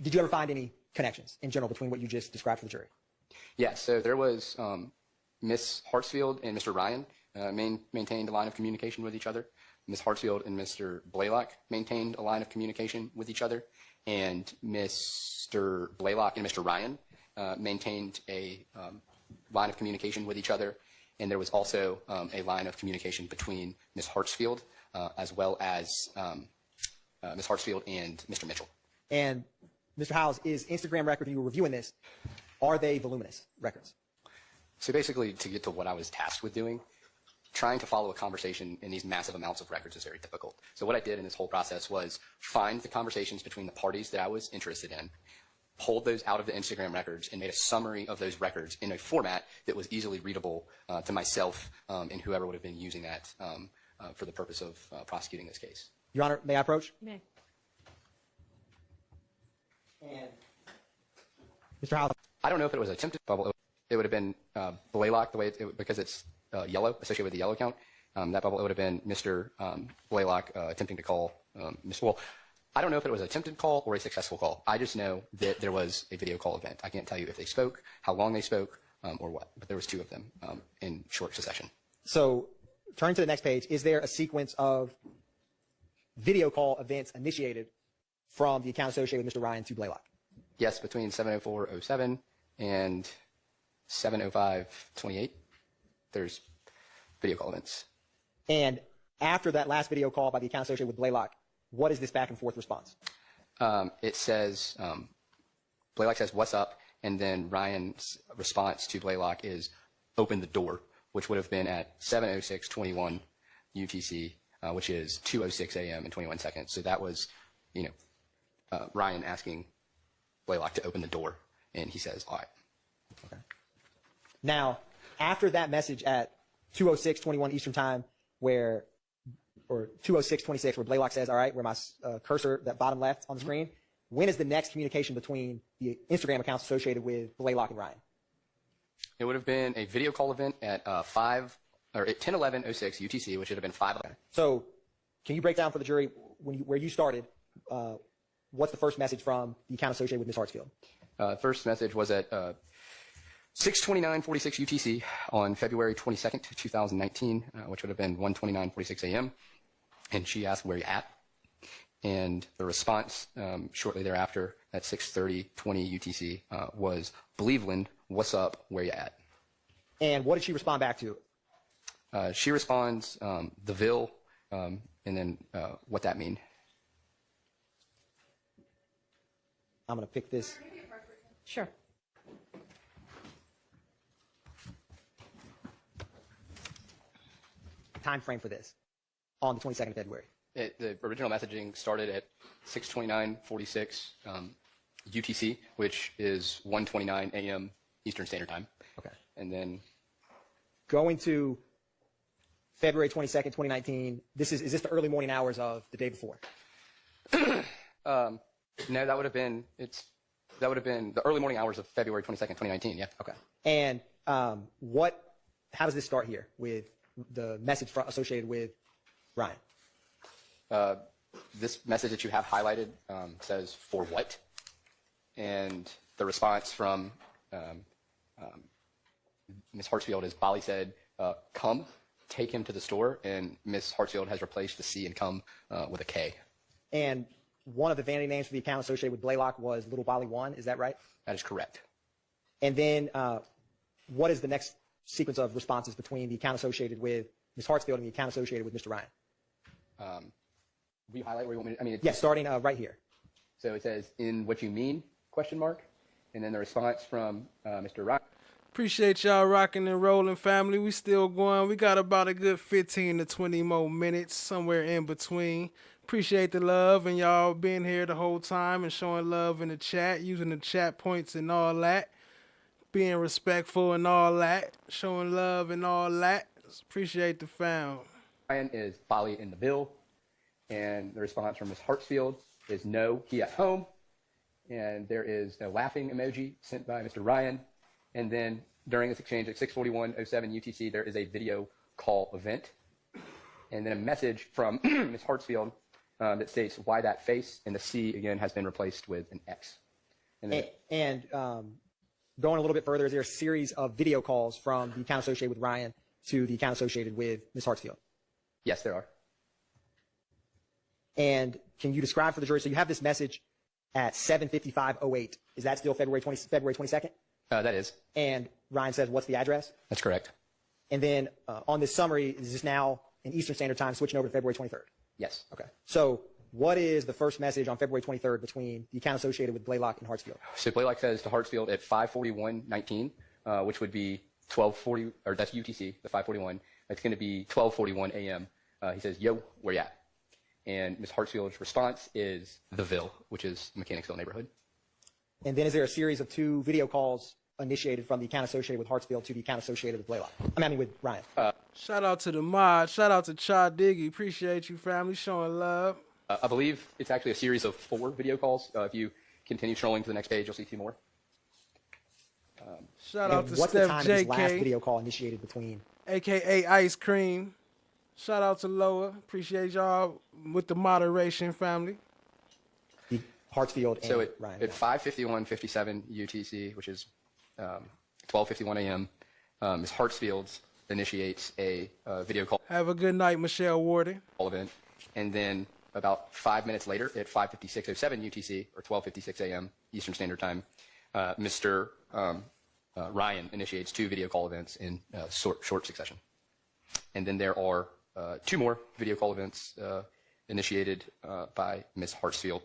did you ever find any connections in general between what you just described for the jury? Yes, so there was Ms. Hartsfield and Mr. Ryan maintained a line of communication with each other. Ms. Hartsfield and Mr. Blaylock maintained a line of communication with each other, and Mr. Blaylock and Mr. Ryan maintained a line of communication with each other, and there was also a line of communication between Ms. Hartsfield as well as Ms. Hartsfield and Mr. Mitchell. And Mr. Howes, is Instagram record, you were reviewing this, are they voluminous records? So basically, to get to what I was tasked with doing, trying to follow a conversation in these massive amounts of records is very difficult. So what I did in this whole process was find the conversations between the parties that I was interested in, pulled those out of the Instagram records, and made a summary of those records in a format that was easily readable to myself and whoever would have been using that for the purpose of prosecuting this case. Your Honor, may I approach? May. And Mr. Howes. I don't know if it was attempted bubble. It would have been Blaylock, the way because it's yellow, associated with the yellow count. That bubble, it would have been Mr. Blaylock attempting to call Mr. Well, I don't know if it was an attempted call or a successful call. I just know that there was a video call event. I can't tell you if they spoke, how long they spoke, or what, but there was 2 of them in short succession. So turning to the next page, is there a sequence of video call events initiated from the account associated with Mr. Ryan to Blaylock? Yes, between 7:04:07 and 7:05:28, there's video call events. And after that last video call by the account associated with Blaylock, what is this back and forth response? It says, Blaylock says, "What's up?" And then Ryan's response to Blaylock is, "Open the door," which would have been at 7:06:21 UTC, which is 2:06 a.m. and 21 seconds. So that was, Ryan asking Blaylock to open the door, and he says, "All right." Okay. Now, after that message at 2:06:21 Eastern Time, or 2:06:26, where Blaylock says, all right, where my cursor, that bottom left on the screen, when is the next communication between the Instagram accounts associated with Blaylock and Ryan? It would have been a video call event at 10:11:06 UTC, which would have been 5:11. So can you break down for the jury where you started, what's the first message from the account associated with Ms. Hartsfield? First message was at 6:29:46 UTC on February 22nd, 2019, which would have been 1:29:46 a.m. And she asked, where you at? And the response shortly thereafter at 6:30:20 UTC was, Believeland, what's up, where you at? And what did she respond back to? She responds, the Ville, and then what that mean? I'm going to pick this. Sure. Time frame for this on the 22nd of February. The original messaging started at 6:29:46 UTC, which is 1:29 a.m. Eastern Standard Time. Okay. And then going to February 22nd, 2019, is this the early morning hours of the day before? No, that would have been the early morning hours of February 22nd, 2019. Yeah. Okay. And how does this start here with the message associated with Ryan? This message that you have highlighted says, for what? And the response from Ms. Hartsfield is, Bali said, come, take him to the store, and Ms. Hartsfield has replaced the C and come with a K. And one of the vanity names for the account associated with Blaylock was Little Bali 1, is that right? That is correct. And then what is the next sequence of responses between the account associated with Ms. Hartsfield and the account associated with Mr. Ryan? Will you highlight where you want me to? I mean, yes, starting right here. So it says, in what you mean, question mark, and then the response from Mr. Ryan. Appreciate y'all rocking and rolling, family. We still going. We got about a good 15 to 20 more minutes, somewhere in between. Appreciate the love and y'all being here the whole time and showing love in the chat, using the chat points and all that, being respectful and all that, showing love and all that. Appreciate the fam. Ryan is Bali in the bill, and the response from Ms. Hartsfield is no, he at home, and there is a laughing emoji sent by Mr. Ryan, and then during this exchange at 6:41:07 UTC, there is a video call event, and then a message from Ms. Hartsfield that states, why that face, and the C again has been replaced with an X. And going a little bit further, is there a series of video calls from the account associated with Ryan to the account associated with Ms. Hartsfield? Yes, there are. And can you describe for the jury, so you have this message at 7:55:08. Is that still February 22nd? That is. And Ryan says, what's the address? That's correct. And then on this summary, is this now in Eastern Standard Time switching over to February 23rd? Yes. Okay. So what is the first message on February 23rd between the account associated with Blaylock and Hartsfield? So Blaylock says to Hartsfield at 5:41:19, which would be 12:40, or that's UTC, the 5:41. It's going to be 12:41 a.m. He says, yo, where you at? And Ms. Hartsfield's response is the Ville, which is Mechanicsville neighborhood. And then is there a series of 2 video calls initiated from the account associated with Hartsfield to the account associated with Blaylock? I mean with Ryan. Shout out to the mod. Shout out to Cha Diggy. Appreciate you, family, showing love. I believe it's actually a series of 4 video calls. If you continue scrolling to the next page, you'll see 2 more. Shout out to what's Steph the time of this last JK, video call initiated between? a.k.a. Ice Cream. Shout out to Loa. Appreciate y'all with the moderation, family. Hartsfield and So Ryan. at 5:51:57 UTC, which is 12:51 a.m., Ms. Hartsfield initiates a video call Have a good night, Michelle Warden. event, and then about 5 minutes later, at 5:56:07 UTC, or 12:56 a.m. Eastern Standard Time, Mr. Ryan initiates 2 video call events in short succession. And then there are 2 more video call events initiated by Ms. Hartsfield.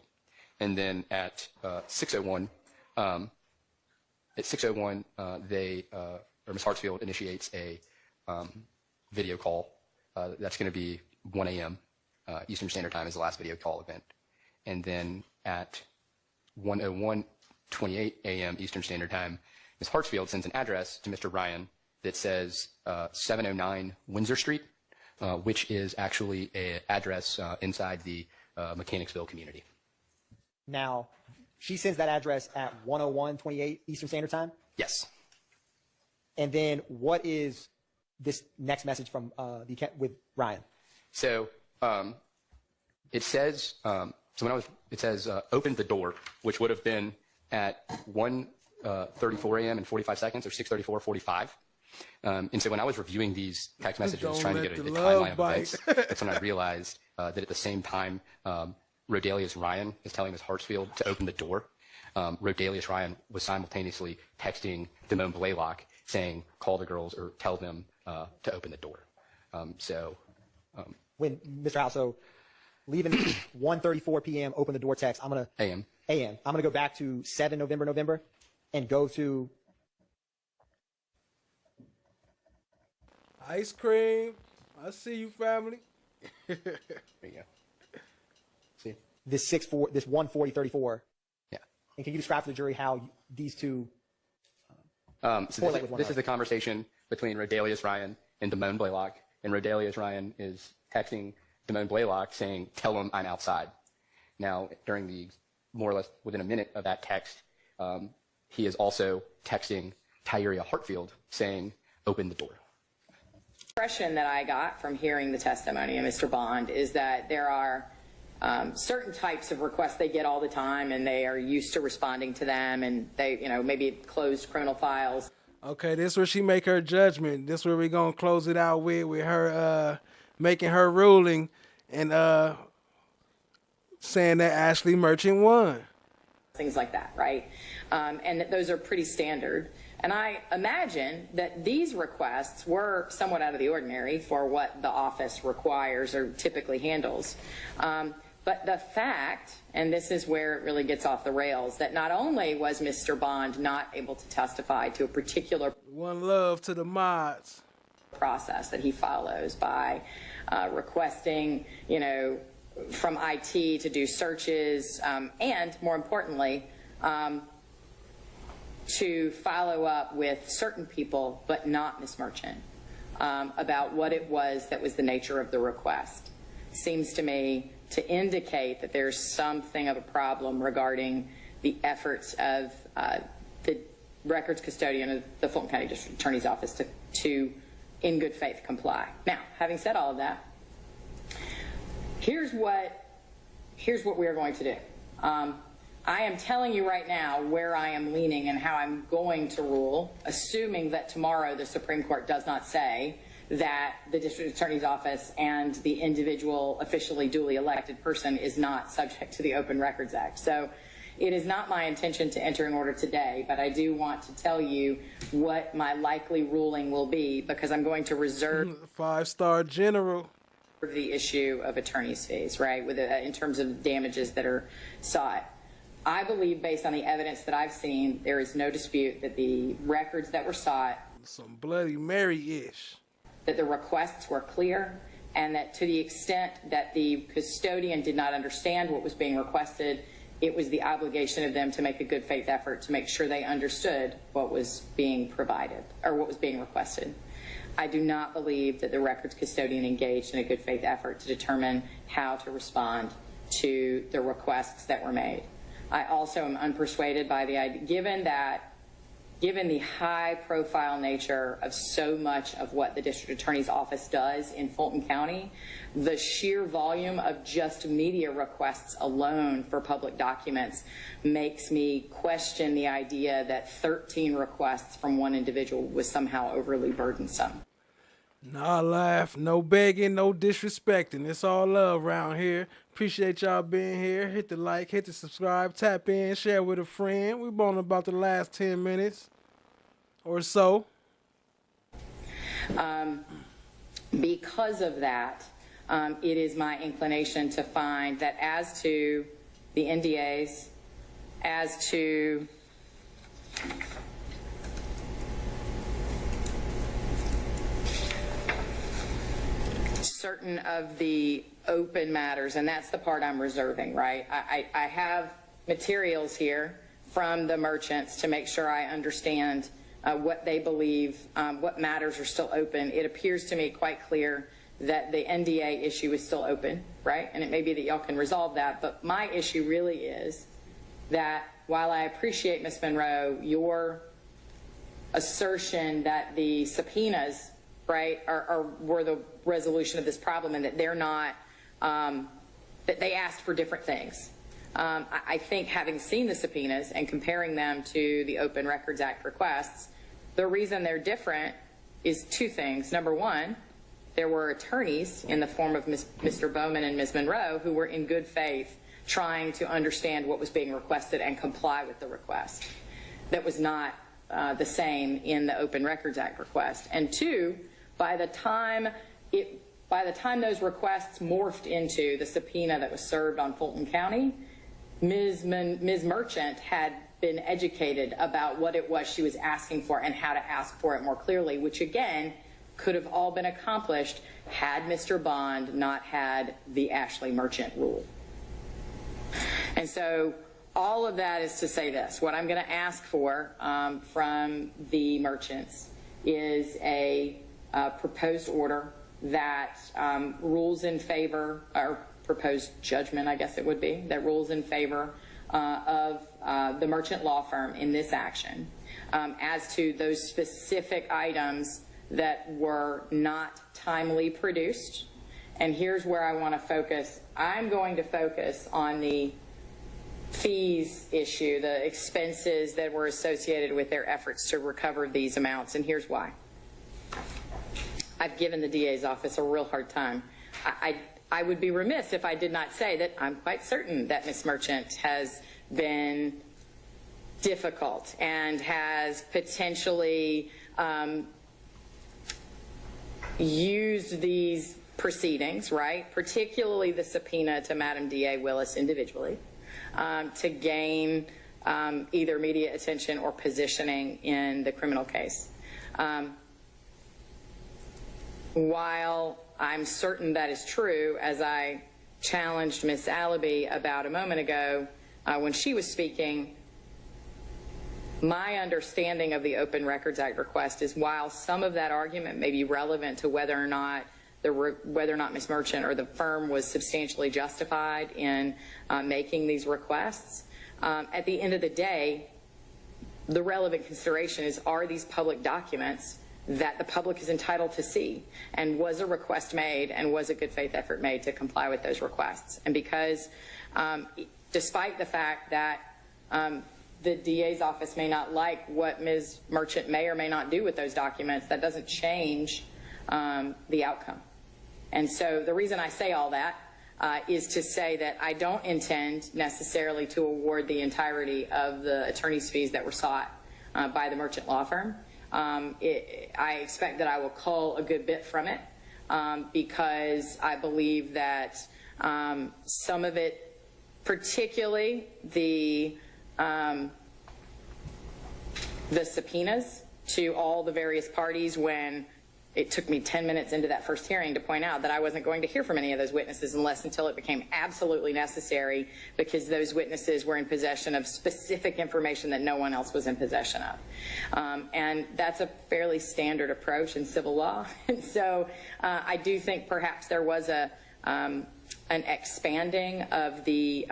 And then at 6:01, Ms. Hartsfield initiates a video call. That's going to be 1 a.m. Eastern Standard Time is the last video call event. And then at 1:01:28 a.m. Eastern Standard Time, Ms. Hartsfield sends an address to Mr. Ryan that says 709 Windsor Street, which is actually an address inside the Mechanicsville community. Now, she sends that address at 1:01:28 Eastern Standard Time? Yes. And then what is this next message from with Ryan? So it says it says open the door, which would have been at 1:34 a.m. and 45 seconds, or 6:34:45. And so when I was reviewing these text messages, trying to get a timeline of events, that's when I realized that at the same time, Rodelius Ryan is telling Ms. Hartsfield to open the door. Rodelius Ryan was simultaneously texting Damone Blaylock saying, call the girls or tell them to open the door. When Mr. House, so leaving 1:34 p.m., open the door text, I'm going to... AM. I'm going to go back to 7 November, and go to... Ice cream. I see you, family. There you go. See? This 1:40:34. Yeah. And can you describe to the jury how these two... So this is the conversation between Rodelius Ryan and Damone Blaylock, and Rodelius Ryan is texting Damone Blaylock saying, tell him I'm outside. Now, during the more or less within a minute of that text, he is also texting Tyria Hartfield saying, open the door. The impression that I got from hearing the testimony of Mr. Bond is that there are certain types of requests they get all the time, and they are used to responding to them, and they, maybe closed criminal files. Okay, this is where she make her judgment. This is where we're going to close it out with her making her ruling and saying that Ashleigh Merchant won. Things like that, right? And that those are pretty standard. And I imagine that these requests were somewhat out of the ordinary for what the office requires or typically handles. But the fact, and this is where it really gets off the rails, that not only was Mr. Bond not able to testify to a particular one love to the mods process that he follows by requesting, from IT to do searches, and more importantly, to follow up with certain people, but not Ms. Merchant, about what it was that was the nature of the request. Seems to me to indicate that there's something of a problem regarding the efforts of the records custodian of the Fulton County District Attorney's Office to in good faith, comply. Now, having said all of that, here's what we are going to do. I am telling you right now where I am leaning and how I'm going to rule, assuming that tomorrow the Supreme Court does not say that the District Attorney's Office and the individual officially duly elected person is not subject to the Open Records Act. So it is not my intention to enter an order today, but I do want to tell you what my likely ruling will be, because I'm going to reserve 5-star general the issue of attorney's fees, right, in terms of damages that are sought. I believe, based on the evidence that I've seen, there is no dispute that the records that were sought, some Bloody Mary-ish, that the requests were clear, and that to the extent that the custodian did not understand what was being requested, it was the obligation of them to make a good faith effort to make sure they understood what was being provided or what was being requested. I do not believe that the records custodian engaged in a good faith effort to determine how to respond to the requests that were made. I also am unpersuaded by the idea, given the high profile nature of so much of what the District Attorney's Office does in Fulton County, the sheer volume of just media requests alone for public documents makes me question the idea that 13 requests from one individual was somehow overly burdensome. Nah, laugh, no begging, no disrespecting. It's all love around here. Appreciate y'all being here. Hit the like, hit the subscribe, tap in, share with a friend. We've been on about the last 10 minutes or so. Because of that, it is my inclination to find that as to the NDAs, as to certain of the open matters, and that's the part I'm reserving, right? I have materials here from the merchants to make sure I understand what they believe, what matters are still open. It appears to me quite clear that the NDA issue is still open, right? And it may be that y'all can resolve that, but my issue really is that while I appreciate, Ms. Monroe, your assertion that the subpoenas, right, were the resolution of this problem and that they're not, that they asked for different things. I think having seen the subpoenas and comparing them to the Open Records Act requests, the reason they're different is two things. Number one, there were attorneys in the form of Mr. Bowman and Ms. Monroe who were in good faith trying to understand what was being requested and comply with the request. That was not the same in the Open Records Act request. And two, by the time those requests morphed into the subpoena that was served on Fulton County, Ms. Merchant had been educated about what it was she was asking for and how to ask for it more clearly, which again could have all been accomplished had Mr. Bond not had the Ashleigh Merchant rule. And so all of that is to say this. What I'm going to ask for from the merchants is a proposed order that rules in favor, or proposed judgment, I guess it would be, that rules in favor of the merchant law firm in this action as to those specific items that were not timely produced. And here's where I want to focus. I'm going to focus on the fees issue, the expenses that were associated with their efforts to recover these amounts, and here's why. I've given the DA's office a real hard time. I would be remiss if I did not say that I'm quite certain that Ms. Merchant has been difficult and has potentially used these proceedings, right, particularly the subpoena to Madam DA Willis individually, to gain either media attention or positioning in the criminal case. While I'm certain that is true, as I challenged Ms. Allaby about a moment ago when she was speaking, my understanding of the Open Records Act request is while some of that argument may be relevant to whether or not Ms. Merchant or the firm was substantially justified in making these requests, at the end of the day, the relevant consideration is, are these public documents that the public is entitled to see? And was a request made, and was a good faith effort made to comply with those requests? And because despite the fact that the DA's office may not like what Ms. Merchant may or may not do with those documents, that doesn't change the outcome. And so the reason I say all that is to say that I don't intend necessarily to award the entirety of the attorney's fees that were sought by the Merchant law firm. I expect that I will cull a good bit from it because I believe that some of it, particularly the subpoenas to all the various parties, when it took me 10 minutes into that first hearing to point out that I wasn't going to hear from any of those witnesses until it became absolutely necessary, because those witnesses were in possession of specific information that no one else was in possession of. And that's a fairly standard approach in civil law. And so I do think perhaps there was an expanding of the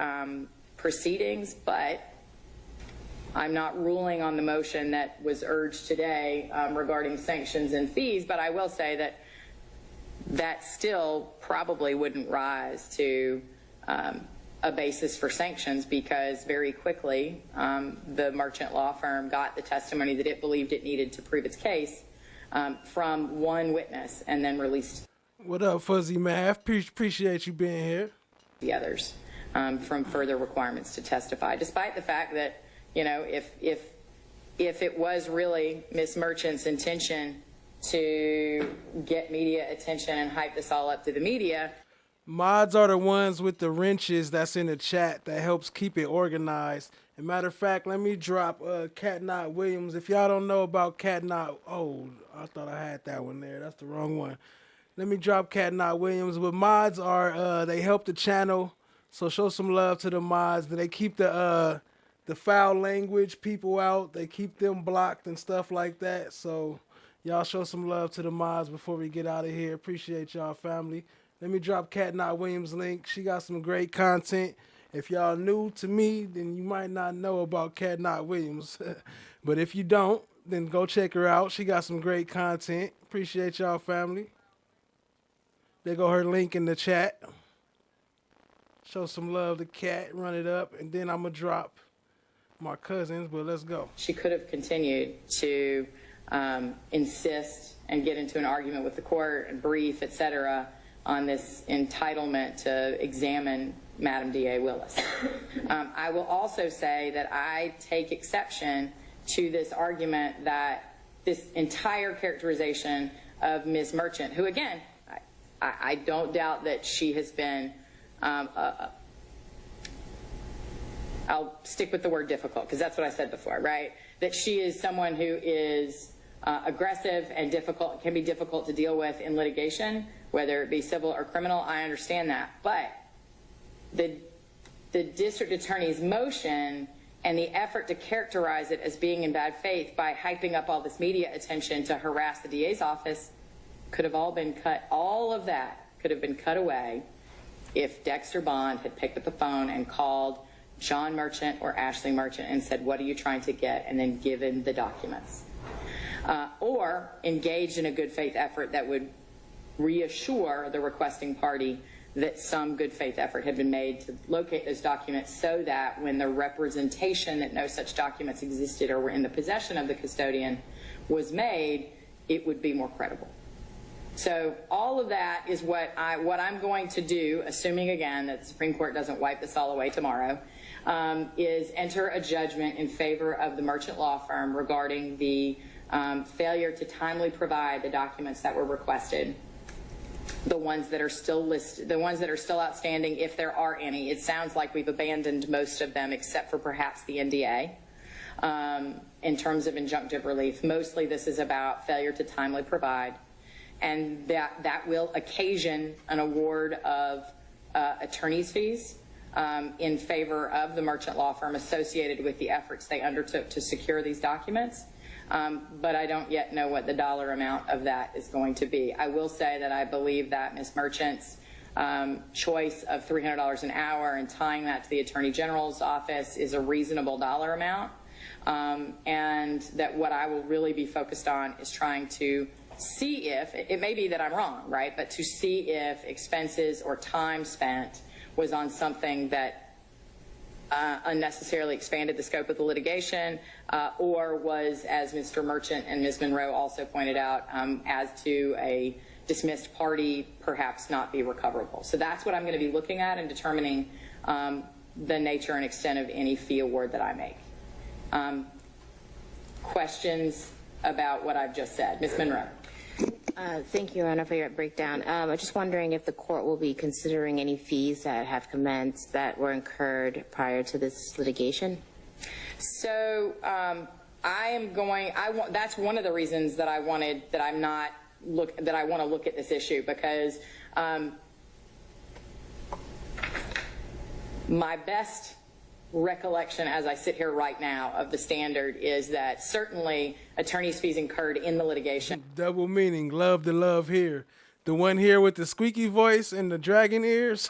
proceedings, but I'm not ruling on the motion that was urged today regarding sanctions and fees, but I will say that that still probably wouldn't rise to a basis for sanctions, because very quickly the Merchant law firm got the testimony that it believed it needed to prove its case from one witness and then released. What up, Fuzzy Math? Appreciate you being here. The others from further requirements to testify, despite the fact that, you know, if it was really Ms. Merchant's intention to get media attention and hype this all up to the media. Mods are the ones with the wrenches that's in the chat that helps keep it organized. As a matter of fact, let me drop Cat Knot Williams. If y'all don't know about Cat Knot, oh, I thought I had that one there. That's the wrong one. Let me drop Cat Knot Williams. But mods are, they help the channel. So show some love to the mods. They keep the the foul language people out. They keep them blocked and stuff like that. So y'all show some love to the mods before we get out of here. Appreciate y'all, family. Let me drop Cat Not Williams' link. She got some great content. If y'all new to me, then you might not know about Cat Not Williams. But if you don't, then go check her out. She got some great content. Appreciate y'all, family. There go her link in the chat. Show some love to Cat, run it up, and then I'm going to drop my cousins, but let's go. She could have continued to insist and get into an argument with the court and brief, et cetera, on this entitlement to examine Madam D.A. Willis. I will also say that I take exception to this argument that this entire characterization of Ms. Merchant, who again, I don't doubt that she has been, I'll stick with the word difficult because that's what I said before, right? That she is someone who is aggressive and difficult, can be difficult to deal with in litigation, whether it be civil or criminal. I understand that. But the district attorney's motion and the effort to characterize it as being in bad faith by hyping up all this media attention to harass the DA's office could have all been cut. All of that could have been cut away if Dexter Bond had picked up the phone and called John Merchant or Ashleigh Merchant and said, what are you trying to get? And then given the documents. Or engaged in a good faith effort that would reassure the requesting party that some good faith effort had been made to locate those documents so that when the representation that no such documents existed or were in the possession of the custodian was made, it would be more credible. So all of that is what I'm going to do, assuming again that the Supreme Court doesn't wipe this all away tomorrow, is enter a judgment in favor of the Merchant Law Firm regarding the failure to timely provide the documents that were requested, the ones that are still listed, the ones that are still outstanding, if there are any. It sounds like we've abandoned most of them except for perhaps the NDA in terms of injunctive relief. Mostly this is about failure to timely provide, and that will occasion an award of attorney's fees in favor of the Merchant Law Firm associated with the efforts they undertook to secure these documents. But I don't yet know what the dollar amount of that is going to be. I will say that I believe that Ms. Merchant's choice of $300 an hour and tying that to the Attorney General's office is a reasonable dollar amount, and that what I will really be focused on is trying to see if, it may be that I'm wrong, right, but to see if expenses or time spent was on something that unnecessarily expanded the scope of the litigation, or was, as Mr. Merchant and Ms. Monroe also pointed out, as to a dismissed party, perhaps not be recoverable. So that's what I'm going to be looking at and determining the nature and extent of any fee award that I make. Questions about what I've just said? Ms. Monroe. Thank you, Your Honor, for your breakdown. I'm just wondering if the court will be considering any fees that have commenced that were incurred prior to this litigation. So that's one of the reasons that I want to look at this issue, because my best recollection as I sit here right now of the standard is that certainly attorney's fees incurred in the litigation. Double meaning, love the love here. The one here with the squeaky voice and the dragon ears,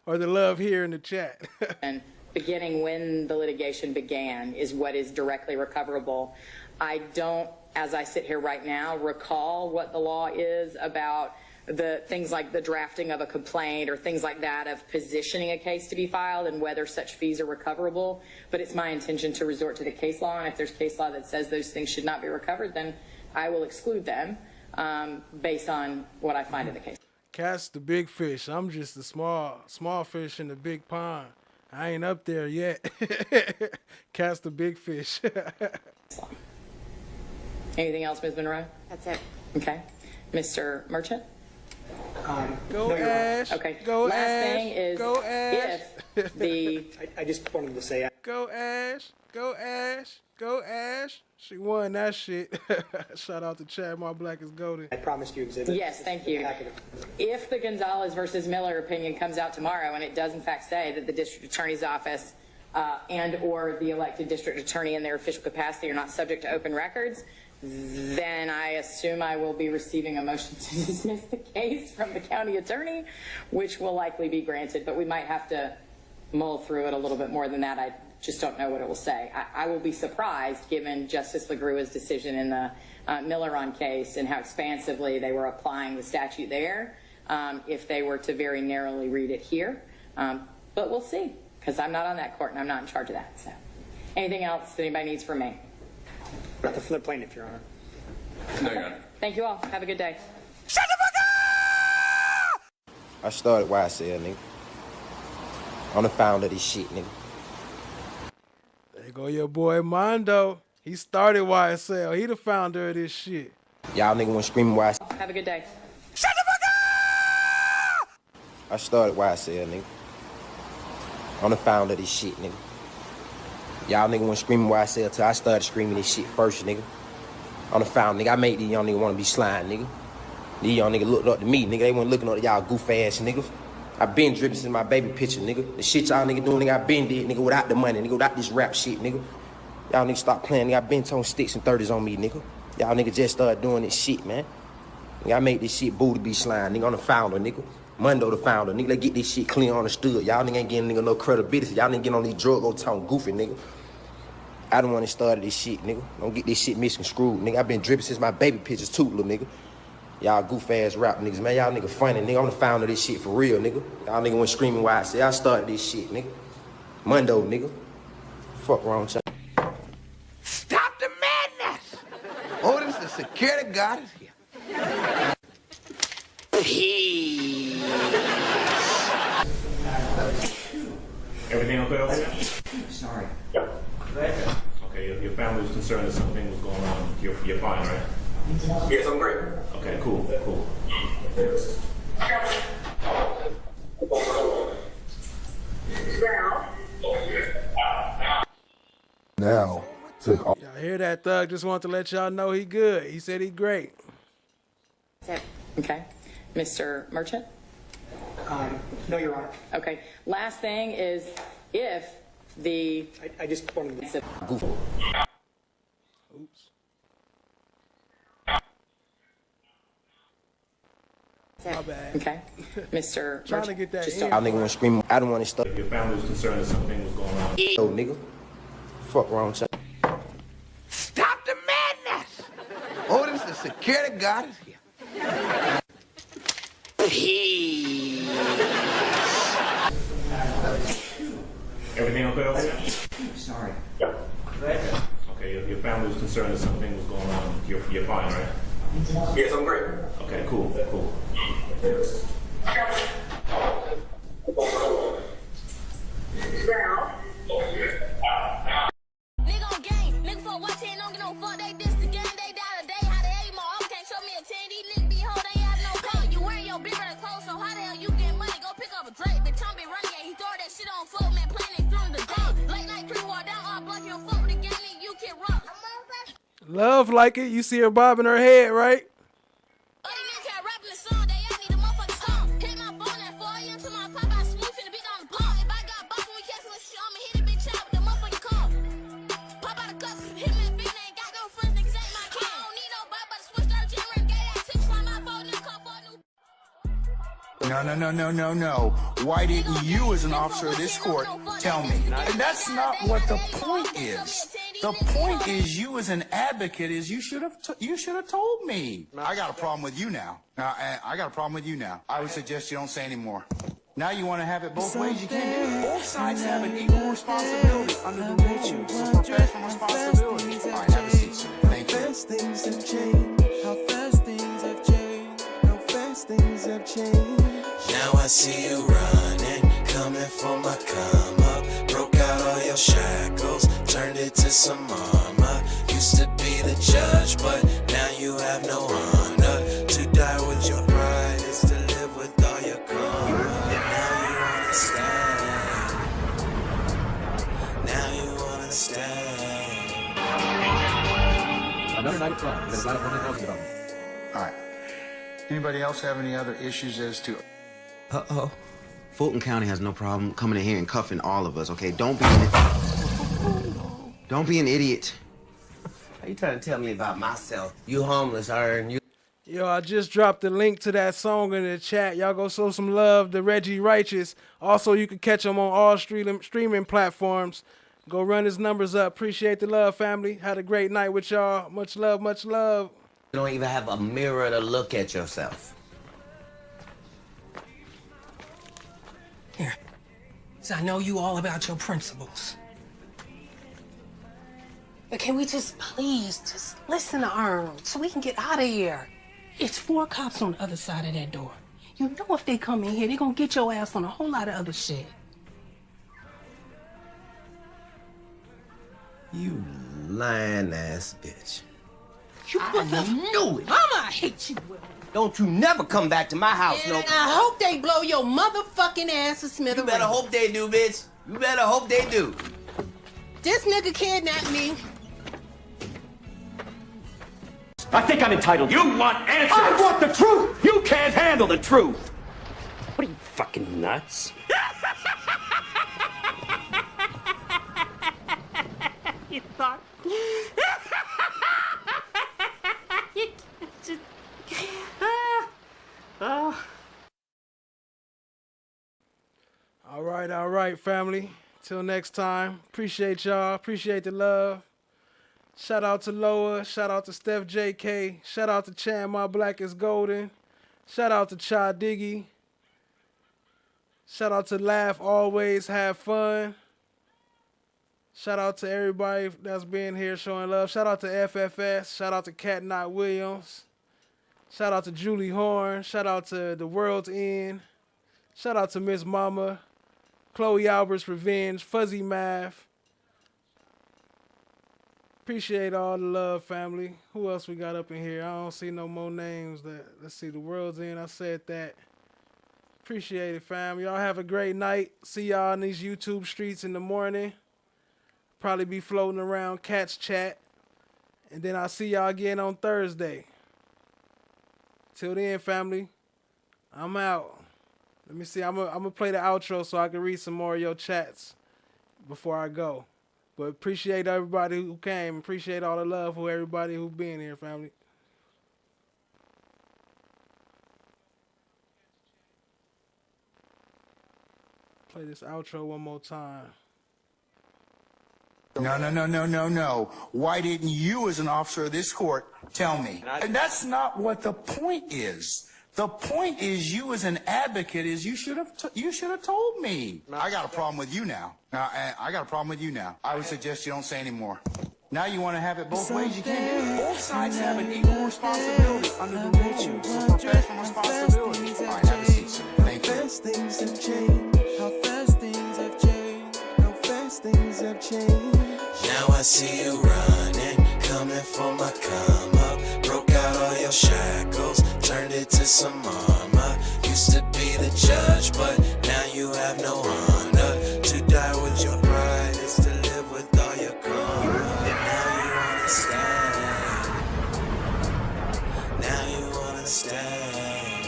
or the love here in the chat. And beginning when the litigation began is what is directly recoverable. I don't, as I sit here right now, recall what the law is about the things like the drafting of a complaint or things like that of positioning a case to be filed and whether such fees are recoverable. But it's my intention to resort to the case law, and if there's case law that says those things should not be recovered, then I will exclude them based on what I find in the case. Cat's the big fish. I'm just the small fish in the big pond. I ain't up there yet. Cat's the big fish. Anything else, Ms. Monroe? That's it. Okay. Mr. Merchant? Go Ash. Okay. Go Last Ash. thing is Go Ash. if the I just wanted to say, Go Ash. Go Ash. Go Ash. She won that shit. Shout out to Chad, my black is golden. I promised you exhibit. Yes, thank you. If the Gonzalez versus Miller opinion comes out tomorrow and it does in fact say that the district attorney's office and or the elected district attorney in their official capacity are not subject to open records, then I assume I will be receiving a motion to dismiss the case from the county attorney, which will likely be granted, but we might have to mull through it a little bit more than that. I just don't know what it will say. I will be surprised, given Justice LaGrua's decision in the Milleron case and how expansively they were applying the statute there, if they were to very narrowly read it here. But we'll see, because I'm not on that court and I'm not in charge of that. So, anything else that anybody needs from me? Nothing from the plaintiff, Your Honor. No, Your Honor. Thank you all. Have a good day. I started YSL, nigga. I'm the founder of this shit, nigga. There go your boy Mondo. He started YSL. He the founder of this shit. Y'all nigga want screaming YSL. Have a good day. I started YSL, nigga. I'm the founder of this shit, nigga. Y'all nigga want screaming YSL till I started screaming this shit first, nigga. I'm the founder, nigga. I made these young niggas want to be slime, nigga. These young niggas looked up to me, nigga. They weren't looking up to y'all goof ass niggas. I been dripping since my baby picture, nigga. The shit y'all nigga doing, nigga, I been did, nigga, without the money, nigga, without this rap shit, nigga. Y'all niggas stop playing, nigga. I been throwing sticks and 30s on me, nigga. Y'all niggas just started doing this shit, man. Nigga, I made this shit boo to be slime, nigga. I'm the founder, nigga. Mondo the founder, nigga. Let's get this shit clear understood. Y'all nigga ain't getting nigga no credibility. Y'all nigga getting on these drugs, go talking goofy, nigga. I don't want to start this shit, nigga. Don't get this shit misconstrued, nigga. I been dripping since my baby pictures too, little nigga. Y'all goof ass rap niggas, man. Y'all nigga funny, nigga. I'm the founder of this shit for real, nigga. Y'all nigga went screaming why I said I started this shit, nigga. Mondo, nigga. Fuck wrong, child. Stop the madness! Orders the security guard is here. Peace. Everything okay over there? Sorry. Yeah. Okay, your family was concerned that something was going on. You're fine, right? Yes, I'm great. Okay, cool. Now, y'all hear that, Thug? Just want to let y'all know he good. He said he great. Okay. Mr. Merchant? No, Your Honor. Okay. Last thing is if the... I just wanted to... Oops. My bad. Okay. Mr. Trying to get that in. Y'all nigga want to scream. I don't want to start. Your family was concerned that something was going on. Oh, nigga. Fuck wrong, child. Stop the madness! Orders the security guard is here. Peace. Everything okay over there? Sorry. Yeah. Okay, your family was concerned that something was going on. You're fine, right? Yes, I'm great. Okay, cool. Love like it. You see her bobbing her head, right? No. Why didn't you, as an officer of this court, tell me? And that's not what the point is. The point is, you as an advocate, is you should have told me. I got a problem with you now. I got a problem with you now. I would suggest you don't say any more. Now you want to have it both ways. You can't do it. Both sides have an equal responsibility under the rules of professional responsibility. All right, have a seat, sir. Thank you. Things have changed. How fast things have changed. How fast things have changed. Now I see you running, coming for my come up. Broke out all your shackles, turned it to some armor. Used to be the judge, but now you have no honor. To die with your pride is to live with all your karma. Now you understand. Now you understand. Another night at club. There's a lot of public houses about. All right. Anybody else have any other issues as to... Uh-oh. Fulton County has no problem coming in here and cuffing all of us, okay? Don't be an idiot. How you trying to tell me about myself? You homeless, Ern. You. Yo, I just dropped the link to that song in the chat. Y'all go show some love to Reggie Righteous. Also, you can catch him on all streaming platforms. Go run his numbers up. Appreciate the love, family. Had a great night with y'all. Much love, much love. You don't even have a mirror to look at yourself. Here. So I know you all about your principles. But can we just please just listen to Ern so we can get out of here? It's 4 cops on the other side of that door. You know if they come in here, they're gonna get your ass on a whole lot of other shit. You lying ass bitch. I knew it. Mama, I hate you, Will. Don't you never come back to my house, no. And I hope they blow your motherfucking ass to smithereens. You better hope they do, bitch. You better hope they do. This nigga kidnapped me. I think I'm entitled. You want answers? I want the truth! You can't handle the truth! What are you, fucking nuts? You thought? All right, family. Till next time. Appreciate y'all. Appreciate the love. Shout out to Loa. Shout out to Steph JK. Shout out to Chan My Black is Golden. Shout out to Cha Diggy. Shout out to Laugh Always Have Fun. Shout out to everybody that's been here showing love. Shout out to FFS. Shout out to Cat Knott Williams. Shout out to Julie Horn. Shout out to The World's End. Shout out to Miss Mama. Chloe Albert's Revenge. Fuzzy Math. Appreciate all the love, family. Who else we got up in here? I don't see no more names. Let's see. The World's End. I said that. Appreciate it, fam. Y'all have a great night. See y'all in these YouTube streets in the morning. Probably be floating around Cat's Chat. And then I'll see y'all again on Thursday. Till then, family, I'm out. Let me see. I'm gonna play the outro so I can read some more of your chats before I go. But appreciate everybody who came. Appreciate all the love for everybody who been here, family. Play this outro one more time. No. Why didn't you, as an officer of this court, tell me? And that's not what the point is. The point is, you as an advocate, is you should have told me. I got a problem with you now. I got a problem with you now. I would suggest you don't say any more. Now you want to have it both ways. You can't do it. Both sides have an equal responsibility under the rules of professional responsibility. All right, have a seat, sir. Thank you. How fast things have changed. How fast things have changed. How fast things have changed. Now I see you running, coming for my come up. Broke out all your shackles, turned it to some armor. Used to be the judge, but now you have no honor. To die with your pride is to live with all your karma. Now you understand. Now you understand.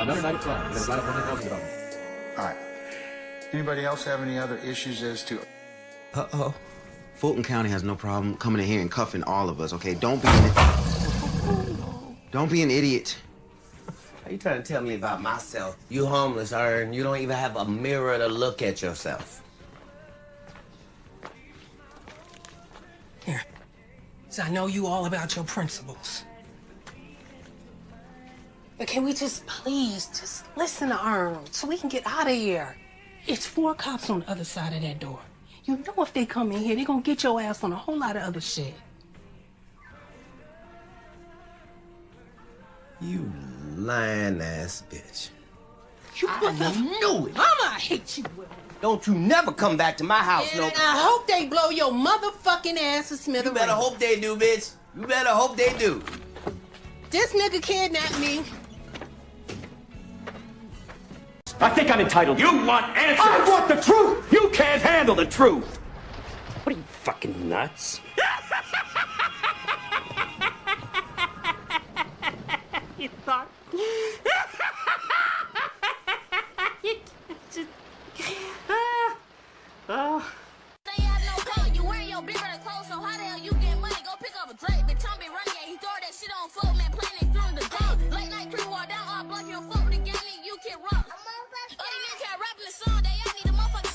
Another night of fun. There's a lot of fun talking about. All right. Anybody else have any other issues as to... Uh-oh. Fulton County has no problem coming in here and cuffing all of us, okay? Don't be an idiot. How you trying to tell me about myself? You homeless, Ern. You don't even have a mirror to look at yourself. Here. So I know you all about your principles. But can we just please just listen to Ern so we can get out of here? It's 4 cops on the other side of that door. You know if they come in here, they're gonna get your ass on a whole lot of other shit. You lying ass bitch. I knew it. Mama, I hate you, Will. Don't you never come back to my house, no. And I hope they blow your motherfucking ass to smithereens. You better hope they do, bitch. You better hope they do. This nigga kidnapped me. I think I'm entitled. You want answers? I want the truth! You can't handle the truth! What are you, fucking nuts?